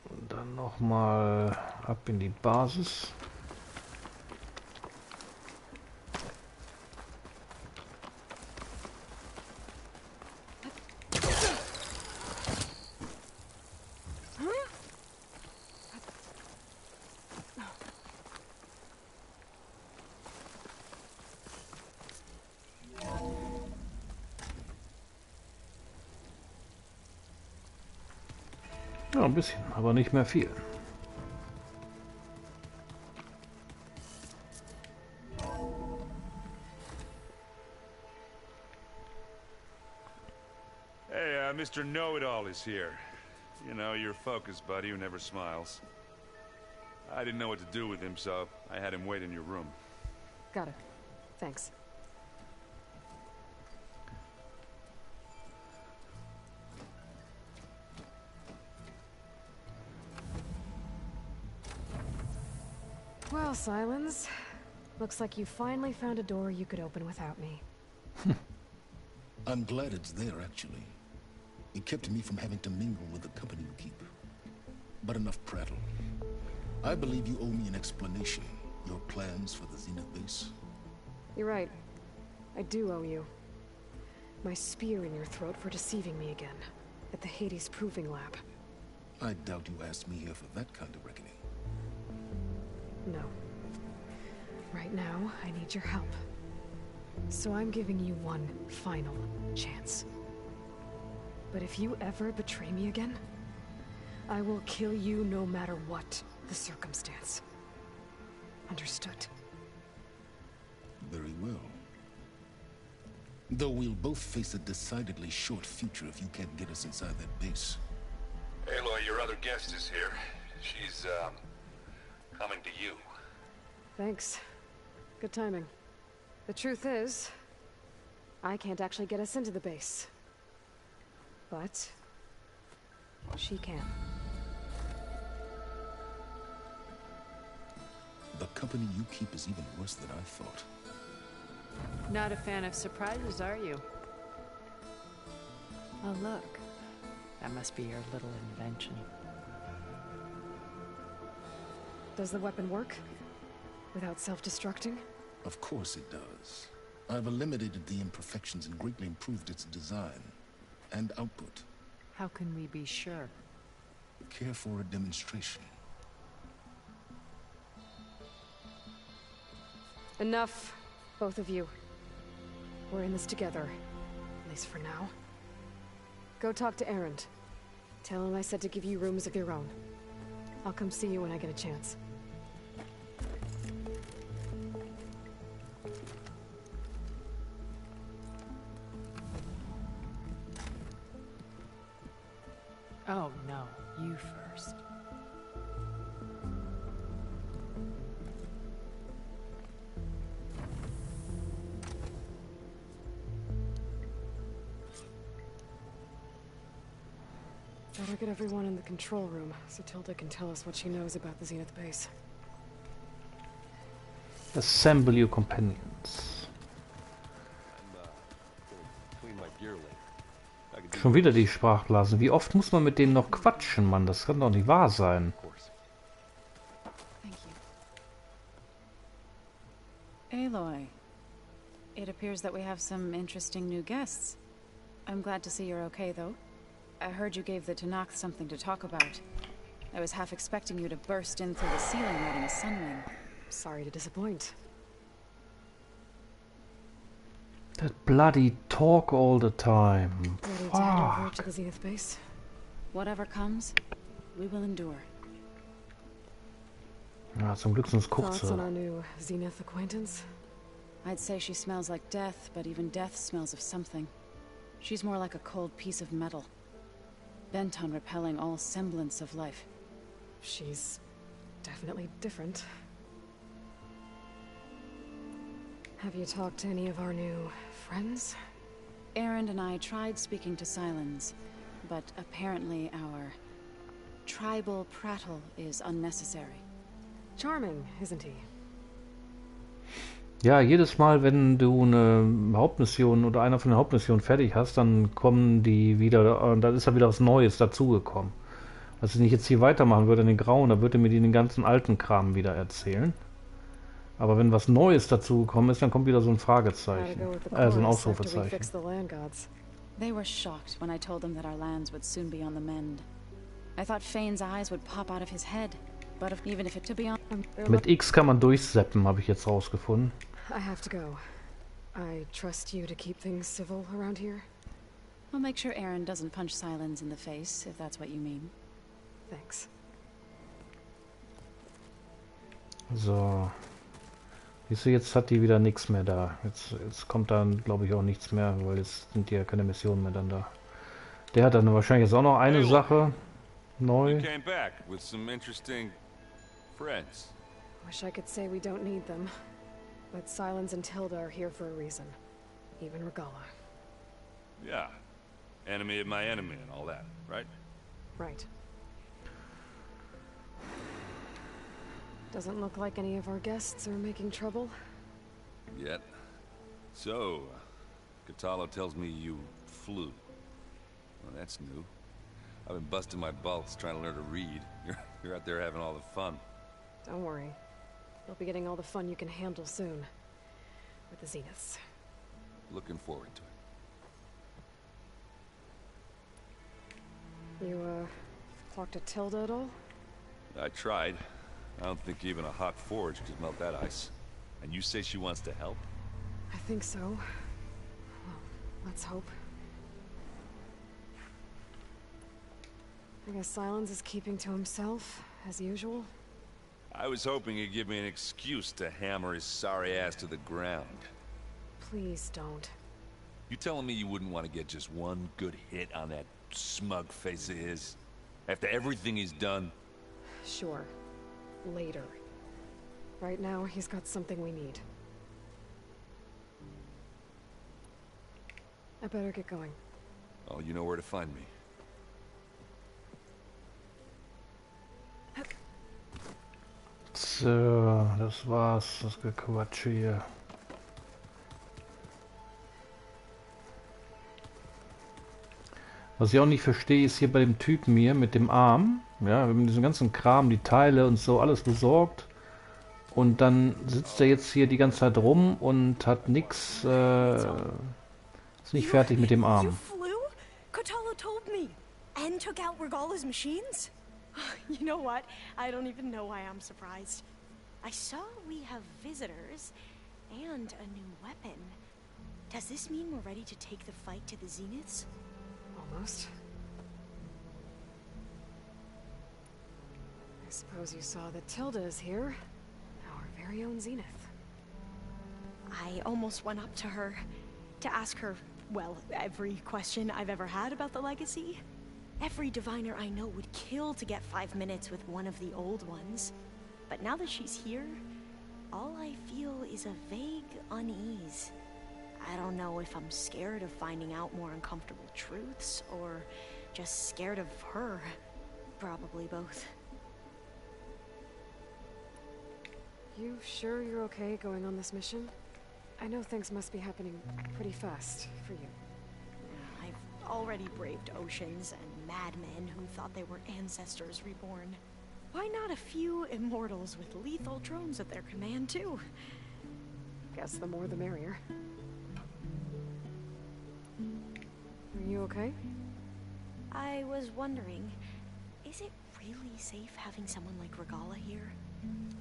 Und dann nochmal ab in die Basis. Ja, ein bisschen, aber nicht mehr viel. Hey, Mr. Know-It-All is here. You know, your focus buddy who never smiles. I didn't know what to do with him, so I had him wait in your room. Got it. Thanks. Well, Silence. Looks like you finally found a door you could open without me. I'm glad it's there, actually. It kept me from having to mingle with the company you keep. But enough prattle. I believe you owe me an explanation. Your plans for the Zenith base. You're right. I do owe you. My spear in your throat for deceiving me again. At the Hades Proving Lab. I doubt you asked me here for that kind of reckoning. No. Right now, I need your help. So I'm giving you one final chance. But if you ever betray me again, I will kill you no matter what the circumstance. Understood? Very well. Though we'll both face a decidedly short future if you can't get us inside that base. Aloy, your other guest is here. She's, coming to you. Thanks. Good timing. The truth is, I can't actually get us into the base. But she can. The company you keep is even worse than I thought. Not a fan of surprises, are you? Oh, look. That must be your little invention. Does the weapon work? Without self-destructing? Of course it does. I've eliminated the imperfections and greatly improved its design and output. How can we be sure? Care for a demonstration? Enough, both of you. We're in this together, at least for now. Go talk to Erend. Tell him I said to give you rooms of your own. I'll come see you when I get a chance. Oh, no. You first. Better get everyone in the control room so Tilda can tell us what she knows about the Zenith base. Assemble your companions. Schon wieder die Sprachblasen. Wie oft muss man mit denen noch quatschen, Mann? Das kann doch nicht wahr sein. Aloy, it appears that we have some interesting new guests. I'm glad to see you're okay, though. I heard you gave the Tanakh something to talk about. I was half expecting you to burst in through the ceiling riding a sunwing. Sorry to disappoint. That bloody talk all the time. Ready to head over to the Zenith base? Whatever comes, we will endure. Ja, zum Glück sind es Thoughts on kurze. our new Zenith acquaintance? I'd say she smells like death, but even death smells of something. She's more like a cold piece of metal, bent on repelling all semblance of life. She's definitely different. Have you talked to any of our new friends? Erend and I tried speaking to Silence, but apparently our tribal prattle is unnecessary. Charming, isn't he? Ja, jedes Mal, wenn du eine Hauptmission oder einer von den Hauptmissionen fertig hast, dann kommen die wieder, und dann ist da wieder was Neues dazugekommen. Was ich nicht jetzt hier weitermachen würde in den Grauen, da würde mir die den ganzen alten Kram wieder erzählen. Aber wenn was Neues dazugekommen ist, dann kommt wieder so ein Fragezeichen. So ein Ausrufezeichen. They were shocked when I told them that our lands would soon be on the mend. I thought Fane's eyes would pop out of his head, but even if it to be on... Mit X kann man durchseppen, habe ich jetzt rausgefunden. I have to go. I trust you to keep things civil around here. I'll make sure Aaron doesn't punch Silence in the face, if that's what you mean. Thanks. So. Siehst du, jetzt hat die wieder nichts mehr da. Jetzt kommt dann, glaube ich, auch nichts mehr, weil jetzt sind ja keine Missionen mehr dann da. Der hat dann wahrscheinlich jetzt auch noch eine Sache neu. You came back with some interesting friends. Wish I could say we don't need them. But Silence and Tilda are here for a reason. Even Regala. Yeah. Enemy of my enemy and all that, right? Right. Doesn't look like any of our guests are making trouble. Yet. So, Katalo tells me you flew. Well, that's new. I've been busting my balls trying to learn to read. You're out there having all the fun. Don't worry. You'll be getting all the fun you can handle soon. With the Zeniths. Looking forward to it. You, talked to Tilda at all? I tried. I don't think even a hot forge could melt that ice. And you say she wants to help? I think so. Well, let's hope. I guess Silence is keeping to himself, as usual. I was hoping he'd give me an excuse to hammer his sorry ass to the ground. Please don't. You telling me you wouldn't want to get just one good hit on that smug face of his? After everything he's done? Sure. Later. Right now, he's got something we need. I better get going. Oh, you know where to find me. So, das war's, das Gequatsche hier. Was ich auch nicht verstehe, ist hier bei dem Typen hier mit dem Arm, ja, wir haben diesen ganzen Kram, die Teile und so, alles besorgt. Und dann sitzt er jetzt hier die ganze Zeit rum und hat nix, ist nicht fertig mit dem Arm. You flew? Katalo told me. And took out Regala's machines? You know what? I don't even know why I'm surprised. I saw we have visitors and a new weapon. Does this mean we're ready to take the fight to the Zeniths? Almost. I suppose you saw that Tilda is here. Our very own Zenith. I almost went up to her to ask her, well, every question I've ever had about the legacy. Every diviner I know would kill to get 5 minutes with one of the old ones. But now that she's here, all I feel is a vague unease. I don't know if I'm scared of finding out more uncomfortable truths, or just scared of her. Probably both. You sure you're okay going on this mission? I know things must be happening pretty fast for you. I've already braved oceans and madmen who thought they were ancestors reborn. Why not a few immortals with lethal drones at their command, too? Guess the more the merrier. Are you okay? I was wondering, is it really safe having someone like Regala here?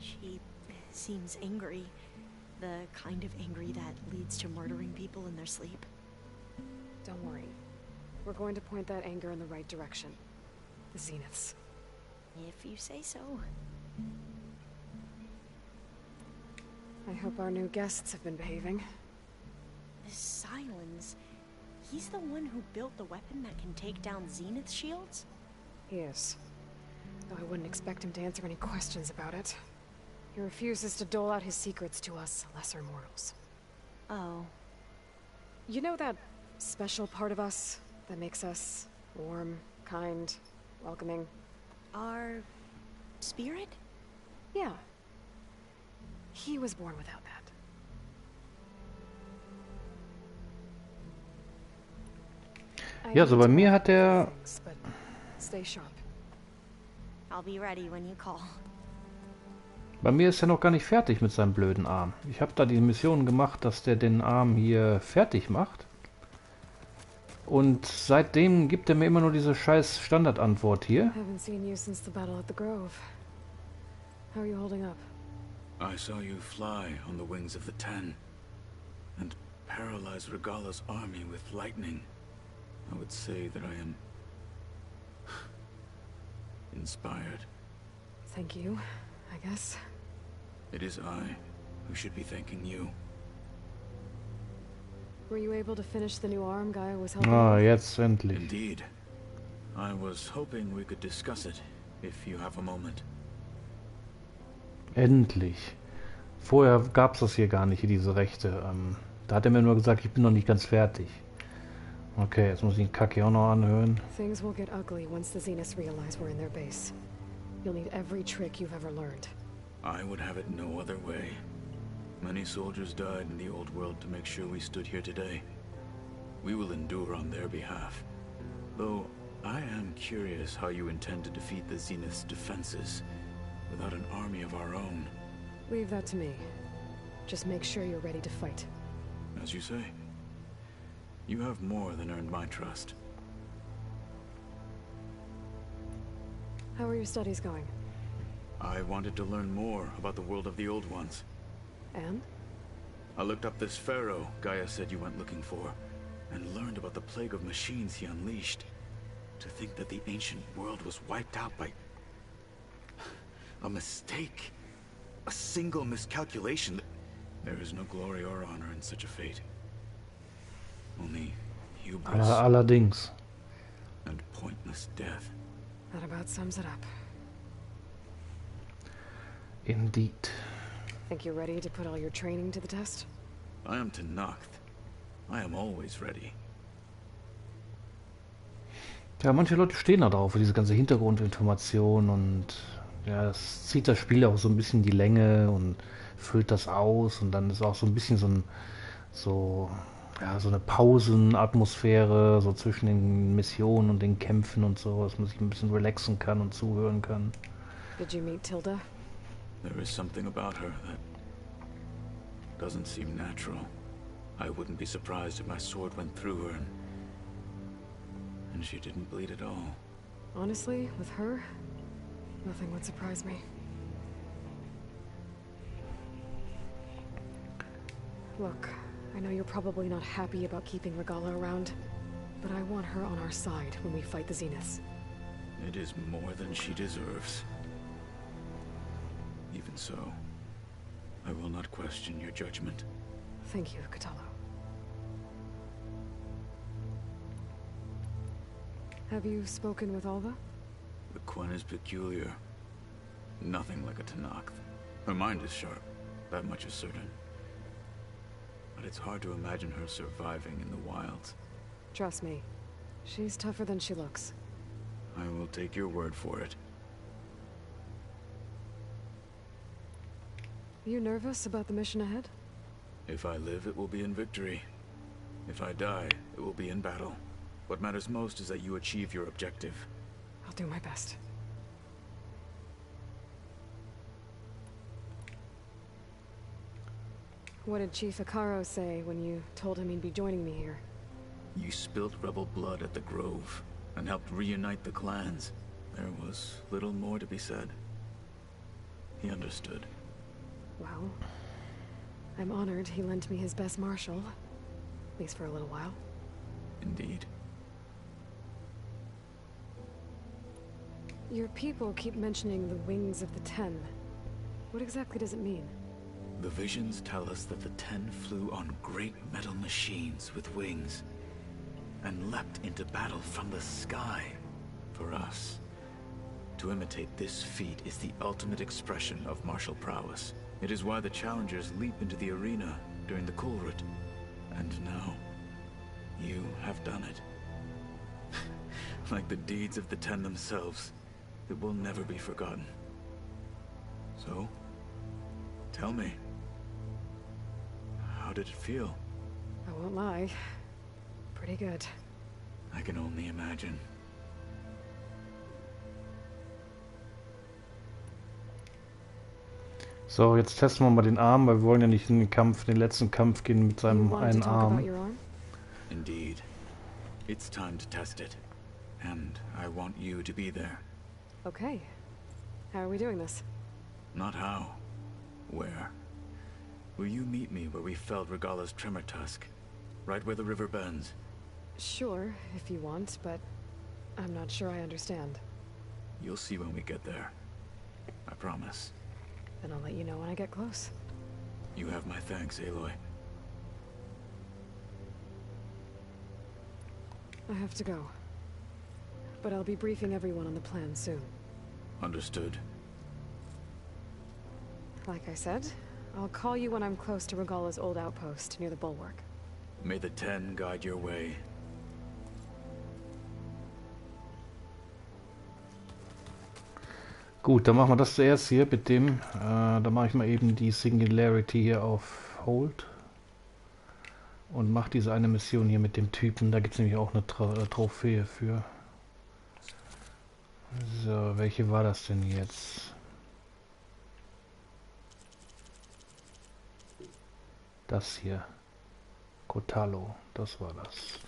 She seems angry. The kind of angry that leads to murdering people in their sleep. Don't worry. We're going to point that anger in the right direction. The Zeniths. If you say so. I hope our new guests have been behaving. This Silence, he's the one who built the weapon that can take down Zenith shields? He is. Though I wouldn't expect him to answer any questions about it. He refuses to dole out his secrets to us lesser mortals. Oh. You know that special part of us that makes us Warm, kind, welcoming. Our spirit? Yeah. He was born without that. Ja, so bei mir hat er... Stay sharp. I'll be ready when you call. Bei mir ist er noch gar nicht fertig mit seinem blöden Arm. Ich habe da die Mission gemacht, dass der den Arm hier fertig macht. Und seitdem gibt er mir immer nur diese scheiß Standardantwort hier. Haven't seen you since the battle at the Grove. How are you holding up? I saw you fly on the wings of the Ten, and paralyze Regala's army with lightning. I would say that I am inspired. Thank you, I guess. It is I who should be thanking you. Were you able to finish the new arm Gaia was helping Ah, with? jetzt endlich. Indeed. I was hoping we could discuss it, if you have a moment. Endlich. Vorher gab es das hier gar nicht, hier diese Rechte. Da hat er mir nur gesagt, ich bin noch nicht ganz fertig. Okay, jetzt muss ich den Kack hier auch noch anhören. Things will get ugly once the Zeniths realize we're in their base. You'll need every trick you've ever learned. I would have it no other way. Many soldiers died in the old world to make sure we stood here today. We will endure on their behalf. Though, I am curious how you intend to defeat the Zenith's defenses without an army of our own. Leave that to me. Just make sure you're ready to fight. As you say. You have more than earned my trust. How are your studies going? I wanted to learn more about the world of the Old Ones. And? I looked up this pharaoh Gaia said you went looking for, and learned about the plague of machines he unleashed. To think that the ancient world was wiped out by a mistake. A single miscalculation. There is no glory or honor in such a fate. Only hubris Allerdings. and pointless death. That about sums it up. Indeed. Think you're ready to put all your training to the test? I am Tanacht. I am always ready. Ja, manche Leute stehen da drauf, für diese ganze Hintergrundinformation und ja, das zieht das Spiel auch so ein bisschen die Länge und füllt das aus und dann ist auch so ein bisschen so eine Pausenatmosphäre so zwischen den Missionen und den Kämpfen und so, dass man sich ein bisschen relaxen kann und zuhören kann. Did you meet Tilda? There is something about her that doesn't seem natural. I wouldn't be surprised if my sword went through her and she didn't bleed at all. Honestly, with her, nothing would surprise me. Look, I know you're probably not happy about keeping Regala around, but I want her on our side when we fight the Zeniths. It is more than she deserves. Even so, I will not question your judgment. Thank you, Katalo. Have you spoken with Alva? The Quen is peculiar. Nothing like a Tanacht. Her mind is sharp, that much is certain. But it's hard to imagine her surviving in the wilds. Trust me, she's tougher than she looks. I will take your word for it. You nervous about the mission ahead? If I live, it will be in victory. If I die, it will be in battle. What matters most is that you achieve your objective. I'll do my best. What did Chief Akaro say when you told him he'd be joining me here? You spilt rebel blood at the Grove, and helped reunite the clans. There was little more to be said. He understood. Well, I'm honored he lent me his best marshal. At least for a little while. Indeed. Your people keep mentioning the wings of the Ten. What exactly does it mean? The visions tell us that the Ten flew on great metal machines with wings, and leapt into battle from the sky. For us, to imitate this feat is the ultimate expression of martial prowess. It is why the challengers leap into the arena during the Kulrut. And now, you have done it. Like the deeds of the Ten themselves, it will never be forgotten. So, tell me, how did it feel? I won't lie. Pretty good. I can only imagine. So, jetzt testen wir mal den Arm, weil wir wollen ja nicht in den Kampf, den letzten Kampf gehen mit seinem einen Arm. Indeed. It's time to test it. And I want you to be there. Okay. How are we doing this? Not how. Where? Will you meet me where we felled Regala's tremor tusk? Right where the river bends? Sure, if you want, but I'm not sure I understand. You'll see when we get there. I promise. Then I'll let you know when I get close. You have my thanks, Aloy. I have to go. But I'll be briefing everyone on the plan soon. Understood. Like I said, I'll call you when I'm close to Regala's old outpost near the bulwark. May the Ten guide your way. Gut, dann machen wir das zuerst hier mit dem. Da mache ich mal eben die Singularity hier auf Hold. Und mache diese eine Mission hier mit dem Typen. Da gibt es nämlich auch eine Trophäe für. So, welche war das denn jetzt? Das hier. Kotalo, das war das.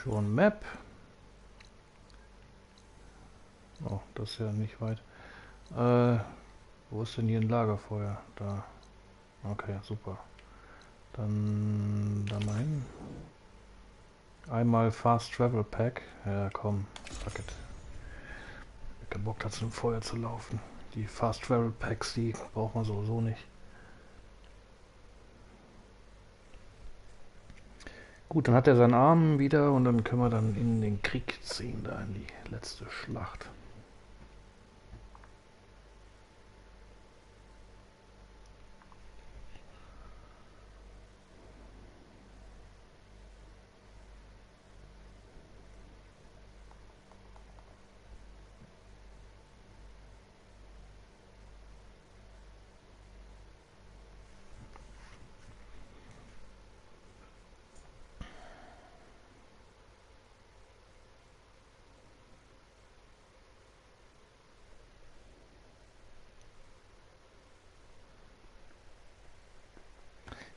Schon Map. Oh, das ist ja nicht weit. Wo ist denn hier ein Lagerfeuer? Da. Okay, super. Dann da mal hin. Einmal Fast Travel Pack. Ja, komm. Fuck it. Ich hab keinen Bock, da zum Feuer zu laufen. Die Fast Travel Packs, die braucht man sowieso nicht. Gut, dann hat er seinen Arm wieder und dann können wir dann in den Krieg ziehen, da in die letzte Schlacht.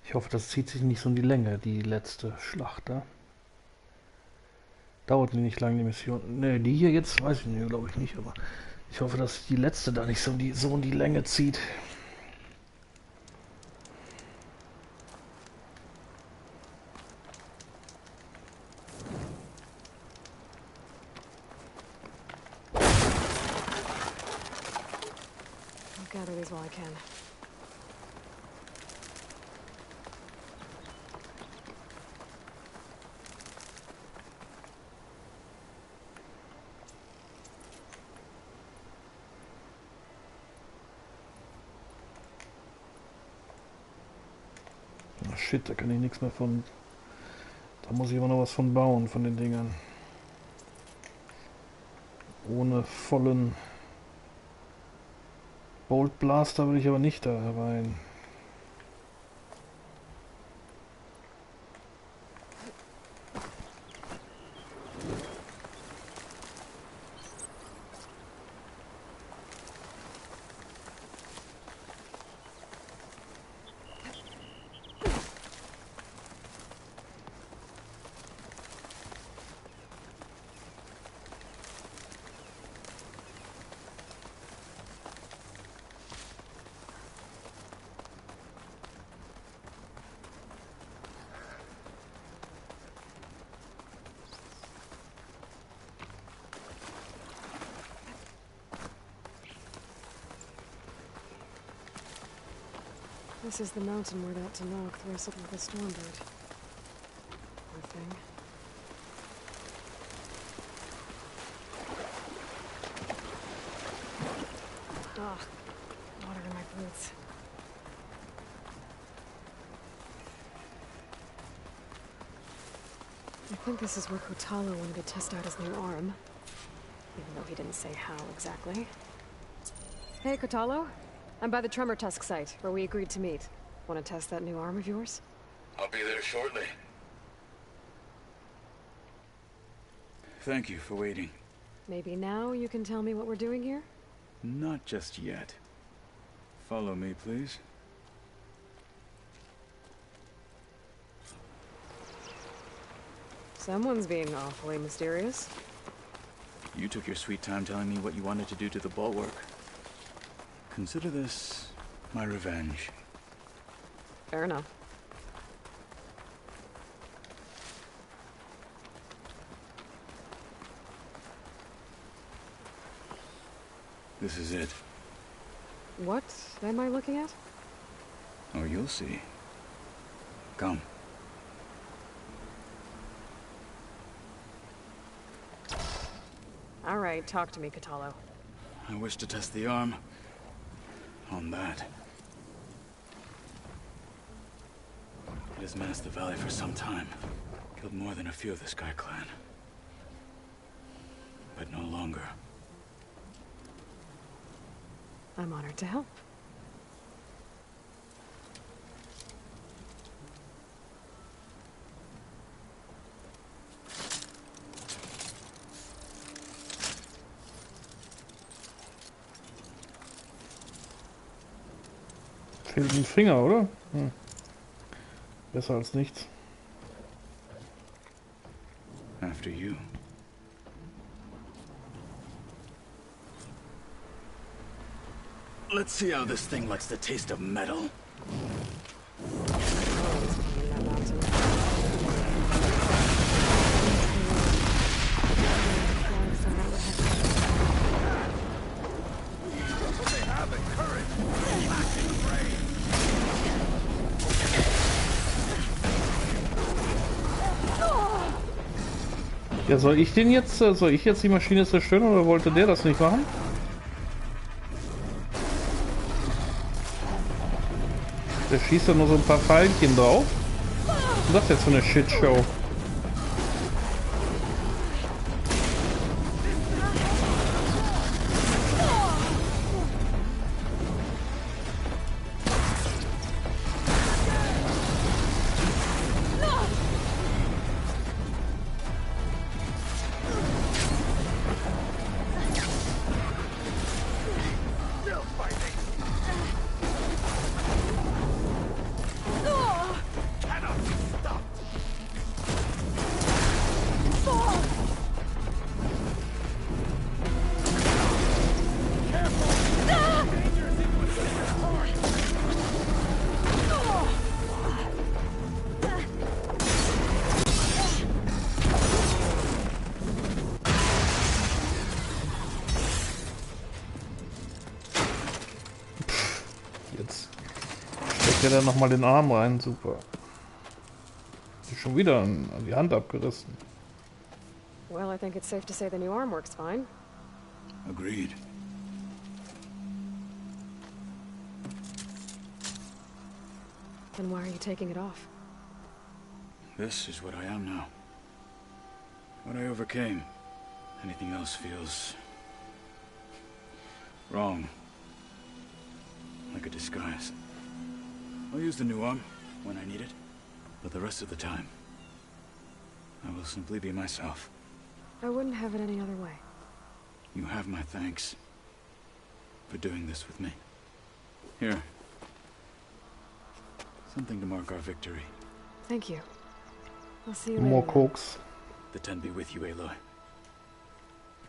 Ich hoffe, das zieht sich nicht so in die Länge, die letzte Schlacht da. Dauert nicht lange die Mission. Ne, die hier jetzt, weiß ich nicht, glaube ich nicht, aber ich hoffe, dass die letzte da nicht so in die Länge zieht. I'll gather these while I can. Shit, da kann ich nichts mehr von. Da muss ich aber noch was von bauen, von den Dingern. Ohne vollen Bolt Blaster will ich aber nicht da rein. This is the mountain where that Tanakh wrestled with the Stormbird. Poor thing. Ugh, water in my boots. think this is where Kotalo wanted to test out his new arm. Even though he didn't say how exactly. Hey, Kotalo. I'm by the Tremor Tusk site, where we agreed to meet. Want to test that new arm of yours? I'll be there shortly. Thank you for waiting. Maybe now you can tell me what we're doing here? Not just yet. Follow me, please. Someone's being awfully mysterious. You took your sweet time telling me what you wanted to do to the bulwark. Consider this my revenge. Fair enough. This is it. What am I looking at? Oh, you'll see. Come. All right, talk to me, Kotalo. I wish to test the arm on that. It has menaced the valley for some time. Killed more than a few of the Sky Clan. But no longer. I'm honored to help. Fehlt ein Finger, oder? Hm. Besser als nichts. After you. Let's see how this thing likes the taste of metal. Ja, soll ich jetzt die Maschine zerstören oder wollte der das nicht machen? Der schießt da nur so ein paar Pfeilchen drauf. Was ist das jetzt für eine Shitshow? Der noch mal den Arm rein, super. Ist schon wieder an die Hand abgerissen. Well, I think it's safe to say the new arm works fine. Agreed. Then why are you taking it off? This is what I am now. What I overcame. Anything else feels wrong. Like a disguise. I'll use the new arm when I need it, but the rest of the time, I will simply be myself. I wouldn't have it any other way. You have my thanks for doing this with me. Here. Something to mark our victory. Thank you. I'll see you More later. Koks. The 10 be with you, Aloy.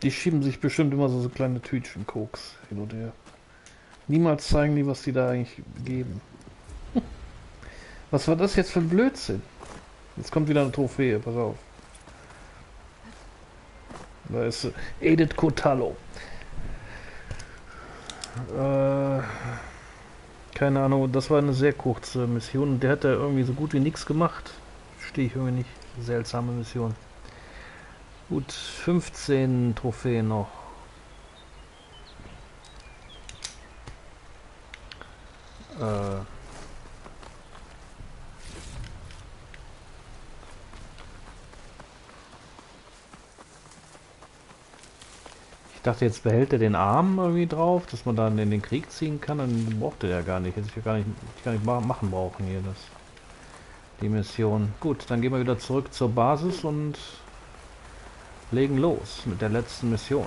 Die schieben sich bestimmt immer so kleine Tütchen Koks hin und her. Niemals zeigen die, was die da eigentlich geben. Was war das jetzt für ein Blödsinn? Jetzt kommt wieder eine Trophäe, pass auf. Da ist Edith Kotalo. Keine Ahnung, das war eine sehr kurze Mission. Der hat da irgendwie so gut wie nichts gemacht. Verstehe ich irgendwie nicht. Seltsame Mission. Gut, 15 Trophäen noch. Ich dachte, jetzt behält er den Arm irgendwie drauf, dass man dann in den Krieg ziehen kann. Dann brauchte er gar nicht. Hätte ich ja gar nicht machen brauchen hier die Mission. Gut, dann gehen wir wieder zurück zur Basis und legen los mit der letzten Mission.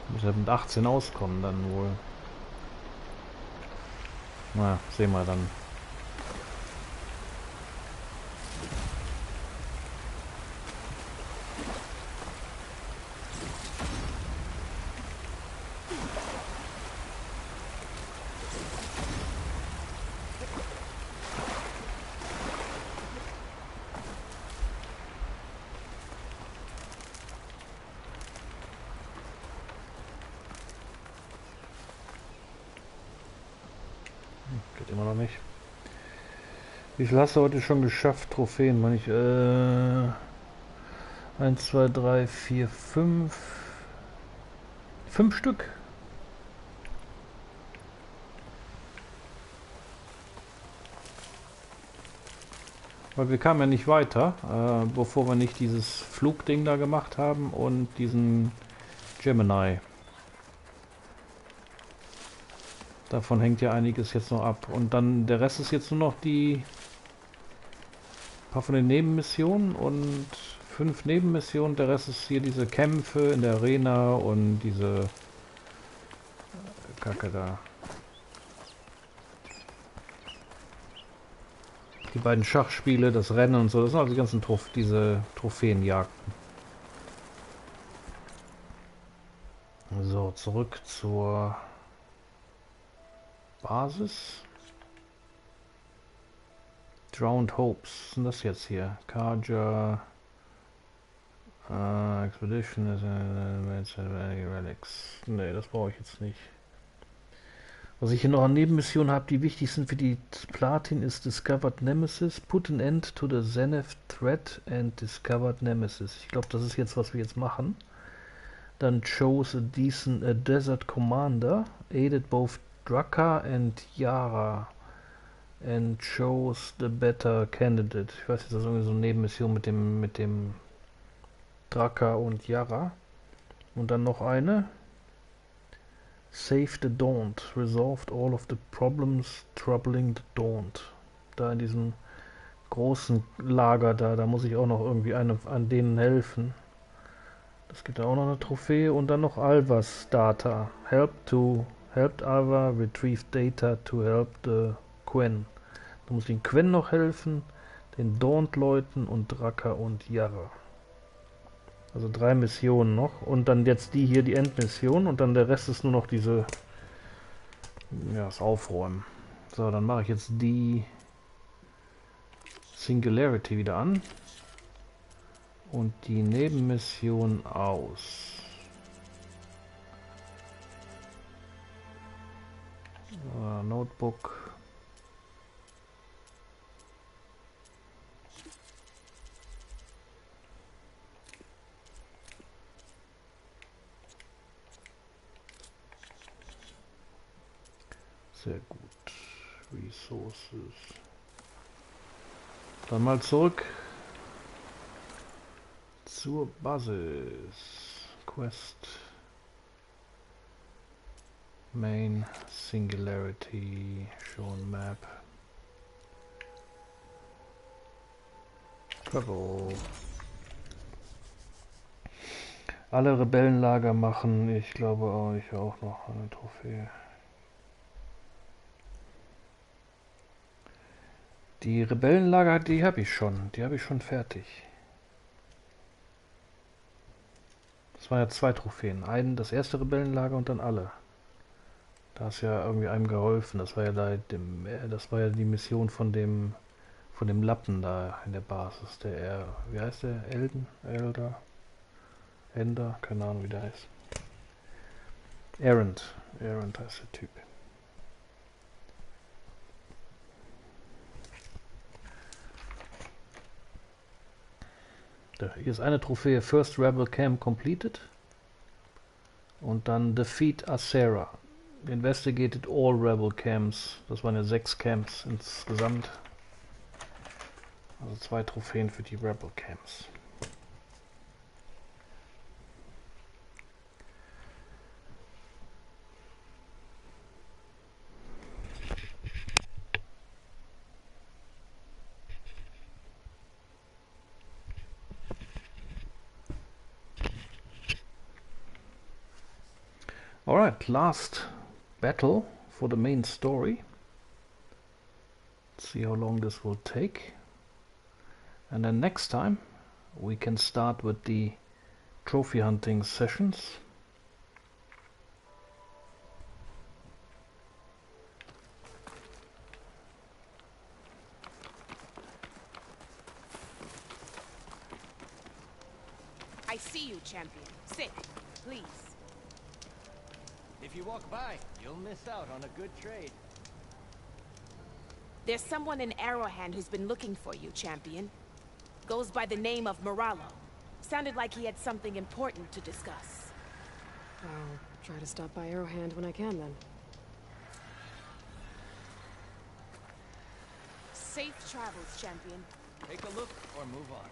Muss ja mit 18 auskommen dann wohl. Na, sehen wir dann. Geht immer noch nicht. Wie viel hast du heute schon geschafft? Trophäen, meine ich. 1, 2, 3, 4, 5. 5 Stück. Weil wir kamen ja nicht weiter, bevor wir nicht dieses Flugding da gemacht haben und diesen Gemini. Davon hängt ja einiges jetzt noch ab. Und dann der Rest ist jetzt nur noch die paar von den Nebenmissionen und 5 Nebenmissionen. Der Rest ist hier diese Kämpfe in der Arena und diese Kacke da. Die beiden Schachspiele, das Rennen und so. Das sind also die ganzen diese Trophäenjagden. So, zurück zur Basis. Drowned Hopes. Was sind das jetzt hier? Karja. Expedition. Relics. Ne, das brauche ich jetzt nicht. Was ich hier noch an Nebenmissionen habe, die wichtig sind für die Platin, ist Discovered Nemesis. Put an end to the Zenith Threat and Discovered Nemesis. Ich glaube, das ist jetzt, was wir jetzt machen. Dann chose a desert commander. Aided both Draka and Yara and chose the better candidate. Ich weiß jetzt, das ist irgendwie so eine Nebenmission mit dem Draka und Yara. Und dann noch eine. Save the Daunt. Resolved all of the problems troubling the Daunt. Da in diesem großen Lager da muss ich auch noch irgendwie an denen helfen. Das gibt auch noch eine Trophäe. Und dann noch Alvas Data. Helped Alva retrieve data to help the Quen. Da muss ich den Quen noch helfen, den Daunt-Leuten und Draka und Yara. Also 3 Missionen noch. Und dann jetzt die hier, die Endmission. Und dann der Rest ist nur noch diese... Ja, das Aufräumen. So, dann mache ich jetzt die Singularity wieder an. Und die Nebenmission aus. Notebook. Sehr gut. Resources. Dann mal zurück zur Basis. Quest. Main Singularity. Shown Map. Travel. Alle Rebellenlager machen. Ich glaube auch noch eine Trophäe. Die Rebellenlager, die habe ich schon. Die habe ich schon fertig. Das waren ja 2 Trophäen. Das erste Rebellenlager und dann alle. Da ist ja irgendwie einem geholfen. Das war ja das war ja die Mission von dem Lappen da in der Basis. Wie heißt der? Ender? Keine Ahnung, wie der heißt. Errant heißt der Typ. Hier ist eine Trophäe, First Rebel Camp completed. Und dann Defeat Acera. Investigated all rebel camps. Das waren ja 6 Camps insgesamt. Also 2 Trophäen für die Rebel Camps. Alright, last battle for the main story. Let's see how long this will take. And then next time we can start with the trophy hunting sessions. I see you, champion. Sit, please. If you walk by, you'll miss out on a good trade. There's someone in Arrowhand who's been looking for you, champion. Goes by the name of Moralo. Sounded like he had something important to discuss. I'll try to stop by Arrowhand when I can, then. Safe travels, champion. Take a look or move on.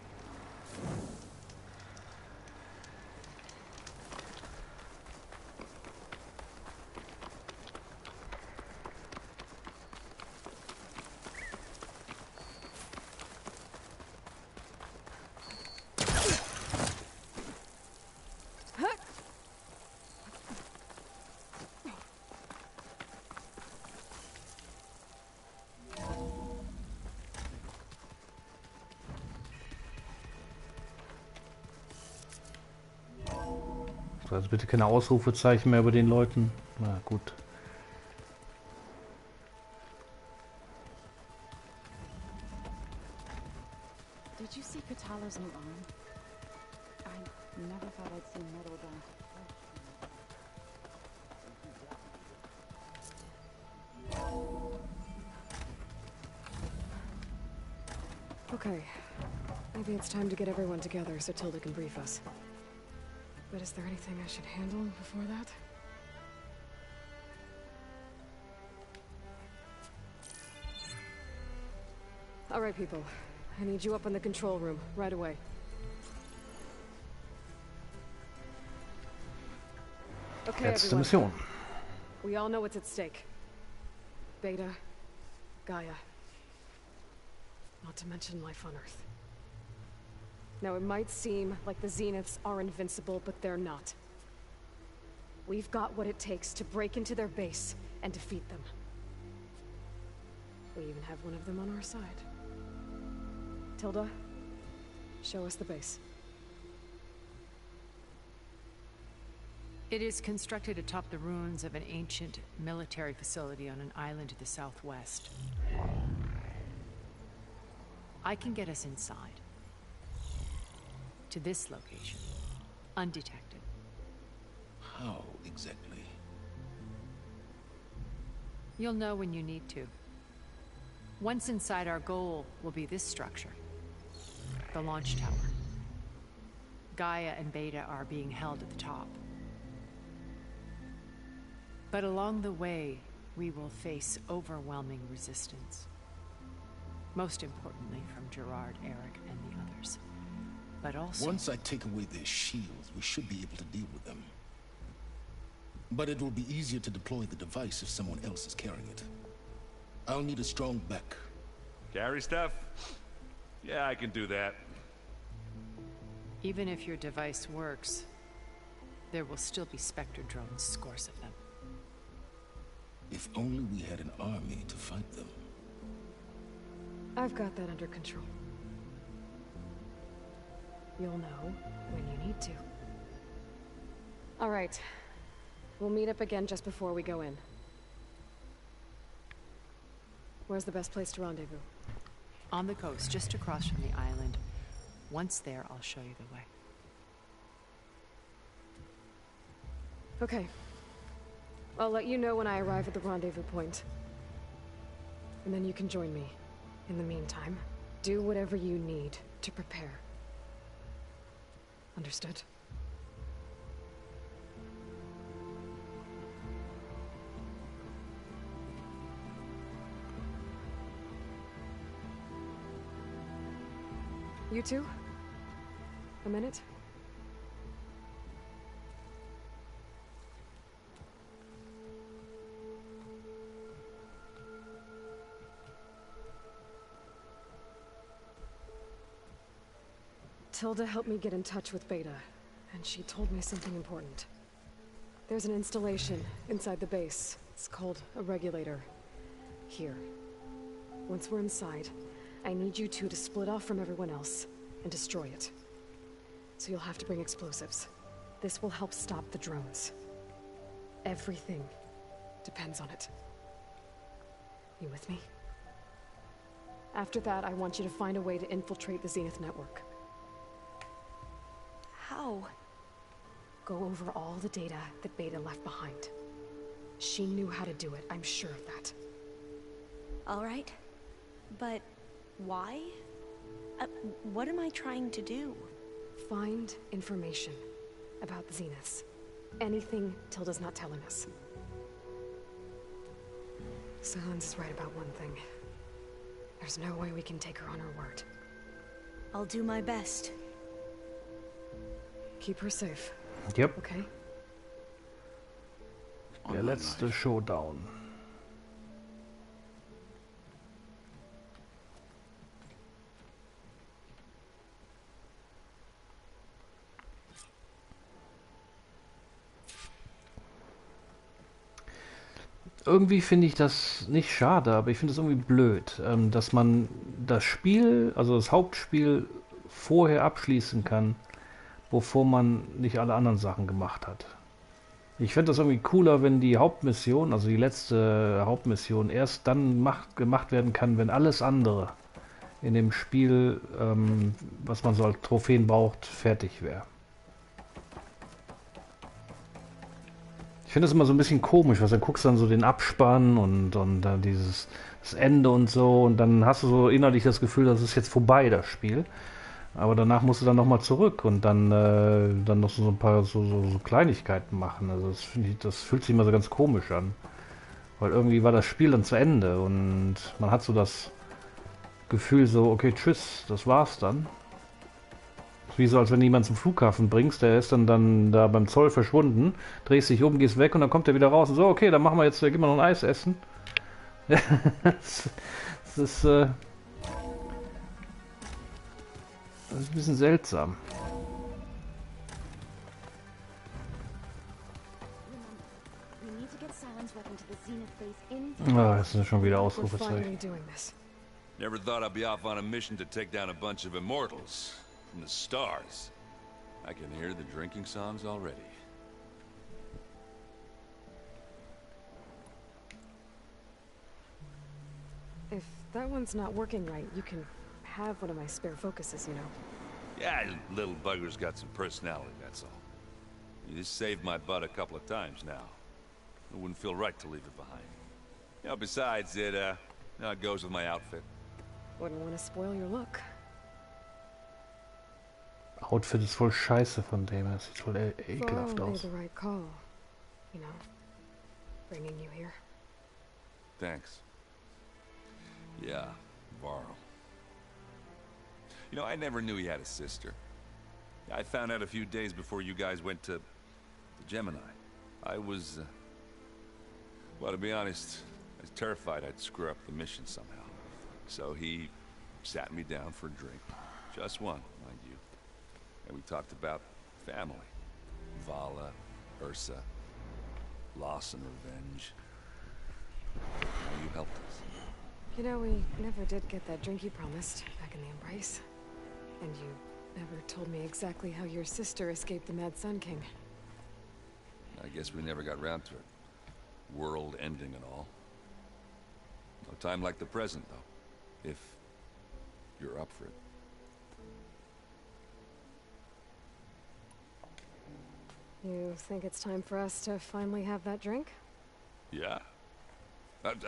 Also bitte keine Ausrufezeichen mehr über den Leuten. Na gut. Did you see Katala's new arm? I never thought I'd see metal down to Okay. Maybe it's time to get everyone together so Tilda can brief us. But is there anything I should handle before that? All right, people. I need you up in the control room right away. Okay, Letzte everyone. Mission. We all know what's at stake. Beta, Gaia. Not to mention life on Earth. Now, it might seem like the Zeniths are invincible, but they're not. We've got what it takes to break into their base and defeat them. We even have one of them on our side. Tilda, show us the base. It is constructed atop the ruins of an ancient military facility on an island to the southwest. I can get us inside. To this location, undetected. How exactly? You'll know when you need to. Once inside, our goal will be this structure. The launch tower. Gaia and Beta are being held at the top. But along the way, we will face overwhelming resistance. Most importantly from Gerard, Eric, and the others. But also... Once I take away their shields, we should be able to deal with them. But it will be easier to deploy the device if someone else is carrying it. I'll need a strong back. Carry stuff? Yeah, I can do that. Even if your device works, there will still be Spectre drones, scores of them. If only we had an army to fight them. I've got that under control. You'll know when you need to. All right. We'll meet up again just before we go in. Where's the best place to rendezvous? On the coast, just across from the island. Once there, I'll show you the way. Okay. I'll let you know when I arrive at the rendezvous point. And then you can join me. In the meantime, do whatever you need to prepare. Understood? You two? A minute? Tilda helped me get in touch with Beta, and she told me something important. There's an installation inside the base. It's called a regulator. Here. Once we're inside, I need you two to split off from everyone else and destroy it. So you'll have to bring explosives. This will help stop the drones. Everything depends on it. You with me? After that, I want you to find a way to infiltrate the Zenith network. How? Go over all the data that Beta left behind. She knew how to do it, I'm sure of that. All right. But why? What am I trying to do? Find information about the Zeniths. Anything Tilda's not telling us. Silence is right about one thing. There's no way we can take her on her word. I'll do my best. Keep her safe. Yep. Okay? Der letzte Showdown. Irgendwie finde ich das nicht schade, aber ich finde es irgendwie blöd, dass man das Spiel, also das Hauptspiel, vorher abschließen kann, bevor man nicht alle anderen Sachen gemacht hat. Ich fände das irgendwie cooler, wenn die Hauptmission, also die letzte Hauptmission, erst dann gemacht werden kann, wenn alles andere in dem Spiel, was man so als Trophäen braucht, fertig wäre. Ich finde es immer so ein bisschen komisch, was dann guckst du dann so den Abspann und dann das Ende und so und dann hast du so innerlich das Gefühl, das ist jetzt vorbei, das Spiel. Aber danach musst du dann nochmal zurück und dann noch so ein paar so Kleinigkeiten machen. Also das fühlt sich immer so ganz komisch an. Weil irgendwie war das Spiel dann zu Ende und man hat so das Gefühl so, okay, tschüss, das war's dann. Wie so, als wenn du jemanden zum Flughafen bringst, der ist dann da beim Zoll verschwunden, drehst dich um, gehst weg und dann kommt er wieder raus und so, okay, dann machen wir jetzt, gehen wir noch ein Eis essen. Das ist ein bisschen seltsam. Ah, das ist schon wieder Ausrufezeichen. Never thought I'd be off on a mission to take down a bunch of immortals from the stars. I can hear the drinking songs already. If that one's not working right, you can have one of my spare focuses, you know. Yeah, little bugger's got some personality, that's all. You just saved my butt a couple of times now. It wouldn't feel right to leave it behind. You know, besides, it goes with my outfit. Wouldn't want to spoil your look. Outfit ist voll scheiße von dem, das sieht voll ekelhaft Varl made aus. the right call, you know, bringing you here. Thanks. Yeah, Varl. You know, I never knew he had a sister. I found out a few days before you guys went to Gemini. I was, well, to be honest, I was terrified I'd screw up the mission somehow. So he sat me down for a drink. Just one, mind you. And we talked about family. Vala, Ursa, loss and revenge. How you helped us. You know, we never did get that drink you promised back in the Embrace. And you never told me exactly how your sister escaped the Mad Sun King. I guess we never got round to it. World ending and all. No time like the present, though. If you're up for it. You think it's time for us to finally have that drink? Yeah.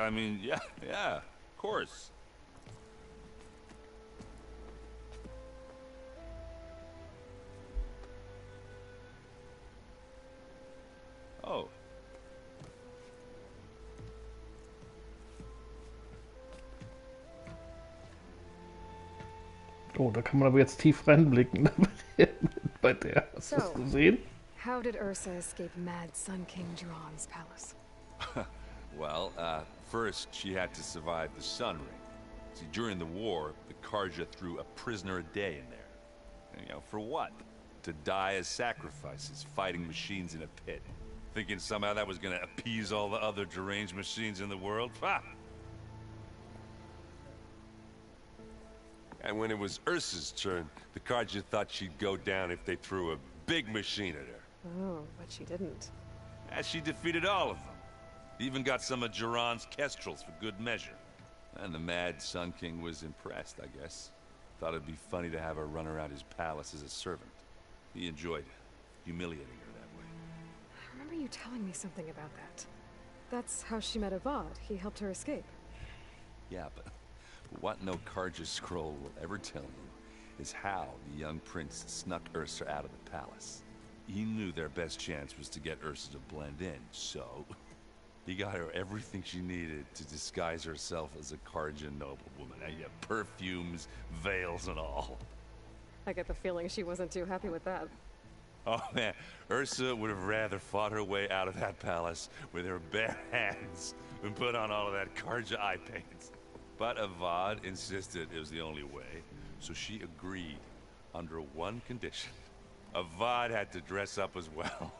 I mean, yeah, of course. Oh. Oh, da kann man aber jetzt tief reinblicken. Bei der. Hast du das So, gesehen? how did Ursa escape Mad Sun King Jiran's palace? Well, first she had to survive the Sun Ring. See, during the war, the Karja threw a prisoner a day in there. And, you know, for what? To die as sacrifices, fighting machines in a pit. Thinking somehow that was gonna appease all the other deranged machines in the world? Ha! And when it was Ursa's turn, the Karja thought she'd go down if they threw a big machine at her. Oh, but she didn't. And she defeated all of them. Even got some of Jiran's kestrels for good measure. And the Mad Sun King was impressed, I guess. Thought it'd be funny to have her run around his palace as a servant. He enjoyed humiliating her that way. I remember you telling me something about that. That's how she met Avad. He helped her escape. Yeah, but what no Karja scroll will ever tell you is how the young prince snuck Ursa out of the palace. He knew their best chance was to get Ursa to blend in, so he got her everything she needed to disguise herself as a Karja noblewoman. Yeah, perfumes, veils, and all. I get the feeling she wasn't too happy with that. Oh man, Ursa would have rather fought her way out of that palace with her bare hands than put on all of that Karja eye paint. But Avad insisted it was the only way, so she agreed under one condition. Avad had to dress up as well.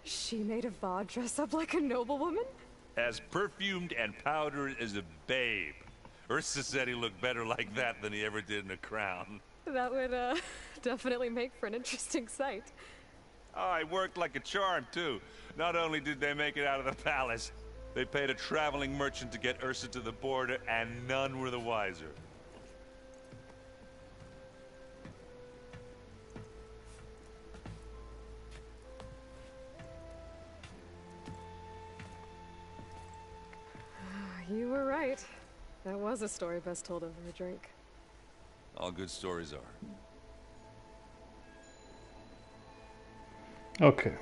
She made Avad dress up like a noblewoman? As perfumed and powdered as a babe. Ursa said he looked better like that than he ever did in a crown. That would, definitely make for an interesting sight. Oh, it worked like a charm, too. Not only did they make it out of the palace, they paid a traveling merchant to get Ursa to the border, and none were the wiser. You were right. That was a story best told over a drink. All good stories are. Okay.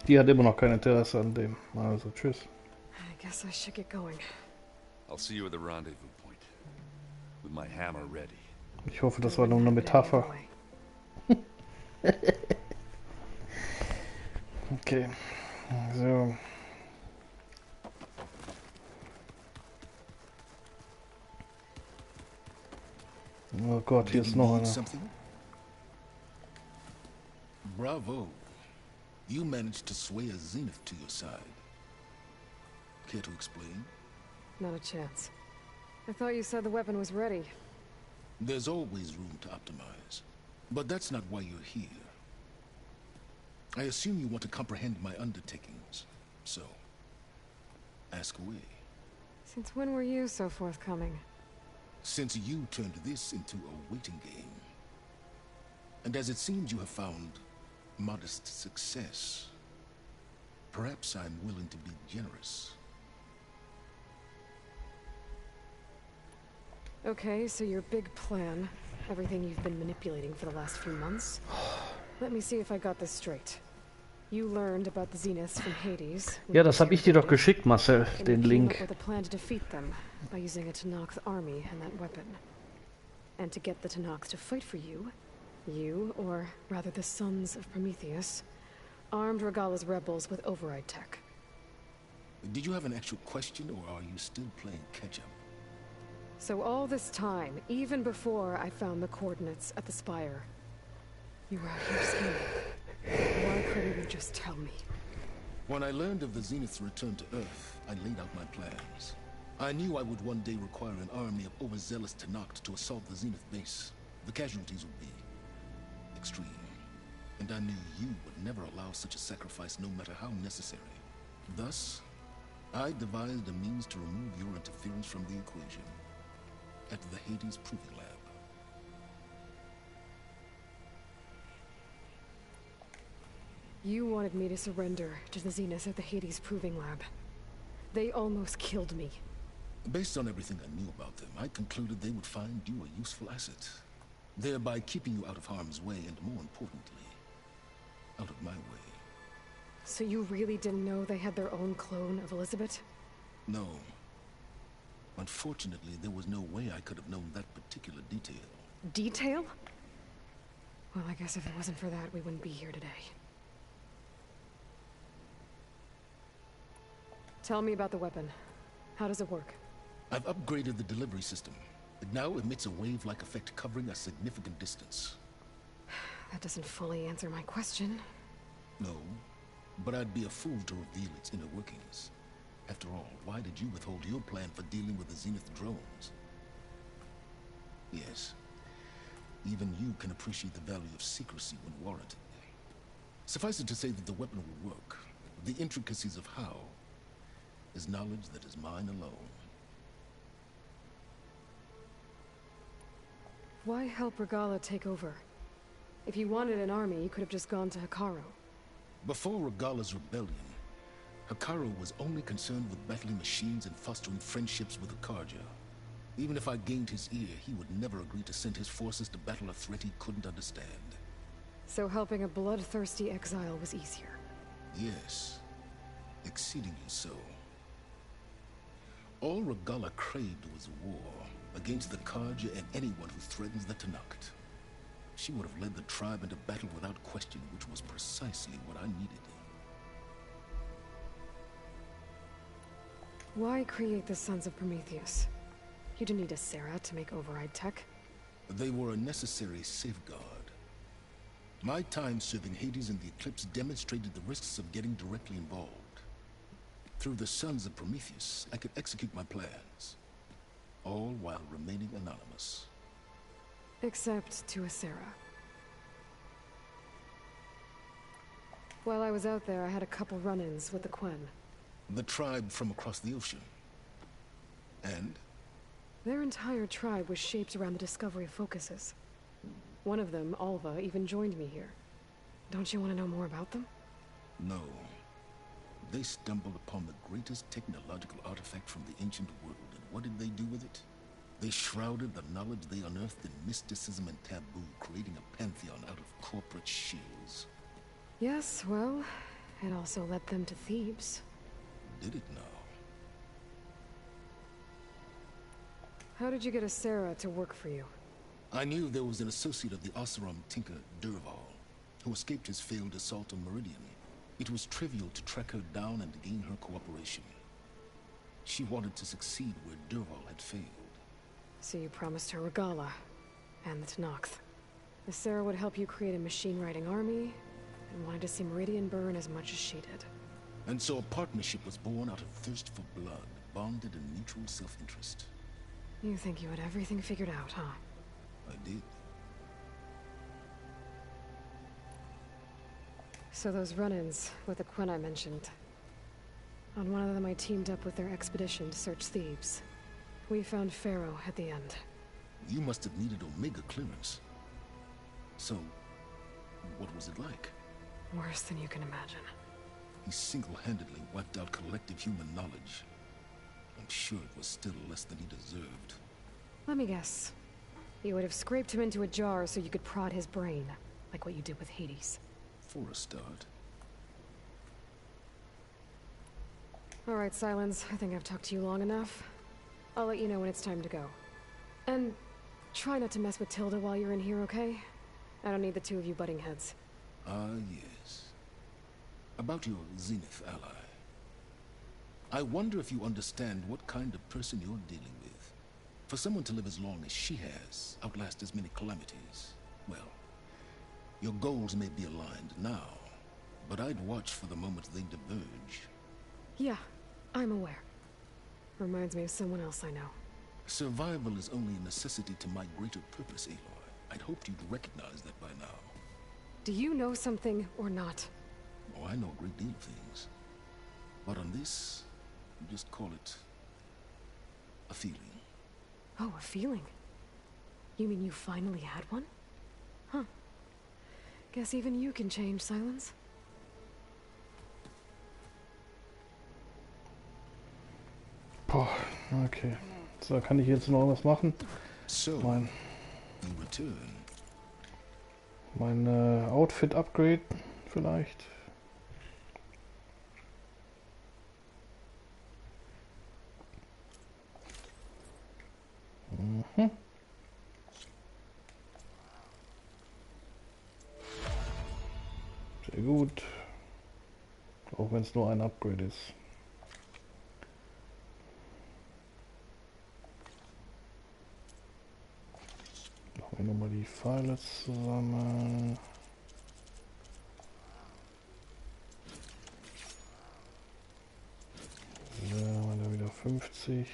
Die hat immer noch kein Interesse an dem. Also, tschüss. I guess I should get going. I'll see you at the rendezvous point. With my hammer ready. Ich hoffe, das war nur eine Metapher. Okay. So. Oh Gott, hier ist noch einer. Something? Bravo. You managed to sway a Zenith to your side. Care to explain? Not a chance. I thought you said the weapon was ready. There's always room to optimize. But that's not why you're here. I assume you want to comprehend my undertakings. So, ask away. Since when were you so forthcoming? Since you turned this into a waiting game. And as it seems you have found modest success, perhaps I'm willing to be generous. Okay, so your big plan, everything you've been manipulating for the last few months. Let me see if I got this straight. You learned about the Zeniths from Hades. Ja, das habe ich dir doch geschickt, Marcel, den Link. With a plan to defeat them by using a Tenakth army and that weapon. And to get the Tenakth to fight for you, or rather the sons of Prometheus, armed Regala's rebels with override tech. Did you have an actual question, or are you still playing catch-up? So all this time, even before I found the coordinates at the Spire, you were out here scheming. Why couldn't you just tell me? When I learned of the Zenith's return to Earth, I laid out my plans. I knew I would one day require an army of overzealous Tenakth to assault the Zenith base. The casualties would be extreme. And I knew you would never allow such a sacrifice, no matter how necessary. Thus, I devised a means to remove your interference from the equation. At the Hades Proving Lab. You wanted me to surrender to the Zeniths at the Hades Proving Lab. They almost killed me. Based on everything I knew about them, I concluded they would find you a useful asset, thereby keeping you out of harm's way and, more importantly, out of my way. So you really didn't know they had their own clone of Elizabeth? No. Unfortunately, there was no way I could have known that particular detail. detail? Well, I guess if it wasn't for that, we wouldn't be here today. Tell me about the weapon. How does it work? I've upgraded the delivery system. It now emits a wave-like effect covering a significant distance. That doesn't fully answer my question. No, but I'd be a fool to reveal its inner workings. After all, why did you withhold your plan for dealing with the Zenith drones? Yes, even you can appreciate the value of secrecy when warranted. Suffice it to say that the weapon will work. The intricacies of how is knowledge that is mine alone. Why help Regala take over? If you wanted an army, you could have just gone to Hekarro. Before Regala's rebellion, Hekarro was only concerned with battling machines and fostering friendships with Akarja. Even if I gained his ear, he would never agree to send his forces to battle a threat he couldn't understand. So helping a bloodthirsty exile was easier? Yes, exceedingly so. All Regala craved was war against the Karja and anyone who threatens the Tenakth. She would have led the tribe into battle without question, which was precisely what I needed. Why create the Sons of Prometheus? You didn't need a Sarah to make override tech. They were a necessary safeguard. My time serving Hades in the Eclipse demonstrated the risks of getting directly involved. Through the Sons of Prometheus, I could execute my plans, all while remaining anonymous. Except to a Sarah. While I was out there, I had a couple run-ins with the Quen. The tribe from across the ocean. And? Their entire tribe was shaped around the discovery of focuses. One of them, Alva, even joined me here. Don't you want to know more about them? No. They stumbled upon the greatest technological artifact from the ancient world, and what did they do with it? They shrouded the knowledge they unearthed in mysticism and taboo, creating a pantheon out of corporate shills. Yes, well, it also led them to Thebes. Did it now? How did you get a Sarah to work for you? I knew there was an associate of the Oseram tinker, Durval, who escaped his failed assault on Meridian. It was trivial to track her down and gain her cooperation. She wanted to succeed where Durval had failed. So you promised her Regala, and the Tenakth. The Sarah would help you create a machine-riding army, and wanted to see Meridian burn as much as she did. And so a partnership was born out of thirst for blood, bonded in mutual self-interest. You think you had everything figured out, huh? I did. So those run-ins with the Quen I mentioned. On one of them I teamed up with their expedition to search Thebes. We found Pharaoh at the end. You must have needed Omega clearance. So, what was it like? Worse than you can imagine. He single-handedly wiped out collective human knowledge. I'm sure it was still less than he deserved. Let me guess. You would have scraped him into a jar so you could prod his brain, like what you did with Hades. For a start. Alright, Silence. I think I've talked to you long enough. I'll let you know when it's time to go. And try not to mess with Tilda while you're in here, okay? I don't need the two of you butting heads. Ah, yes. About your Zenith ally. I wonder if you understand what kind of person you're dealing with. For someone to live as long as she has, outlast as many calamities, well, your goals may be aligned now, but I'd watch for the moment they diverge. Yeah, I'm aware. Reminds me of someone else I know. Survival is only a necessity to my greater purpose, Aloy. I'd hoped you'd recognize that by now. Do you know something or not? Oh, I know a great deal of things. But on this, just call it a feeling. Oh, a feeling? You mean you finally had one? Huh. Guess even you can change, Silence. Boah, okay. So, kann ich jetzt noch was machen? So, mein Outfit-Upgrade vielleicht. Mhm. gut. Auch wenn es nur ein Upgrade ist. Machen wir nochmal die Pfeile zusammen. So, haben wir da wieder 50.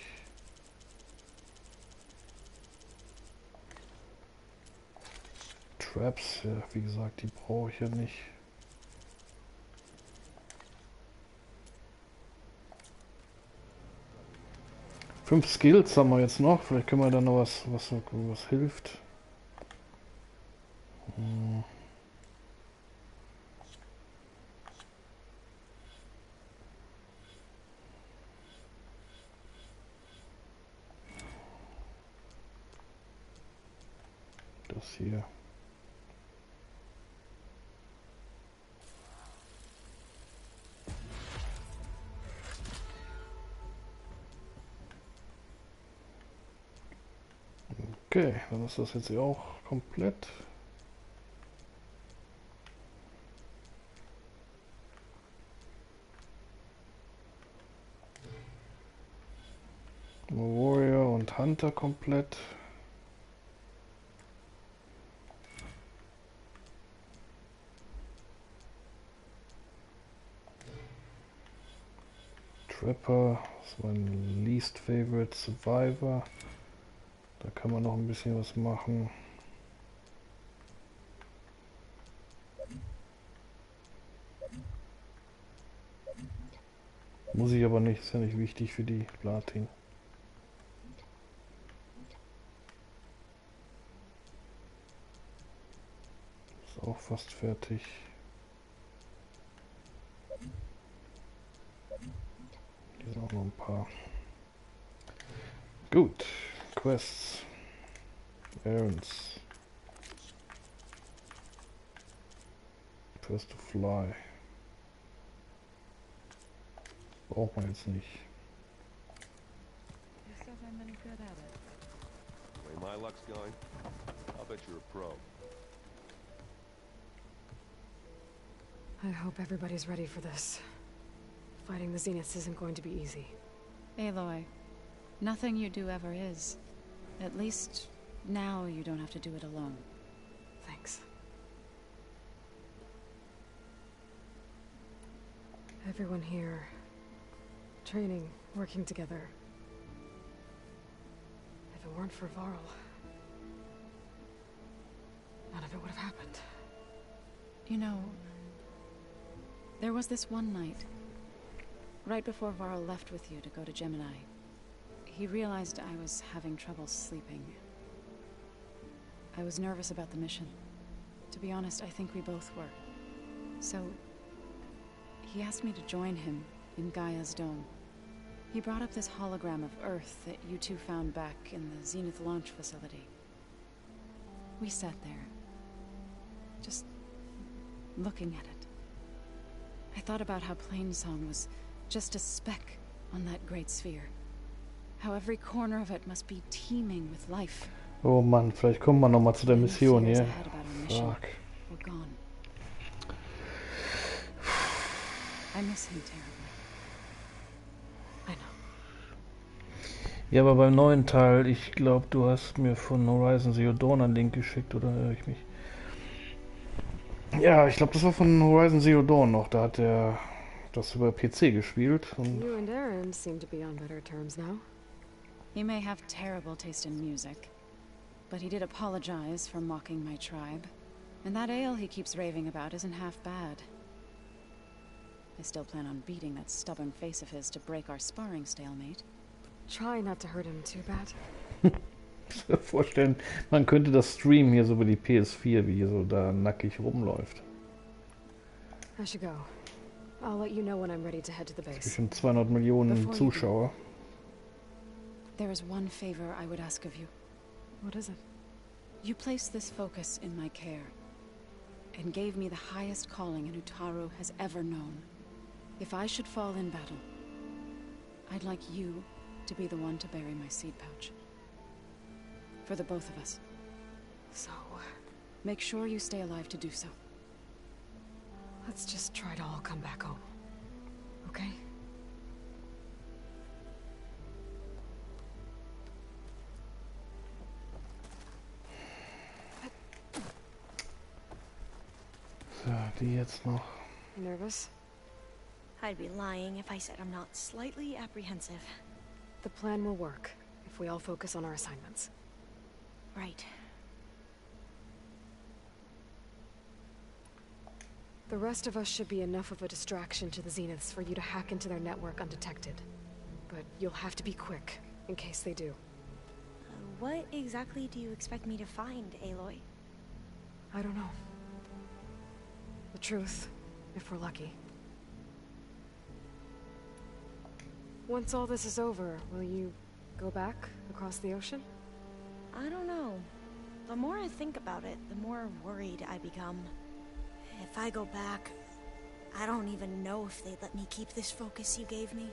Traps, ja, wie gesagt, die brauche ich ja nicht. Fünf Skills haben wir jetzt noch. Vielleicht können wir dann noch was hilft. Das hier. Okay, dann ist das jetzt hier auch komplett. Warrior und Hunter komplett. Trapper, das ist mein least favorite Survivor. Da kann man noch ein bisschen was machen. Muss ich aber nicht, ist ja nicht wichtig für die Platin. Ist auch fast fertig. Hier sind auch noch ein paar. Gut, Quests, Errands, First to Fly. Braucht man jetzt nicht. The way my luck's going, I'll bet you're a pro. I hope everybody's ready for this. Fighting the Zeniths isn't going to be easy. Aloy, nothing you do ever is. At least now you don't have to do it alone. Thanks. Everyone here, training, working together. If it weren't for Varl, none of it would have happened. You know, there was this one night, right before Varl left with you to go to Gemini. He realized I was having trouble sleeping. I was nervous about the mission. To be honest, I think we both were. So, he asked me to join him in Gaia's dome. He brought up this hologram of Earth that you two found back in the Zenith launch facility. We sat there, just looking at it. I thought about how Plainsong was just a speck on that great sphere. How every corner of it must be teeming with life. Oh Mann, vielleicht kommen wir noch mal zu der Mission hier. Fuck. We're gone. I miss him terribly. I know. Ja, aber beim neuen Teil, ich glaube, du hast mir von Horizon Zero Dawn einen Link geschickt, oder irre ich mich? Ja, ich glaube, das war von Horizon Zero Dawn noch. Da hat er das über PC gespielt. Und You and Aaron seem to be on better terms now. He may have terrible taste in music, but he did apologize for mocking my tribe. And that ale he keeps raving about isn't half bad. I still plan on beating that stubborn face of his to break our sparring stalemate. Try not to hurt him too bad. Ich kann mir vorstellen, man könnte das streamen hier so über die PS4, wie hier so da nackig rumläuft. I should go. I'll let you know when I'm ready to head to the base. Zwischen 200 Millionen Zuschauer. There is one favor I would ask of you. What is it? You placed this focus in my care, and gave me the highest calling an Utaru has ever known. If I should fall in battle, I'd like you to be the one to bury my seed pouch. For the both of us. So, make sure you stay alive to do so. Let's just try to all come back home. Okay? So, die jetzt noch. Nervous? I'd be lying if I said I'm not slightly apprehensive. The plan will work if we all focus on our assignments. Right. The rest of us should be enough of a distraction to the Zeniths for you to hack into their network undetected. But you'll have to be quick, in case they do. What exactly do you expect me to find, Aloy? I don't know. The truth, if we're lucky. Once all this is over, will you go back across the ocean? I don't know. The more I think about it, the more worried I become. If I go back, I don't even know if they'd let me keep this focus you gave me,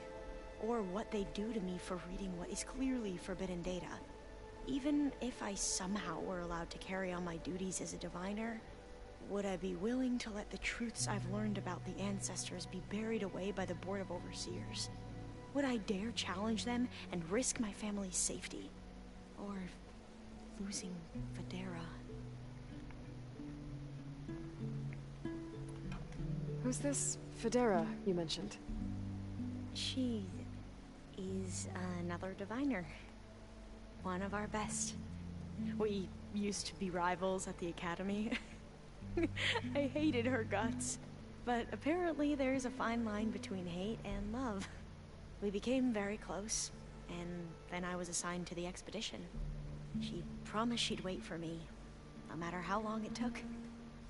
or what they'd do to me for reading what is clearly forbidden data. Even if I somehow were allowed to carry on my duties as a diviner, would I be willing to let the truths I've learned about the ancestors be buried away by the Board of Overseers? Would I dare challenge them and risk my family's safety? Or losing Federa? Who's this Federa you mentioned? She is another diviner. One of our best. We used to be rivals at the academy. I hated her guts. But apparently there's a fine line between hate and love. We became very close, and then I was assigned to the expedition. She promised she'd wait for me, no matter how long it took.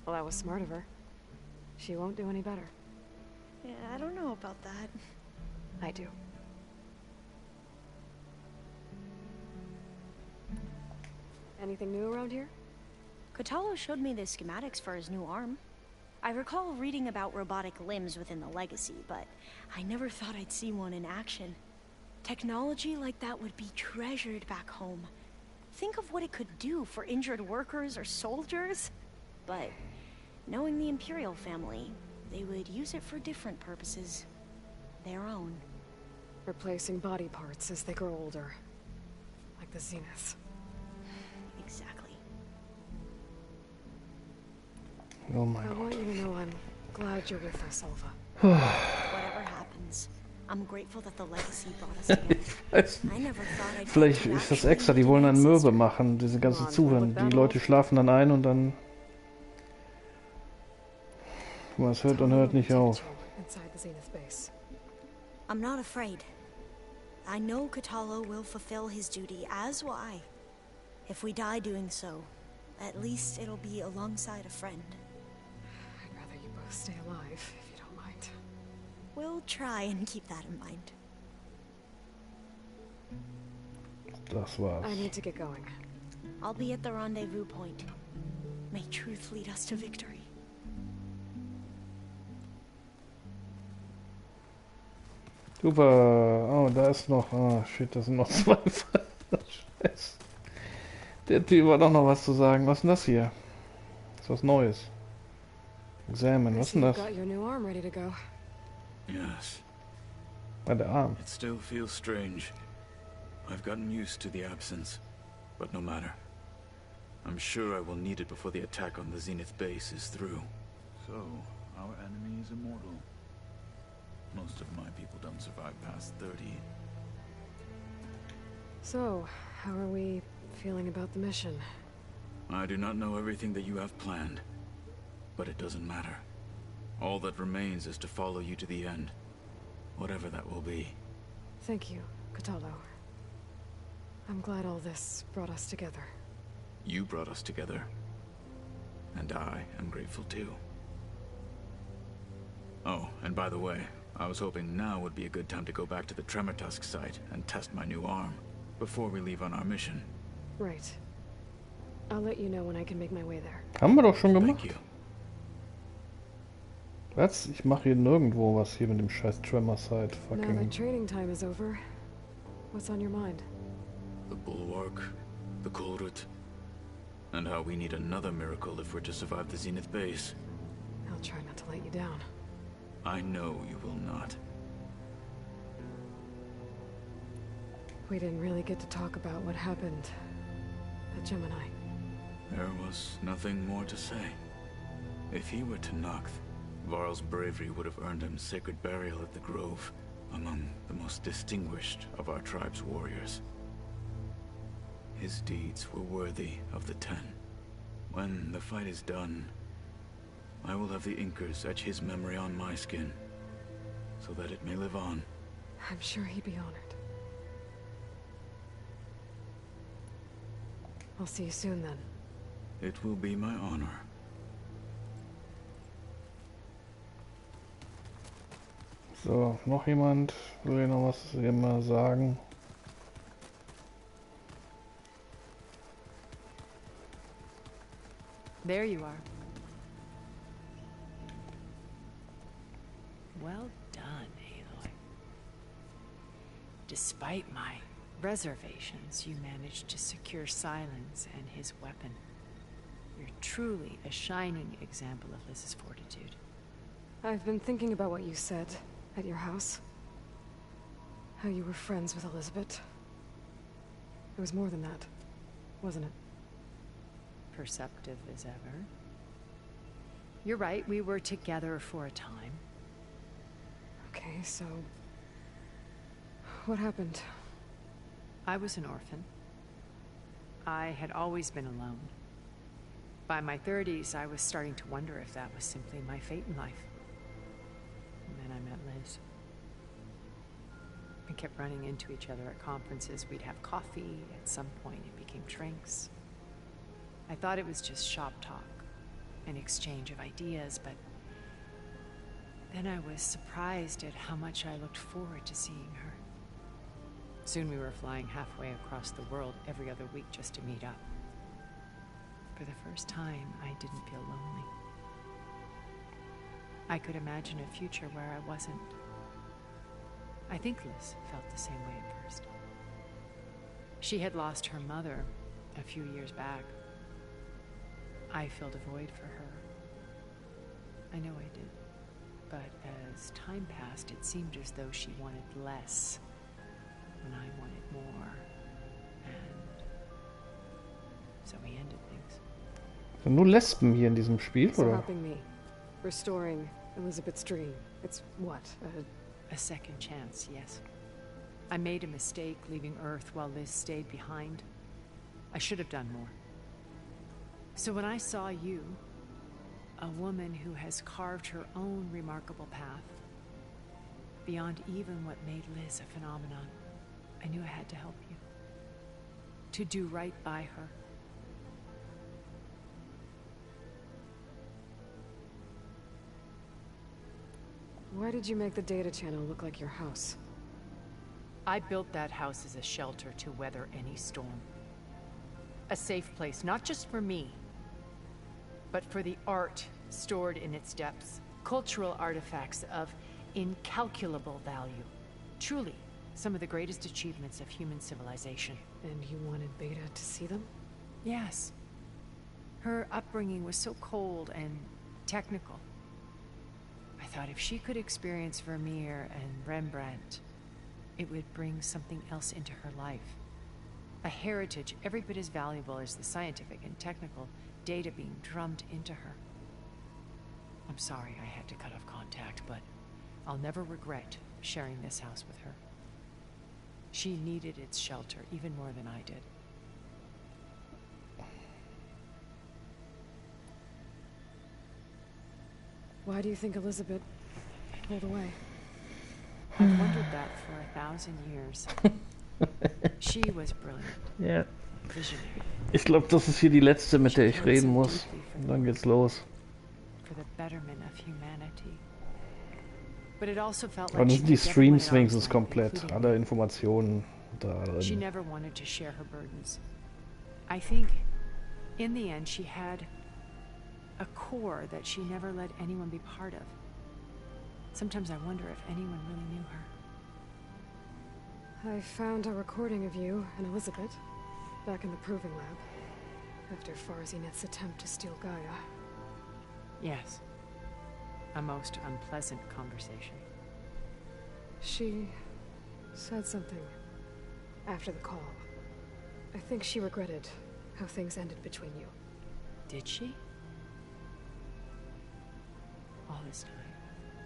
Well, that was smart of her. She won't do any better. Yeah, I don't know about that. I do. Anything new around here? Kotallo showed me the schematics for his new arm. I recall reading about robotic limbs within the Legacy, but I never thought I'd see one in action. Technology like that would be treasured back home. Think of what it could do for injured workers or soldiers. But knowing the Imperial family, they would use it for different purposes. Their own. Replacing body parts as they grow older. Like the Zeniths. Exactly. Oh my I God. want you to know I'm glad you're with us, Alva. Whatever happens, I'm grateful that the Legacy brought us together. I never thought I'd Vielleicht ist das extra, die wollen dann Mürbe machen, diese ganzen Zuhören. Die Leute schlafen dann ein und dann... Guck mal, es hört und hört nicht auf. Inside the Zenith base. I'm not afraid. I know Kotallo will fulfill his duty, as will I. If we die doing so, at least it'll be alongside a friend. I'd rather you both stay alive, if you don't mind. We'll try and keep that in mind. Das war's. I need to get going. I'll be at the rendezvous point. May truth lead us to victory. Super. Oh, da ist noch... Oh, shit, da sind noch zwei Fallen. Scheiße. Der Typ hat auch noch was zu sagen. Was ist denn das hier? Das ist was Neues. Examen, was ist denn das? Got your new arm ready to go. Yes. Ah, der Arm. It still feels strange. I've gotten used to the absence, but no matter. I'm sure I will need it before the attack on the Zenith base is through. So, our enemy is immortal. Most of my people don't survive past 30. So, how are we feeling about the mission? I do not know everything that you have planned, but it doesn't matter. All that remains is to follow you to the end, whatever that will be. Thank you, Kotallo. I'm glad all this brought us together. You brought us together, and I am grateful too. Oh, and by the way, I was hoping now would be a good time to go back to the Tremortusk site and test my new arm, before we leave on our mission. Right. I'll let you know when I can make my way there. Haben wir doch schon gemacht. Thank you. Was? Ich mache hier nirgendwo was hier mit dem scheiß Tremor-Site. Now Fucking... that training time is over, what's on your mind? The Bulwark, the Kulrut, and how we need another miracle if we're to survive the Zenith base. I'll try not to let you down. I know you will not. We didn't really get to talk about what happened at Gemini. There was nothing more to say. If he were to Noct, Varl's bravery would have earned him sacred burial at the Grove, among the most distinguished of our tribe's warriors. His deeds were worthy of the Ten. When the fight is done, I will have the Inkers etch his memory on my skin, so that it may live on. I'm sure he'd be honored. I'll see you soon then. It will be my honor. So, noch jemand? Will noch was immer sagen? There you are. Well done, Aloy. Despite my reservations, you managed to secure Silence and his weapon. You're truly a shining example of Liz's fortitude. I've been thinking about what you said at your house. How you were friends with Elizabeth. It was more than that, wasn't it? Perceptive as ever. You're right, we were together for a time. Okay, so... what happened? I was an orphan. I had always been alone. By my 30s, I was starting to wonder if that was simply my fate in life. And then I met Liz. We kept running into each other at conferences. We'd have coffee. At some point, it became drinks. I thought it was just shop talk, an exchange of ideas, but then I was surprised at how much I looked forward to seeing her. Soon we were flying halfway across the world every other week just to meet up. For the first time, I didn't feel lonely. I could imagine a future where I wasn't. I think Liz felt the same way at first. She had lost her mother a few years back. I filled a void for her. I know I did. But as time passed, it seemed as though she wanted less, and I wanted more. And so we ended things. Sind nur Lesben hier in diesem Spiel, So oder? helping me. Restoring Elizabeth's dream. It's what? A second chance, yes. I made a mistake leaving Earth while Liz stayed behind. I should have done more. So when I saw you, a woman who has carved her own remarkable path, beyond even what made Liz a phenomenon, I knew I had to help you. To do right by her. Why did you make the data channel look like your house? I built that house as a shelter to weather any storm. A safe place, not just for me, but for the art stored in its depths. Cultural artifacts of incalculable value. Truly, some of the greatest achievements of human civilization. And you wanted Beta to see them? Yes. Her upbringing was so cold and technical. I thought if she could experience Vermeer and Rembrandt, it would bring something else into her life. A heritage every bit as valuable as the scientific and technical data being drummed into her. I'm sorry I had to cut off contact, but I'll never regret sharing this house with her. She needed its shelter even more than I did. Why do you think Elizabeth pulled away? I've wondered that for 1,000 years. She was brilliant. Ja. Visionary. Ich glaube, das ist hier die letzte, mit der ich reden muss. Und dann geht's los. For the betterment of humanity. But it also felt Aber like das she sind die had Streams everyone wenigstens else, komplett. including Alle Informationen da She drin. never wanted to share her burdens. I think, in the end, she had a core that she never let anyone be part of. Sometimes I wonder if anyone really knew her. I found a recording of you and Elizabeth back in the proving lab after Farzinet's attempt to steal Gaia. Yes. a most unpleasant conversation. She said something after the call. I think she regretted how things ended between you. Did she? All this time,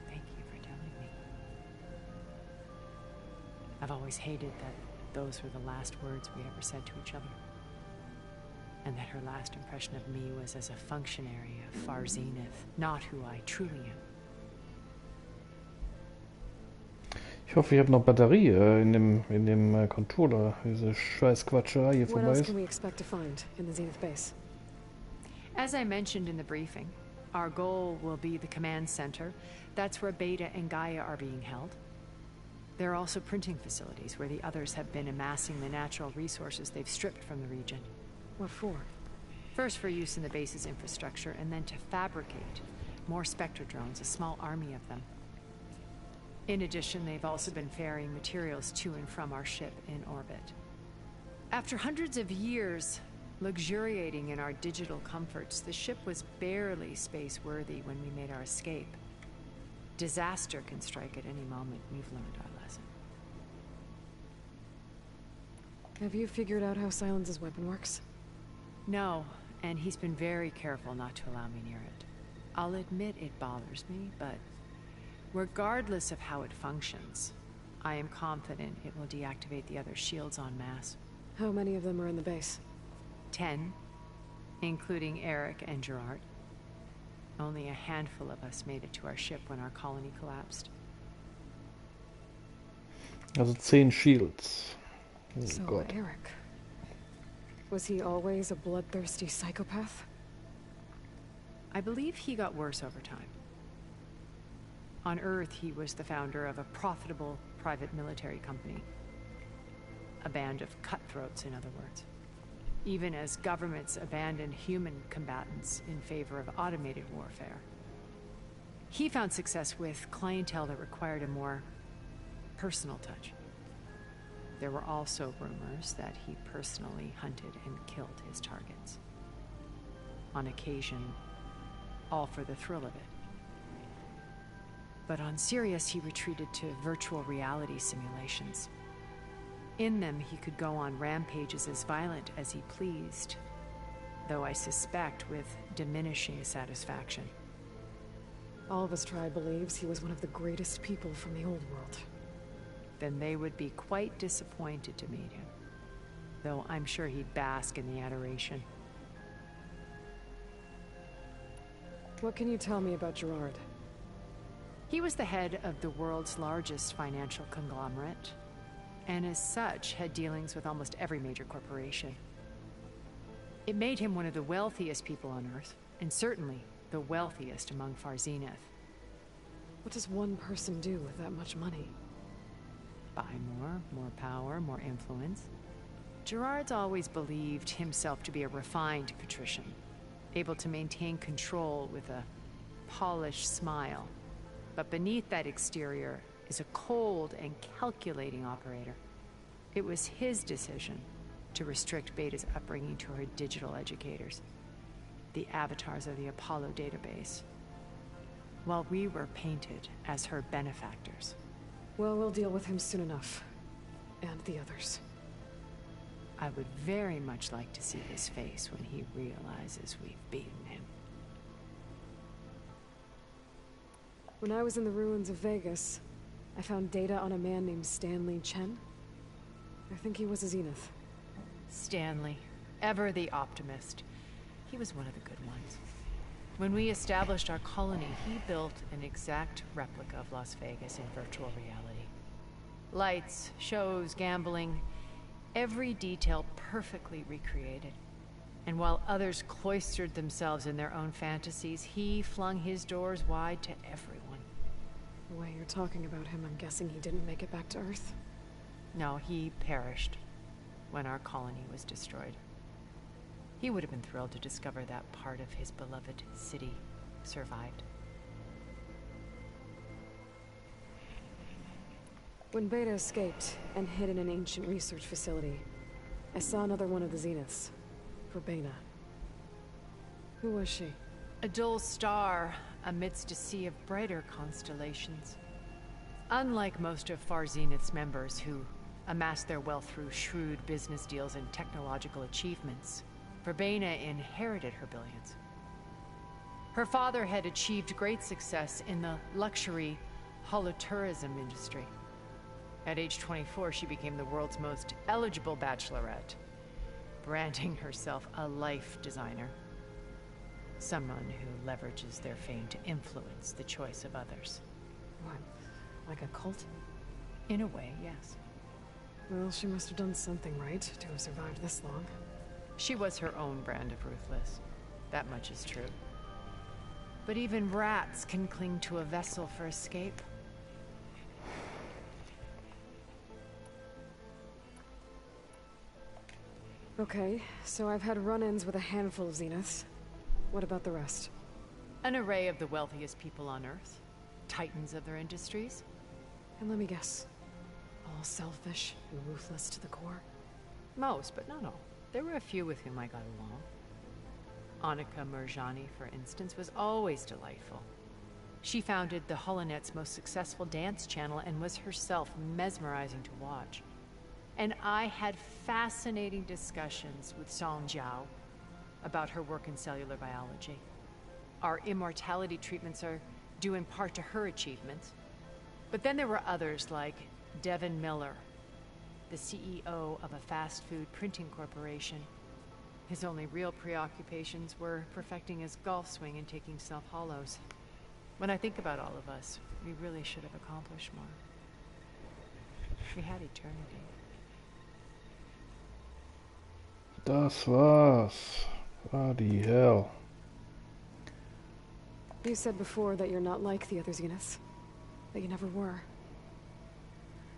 thank you for telling me. I've always hated that those were the last words we ever said to each other. And that her last impression of me was as a functionary of Far Zenith, not who I truly am. Ich hoffe, ich habe noch Batterie in dem Controller, diese scheiß Quatscherei hier vorbei What else ist. can we expect to find in the Zenith base? As I mentioned in the briefing, our goal will be the command center. That's where Beta and Gaia are being held. There are also printing facilities where the others have been amassing the natural resources they've stripped from the region. What for? First for use in the base's infrastructure, and then to fabricate more Spectre drones, a small army of them. In addition, they've also been ferrying materials to and from our ship in orbit. After hundreds of years luxuriating in our digital comforts, the ship was barely space-worthy when we made our escape. Disaster can strike at any moment. We've learned our lesson. Have you figured out how Silence's weapon works? No, and he's been very careful not to allow me near it. I'll admit it bothers me, but regardless of how it functions, I am confident it will deactivate the other shields en masse. How many of them are in the base? 10, including Eric and Gerard. Only a handful of us made it to our ship when our colony collapsed. Also 10 Shields. Oh So, Gott. Eric. Was he always a bloodthirsty psychopath? I believe he got worse over time. On Earth, he was the founder of a profitable private military company. A band of cutthroats, in other words. Even as governments abandoned human combatants in favor of automated warfare. He found success with clientele that required a more personal touch. There were also rumors that he personally hunted and killed his targets. On occasion, all for the thrill of it. But on Sirius, he retreated to virtual reality simulations. In them, he could go on rampages as violent as he pleased, though I suspect with diminishing satisfaction. All of his tribe believes he was one of the greatest people from the old world. Then they would be quite disappointed to meet him, though I'm sure he'd bask in the adoration. What can you tell me about Gerard? He was the head of the world's largest financial conglomerate, and as such had dealings with almost every major corporation. It made him one of the wealthiest people on Earth, and certainly the wealthiest among Far Zenith. What does one person do with that much money? Buy more power, more influence. Gerard's always believed himself to be a refined patrician, able to maintain control with a polished smile. But beneath that exterior is a cold and calculating operator. It was his decision to restrict Beta's upbringing to her digital educators, the avatars of the Apollo database, while we were painted as her benefactors. Well, we'll deal with him soon enough. And the others. I would very much like to see his face when he realizes we've beaten him. When I was in the ruins of Vegas, I found data on a man named Stanley Chen. I think he was a Zenith. Stanley, ever the optimist. He was one of the good ones. When we established our colony, he built an exact replica of Las Vegas in virtual reality. Lights, shows, gambling, every detail perfectly recreated. And while others cloistered themselves in their own fantasies, he flung his doors wide to everyone. The way you're talking about him, I'm guessing he didn't make it back to Earth? No, he perished when our colony was destroyed. He would have been thrilled to discover that part of his beloved city survived. When Beta escaped and hid in an ancient research facility, I saw another one of the Zeniths. Verbena. Who was she? A dull star, amidst a sea of brighter constellations. Unlike most of Far Zenith's members who amassed their wealth through shrewd business deals and technological achievements, Verbena inherited her billions. Her father had achieved great success in the luxury holotourism industry. At age 24, she became the world's most eligible bachelorette, branding herself a life designer. Someone who leverages their fame to influence the choice of others. What? Like a cult? In a way, yes. Well, she must have done something right to have survived this long. She was her own brand of ruthless. That much is true. But even rats can cling to a vessel for escape. Okay, so I've had run-ins with a handful of Zeniths. What about the rest? An array of the wealthiest people on Earth. Titans of their industries. And let me guess. All selfish and ruthless to the core? Most, but not all. There were a few with whom I got along. Annika Murjani, for instance, was always delightful. She founded the Holonet's most successful dance channel and was herself mesmerizing to watch. And I had fascinating discussions with Song Jiao about her work in cellular biology. Our immortality treatments are due in part to her achievements. But then there were others like Devin Miller, the CEO of a fast food printing corporation. His only real preoccupations were perfecting his golf swing and taking self-hollows. When I think about all of us, we really should have accomplished more. We had eternity. Das war's. Bloody hell. You said before that you're not like the other Zeniths. That you never were.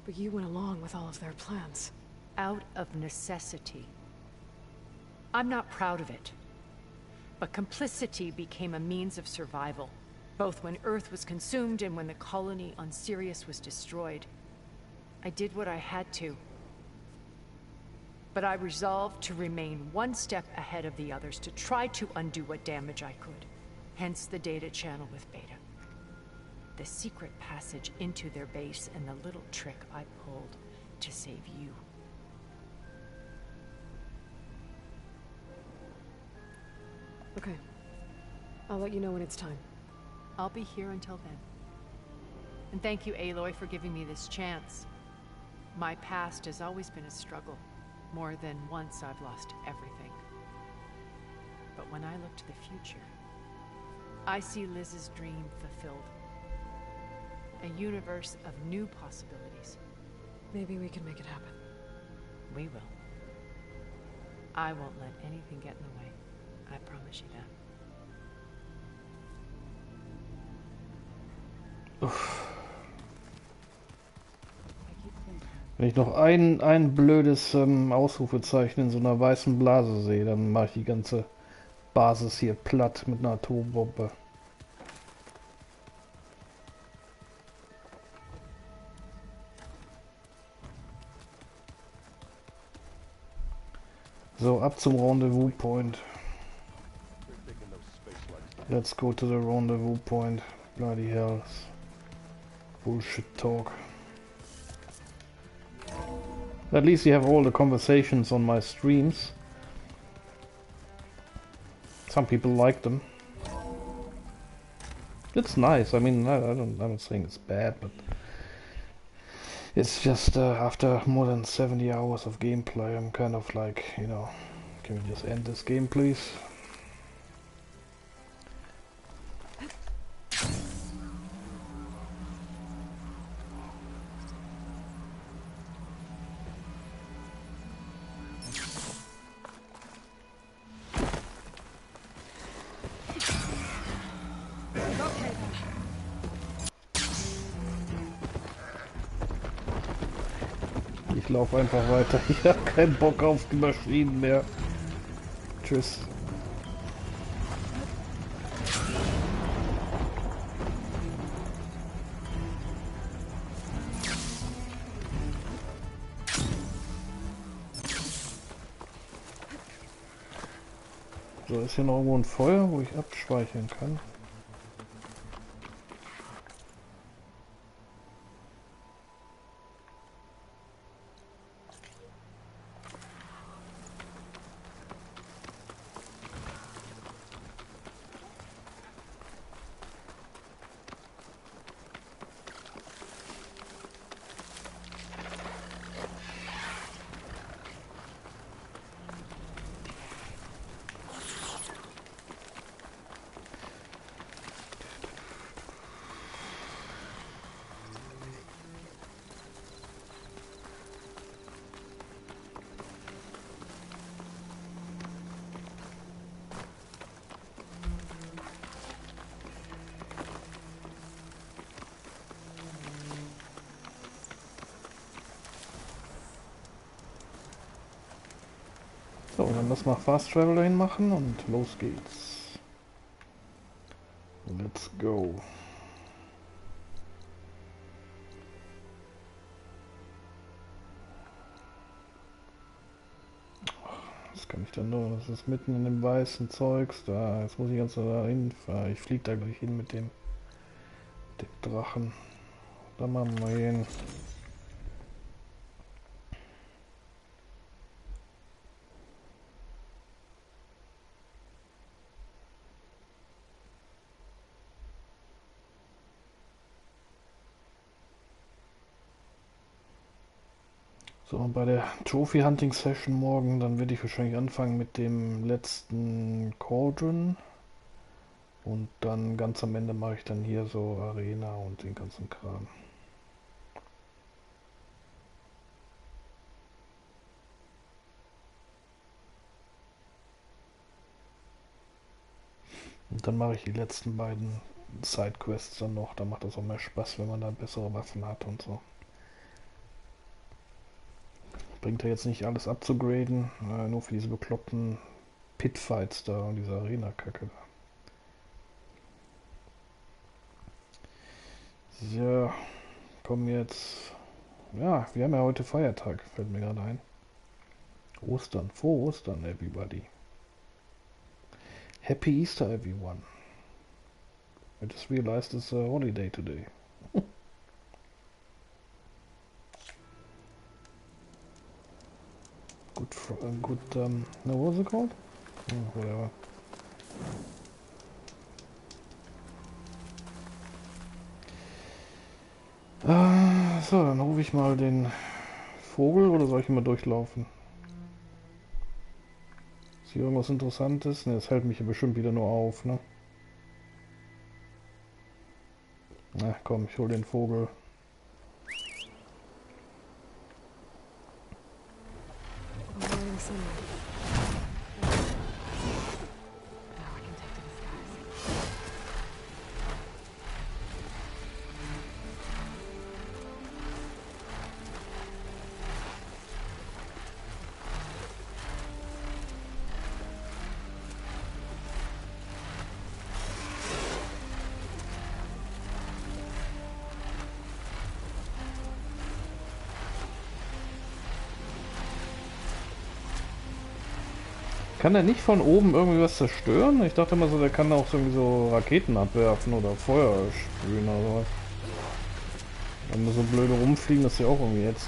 But you went along with all of their plans. Out of necessity. I'm not proud of it. But complicity became a means of survival, both when Earth was consumed and when the colony on Sirius was destroyed. I did what I had to. But I resolved to remain one step ahead of the others, to try to undo what damage I could. Hence the data channel with Beta. The secret passage into their base and the little trick I pulled to save you. Okay. I'll let you know when it's time. I'll be here until then. And thank you, Aloy, for giving me this chance. My past has always been a struggle. More than once I've lost everything. But when I look to the future, I see Liz's dream fulfilled. A universe of new possibilities. Maybe we can make it happen. We will. I won't let anything get in the way. I promise you that. Wenn ich noch ein blödes Ausrufezeichen in so einer weißen Blase sehe, dann mache ich die ganze Basis hier platt mit einer Atombombe. So, ab zum Rendezvous Point. Let's go to the rendezvous point. Bloody hell. Bullshit talk. At least you have all the conversations on my streams. Some people like them. It's nice. I mean, I'm not saying it's bad, but it's just after more than 70 hours of gameplay, I'm kind of like, you know, can we just end this game, please? Ich laufe einfach weiter. Ich habe keinen Bock auf die Maschinen mehr. Tschüss. So, ist hier noch irgendwo ein Feuer, wo ich abspeichern kann? So, dann lass mal Fast Travel dahin machen und los geht's. Let's go. Was kann ich da nur? Das ist mitten in dem weißen Zeugs da. Jetzt muss ich ganz da hinfahren. Ich fliege da gleich hin mit dem Drachen. Da machen wir hin. So, und bei der Trophy Hunting Session morgen, dann werde ich wahrscheinlich anfangen mit dem letzten Cauldron. Und dann ganz am Ende mache ich dann hier so Arena und den ganzen Kram. Und dann mache ich die letzten beiden Sidequests dann noch. Da macht das auch mehr Spaß, wenn man da bessere Waffen hat und so. Bringt ja jetzt nicht alles abzugraden, nur für diese bekloppten Pitfights da und diese Arena-Kacke da. So, kommen jetzt. Ja, wir haben ja heute Feiertag, fällt mir gerade ein. Ostern, frohe Ostern, everybody. Happy Easter, everyone. I just realized it's a holiday today. No, what was it called? Oh, whatever. So, dann rufe ich mal den Vogel oder soll ich immer durchlaufen? Ist hier irgendwas Interessantes? Ne, das hält mich ja bestimmt wieder nur auf, ne? Na komm, ich hol den Vogel. Kann er nicht von oben irgendwie was zerstören? Ich dachte immer so, der kann auch irgendwie so Raketen abwerfen oder Feuer sprühen oder sowas. Wenn wir so blöde rumfliegen, das ist ja auch irgendwie jetzt.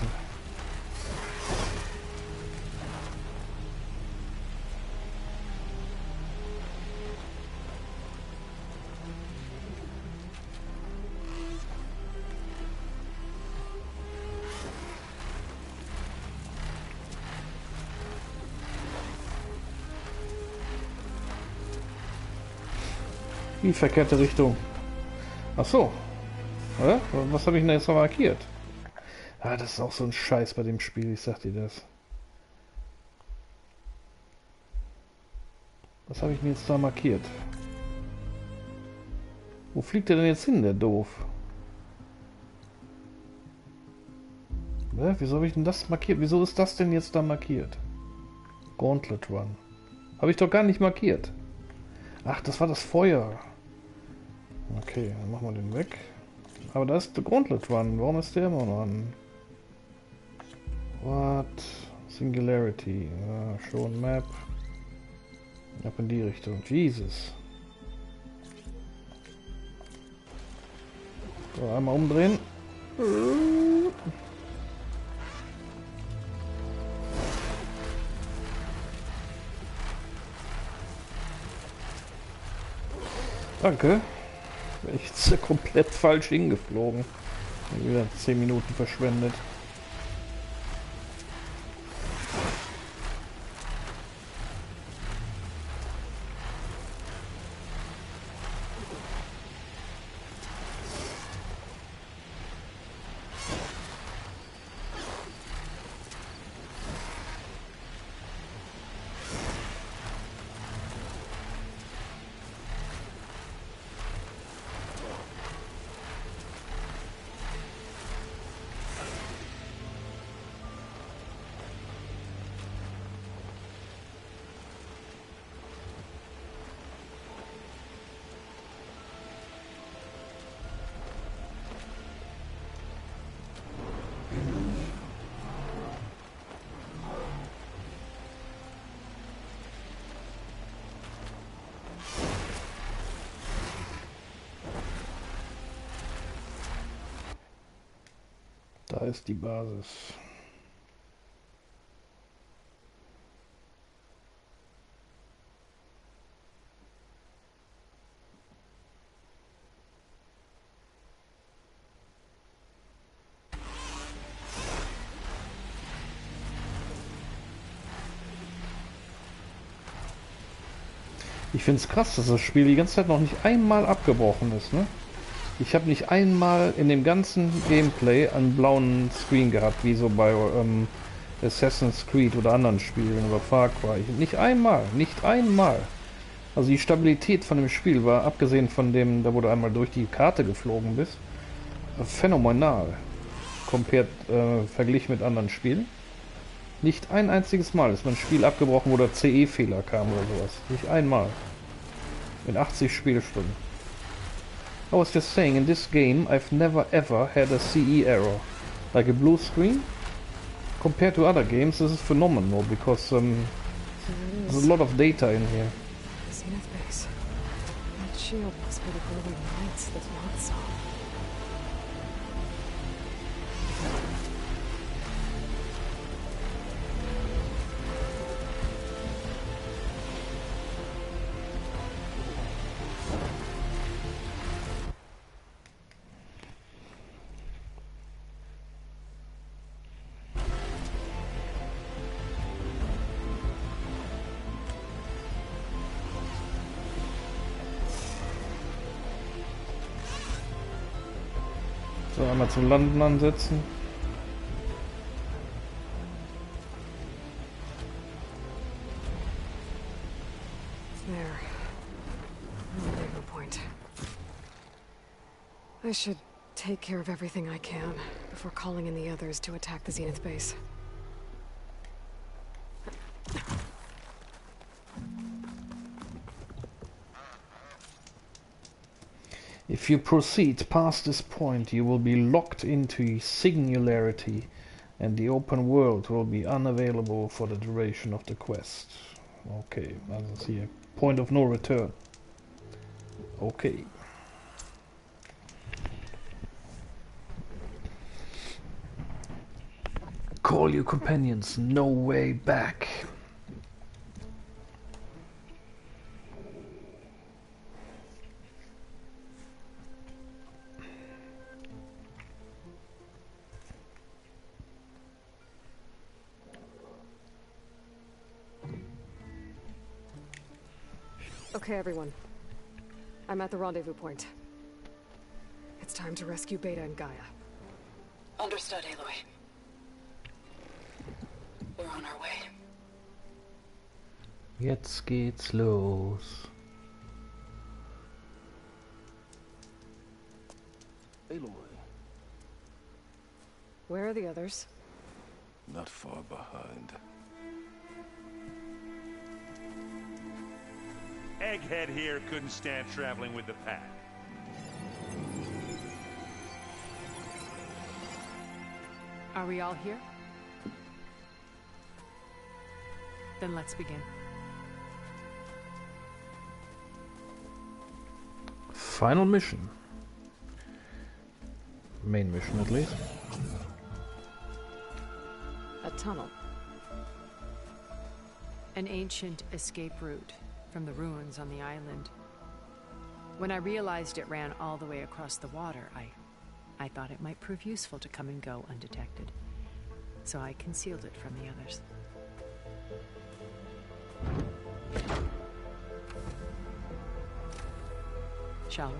Die verkehrte Richtung. Ach so. Was habe ich denn jetzt noch markiert? Ah, das ist auch so ein Scheiß bei dem Spiel, ich sag dir das. Was habe ich denn jetzt da markiert? Wo fliegt der denn jetzt hin, der Doof? Wieso habe ich denn das markiert? Wieso ist das denn jetzt da markiert? Gauntlet Run. Habe ich doch gar nicht markiert. Ach, das war das Feuer. Okay, dann machen wir den weg. Aber da ist der Gauntlet Run. Warum ist der immer noch an? What? Singularity. Show and Map. Ab in die Richtung. Jesus. So, einmal umdrehen. Danke. Bin ich jetzt komplett falsch hingeflogen. Wieder 10 Minuten verschwendet. Da ist die Basis. Ich finde es krass, dass das Spiel die ganze Zeit noch nicht einmal abgebrochen ist, ne? Ich habe nicht einmal in dem ganzen Gameplay einen blauen Screen gehabt, wie so bei Assassin's Creed oder anderen Spielen oder Far Cry. Nicht einmal, nicht einmal. Also die Stabilität von dem Spiel war, abgesehen von dem, da wo du einmal durch die Karte geflogen bist, phänomenal. Verglichen mit anderen Spielen. Nicht ein einziges Mal ist mein Spiel abgebrochen, wo der CE-Fehler kam oder sowas. Nicht einmal. In 80 Spielstunden. I was just saying, in this game I've never ever had a CE error. Like a blue screen? Compared to other games, this is phenomenal because there's a lot of data in here. Zenith base. That shield must be the glowing lights that Maud saw. So, einmal zum Landen ansetzen. There. Rendezvous point. I should take care of everything I can before calling in the others to attack the Zenith base. If you proceed past this point, you will be locked into singularity, and the open world will be unavailable for the duration of the quest. Okay, also hier Point of no return. Okay. Call your companions, no way back. Okay, everyone. I'm at the rendezvous point. It's time to rescue Beta and Gaia. Understood, Aloy. We're on our way. Jetzt geht's los. Aloy. Where are the others? Not far behind. Egghead here couldn't stand traveling with the pack. Are we all here? Then let's begin. Final mission. Main mission, at least. A tunnel. An ancient escape route from the ruins on the island. When I realized it ran all the way across the water, I thought it might prove useful to come and go undetected. So I concealed it from the others. Shall we?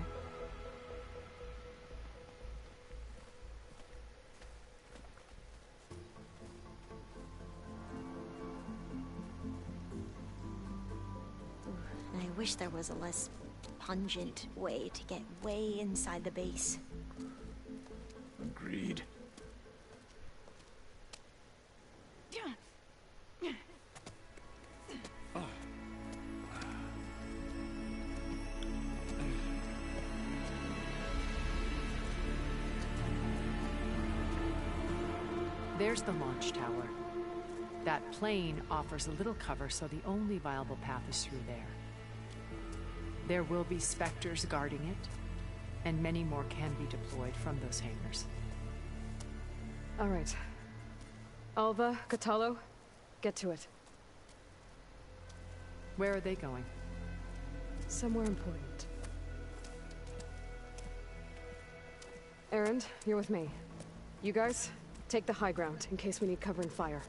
I wish there was a less pungent way to get way inside the base. Agreed. There's the launch tower. That plane offers a little cover, so the only viable path is through there. There will be specters guarding it, and many more can be deployed from those hangars. All right. Alva, Catalo, get to it. Where are they going? Somewhere important. Erend, you're with me. You guys, take the high ground in case we need cover and fire.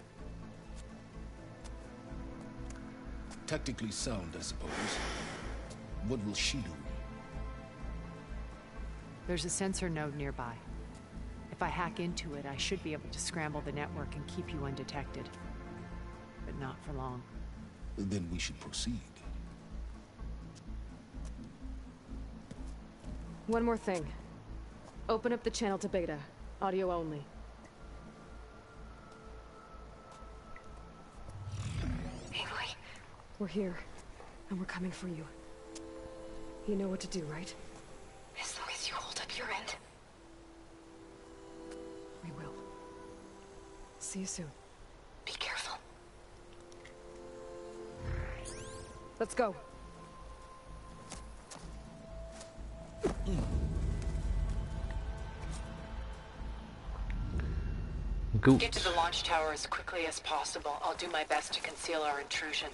Tactically sound, I suppose. What will she do? There's a sensor node nearby. If I hack into it, I should be able to scramble the network and keep you undetected. But not for long. Then we should proceed. One more thing. Open up the channel to beta. Audio only. Aloy. We're here. And we're coming for you. You know what to do, right? As long as you hold up your end. We will. See you soon. Be careful. Let's go. Gut. Get to the launch tower as quickly as possible. I'll do my best to conceal our intrusion.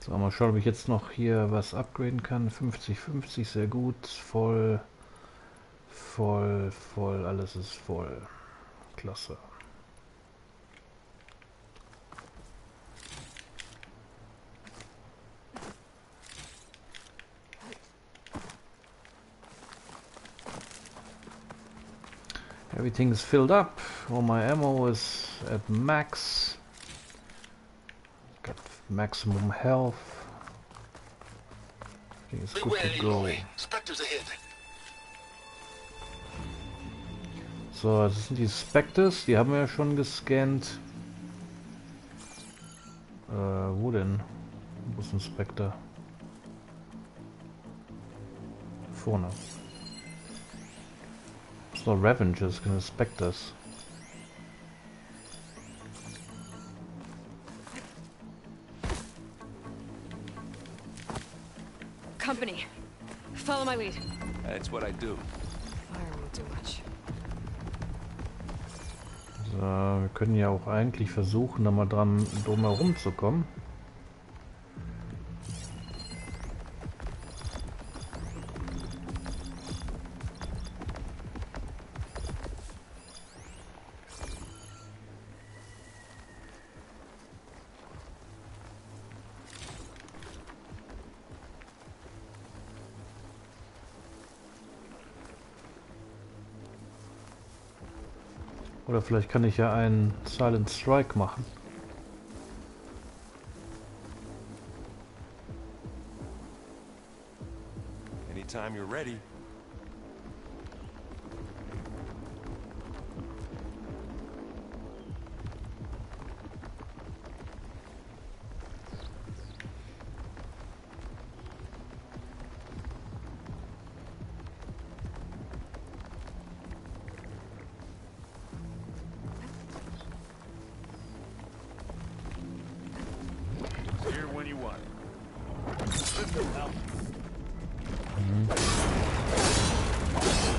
So, mal schauen, ob ich jetzt noch hier was upgraden kann. 50-50, sehr gut. Voll, alles ist voll. Klasse. Everything is filled up. All my ammo is at max. Got maximum health. I think it's good to go. Spectres ahead. So, das sind die Spectres, die haben wir ja schon gescannt. Wo denn? Wo ist ein Spectre? Vorne. It's not Revengers, gonna Spectres. Company. Follow my lead. That's what I do. Fire won't do much. So, wir können ja auch eigentlich versuchen, da mal drum herum zu kommen. Oder vielleicht kann ich ja einen Silent Strike machen. Anytime you're ready. Here when you want. This will help.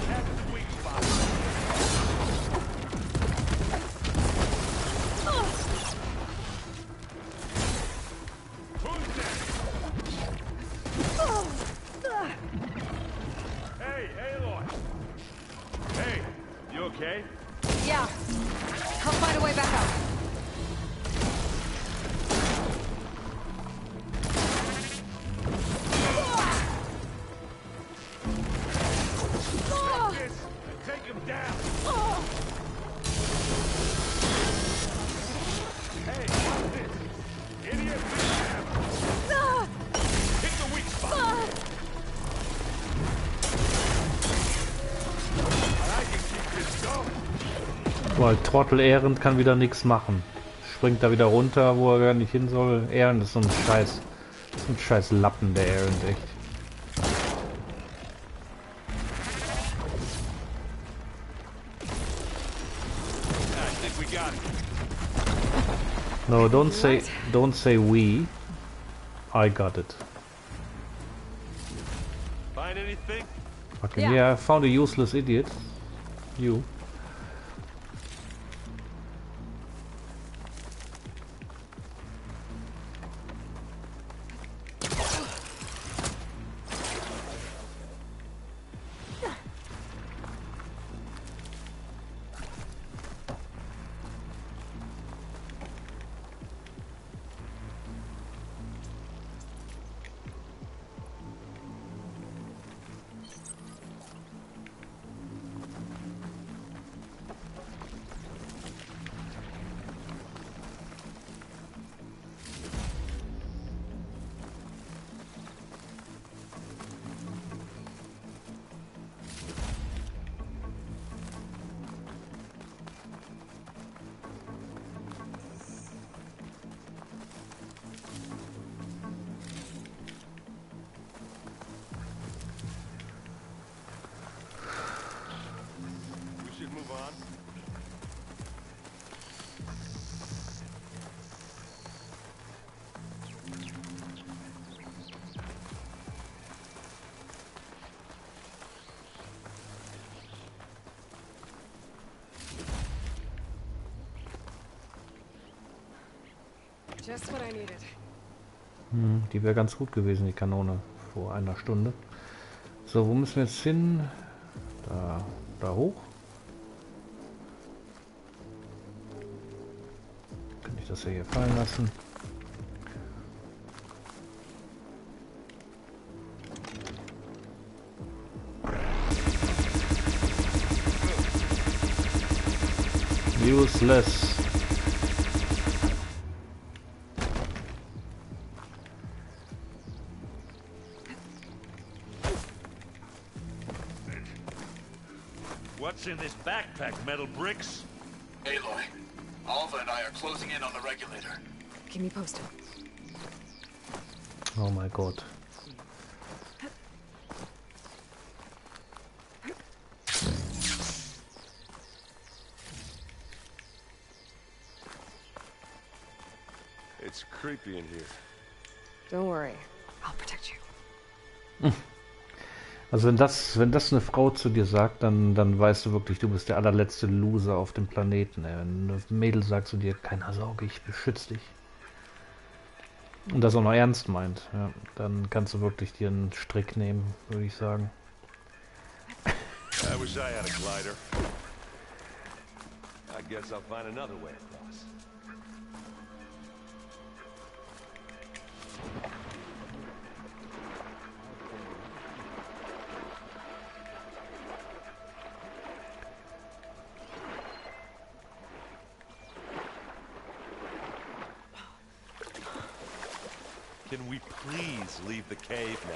That's the weak spot. Who's next? Hey, Aloy. Hey, you okay? Yeah. I'll find a way back out. Take him down. Hey, what's this? Idiot! Hit the weak spot. I can keep this going. Weil Trottel Erend kann wieder nichts machen. Springt da wieder runter, wo er gar nicht hin soll. Erend ist so ein scheiß Lappen, der Erend, echt. No, don't say we. I got it. Find anything? Fucking yeah, I found a useless idiot. Jo. Just what I needed. Die wäre ganz gut gewesen, die Kanone, vor einer Stunde. So, wo müssen wir jetzt hin? Da hoch. Kann ich das ja hier fallen lassen? Useless. What's in this backpack? Metal bricks? Aloy, Alva and I are closing in on the regulator. Keep me posted. Oh mein Gott. It's creepy in here. Don't worry. I'll protect you. Also wenn das eine Frau zu dir sagt, dann weißt du wirklich, du bist der allerletzte Loser auf dem Planeten. Ey. Wenn ein Mädel sagt zu dir, keine Sorge, ich beschütze dich. Und das auch noch ernst meint, ja, dann kannst du wirklich dir einen Strick nehmen, würde ich sagen. I wish I had a glider. I guess I'll find another way across. Can we please leave the cave now?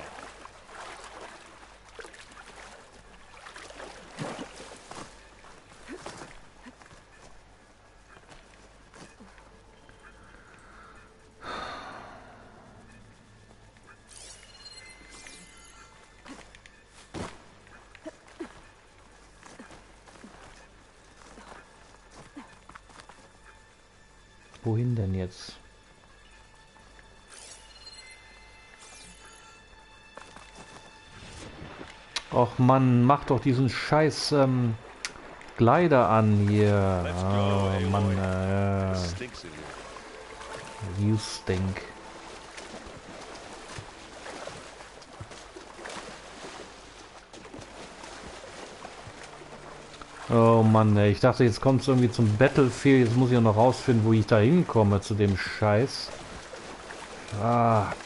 Wohin denn jetzt? Och Mann, mach doch diesen scheiß Glider an hier. Oh Mann, you stink. Oh Mann, ey. Ich dachte, jetzt kommt es irgendwie zum Battlefield. Jetzt muss ich auch noch rausfinden, wo ich da hinkomme zu dem Scheiß. Fuck.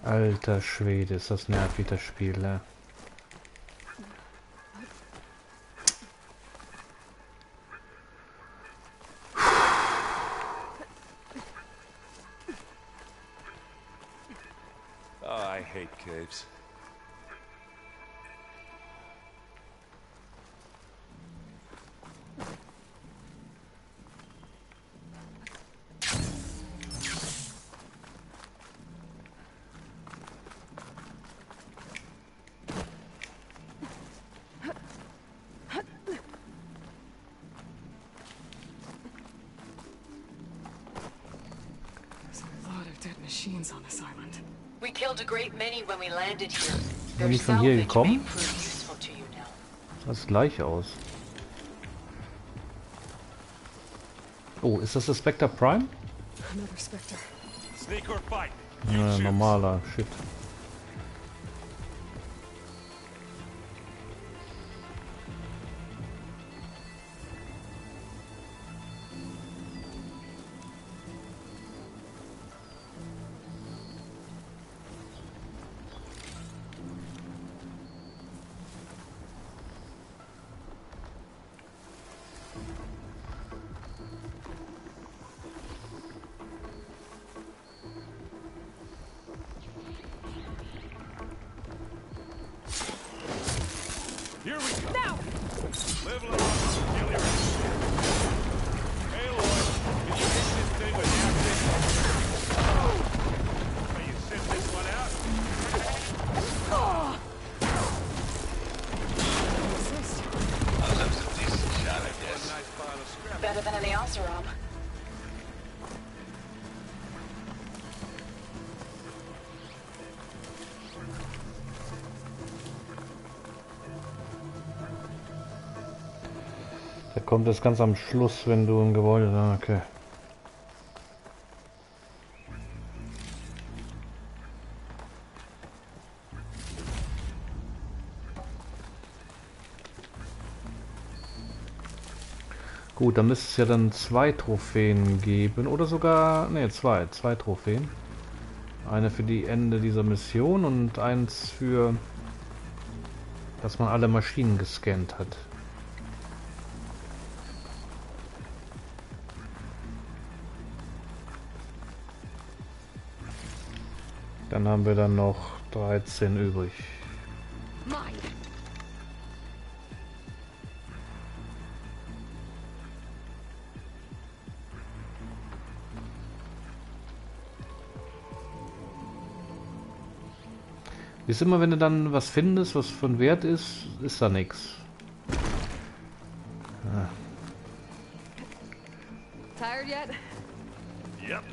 Alter Schwede, ist das nervig, das Spiel, ne? Oh, I hate caves. machines on this island. We killed a great many when we landed here. Bin ich von hier gekommen? Das sieht gleich aus. Oh, ist das der Spectre Prime? Another Spectre. Sneak or fight. Ja, normaler Shit. Here we go. Now. Live long, kill your Hey, Lloyd, can you hit this thing with the acting? Will you sit this one out? That was a decent shot, I guess. Better than any Oseram. Da kommt es ganz am Schluss, wenn du im Gebäude da. Okay. Gut, dann müsste es ja dann 2 Trophäen geben. Oder sogar. Ne, 2 Trophäen. Eine für die Ende dieser Mission und eins für, dass man alle Maschinen gescannt hat. Dann haben wir dann noch 13 übrig. Ist immer, wenn du dann was findest, was von Wert ist, ist da nichts. Ah. Tired yet? Yep.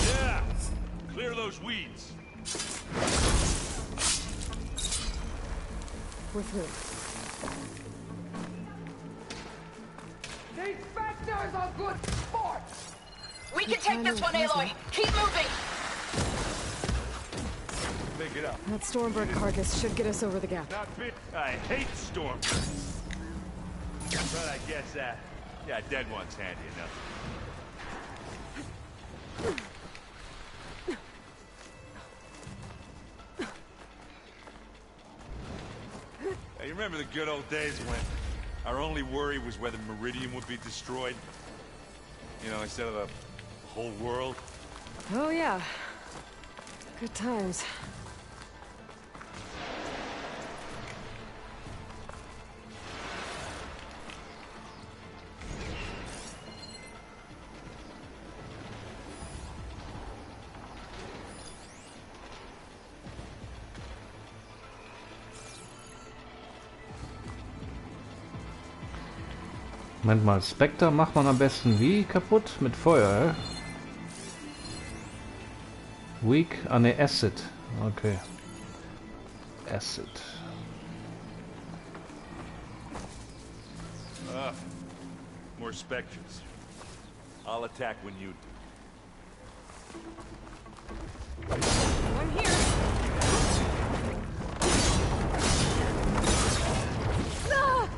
Yeah. Clear those weeds. We're through. These Spectres are good sports! We can take this one, Aloy. Keep moving. Pick it up. That Stormbird carcass should get us over the gap. Not big. I hate stormbirds. But I guess yeah, dead one's handy enough. Hey, you remember the good old days when our only worry was whether Meridian would be destroyed? You know, instead of the whole world? Oh yeah. Good times. Moment mal, Spectre macht man am besten wie kaputt? Mit Feuer, Weak, ne, Acid. Okay. Acid. More spectres. I'll attack when you do. I'm here. Ah!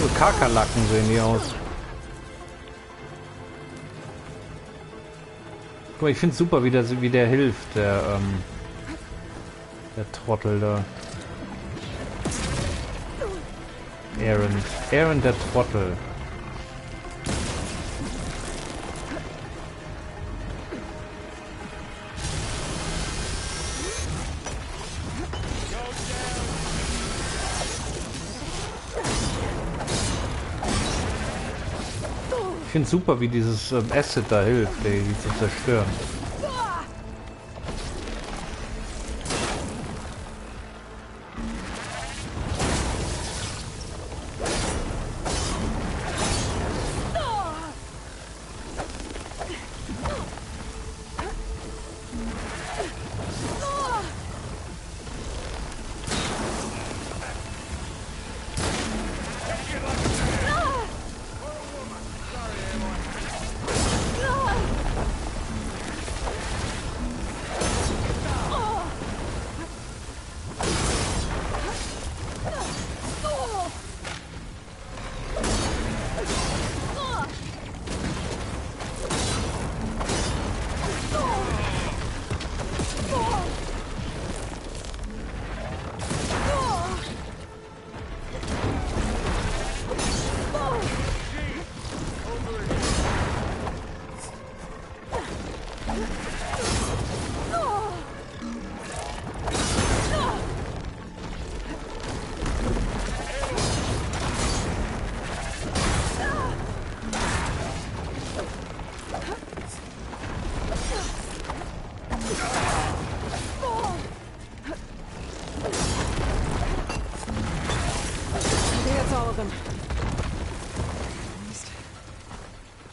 Nur Kakerlaken sehen die aus. Guck mal, ich finde es super, wie der hilft, der Trottel da. Aaron der Trottel. finde super, wie dieses Acid da hilft, die zu zerstören.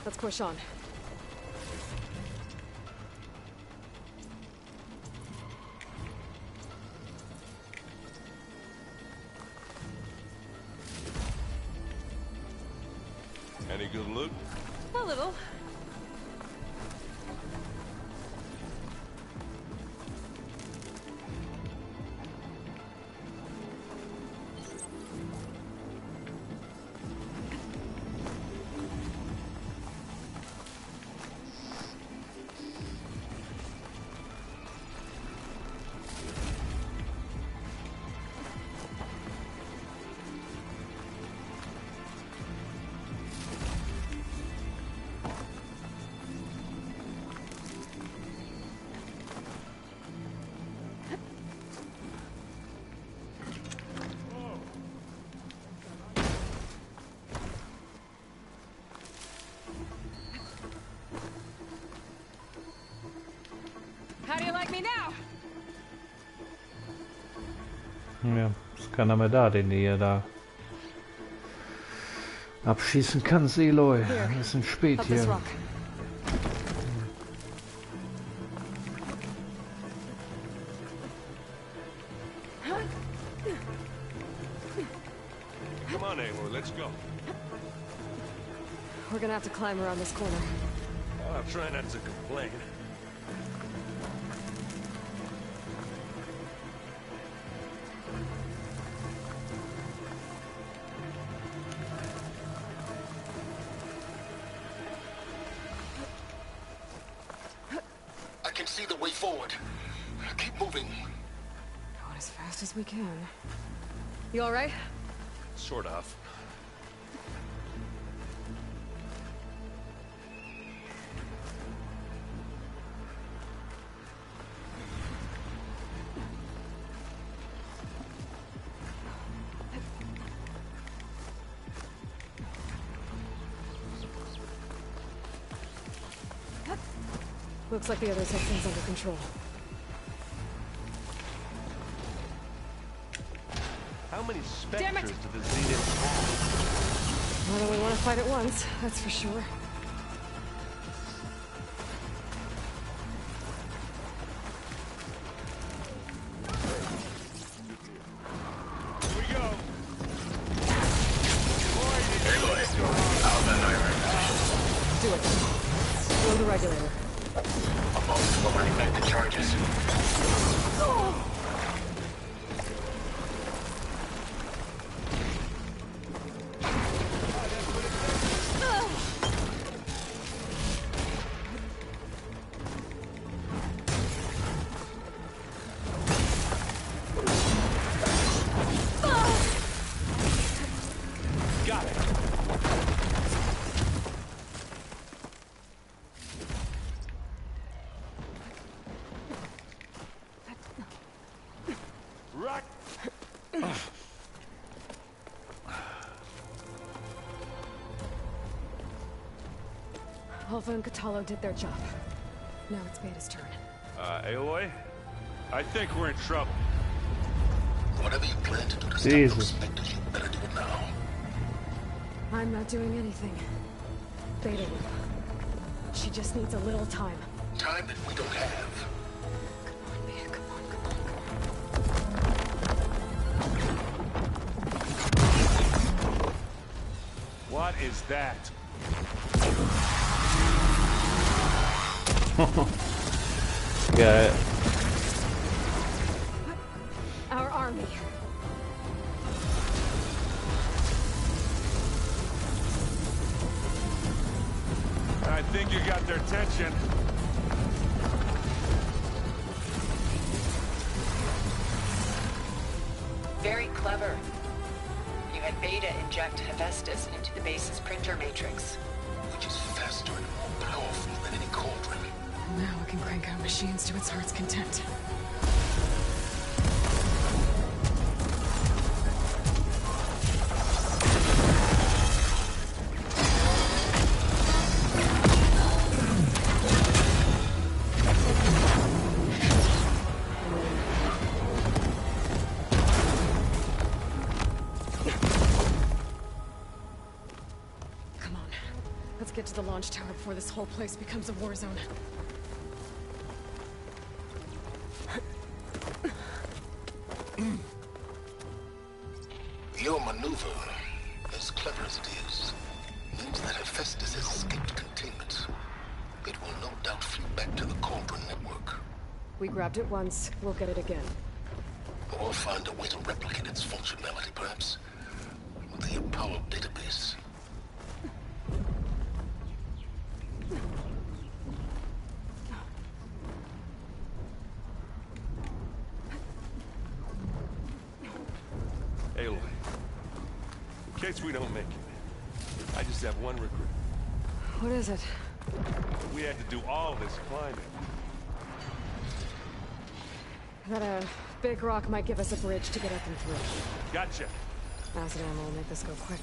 Let's push on. Any good loot? A little. How do you like me now? Ja, ist keiner mehr da, den ihr da abschießen kann, Eloy. Ein bisschen spät hier. Come on, Aloy, let's go. We're gonna have to climb around this corner. I'll try not to complain. I can see the way forward. Keep moving. Going as fast as we can. You all right? Sort of. Looks like the others have things under control. How many specters do the Zeniths have? More than we want to fight at once, that's for sure. Here we go. Do it. Blow the regulator. Almost lowering back the charges. Got it. Alpha and Catalo did their job. Now it's Beta's turn. Aloy? I think we're in trouble. Whatever you plan to do to stop the Spectres, you better do it now. I'm not doing anything. Beta will. She just needs a little time. Time that we don't have. Come on, Beta, come on, come on. What is that? Geil. Our army. I think you got their attention. Very clever. You had Beta inject Hephaestus into the base's printer matrix. Which is faster and more powerful than any cauldron. Now it can crank out machines to its heart's content. Get to the launch tower before this whole place becomes a war zone. Your maneuver, as clever as it is, means that Hephaestus has escaped containment. It will no doubt flee back to the Cauldron network. We grabbed it once, we'll get it again. Or find a way to replicate its functionality, perhaps, with the Apollo database. Aloy, in case we don't make it, I just have one regret. What is it? We had to do all this climbing. That big rock might give us a bridge to get up and through. Gotcha. Acid ammo will make this go quick.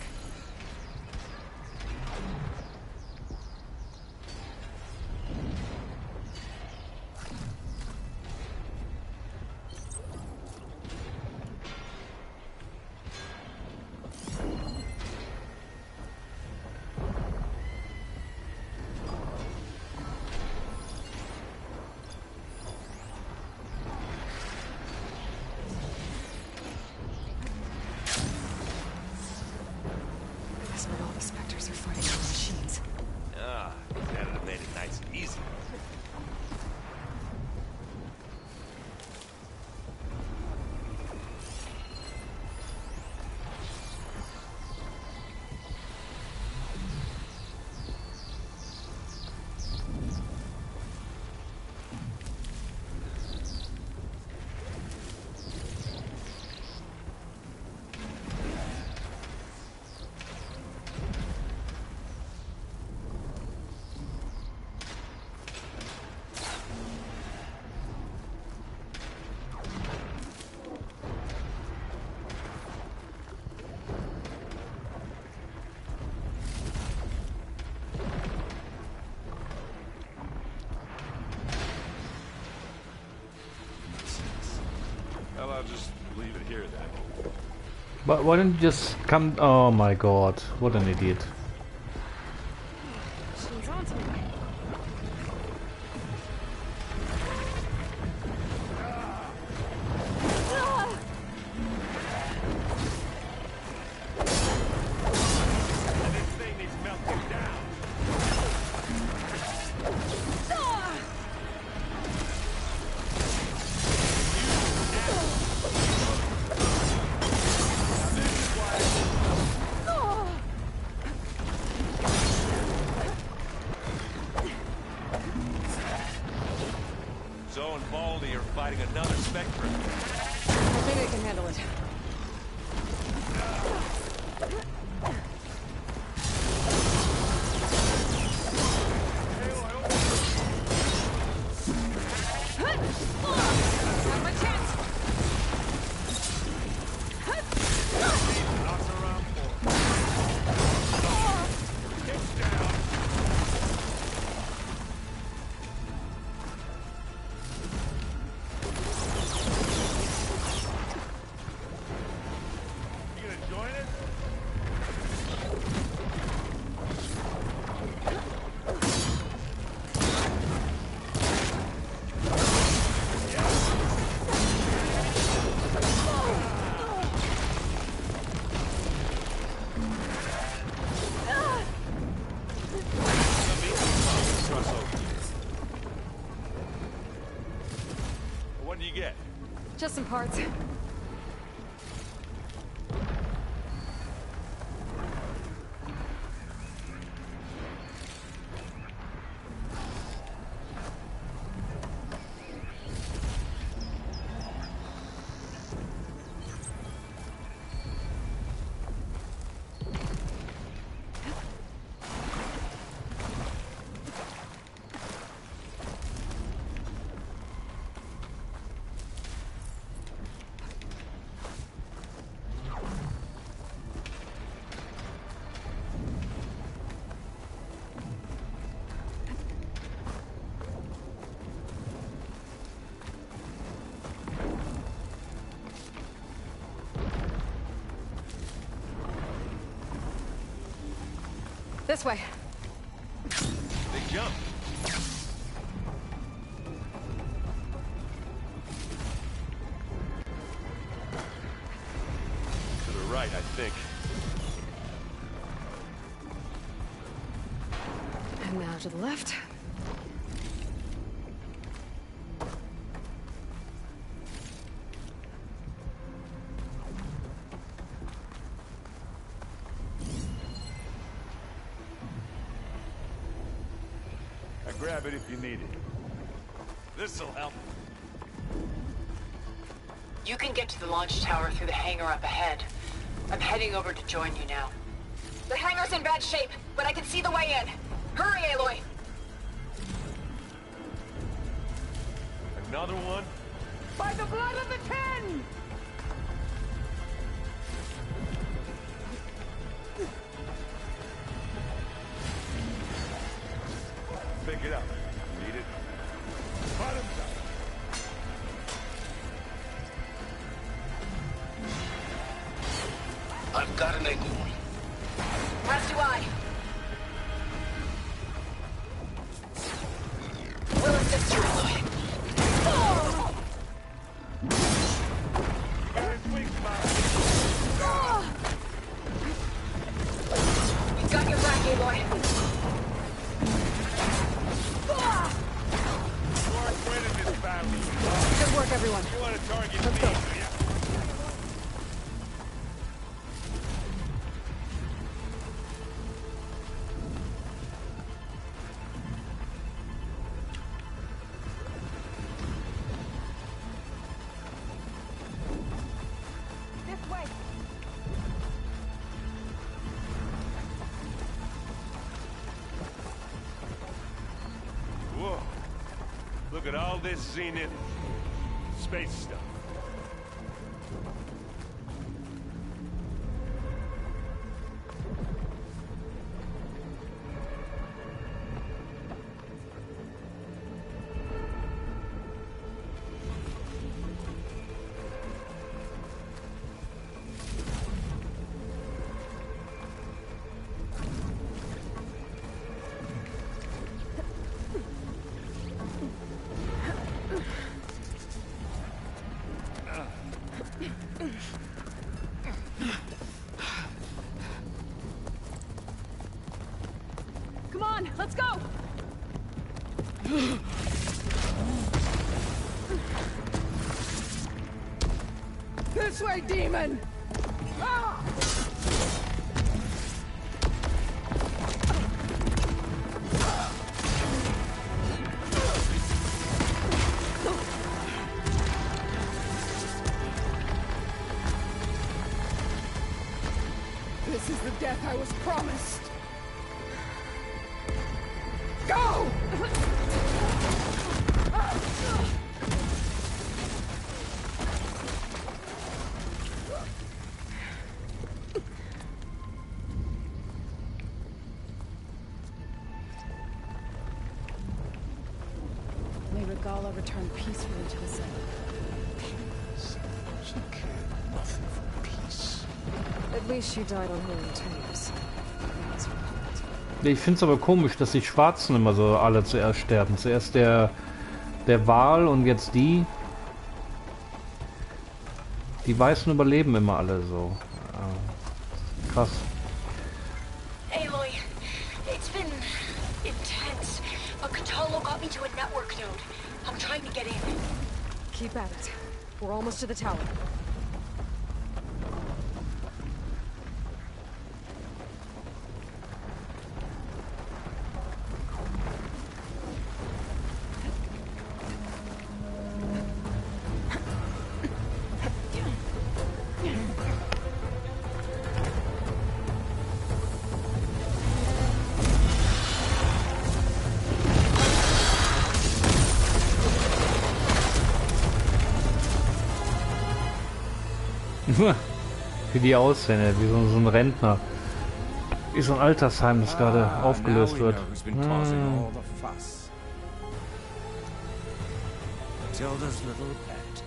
That'd have made it nice and easy. Well, I'll just leave it here then. But why don't you just come? Oh my god, what an idiot. She's on to me. This thing needs melting down. Zoe and Baldy are fighting another Spectre. I think I can handle it. Got my chance. Knocks around for. Kicks down. Just some parts. This way. Big jump. To the right, I think. And now to the left. Grab it if you need it. This'll help. You can get to the launch tower through the hangar up ahead. I'm heading over to join you now. The hangar's in bad shape, but I can see the way in. Hurry, Aloy! Another one? By the blood of the Ten! Pick it up. Need it? Bottoms up. I've got an angle. As do I. We'll assist you, Aloy. We've got your back, Aloy. Good work, everyone. You want to target Let's me, go. do ya? This way. Whoa. Look at all this Zenith space stuff. Come on, let's go! This way, demon! Ah! This is the death I was promised. Go! May Regala return peacefully to the city. She cared nothing for peace. At least she died on her own terms. That's right. Ich finde es aber komisch, dass die Schwarzen immer so alle zuerst sterben. Zuerst der Wal und jetzt die. Die Weißen überleben immer alle so. Krass. Aloy, it's been intense, but Cthulhu got me to a network node. I'm trying to get in. Keep at it. We're almost to the tower. Wie die aussehen, wie so ein Rentner. Wie so ein Altersheim, das gerade aufgelöst wird. Matilda's little pet.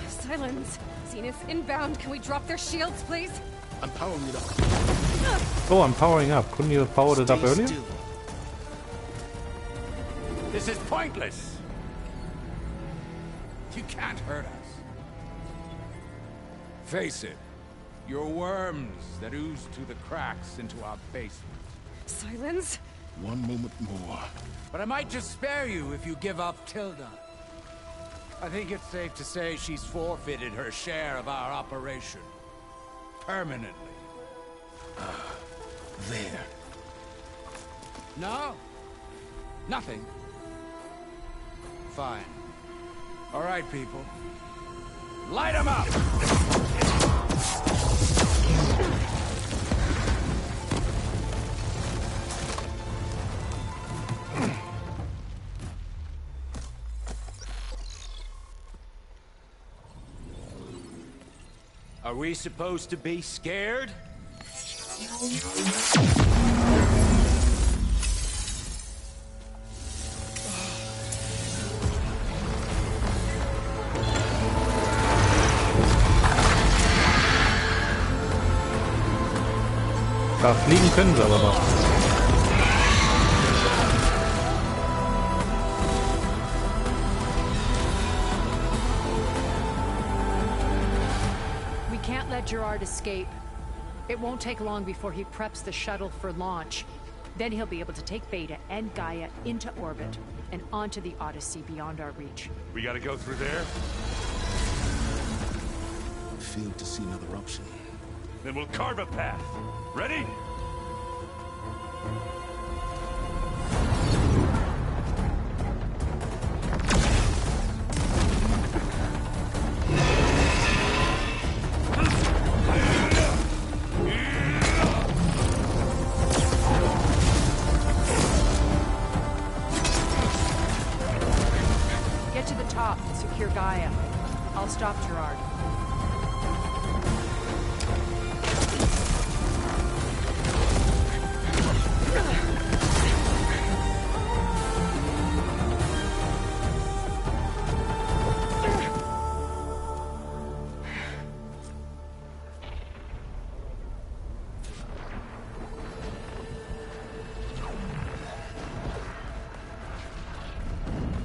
Silence. Zenith inbound. Can we drop their shields, please? I'm powering it up. Oh, I'm powering up. Couldn't you have powered it up earlier? Still. This is pointless. You can't hurt us. Face it. You're worms that ooze through the cracks into our basement. Silence. One moment more. But I might just spare you if you give up Tilda. I think it's safe to say she's forfeited her share of our operation. Permanently. There. No? Nothing? Fine. All right, people. Light 'em up! Are we supposed to be scared? Da fliegen können sie aber noch. We can't let Gerard escape. It won't take long before he preps the shuttle for launch. Then he'll be able to take Beta and Gaia into orbit and onto the Odyssey beyond our reach. We gotta go through there? Failed to see another option. Then we'll carve a path. Ready? Get to the top and secure Gaia. I'll stop Gerard.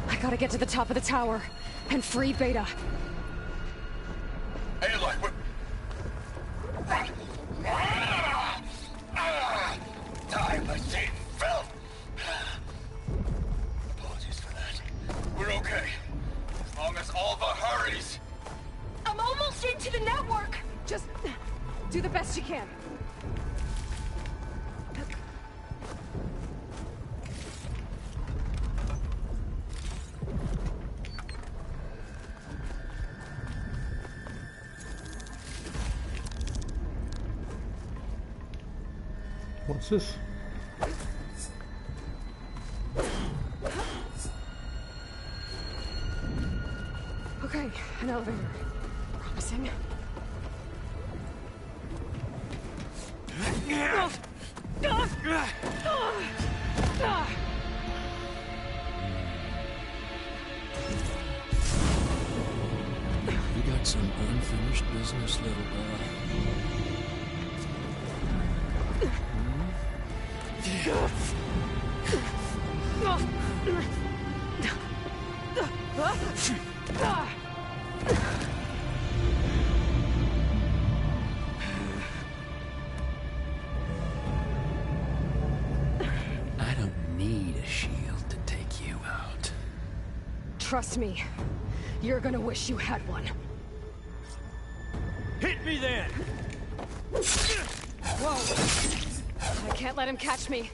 I gotta get to the top of the tower and free Beta. Aloy, what? Time I see fell. Apologies for that. We're okay. As long as Alva hurries. I'm almost into the network. Just do the best you can. What's this? Okay, an elevator. Promising. You got some unfinished business, little girl. Trust me, you're gonna wish you had one. Hit me then! Whoa! I can't let him catch me.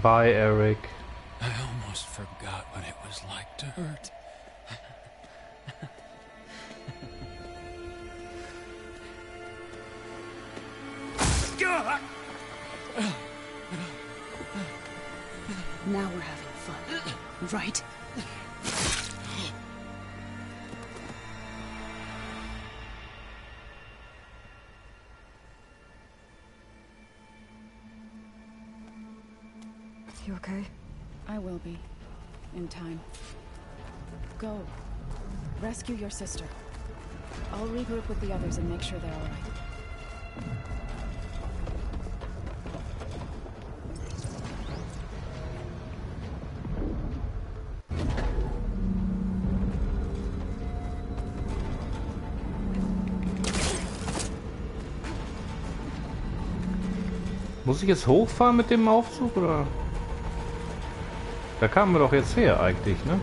Bye, Eric. I almost forgot what it was like to hurt. Now we're having fun, right? You okay? I will be. In time. Go. Rescue your sister. I'll regroup with the others and make sure they're all right. Muss ich jetzt hochfahren mit dem Aufzug, oder? Da kamen wir doch jetzt her, eigentlich, ne?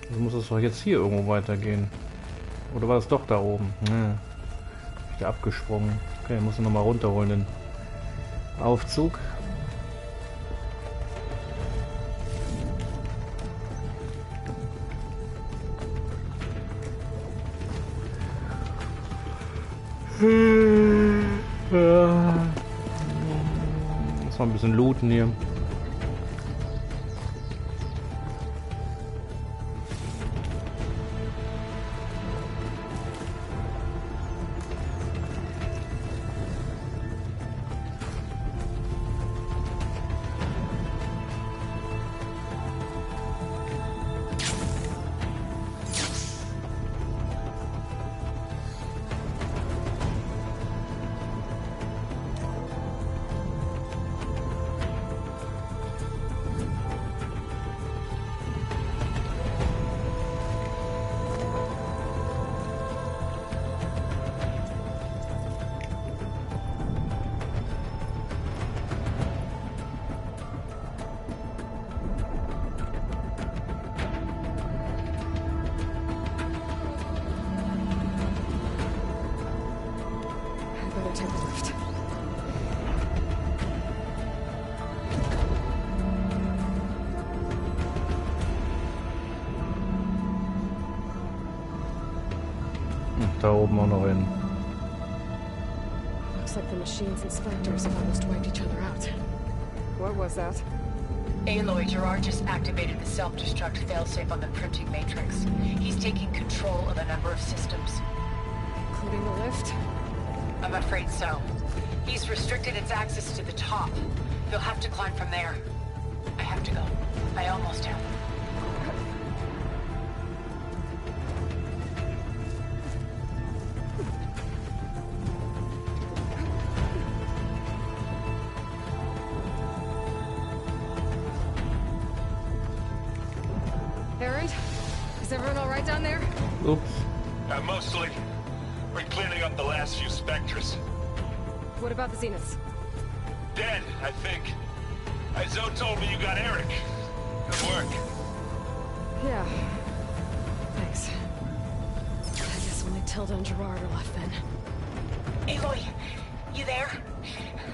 Also muss es doch jetzt hier irgendwo weitergehen. Oder war das doch da oben? Ne. Ich abgesprungen. Okay, muss ich nochmal runterholen, den Aufzug. Muss mal ein bisschen looten hier. Da oben auch noch hin. Looks like the machines and specters have almost wiped each other out. What was that? Aloy, Gerard just activated the self-destruct failsafe on the printing matrix. He's taking control of a number of systems. Including the lift? I'm afraid so. He's restricted its access to the top. You'll have to climb from there. I have to go. I almost have. Aaron? Is everyone alright down there? Oops. Mostly. We're cleaning up the last few specters. What about the Zeniths? Dead, I think. Zoe told me you got Eric. Good work. Yeah. Thanks. I guess only Tilda and Gerard are left then. Aloy, you there?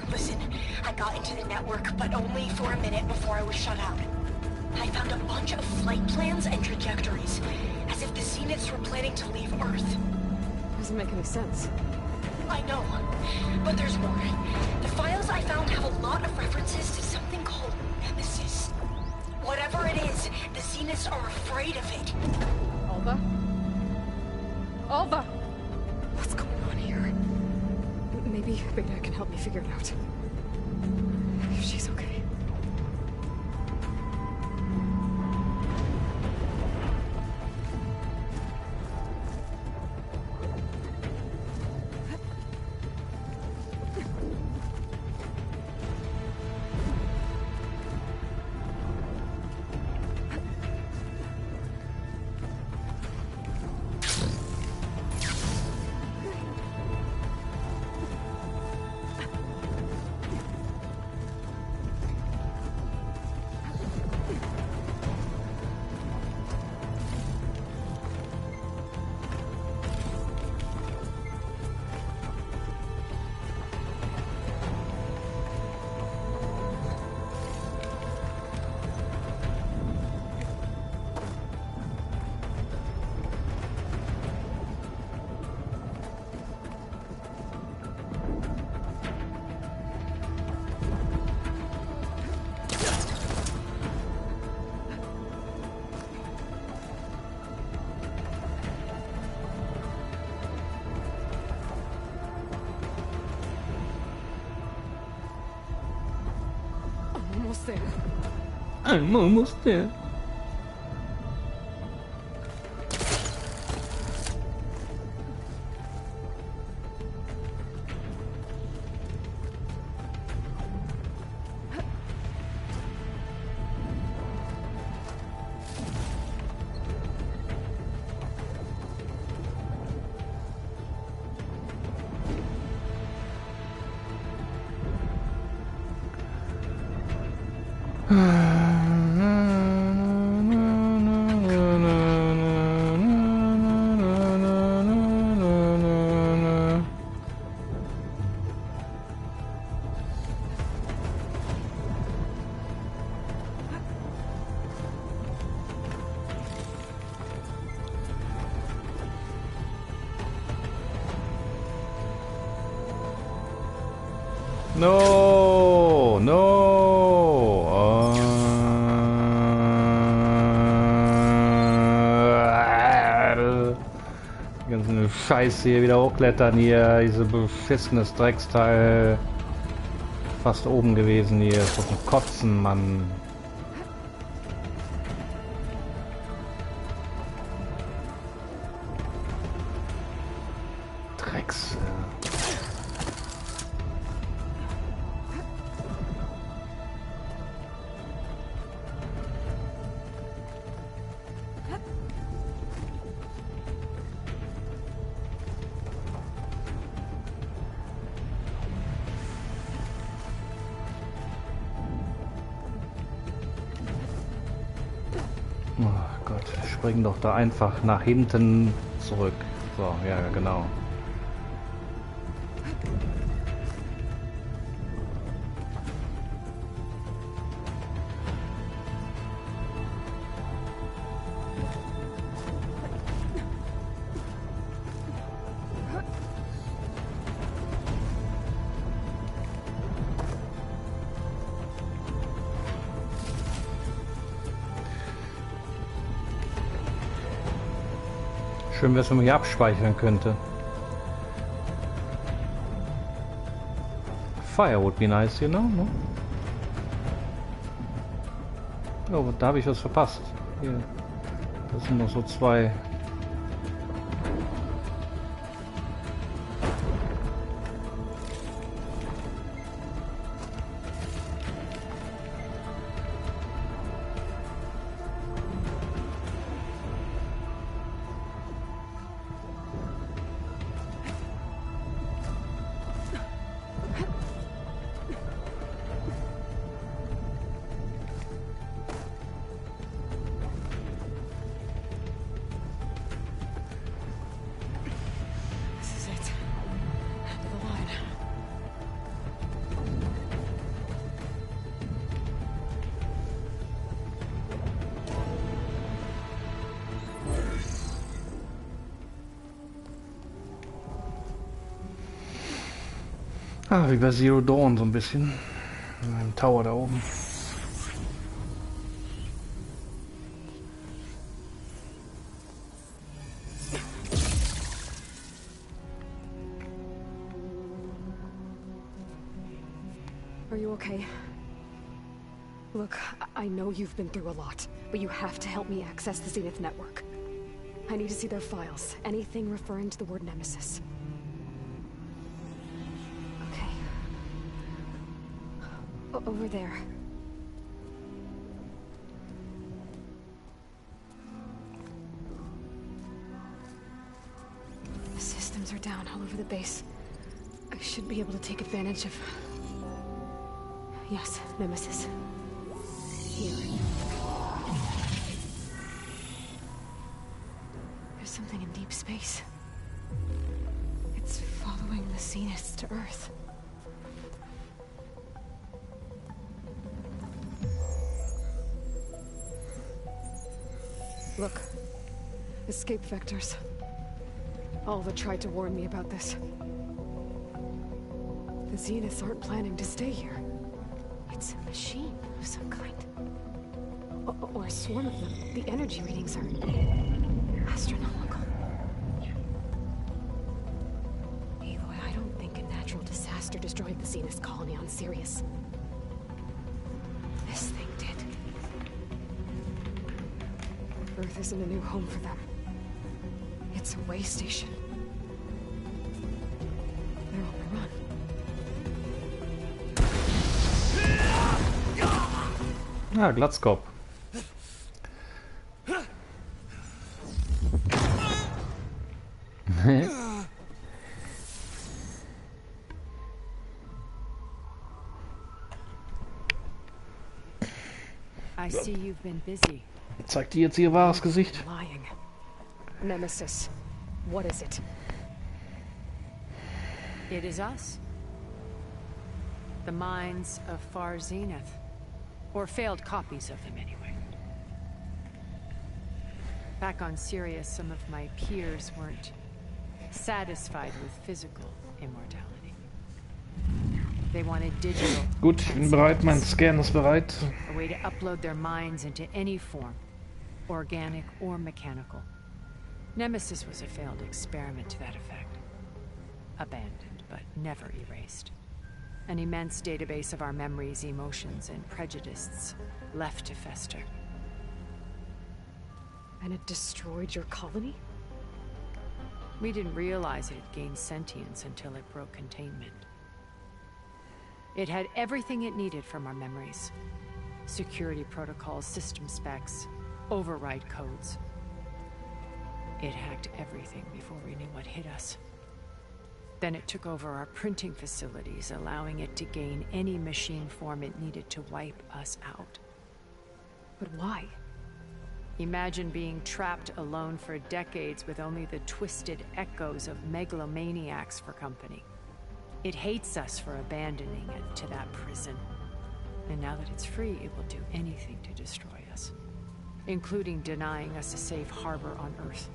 Listen, I got into the network, but only for a minute before I was shut out. I found a bunch of flight plans and trajectories, as if the Zeniths were planning to leave Earth. Doesn't make any sense. I know, but there's more. The files I found have a lot of references to something called Nemesis. Whatever it is, the machinist are afraid of it. Alva? Alva! What's going on here? Maybe Beta can help me figure it out. If she's okay. Almost there. I'm almost there. No, no. Die ganze Scheiße hier wieder hochklettern hier. Diese beschissenes Drecksteil. Fast oben gewesen hier. Ist doch ein Kotzen, Mann. Drecks. Oh Gott, springen doch da einfach nach hinten zurück. So, ja, genau. Schön wäre es, wenn man hier abspeichern könnte. Fire would be nice, you know, no? Oh, da habe ich was verpasst. Hier. Das sind noch so zwei. Ah, wie bei Zero Dawn so ein bisschen. Im Tower da oben. Are you okay? Look, I know you've been through a lot, but you have to help me access the Zenith network. I need to see their files, anything referring to the word Nemesis. Okay. Over there. The systems are down all over the base. I should be able to take advantage of... Yes, Nemesis. Here. There's something in deep space. It's following the Zeniths to Earth. Look. Escape vectors. Alva tried to warn me about this. The Zeniths aren't planning to stay here. It's a machine of some kind. Or a swarm of them. The energy readings are astronomical. Aloy, I don't think a natural disaster destroyed the Zenith colony on Sirius. This thing did. Earth isn't a new home for them. It's a way station. They're on the run. Ah, Glatzkopf. I see you've been busy. Zeigt die jetzt ihr wahres Gesicht? Lying. Nemesis. What is it? It is us. The minds of Far Zenith. Or failed copies of them, anyway. Back on Sirius, some of my peers weren't satisfied with physical immortality. They wanted digital. Gut, ich bin bereit, mein Scan ist bereit. A way to upload their minds into any form, organic or mechanical. Nemesis was a failed experiment to that effect. Abandoned, but never erased. An immense database of our memories, emotions, and prejudices left to fester. And it destroyed your colony? We didn't realize it had gained sentience until it broke containment. It had everything it needed from our memories. Security protocols, system specs, override codes. It hacked everything before we knew what hit us. Then it took over our printing facilities, allowing it to gain any machine form it needed to wipe us out. But why? Imagine being trapped alone for decades with only the twisted echoes of megalomaniacs for company. It hates us for abandoning it to that prison. And now that it's free, it will do anything to destroy us, including denying us a safe harbor on Earth.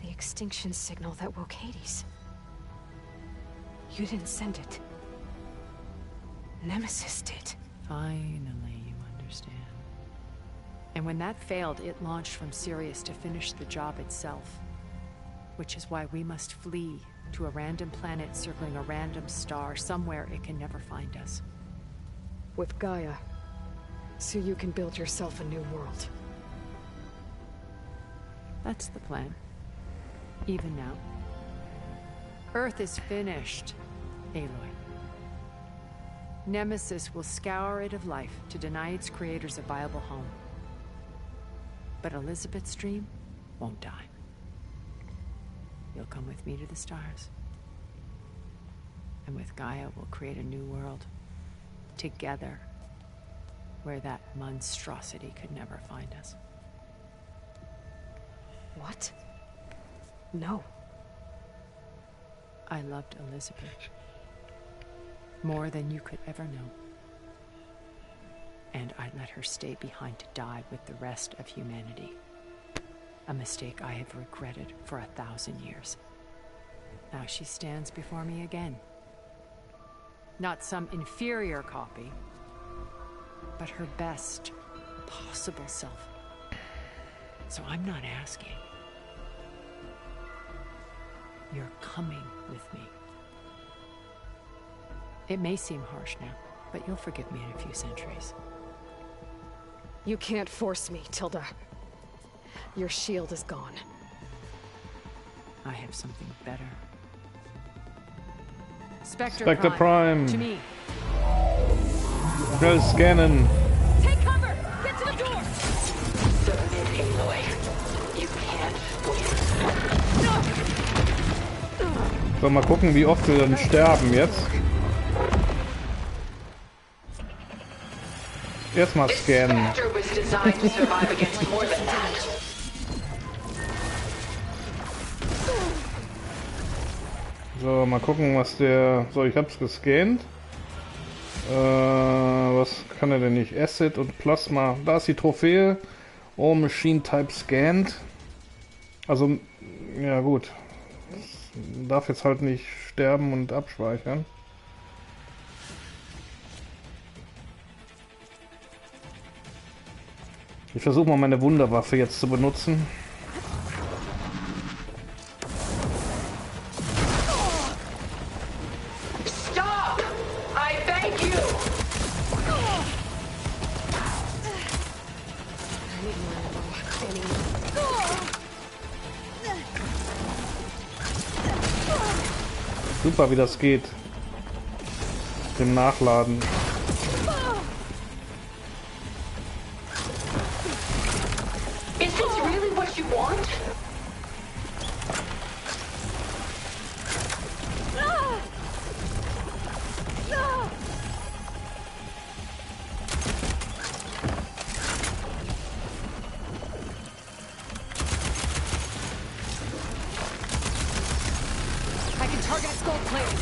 The extinction signal that woke Hades. You didn't send it. Nemesis did. Finally, you understand. And when that failed, it launched from Sirius to finish the job itself. Which is why we must flee to a random planet circling a random star, somewhere it can never find us. With Gaia. So you can build yourself a new world. That's the plan. Even now. Earth is finished, Aloy. Nemesis will scour it of life to deny its creators a viable home. But Elizabeth's dream won't die. You'll come with me to the stars. And with Gaia, we'll create a new world. Together. Where that monstrosity could never find us. What? No. I loved Elizabeth. More than you could ever know. And I let her stay behind to die with the rest of humanity. A mistake I have regretted for 1,000 years. Now she stands before me again. Not some inferior copy, but her best possible self. So I'm not asking. You're coming with me. It may seem harsh now, but you'll forgive me in a few centuries. You can't force me, Tilda. Your shield is gone. I have something better. Spectre Prime. To me. Schnell scannen. Take cover! Get to the door! Submit, Aloy. You can't win. So, mal gucken, wie oft wir dann sterben jetzt. Erstmal scannen. Spectre was designed to survive against more than that. So, mal gucken, was der... So, ich hab's gescannt. Was kann er denn nicht? Acid und Plasma. Da ist die Trophäe. Oh, Machine Type scanned. Also, ja gut. Darf jetzt halt nicht sterben und abspeichern. Ich versuche mal meine Wunderwaffe jetzt zu benutzen. Stop! I beg you! Super, wie das geht. Dem Nachladen. Is this really what you want? I can target its gold plating.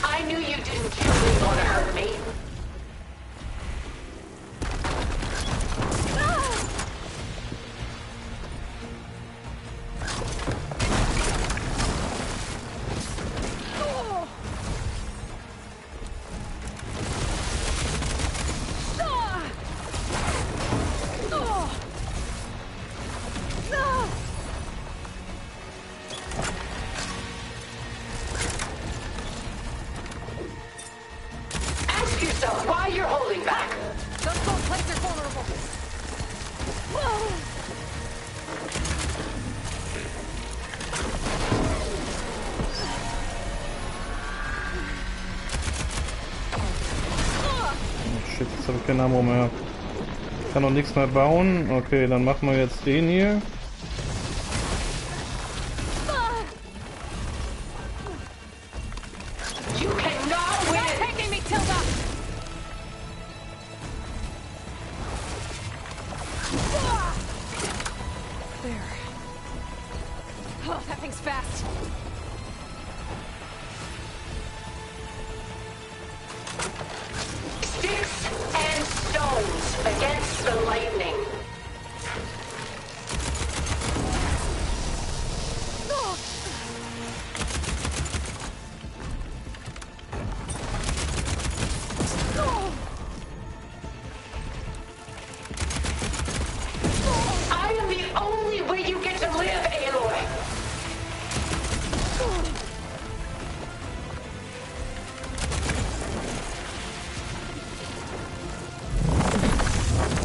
I knew you didn't truly want to hurt me. Ask yourself why you're holding back. Those gold plates are vulnerable. Shit, jetzt habe ich kein Ammo mehr. Ich kann noch nichts mehr bauen. Okay, dann machen wir jetzt den hier. You cannot win. Not taking me, Tilda! There. Oh, that thing's fast. Sticks and stones against the lightning. I am the only way you get to live, Aloy.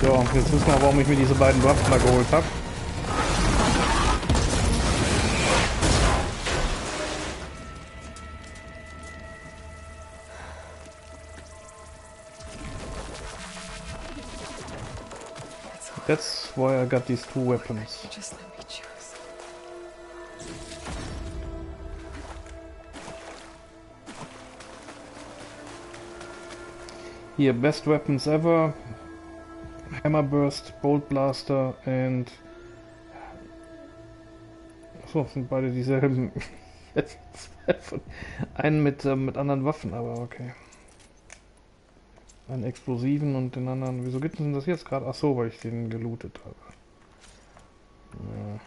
So, jetzt wissen wir, warum ich mir diese beiden Waffen da geholt habe. That's why I got these two weapons. Just let me choose. Hier, best weapons ever. Hammer Burst, Bolt Blaster and... Achso, sind beide dieselben. Einen mit anderen Waffen, aber okay. Einen explosiven und den anderen... Wieso gibt es denn das jetzt gerade? Achso, weil ich den gelootet habe. Ja.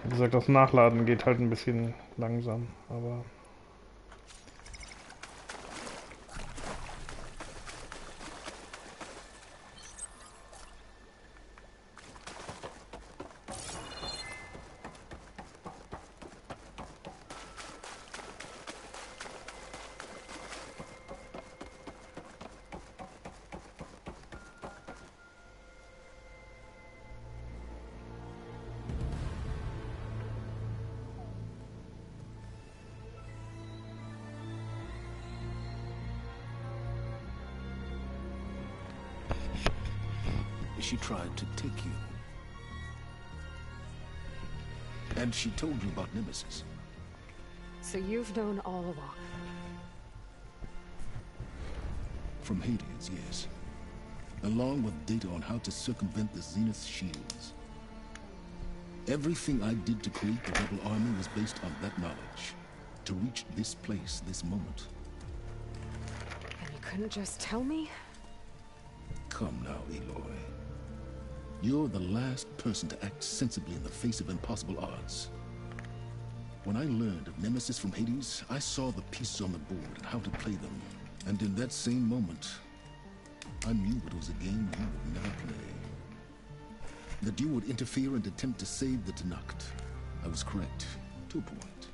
Wie gesagt, das Nachladen geht halt ein bisschen langsam, aber... she tried to take you. And she told you about Nemesis. So you've known all along. From Hades, yes. Along with data on how to circumvent the Zenith shields. Everything I did to create the Rebel Army was based on that knowledge. To reach this place, this moment. And you couldn't just tell me? Come now, Aloy. You're the last person to act sensibly in the face of impossible odds. When I learned of Nemesis from Hades, I saw the pieces on the board and how to play them. And in that same moment, I knew it was a game you would never play. That you would interfere and attempt to save the Tenakt. I was correct, to a point.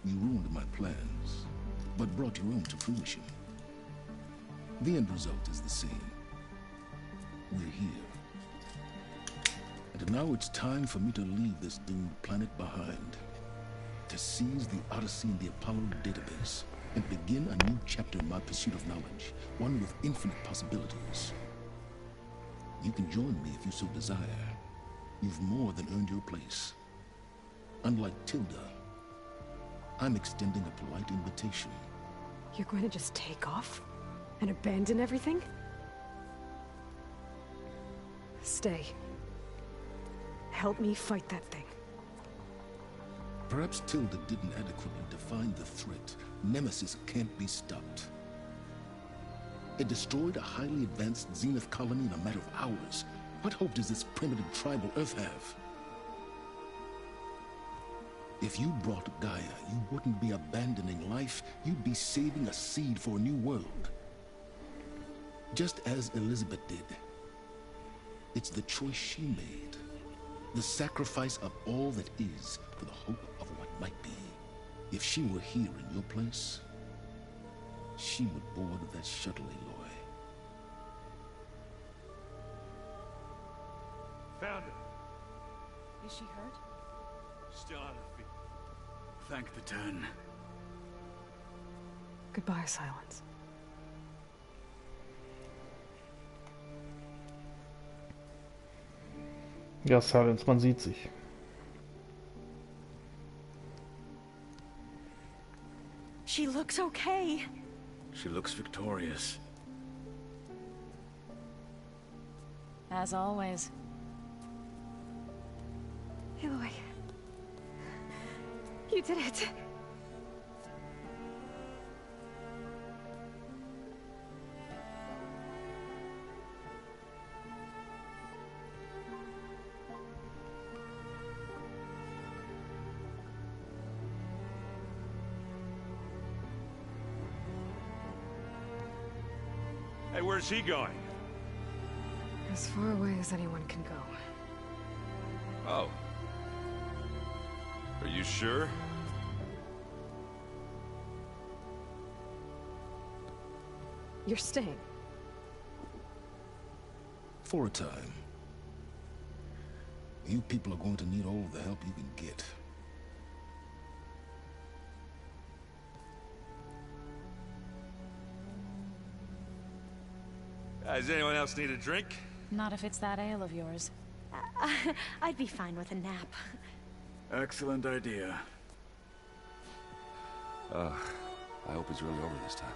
You ruined my plans, but brought your own to fruition. The end result is the same. We're here. And now it's time for me to leave this doomed planet behind. To seize the Odyssey and the Apollo database, and begin a new chapter in my pursuit of knowledge, one with infinite possibilities. You can join me if you so desire. You've more than earned your place. Unlike Tilda, I'm extending a polite invitation. You're going to just take off? And abandon everything? Stay. Help me fight that thing. Perhaps Tilda didn't adequately define the threat. Nemesis can't be stopped. It destroyed a highly advanced Zenith colony in a matter of hours. What hope does this primitive tribal Earth have? If you brought Gaia, you wouldn't be abandoning life, you'd be saving a seed for a new world. Just as Elizabeth did. It's the choice she made. The sacrifice of all that is for the hope of what might be. If she were here in your place, she would board that shuttle, Aloy. Found her. Is she hurt? Still on her feet. Thank the Ten. Goodbye, Silence. Ja, Silence, man sieht sich. She looks okay. She looks victorious. As always. Aloy. You did it. Hey, where's he going? As far away as anyone can go. Oh. Are you sure? You're staying. For a time. You people are going to need all the help you can get. Does anyone else need a drink? Not if it's that ale of yours. I'd be fine with a nap. Excellent idea. I hope it's really over this time.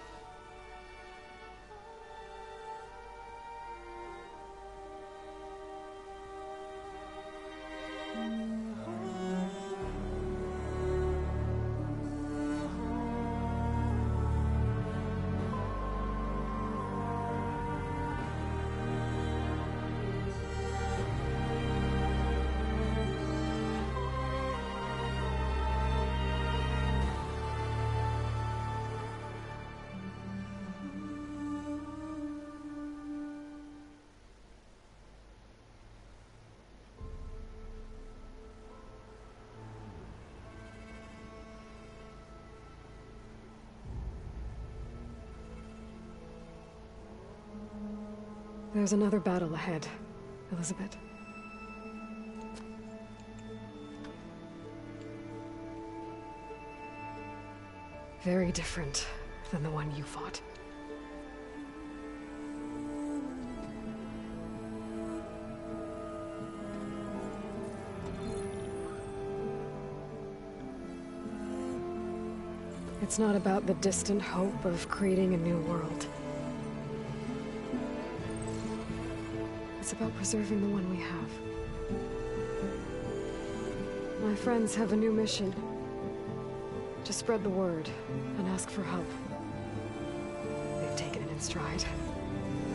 There's another battle ahead, Elizabeth. Very different than the one you fought. It's not about the distant hope of creating a new world. It's about preserving the one we have. My friends have a new mission. To spread the word and ask for help. They've taken it in stride.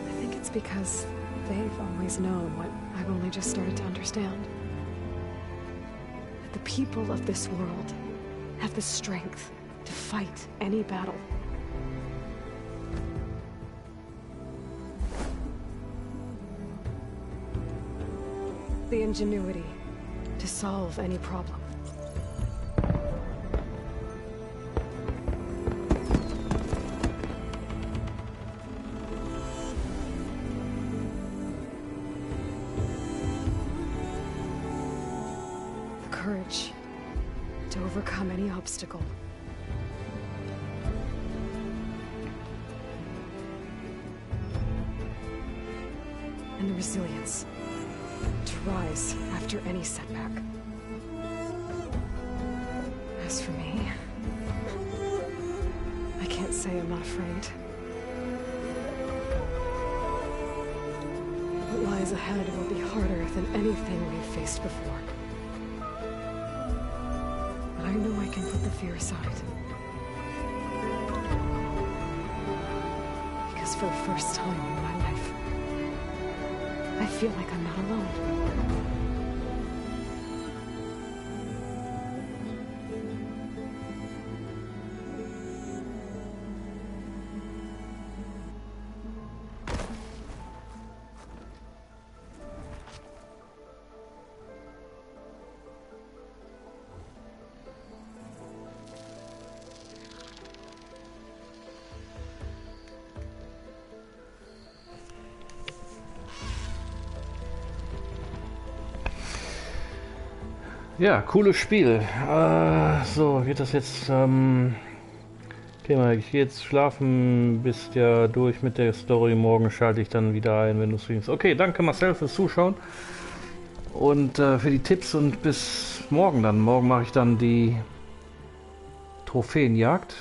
I think it's because they've always known what I've only just started to understand. That the people of this world have the strength to fight any battle. The ingenuity to solve any problem. The courage to overcome any obstacle. And the resilience to rise after any setback. As for me, I can't say I'm not afraid. What lies ahead will be harder than anything we've faced before. But I know I can put the fear aside. Because for the first time in my life, I feel like I'm not alone. Ja, cooles Spiel. So, geht das jetzt... Okay, mal, ich gehe jetzt schlafen, bist ja durch mit der Story. Morgen schalte ich dann wieder ein, wenn du streamst. Okay, danke Marcel fürs Zuschauen und für die Tipps und bis morgen dann. Morgen mache ich dann die Trophäenjagd.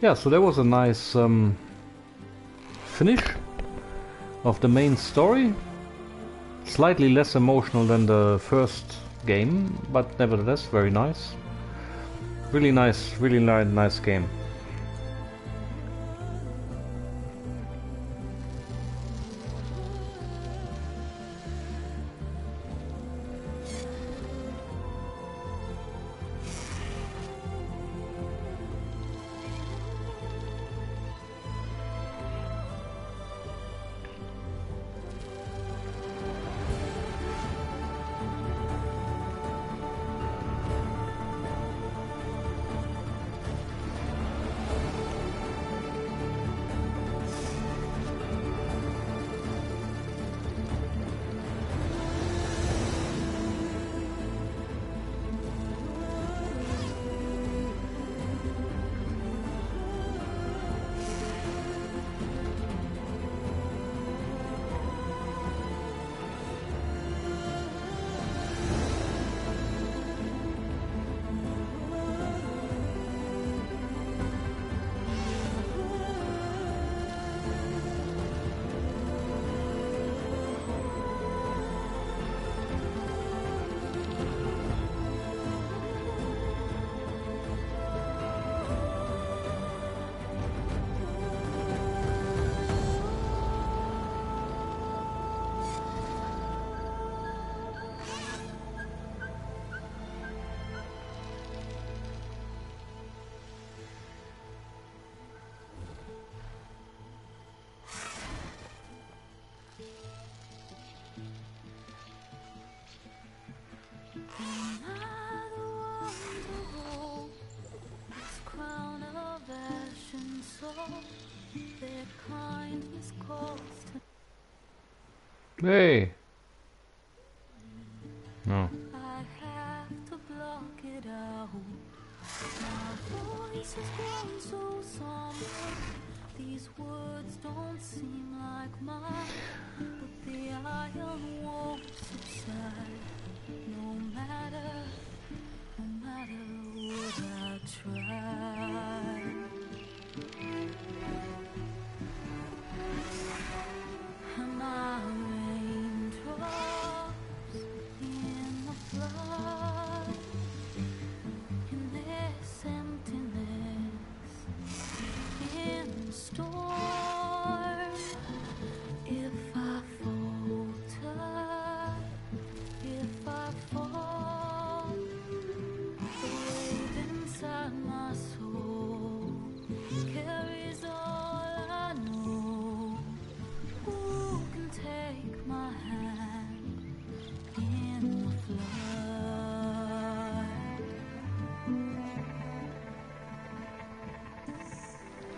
Yeah, so that was a nice finish of the main story. Slightly less emotional than the first game, but nevertheless very nice. Really nice game. Hey. No. I have to block it out. My voice has grown so somber. These words don't seem like mine, but the iron won't subside. No matter matter what I try. Am I raindrops in the flood? In this emptiness, in the storm, if I falter, if I fall, the wave inside my soul carries all I know. Who can take my hand in the flood?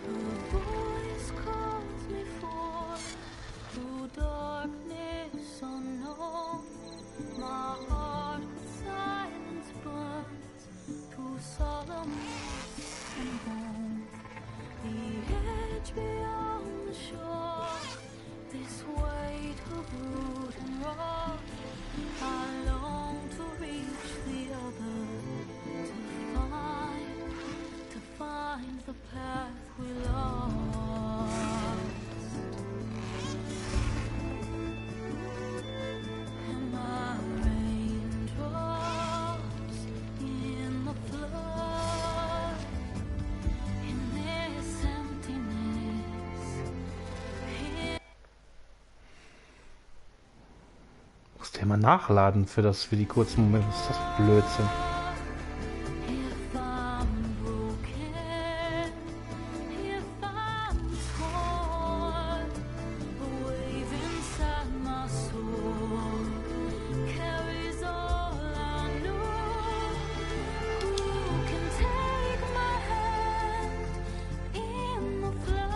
A voice calls me forth through darkness unknown. My heart with silence burns through solemnness and bone. The edge beyond the shore, this weight of root and rock. I long to reach the other, to find the path we lost. Am I raindrops in the flood? In this emptiness, Muss der mal nachladen für die kurzen Momente. Was ist das für Blödsinn? if I'm broken, if I'm torn, the wave inside my soul carries all I know. Who can take my hand in the flood?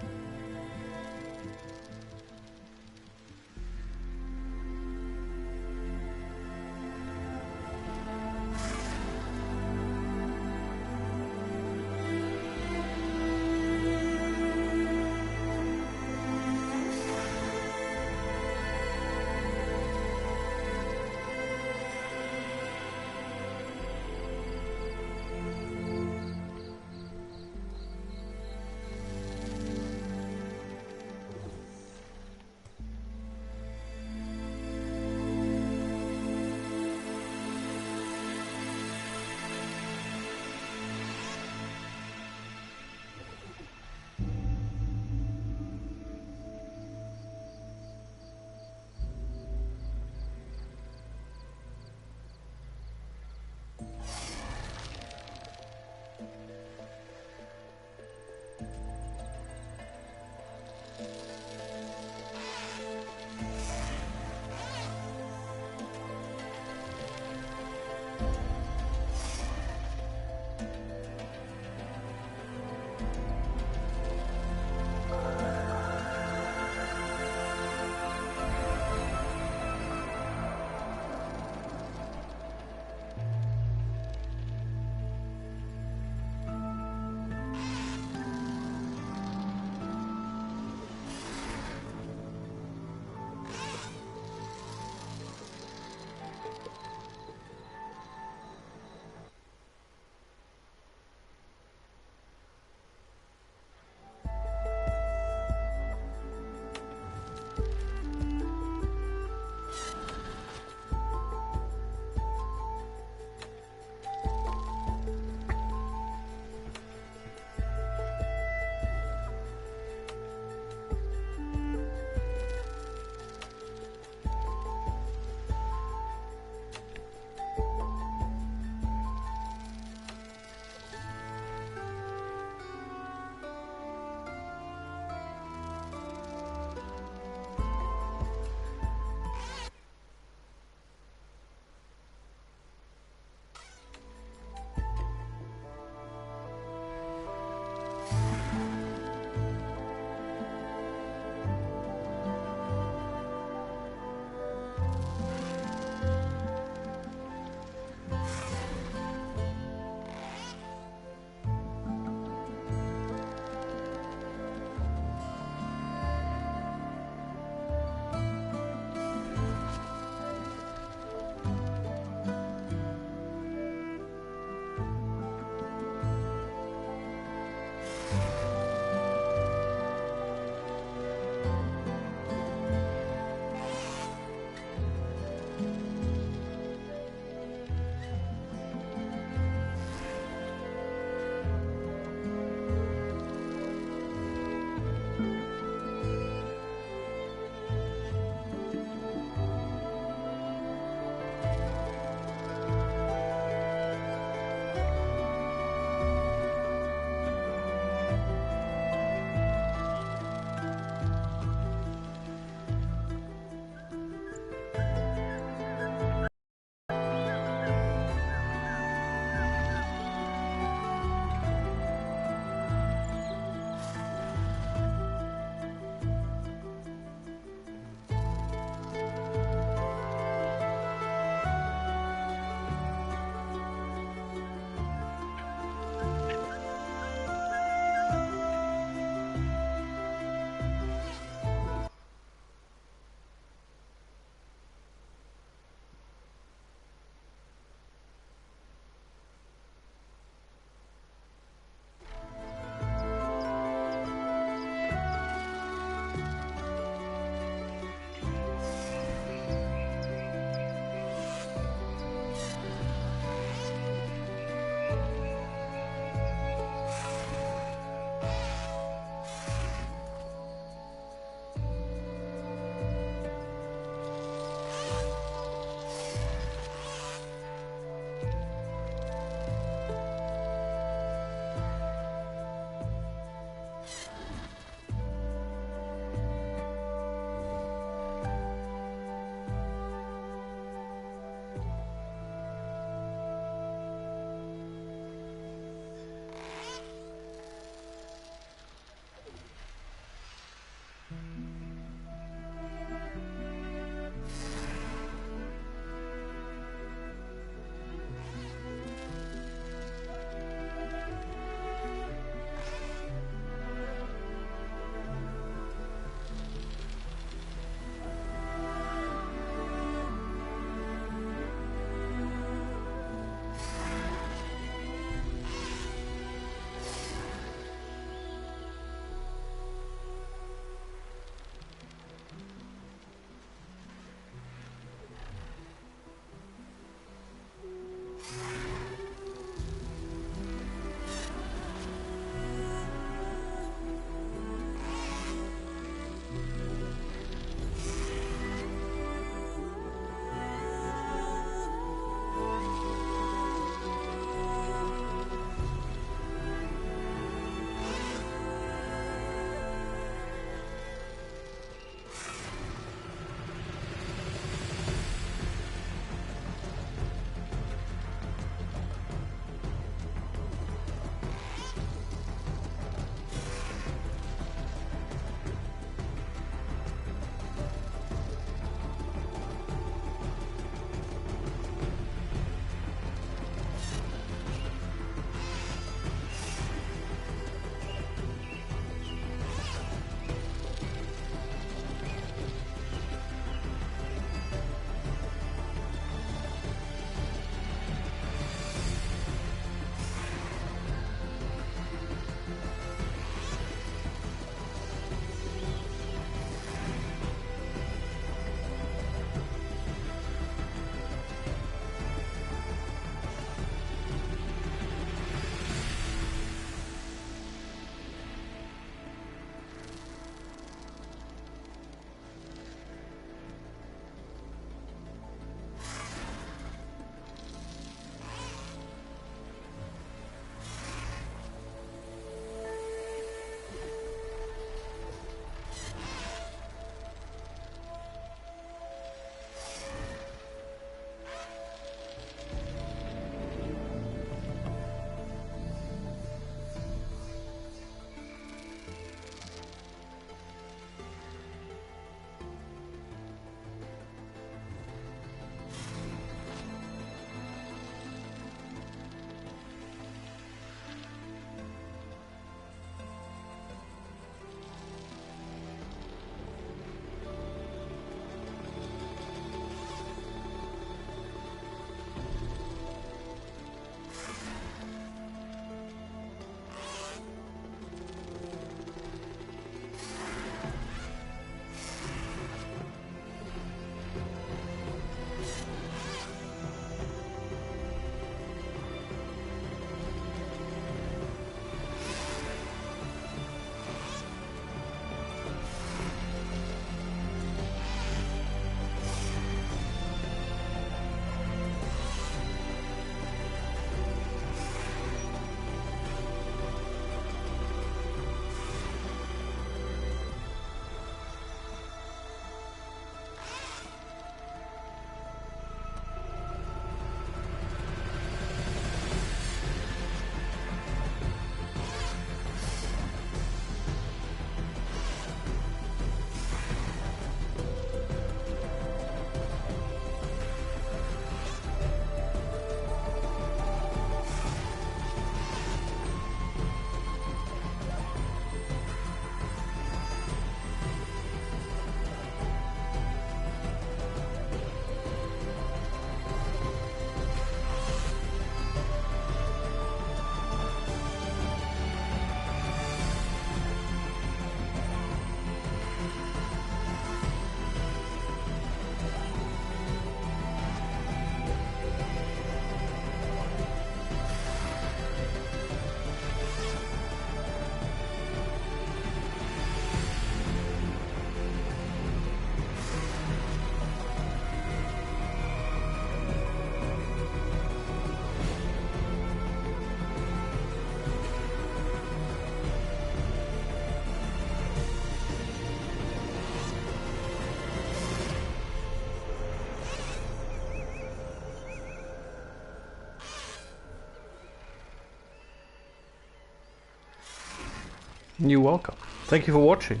You're welcome. Thank you for watching.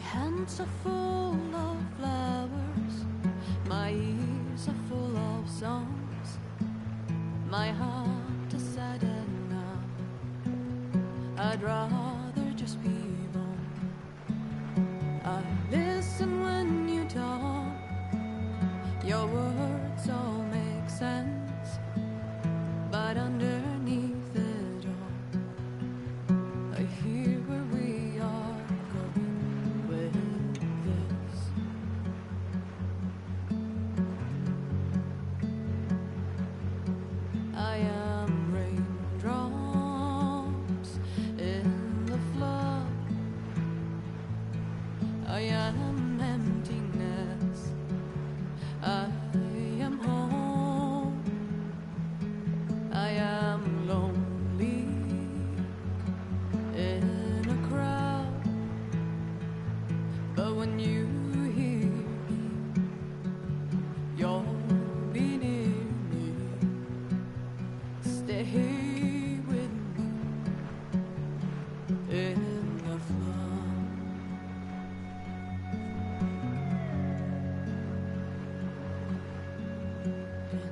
hands are full of flowers, my ears are full of songs, my heart is sad and numb. I'd rather just be wrong. I listen when you talk, your words all make sense, but underneath it all, I hear where we are going with this. I am raindrops in the flood. I am emptiness. I am home. I am lonely in a crowd. But when you hear me, you'll be near me. Stay with me in the flood.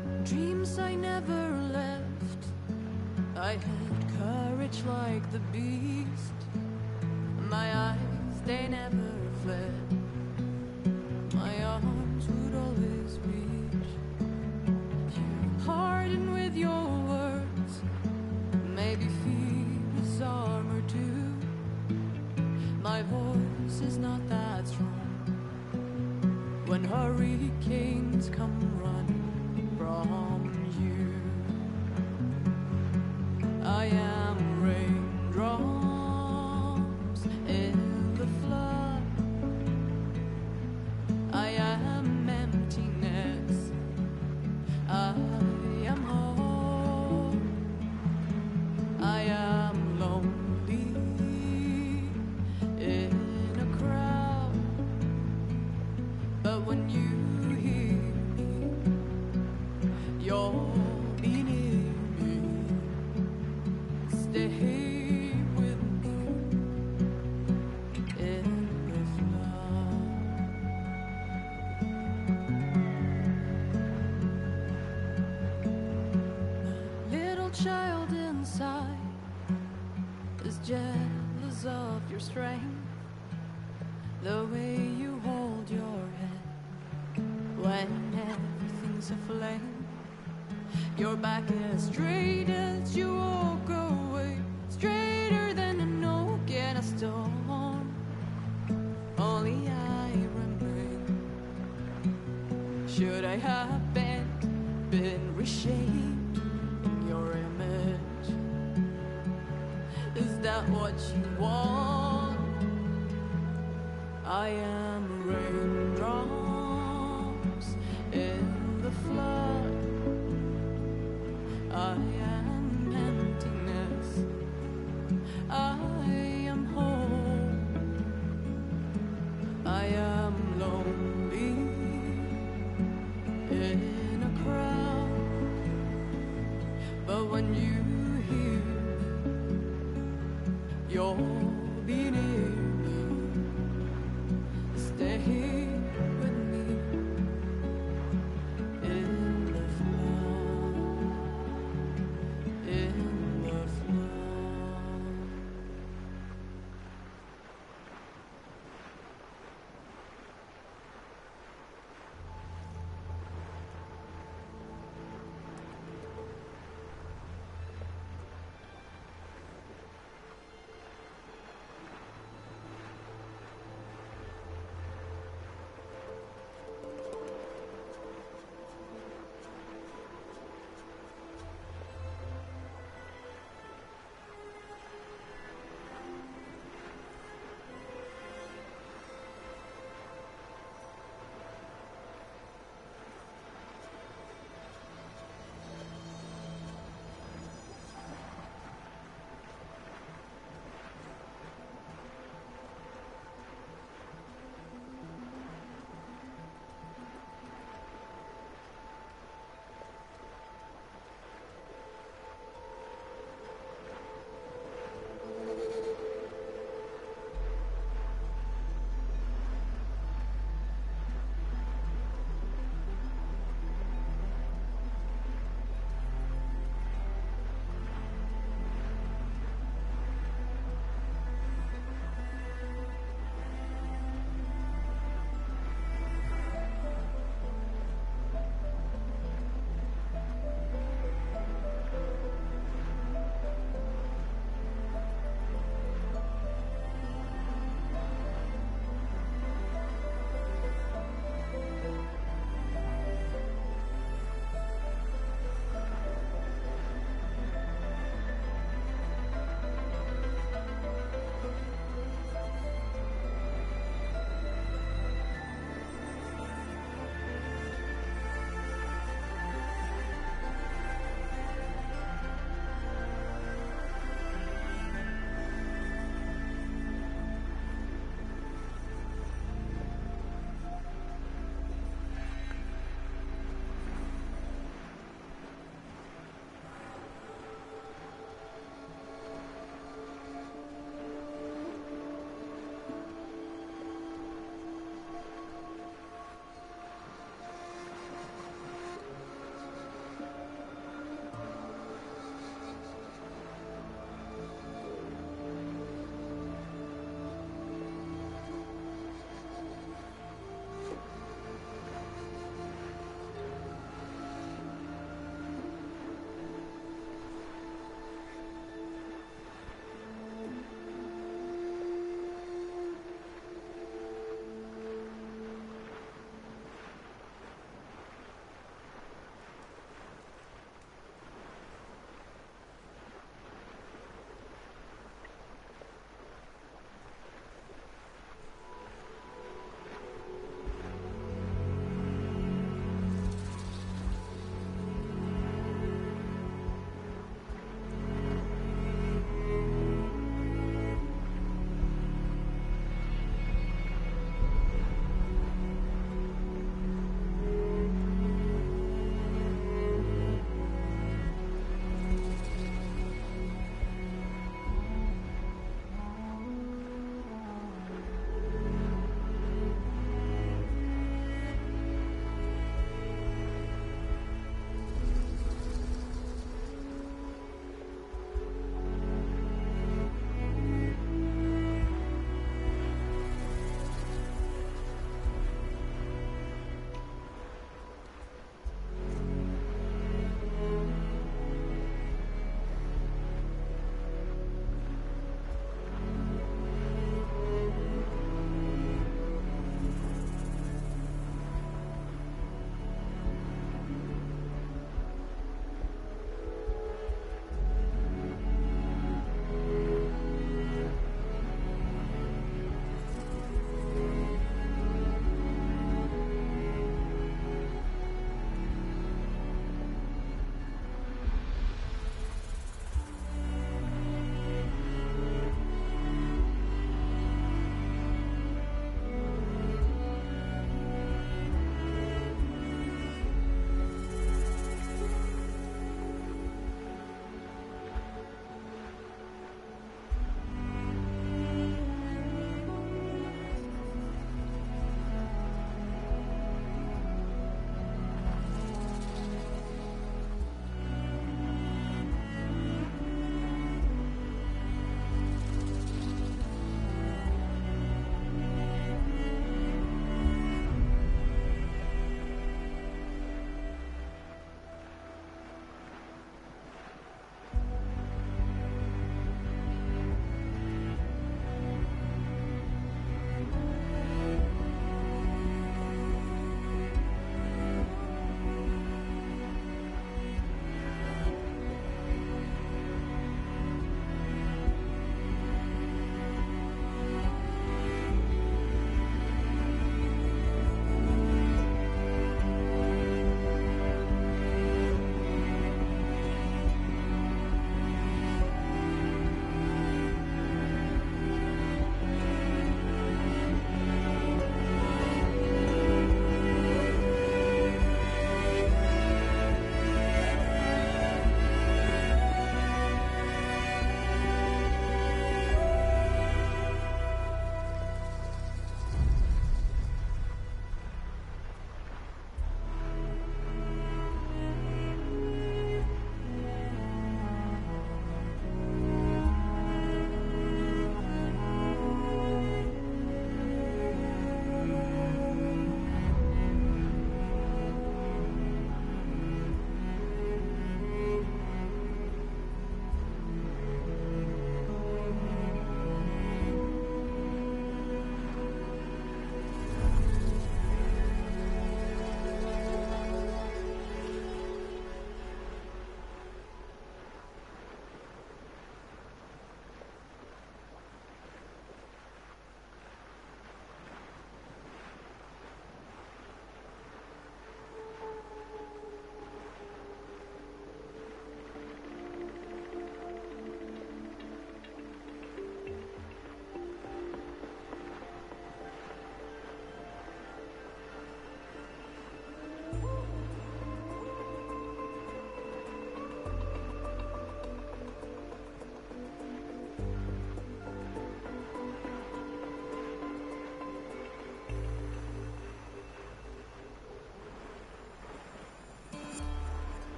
In dreams I never left, I had courage like the beast. My eyes, they never fled. My arms would always reach. You harden with your words, maybe fear is armor too. My voice is not that strong when hurricanes come running from you. I am raindrops in the flood. I am emptiness. I am home. I am lonely in a crowd. But when you hear me, you'll be near me. Stay with me in the flood. The little child inside is jealous of your strength, the way you hold your head when everything's aflame. Your back as straight as you walk away, straighter than an oak in a storm. Only I remain. Should I have been reshaped in your image? Is that what you want? I am raindrops in the flood. I am emptiness. I am home. I am lonely in a crowd. But when you hear me, you'll be near me. Stay with me in the flood. In the flood.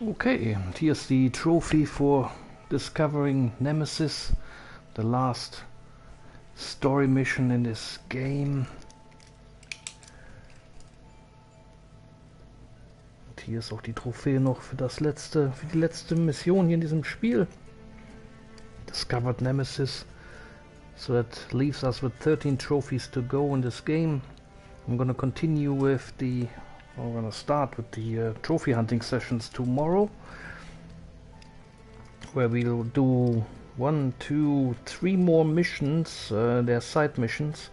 Okay, and here's the trophy for discovering Nemesis, the last story mission in this game. Und hier ist auch die Trophäe noch für die letzte Mission hier in diesem Spiel. Discovered Nemesis. So that leaves us with 13 trophies to go in this game. I'm gonna continue with we're gonna start with the trophy hunting sessions tomorrow, where we'll do 1, 2, 3 more missions. They're side missions,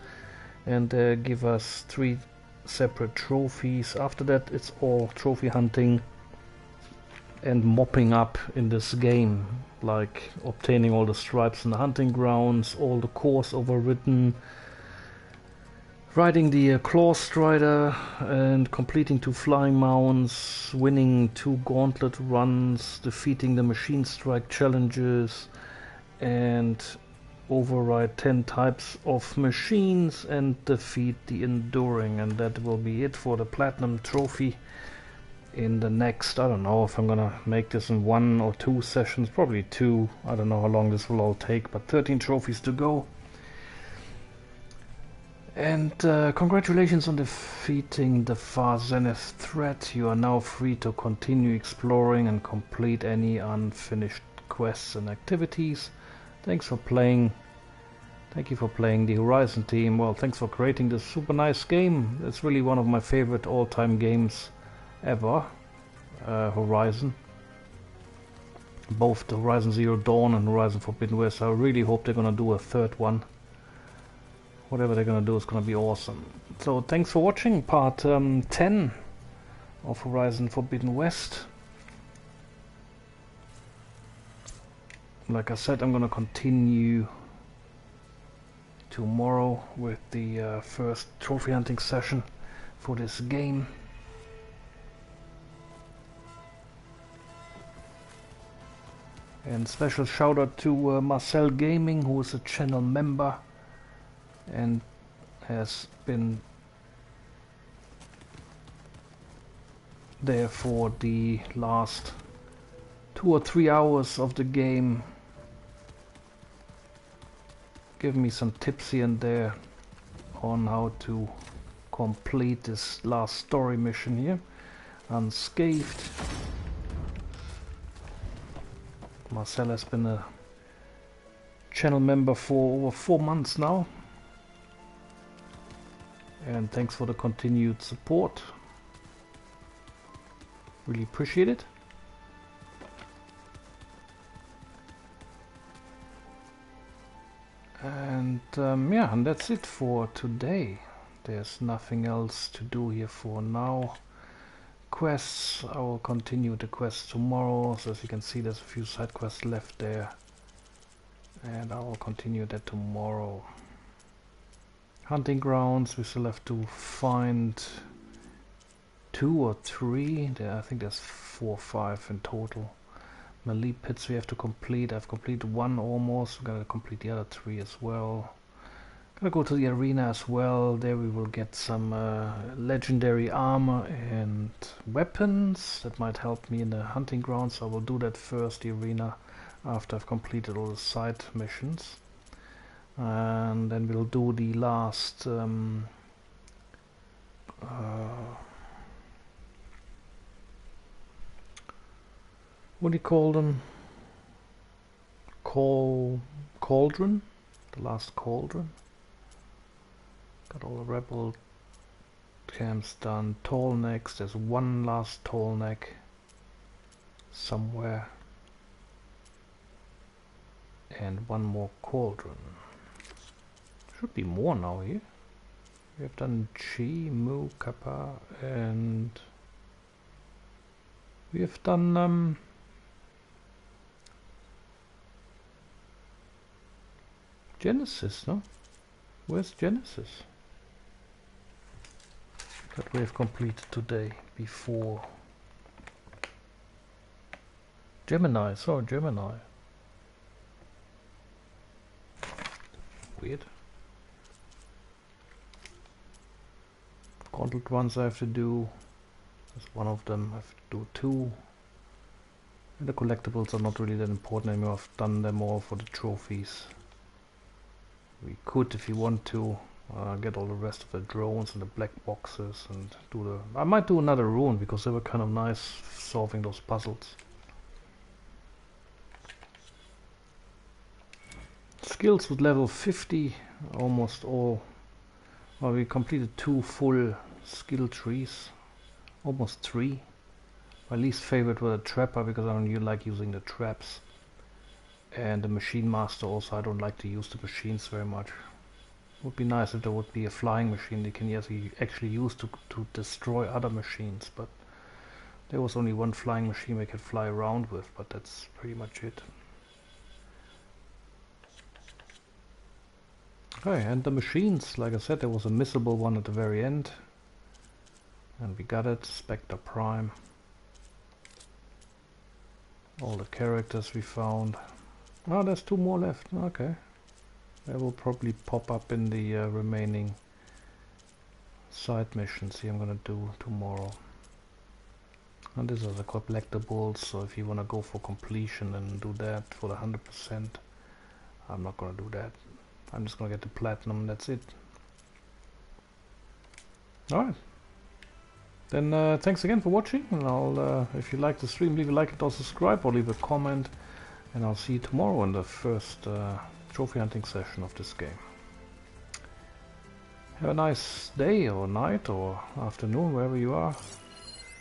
and give us 3 separate trophies. After that, it's all trophy hunting and mopping up in this game, like obtaining all the stripes in the hunting grounds, all the cores overridden, riding the claw strider and completing 2 flying mounts, winning 2 gauntlet runs, defeating the machine strike challenges, and override 10 types of machines and defeat the enduring. And that will be it for the platinum trophy. In the next, I don't know if I'm gonna make this in 1 or 2 sessions, probably 2. I don't know how long this will all take, but 13 trophies to go. And congratulations on defeating the far zenith threat. You are now free to continue exploring and complete any unfinished quests and activities. Thanks for playing. Thank you for playing the Horizon team. Well, thanks for creating this super nice game. It's really one of my favorite all-time games ever. Horizon. Both the Horizon Zero Dawn and Horizon Forbidden West. I really hope they're gonna do a 3rd one. Whatever they're gonna do is gonna be awesome. So thanks for watching part 10 of Horizon Forbidden West. Like I said, I'm gonna continue tomorrow with the first trophy hunting session for this game. And special shout out to Marcel Gaming, who is a channel member and has been there for the last 2 or 3 hours of the game. Give me some tips here and there on how to complete this last story mission here unscathed. Marcel has been a channel member for over 4 months now, and thanks for the continued support. Really appreciate it. And yeah, and that's it for today. There's nothing else to do here for now. Quests, I will continue the quests tomorrow. So as you can see, there's a few side quests left there, and I will continue that tomorrow. Hunting grounds, we still have to find 2 or 3. I think there's 4 or 5 in total. Melee pits we have to complete. I've completed 1 almost. We're gonna complete the other 3 as well. Gonna go to the arena as well. There we will get some legendary armor and weapons that might help me in the hunting grounds. I will do that first, the arena, after I've completed all the side missions. And then we'll do the last what do you call them? Cauldron? The last cauldron. Got all the rebel camps done. Tall necks. There's 1 last tall neck somewhere. And 1 more cauldron. Should be more now here. We have done Chi, Mu, Kappa, and we have done Genesis, no? Where's Genesis? That we have completed today before. Gemini, sorry, Gemini. Weird. Gauntlet ones I have to do. There's 1 of them. I have to do 2. The collectibles are not really that important anymore. I've done them all for the trophies. We could, if you want to, get all the rest of the drones and the black boxes and do the... I might do another rune because they were kind of nice solving those puzzles. Skills with level 50, almost all. Well, we completed 2 full skill trees, almost 3. My least favorite were the trapper because I don't like using the traps. And the machine master also, I don't like to use the machines very much. It would be nice if there would be a flying machine they can actually use to destroy other machines, but there was only one flying machine we could fly around with, but that's pretty much it. Okay, and the machines, like I said, there was a missable one at the very end. And we got it, Spectre Prime. All the characters we found. Oh, there's 2 more left. Okay. They will probably pop up in the remaining side missions here I'm gonna do tomorrow. And these are the collectibles, so if you wanna go for completion and do that for the 100%, I'm not gonna do that. I'm just gonna get the platinum and that's it. Alright. Then thanks again for watching, and I'll if you like the stream, leave a like and also subscribe or leave a comment, and I'll see you tomorrow in the first trophy hunting session of this game. Have a nice day or night or afternoon wherever you are.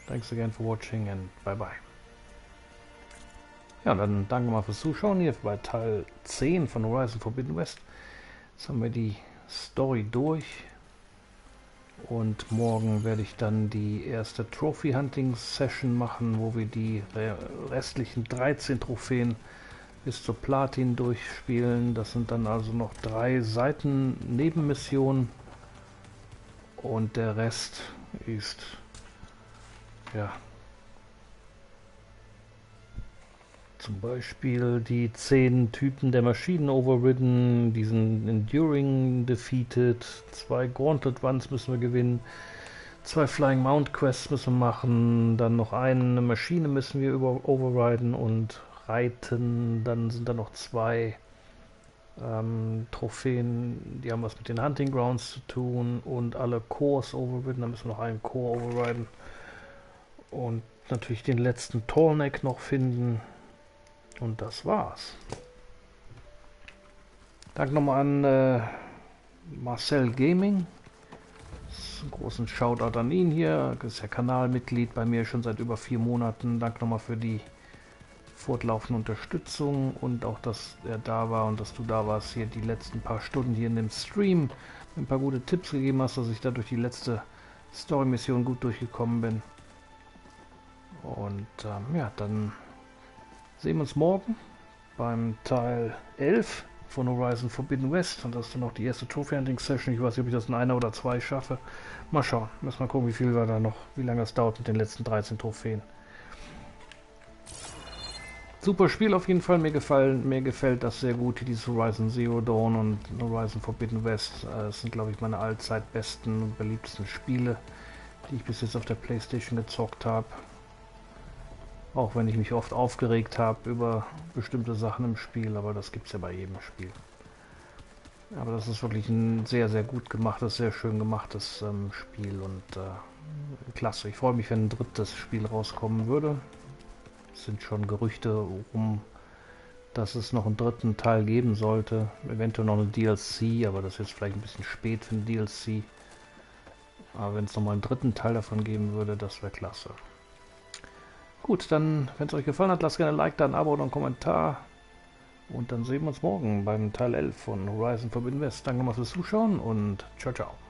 Thanks again for watching and bye bye. Ja, dann danke mal fürs Zuschauen hier bei Teil 10 von Horizon Forbidden West. Jetzt haben wir die Story durch. Und morgen werde ich dann die erste Trophy Hunting Session machen, wo wir die restlichen 13 Trophäen bis zur Platin durchspielen. Das sind dann also noch 3 Seiten Nebenmissionen. Und der Rest ist, ja, zum Beispiel die 10 Typen der Maschinen overridden, diesen Enduring defeated, 2 Gauntlet Runs müssen wir gewinnen, 2 Flying Mount Quests müssen wir machen, dann noch eine Maschine müssen wir overriden und reiten, dann sind da noch 2 Trophäen, die haben was mit den Hunting Grounds zu tun und alle Cores overridden, dann müssen wir noch einen Core overriden und natürlich den letzten Tallneck noch finden. Und das war's. Danke nochmal an Marcel Gaming. Einen großen Shoutout an ihn hier. Ist ja Kanalmitglied bei mir schon seit über 4 Monaten. Danke nochmal für die fortlaufende Unterstützung und auch, dass er da war und dass du da warst hier die letzten paar Stunden hier in dem Stream. Ein paar gute Tipps gegeben hast, dass ich da durch die letzte Story-Mission gut durchgekommen bin. Und ja, dann sehen wir uns morgen beim Teil 11 von Horizon Forbidden West. Und das ist dann noch die erste Trophy Hunting Session. Ich weiß nicht, ob ich das in 1 oder 2 schaffe. Mal schauen. Müssen wir gucken, wie viel wir da noch, wie lange es dauert mit den letzten 13 Trophäen. Super Spiel auf jeden Fall. Mir gefällt das sehr gut. Hier dieses Horizon Zero Dawn und Horizon Forbidden West. Das sind, glaube ich, meine allzeit besten und beliebtesten Spiele, die ich bis jetzt auf der PlayStation gezockt habe. Auch wenn ich mich oft aufgeregt habe über bestimmte Sachen im Spiel, aber das gibt es ja bei jedem Spiel. Aber das ist wirklich ein sehr, sehr gut gemachtes, sehr schön gemachtes Spiel und klasse. Ich freue mich, wenn ein 3. Spiel rauskommen würde. Es sind schon Gerüchte dass es noch einen 3. Teil geben sollte. Eventuell noch eine DLC, aber das ist jetzt vielleicht ein bisschen spät für ein DLC. Aber wenn es nochmal einen 3. Teil davon geben würde, das wäre klasse. Gut, dann, wenn es euch gefallen hat, lasst gerne ein Like da, ein Abo oder einen Kommentar. Und dann sehen wir uns morgen beim Teil 11 von Horizon Forbidden West. Danke mal fürs Zuschauen und ciao, ciao.